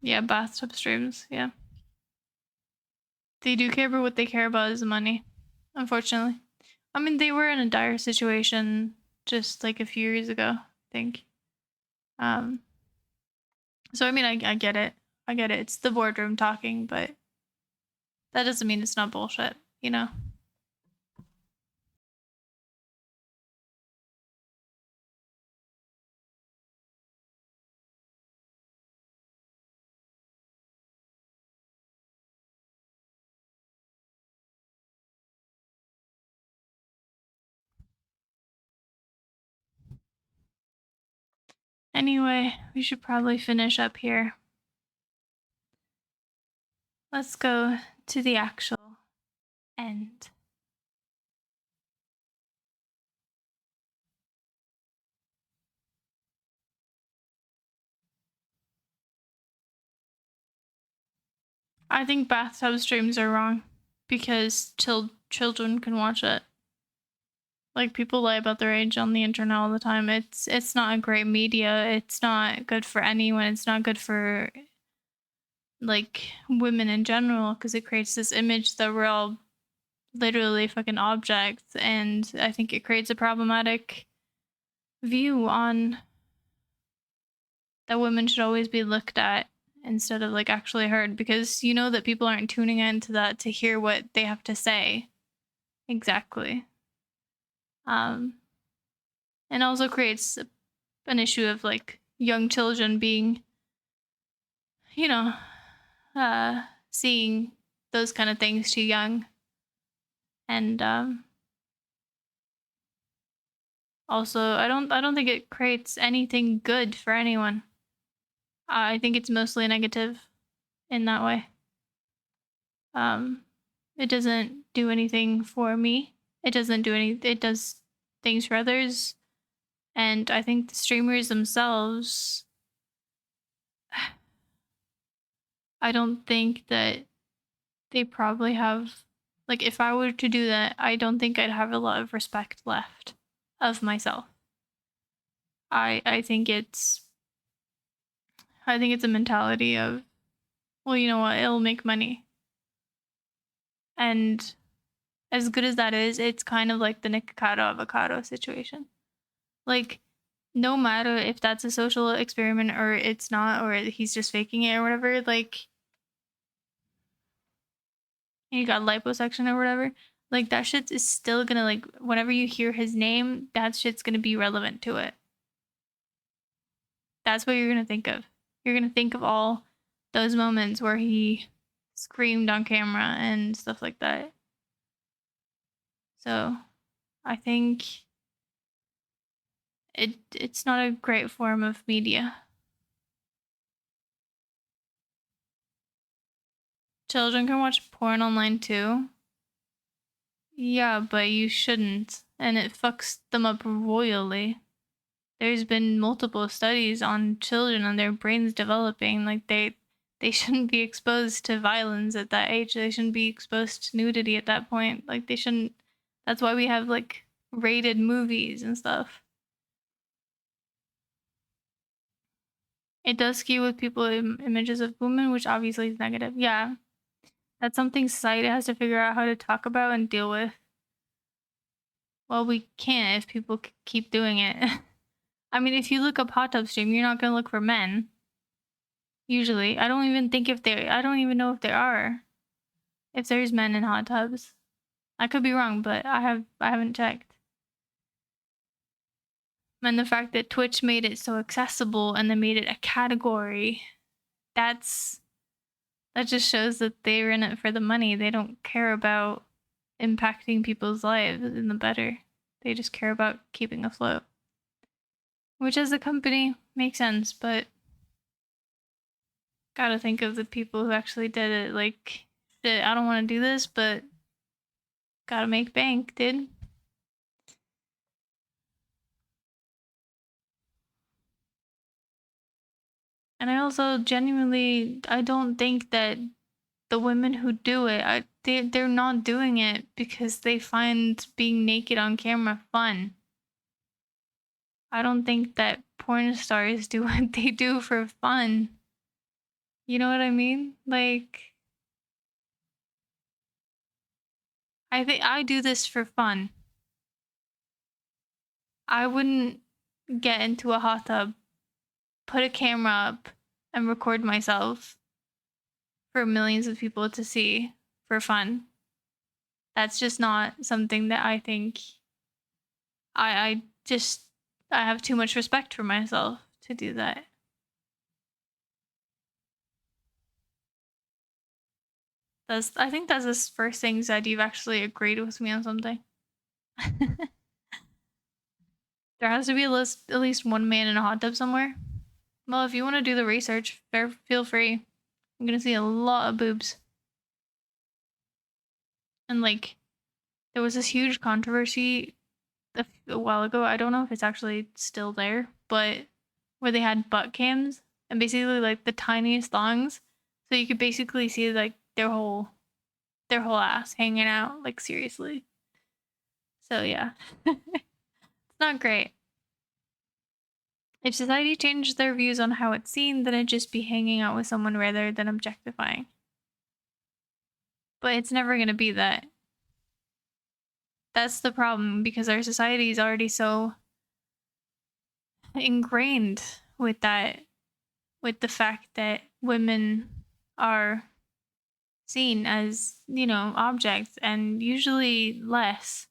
Yeah, bathtub streams. Yeah, they do care, but what they care about is the money. Unfortunately, I mean, they were in a dire situation just like a few years ago, I think. Um, so I mean, I get it. I get it. It's the boardroom talking, but that doesn't mean it's not bullshit, you know? Anyway, we should probably finish up here. Let's go to the actual end. I think bathtub streams are wrong. because children can watch it. Like, people lie about their age on the internet all the time. It's not a great media. It's not good for anyone. It's not good for, like, women in general, because it creates this image that we're all literally fucking objects, and I think it creates a problematic view on that women should always be looked at instead of, like, actually heard, because you know that people aren't tuning into that to hear what they have to say exactly. And also creates an issue of, like, young children being, you know, seeing those kind of things too young. And also, I don't think it creates anything good for anyone. I think it's mostly negative in that way. It doesn't do anything for me. It does things for others. And I think the streamers themselves, I don't think that they probably have, like, if I were to do that, I don't think I'd have a lot of respect left of myself. I think it's a mentality of, well, you know what, it'll make money. And as good as that is, it's kind of like the Nikocado avocado situation. Like, no matter if that's a social experiment or it's not, or he's just faking it or whatever, like, you got liposuction or whatever, like, that shit is still gonna, like, whenever you hear his name, that shit's gonna be relevant to it. That's what you're gonna think of. You're gonna think of all those moments where he screamed on camera and stuff like that. So I think it's not a great form of media. Children can watch porn online too. Yeah, but you shouldn't. And it fucks them up royally. There's been multiple studies on children and their brains developing. Like, they shouldn't be exposed to violence at that age. They shouldn't be exposed to nudity at that point. Like, they shouldn't. That's why we have, like, rated movies and stuff. It does skew with people images of women, which obviously is negative. Yeah, that's something society has to figure out how to talk about and deal with. Well, we can't if people keep doing it. I mean, if you look up hot tub stream, you're not gonna look for men. Usually, I don't even know if there are. If there's men in hot tubs, I could be wrong, but I haven't checked. And the fact that Twitch made it so accessible and they made it a category, that just shows that they're in it for the money. They don't care about impacting people's lives in the better. They just care about keeping afloat. Which, as a company, makes sense, but gotta think of the people who actually did it. Like, shit, I don't want to do this, but gotta make bank, dude. And I also genuinely, I don't think that the women who do it, they're not doing it because they find being naked on camera fun. I don't think that porn stars do what they do for fun. You know what I mean? Like, I think I do this for fun. I wouldn't get into a hot tub, put a camera up, and record myself for millions of people to see for fun. That's just not something that I think. I just, I have too much respect for myself to do that. I think that's the first thing that you've actually agreed with me on something. There has to be at least one man in a hot tub somewhere. Well, if you want to do the research, feel free. I'm gonna see a lot of boobs. And, like, there was this huge controversy a while ago. I don't know if it's actually still there, but where they had butt cams and basically, like, the tiniest thongs, so you could basically see, like, their whole their whole ass hanging out, like seriously. So yeah. It's not great. If society changed their views on how it's seen, then it'd just be hanging out with someone rather than objectifying. But it's never going to be that. That's the problem, because our society is already so ingrained with that, with the fact that women are seen as, objects, and usually less.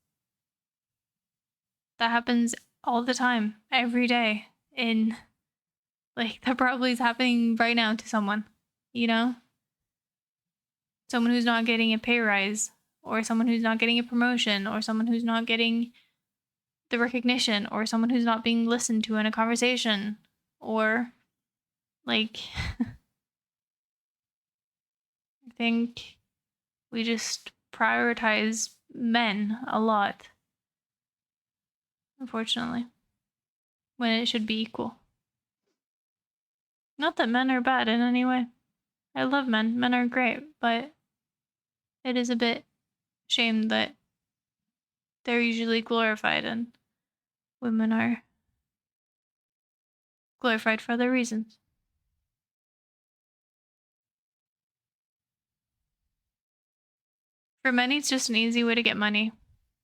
That happens all the time, every day. That probably is happening right now to someone, Someone who's not getting a pay rise, or someone who's not getting a promotion, or someone who's not getting the recognition, or someone who's not being listened to in a conversation, or I think we just prioritize men a lot, unfortunately, when it should be equal. Not that men are bad in any way. I love men. Men are great, but it is a bit shame that they're usually glorified and women are glorified for other reasons. For many, it's just an easy way to get money.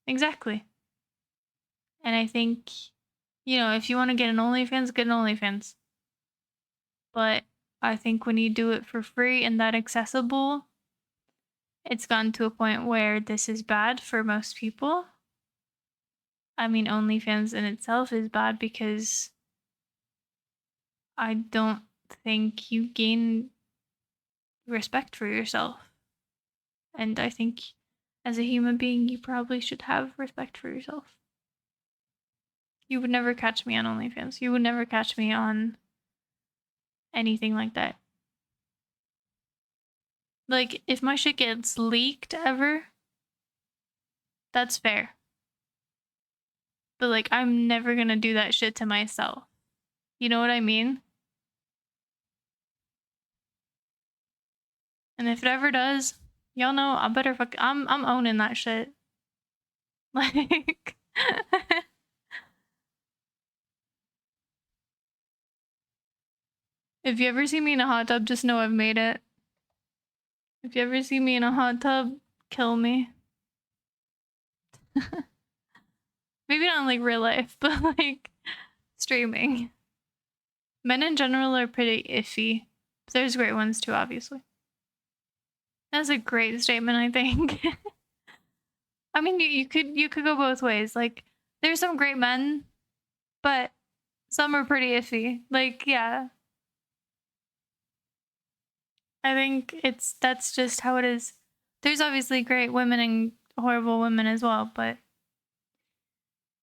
Exactly. And I think, if you want to get an OnlyFans, get an OnlyFans. But I think when you do it for free and that accessible, it's gotten to a point where this is bad for most people. I mean, OnlyFans in itself is bad because I don't think you gain respect for yourself. And I think as a human being, you probably should have respect for yourself. You would never catch me on OnlyFans. You would never catch me on anything like that. Like, if my shit gets leaked ever, that's fair. But, I'm never gonna do that shit to myself. You know what I mean? And if it ever does, y'all know I'm owning that shit. Like, if you ever see me in a hot tub, just know I've made it. If you ever see me in a hot tub, kill me. Maybe not in real life, but streaming. Men in general are pretty iffy. But there's great ones too, obviously. That's a great statement, I think. I mean, you could go both ways. There's some great men, but some are pretty iffy. Yeah. I think that's just how it is. There's obviously great women and horrible women as well, but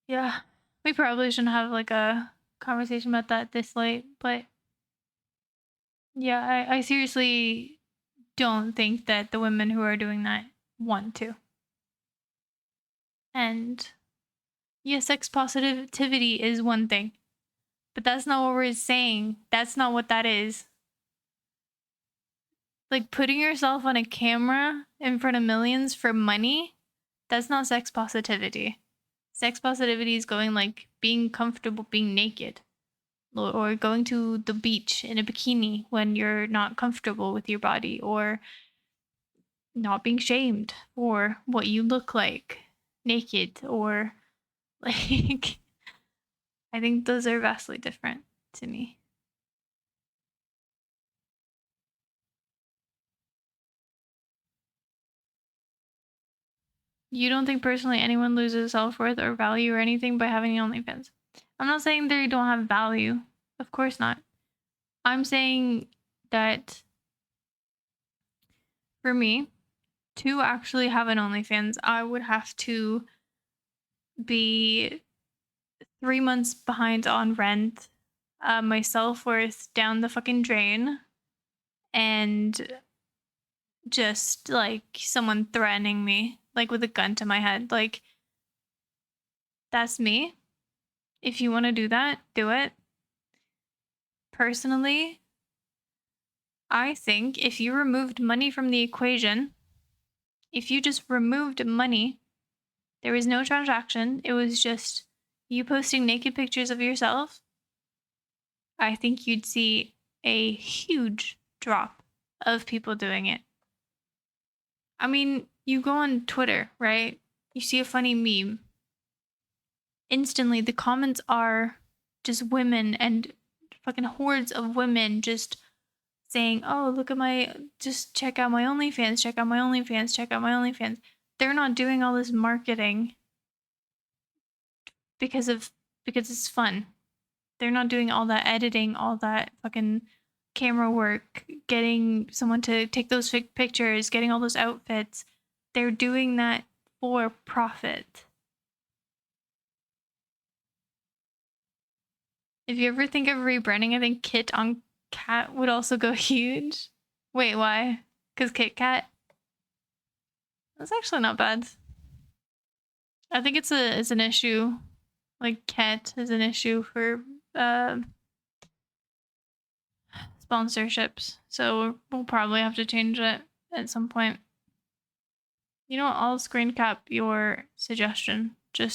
yeah, we probably shouldn't have a conversation about that this late, but yeah, I seriously don't think that the women who are doing that want to. And yeah, sex positivity is one thing, but that's not what we're saying. That's not what that is. Putting yourself on a camera in front of millions for money, that's not sex positivity. Sex positivity is going being comfortable being naked, or going to the beach in a bikini when you're not comfortable with your body, or not being shamed for what you look like naked, or I think those are vastly different to me. You don't think personally anyone loses self-worth or value or anything by having OnlyFans? I'm not saying they don't have value. Of course not. I'm saying that for me, to actually have an OnlyFans, I would have to be 3 months behind on rent, my self-worth down the fucking drain, and just someone threatening me with a gun to my head. That's me. If you want to do that, do it. Personally, I think if you removed money from the equation, If you just removed money, there was no transaction, it was just you posting naked pictures of yourself, I think you'd see a huge drop of people doing it. I mean, you go on Twitter, right? You see a funny meme. Instantly, the comments are just women and fucking hordes of women just saying, oh, look at just check out my OnlyFans, check out my OnlyFans, check out my OnlyFans. They're not doing all this marketing because it's fun. They're not doing all that editing, all that fucking camera work, getting someone to take those pictures, getting all those outfits. They're doing that for profit. If you ever think of rebranding, I think Kit on Cat would also go huge. Wait, why? Because Kit Kat? That's actually not bad. I think it's an issue. Like Cat is an issue for sponsorships. So we'll probably have to change it at some point. You know what? I'll screen cap your suggestion. And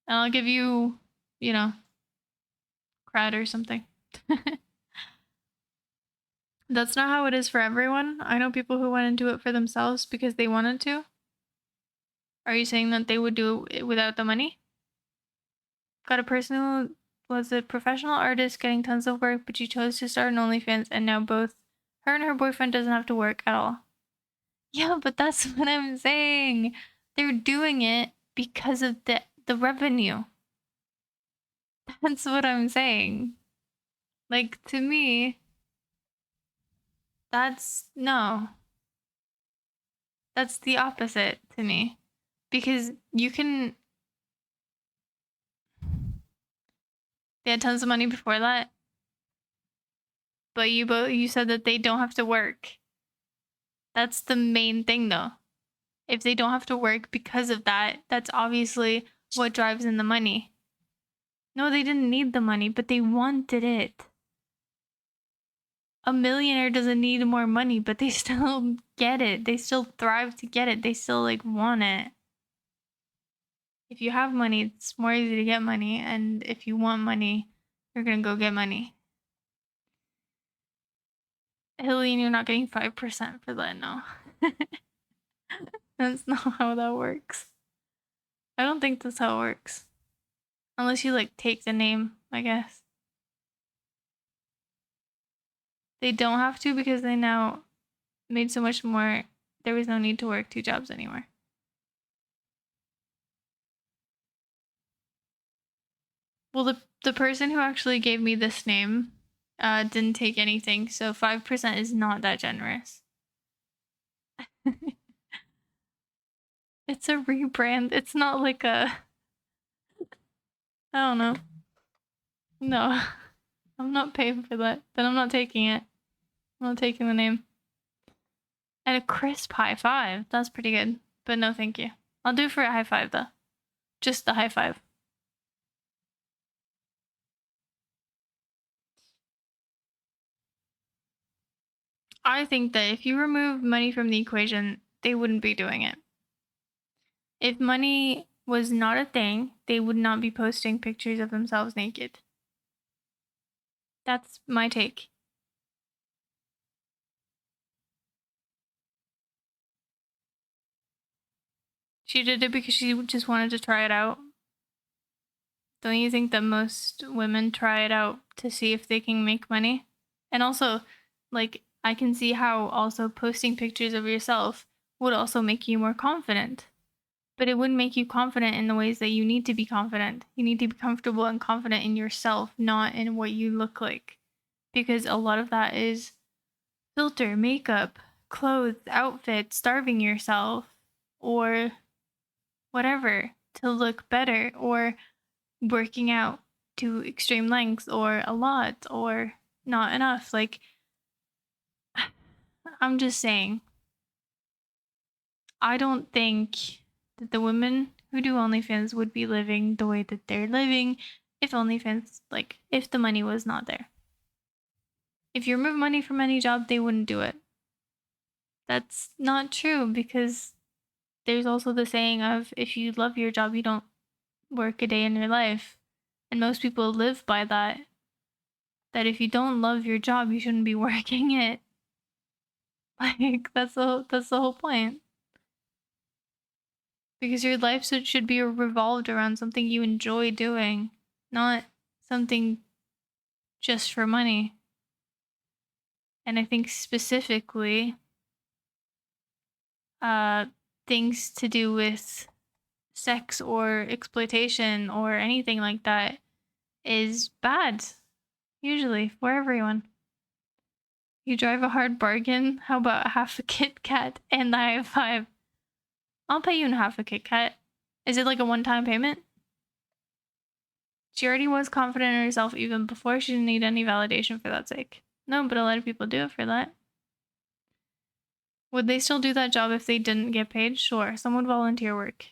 I'll give you, cred or something. That's not how it is for everyone. I know people who went and do it for themselves because they wanted to. Are you saying that they would do it without the money? Got a person who was a professional artist getting tons of work, but she chose to start an OnlyFans, and now both her and her boyfriend doesn't have to work at all. Yeah, but that's what I'm saying. They're doing it because of the revenue. That's what I'm saying. Like, to me, no. That's the opposite to me. Because they had tons of money before that, but you said that they don't have to work. That's the main thing, though. If they don't have to work because of that, that's obviously what drives in the money. No, they didn't need the money, but they wanted it. A millionaire doesn't need more money, but they still get it. They still thrive to get it. They still want it. If you have money, it's more easy to get money, and if you want money, you're gonna go get money. Hillian, you're not getting 5% for that, no. That's not how that works. I don't think that's how it works. Unless you take the name, I guess. They don't have to because they now made so much more. There was no need to work 2 jobs anymore. Well, the person who actually gave me this name didn't take anything, so 5% is not that generous. It's a rebrand. It's not like I don't know. No, I'm not paying for that. Then I'm not taking it. I'm not taking the name. And a crisp high five. That's pretty good. But no, thank you. I'll do for a high five, though. Just the high five. I think that if you remove money from the equation, they wouldn't be doing it. If money was not a thing, they would not be posting pictures of themselves naked. That's my take. She did it because she just wanted to try it out. Don't you think that most women try it out to see if they can make money? And also, I can see how also posting pictures of yourself would also make you more confident. But it wouldn't make you confident in the ways that you need to be confident. You need to be comfortable and confident in yourself, not in what you look like. Because a lot of that is filter, makeup, clothes, outfits, starving yourself, or whatever to look better, or working out to extreme lengths, or a lot, or not enough. I'm just saying, I don't think that the women who do OnlyFans would be living the way that they're living if OnlyFans, if the money was not there. If you remove money from any job, they wouldn't do it. That's not true, because there's also the saying of, if you love your job, you don't work a day in your life. And most people live by that. That if you don't love your job, you shouldn't be working it. Like, that's the whole point. Because your life should be revolved around something you enjoy doing, not something just for money. And I think specifically, things to do with sex or exploitation or anything like that is bad, usually, for everyone. You drive a hard bargain, how about half a Kit Kat and the high five? I'll pay you in half a Kit Kat. Is it like a one-time payment? She already was confident in herself even before. She didn't need any validation for that sake. No, but a lot of people do it for that. Would they still do that job if they didn't get paid? Sure, some would volunteer work,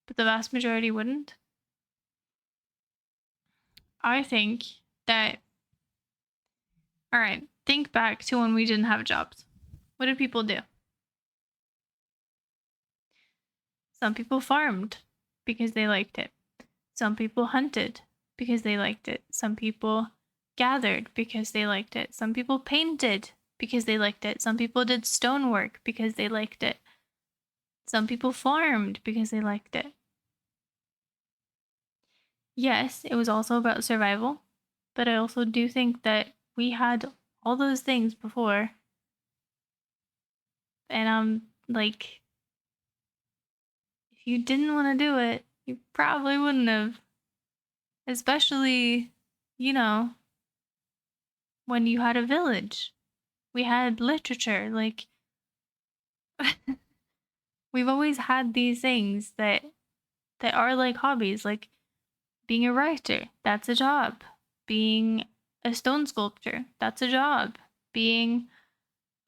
but the vast majority wouldn't. I think that, all right, think back to when we didn't have jobs. What did people do? Some people farmed because they liked it. Some people hunted because they liked it. Some people gathered because they liked it. Some people painted because they liked it. Some people did stonework because they liked it. Some people farmed because they liked it. Yes, it was also about survival, but I also do think that we had all those things before. And I'm like, if you didn't want to do it, you probably wouldn't have. Especially, you know, when you had a village. We had literature. Like, we've always had these things that are like hobbies, like being a writer, that's a job. Being a stone sculptor, that's a job. Being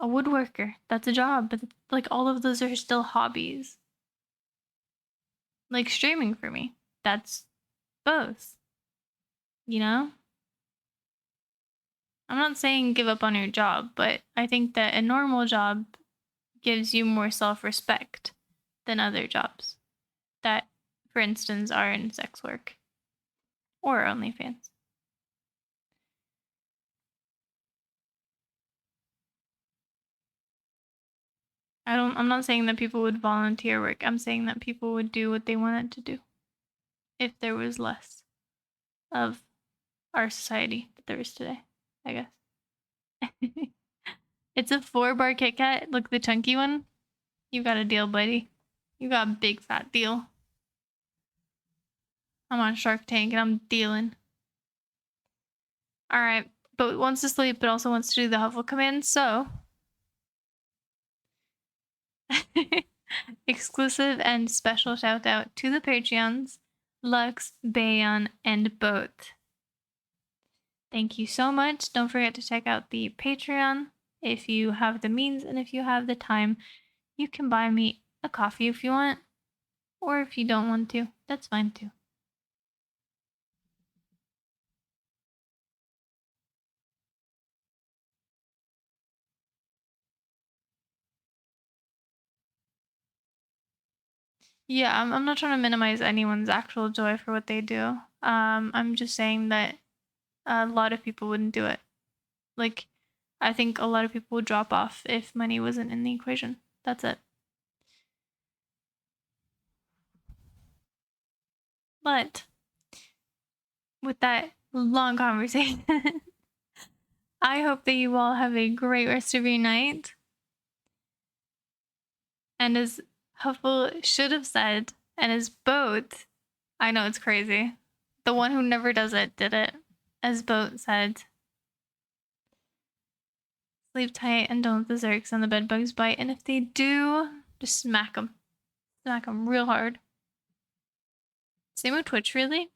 a woodworker, that's a job. But like, all of those are still hobbies. Like streaming for me, that's both. You know? I'm not saying give up on your job, but I think that a normal job gives you more self-respect than other jobs that, for instance, are in sex work or OnlyFans. I'm not saying that people would volunteer work. I'm saying that people would do what they wanted to do if there was less of our society that there is today, I guess. It's a 4-bar Kit Kat. Look, the chunky one. You got a deal, buddy. You got a big fat deal. I'm on Shark Tank and I'm dealing. Alright, but wants to sleep, but also wants to do the Huffle command, so exclusive and special shout out to the Patreons, Lux, Bayon, and Boat. Thank you so much. Don't forget to check out the Patreon if you have the means, and if you have the time, you can buy me a coffee if you want, or if you don't want to, that's fine too. Yeah, I'm not trying to minimize anyone's actual joy for what they do. I'm just saying that a lot of people wouldn't do it. Like, I think a lot of people would drop off if money wasn't in the equation. That's it. But with that long conversation, I hope that you all have a great rest of your night. And as Huffle should have said, and as Boat, I know it's crazy. The one who never does it did it. As Boat said, sleep tight and don't let the zerks and the bedbugs bite. And if they do, just smack them. Smack them real hard. Same with Twitch, really?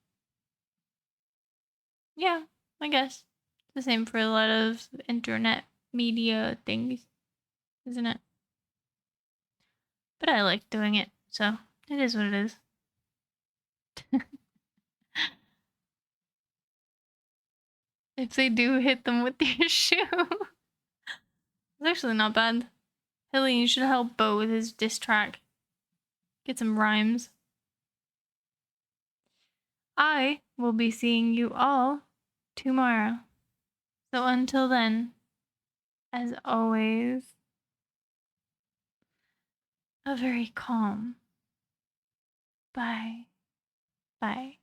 Yeah, I guess. The same for a lot of internet media things, isn't it? But I like doing it, so it is what it is. If they do hit them with your shoe, it's actually not bad. Hilly, you should help Bo with his diss track. Get some rhymes. I will be seeing you all tomorrow. So until then, as always, a very calm bye. Bye.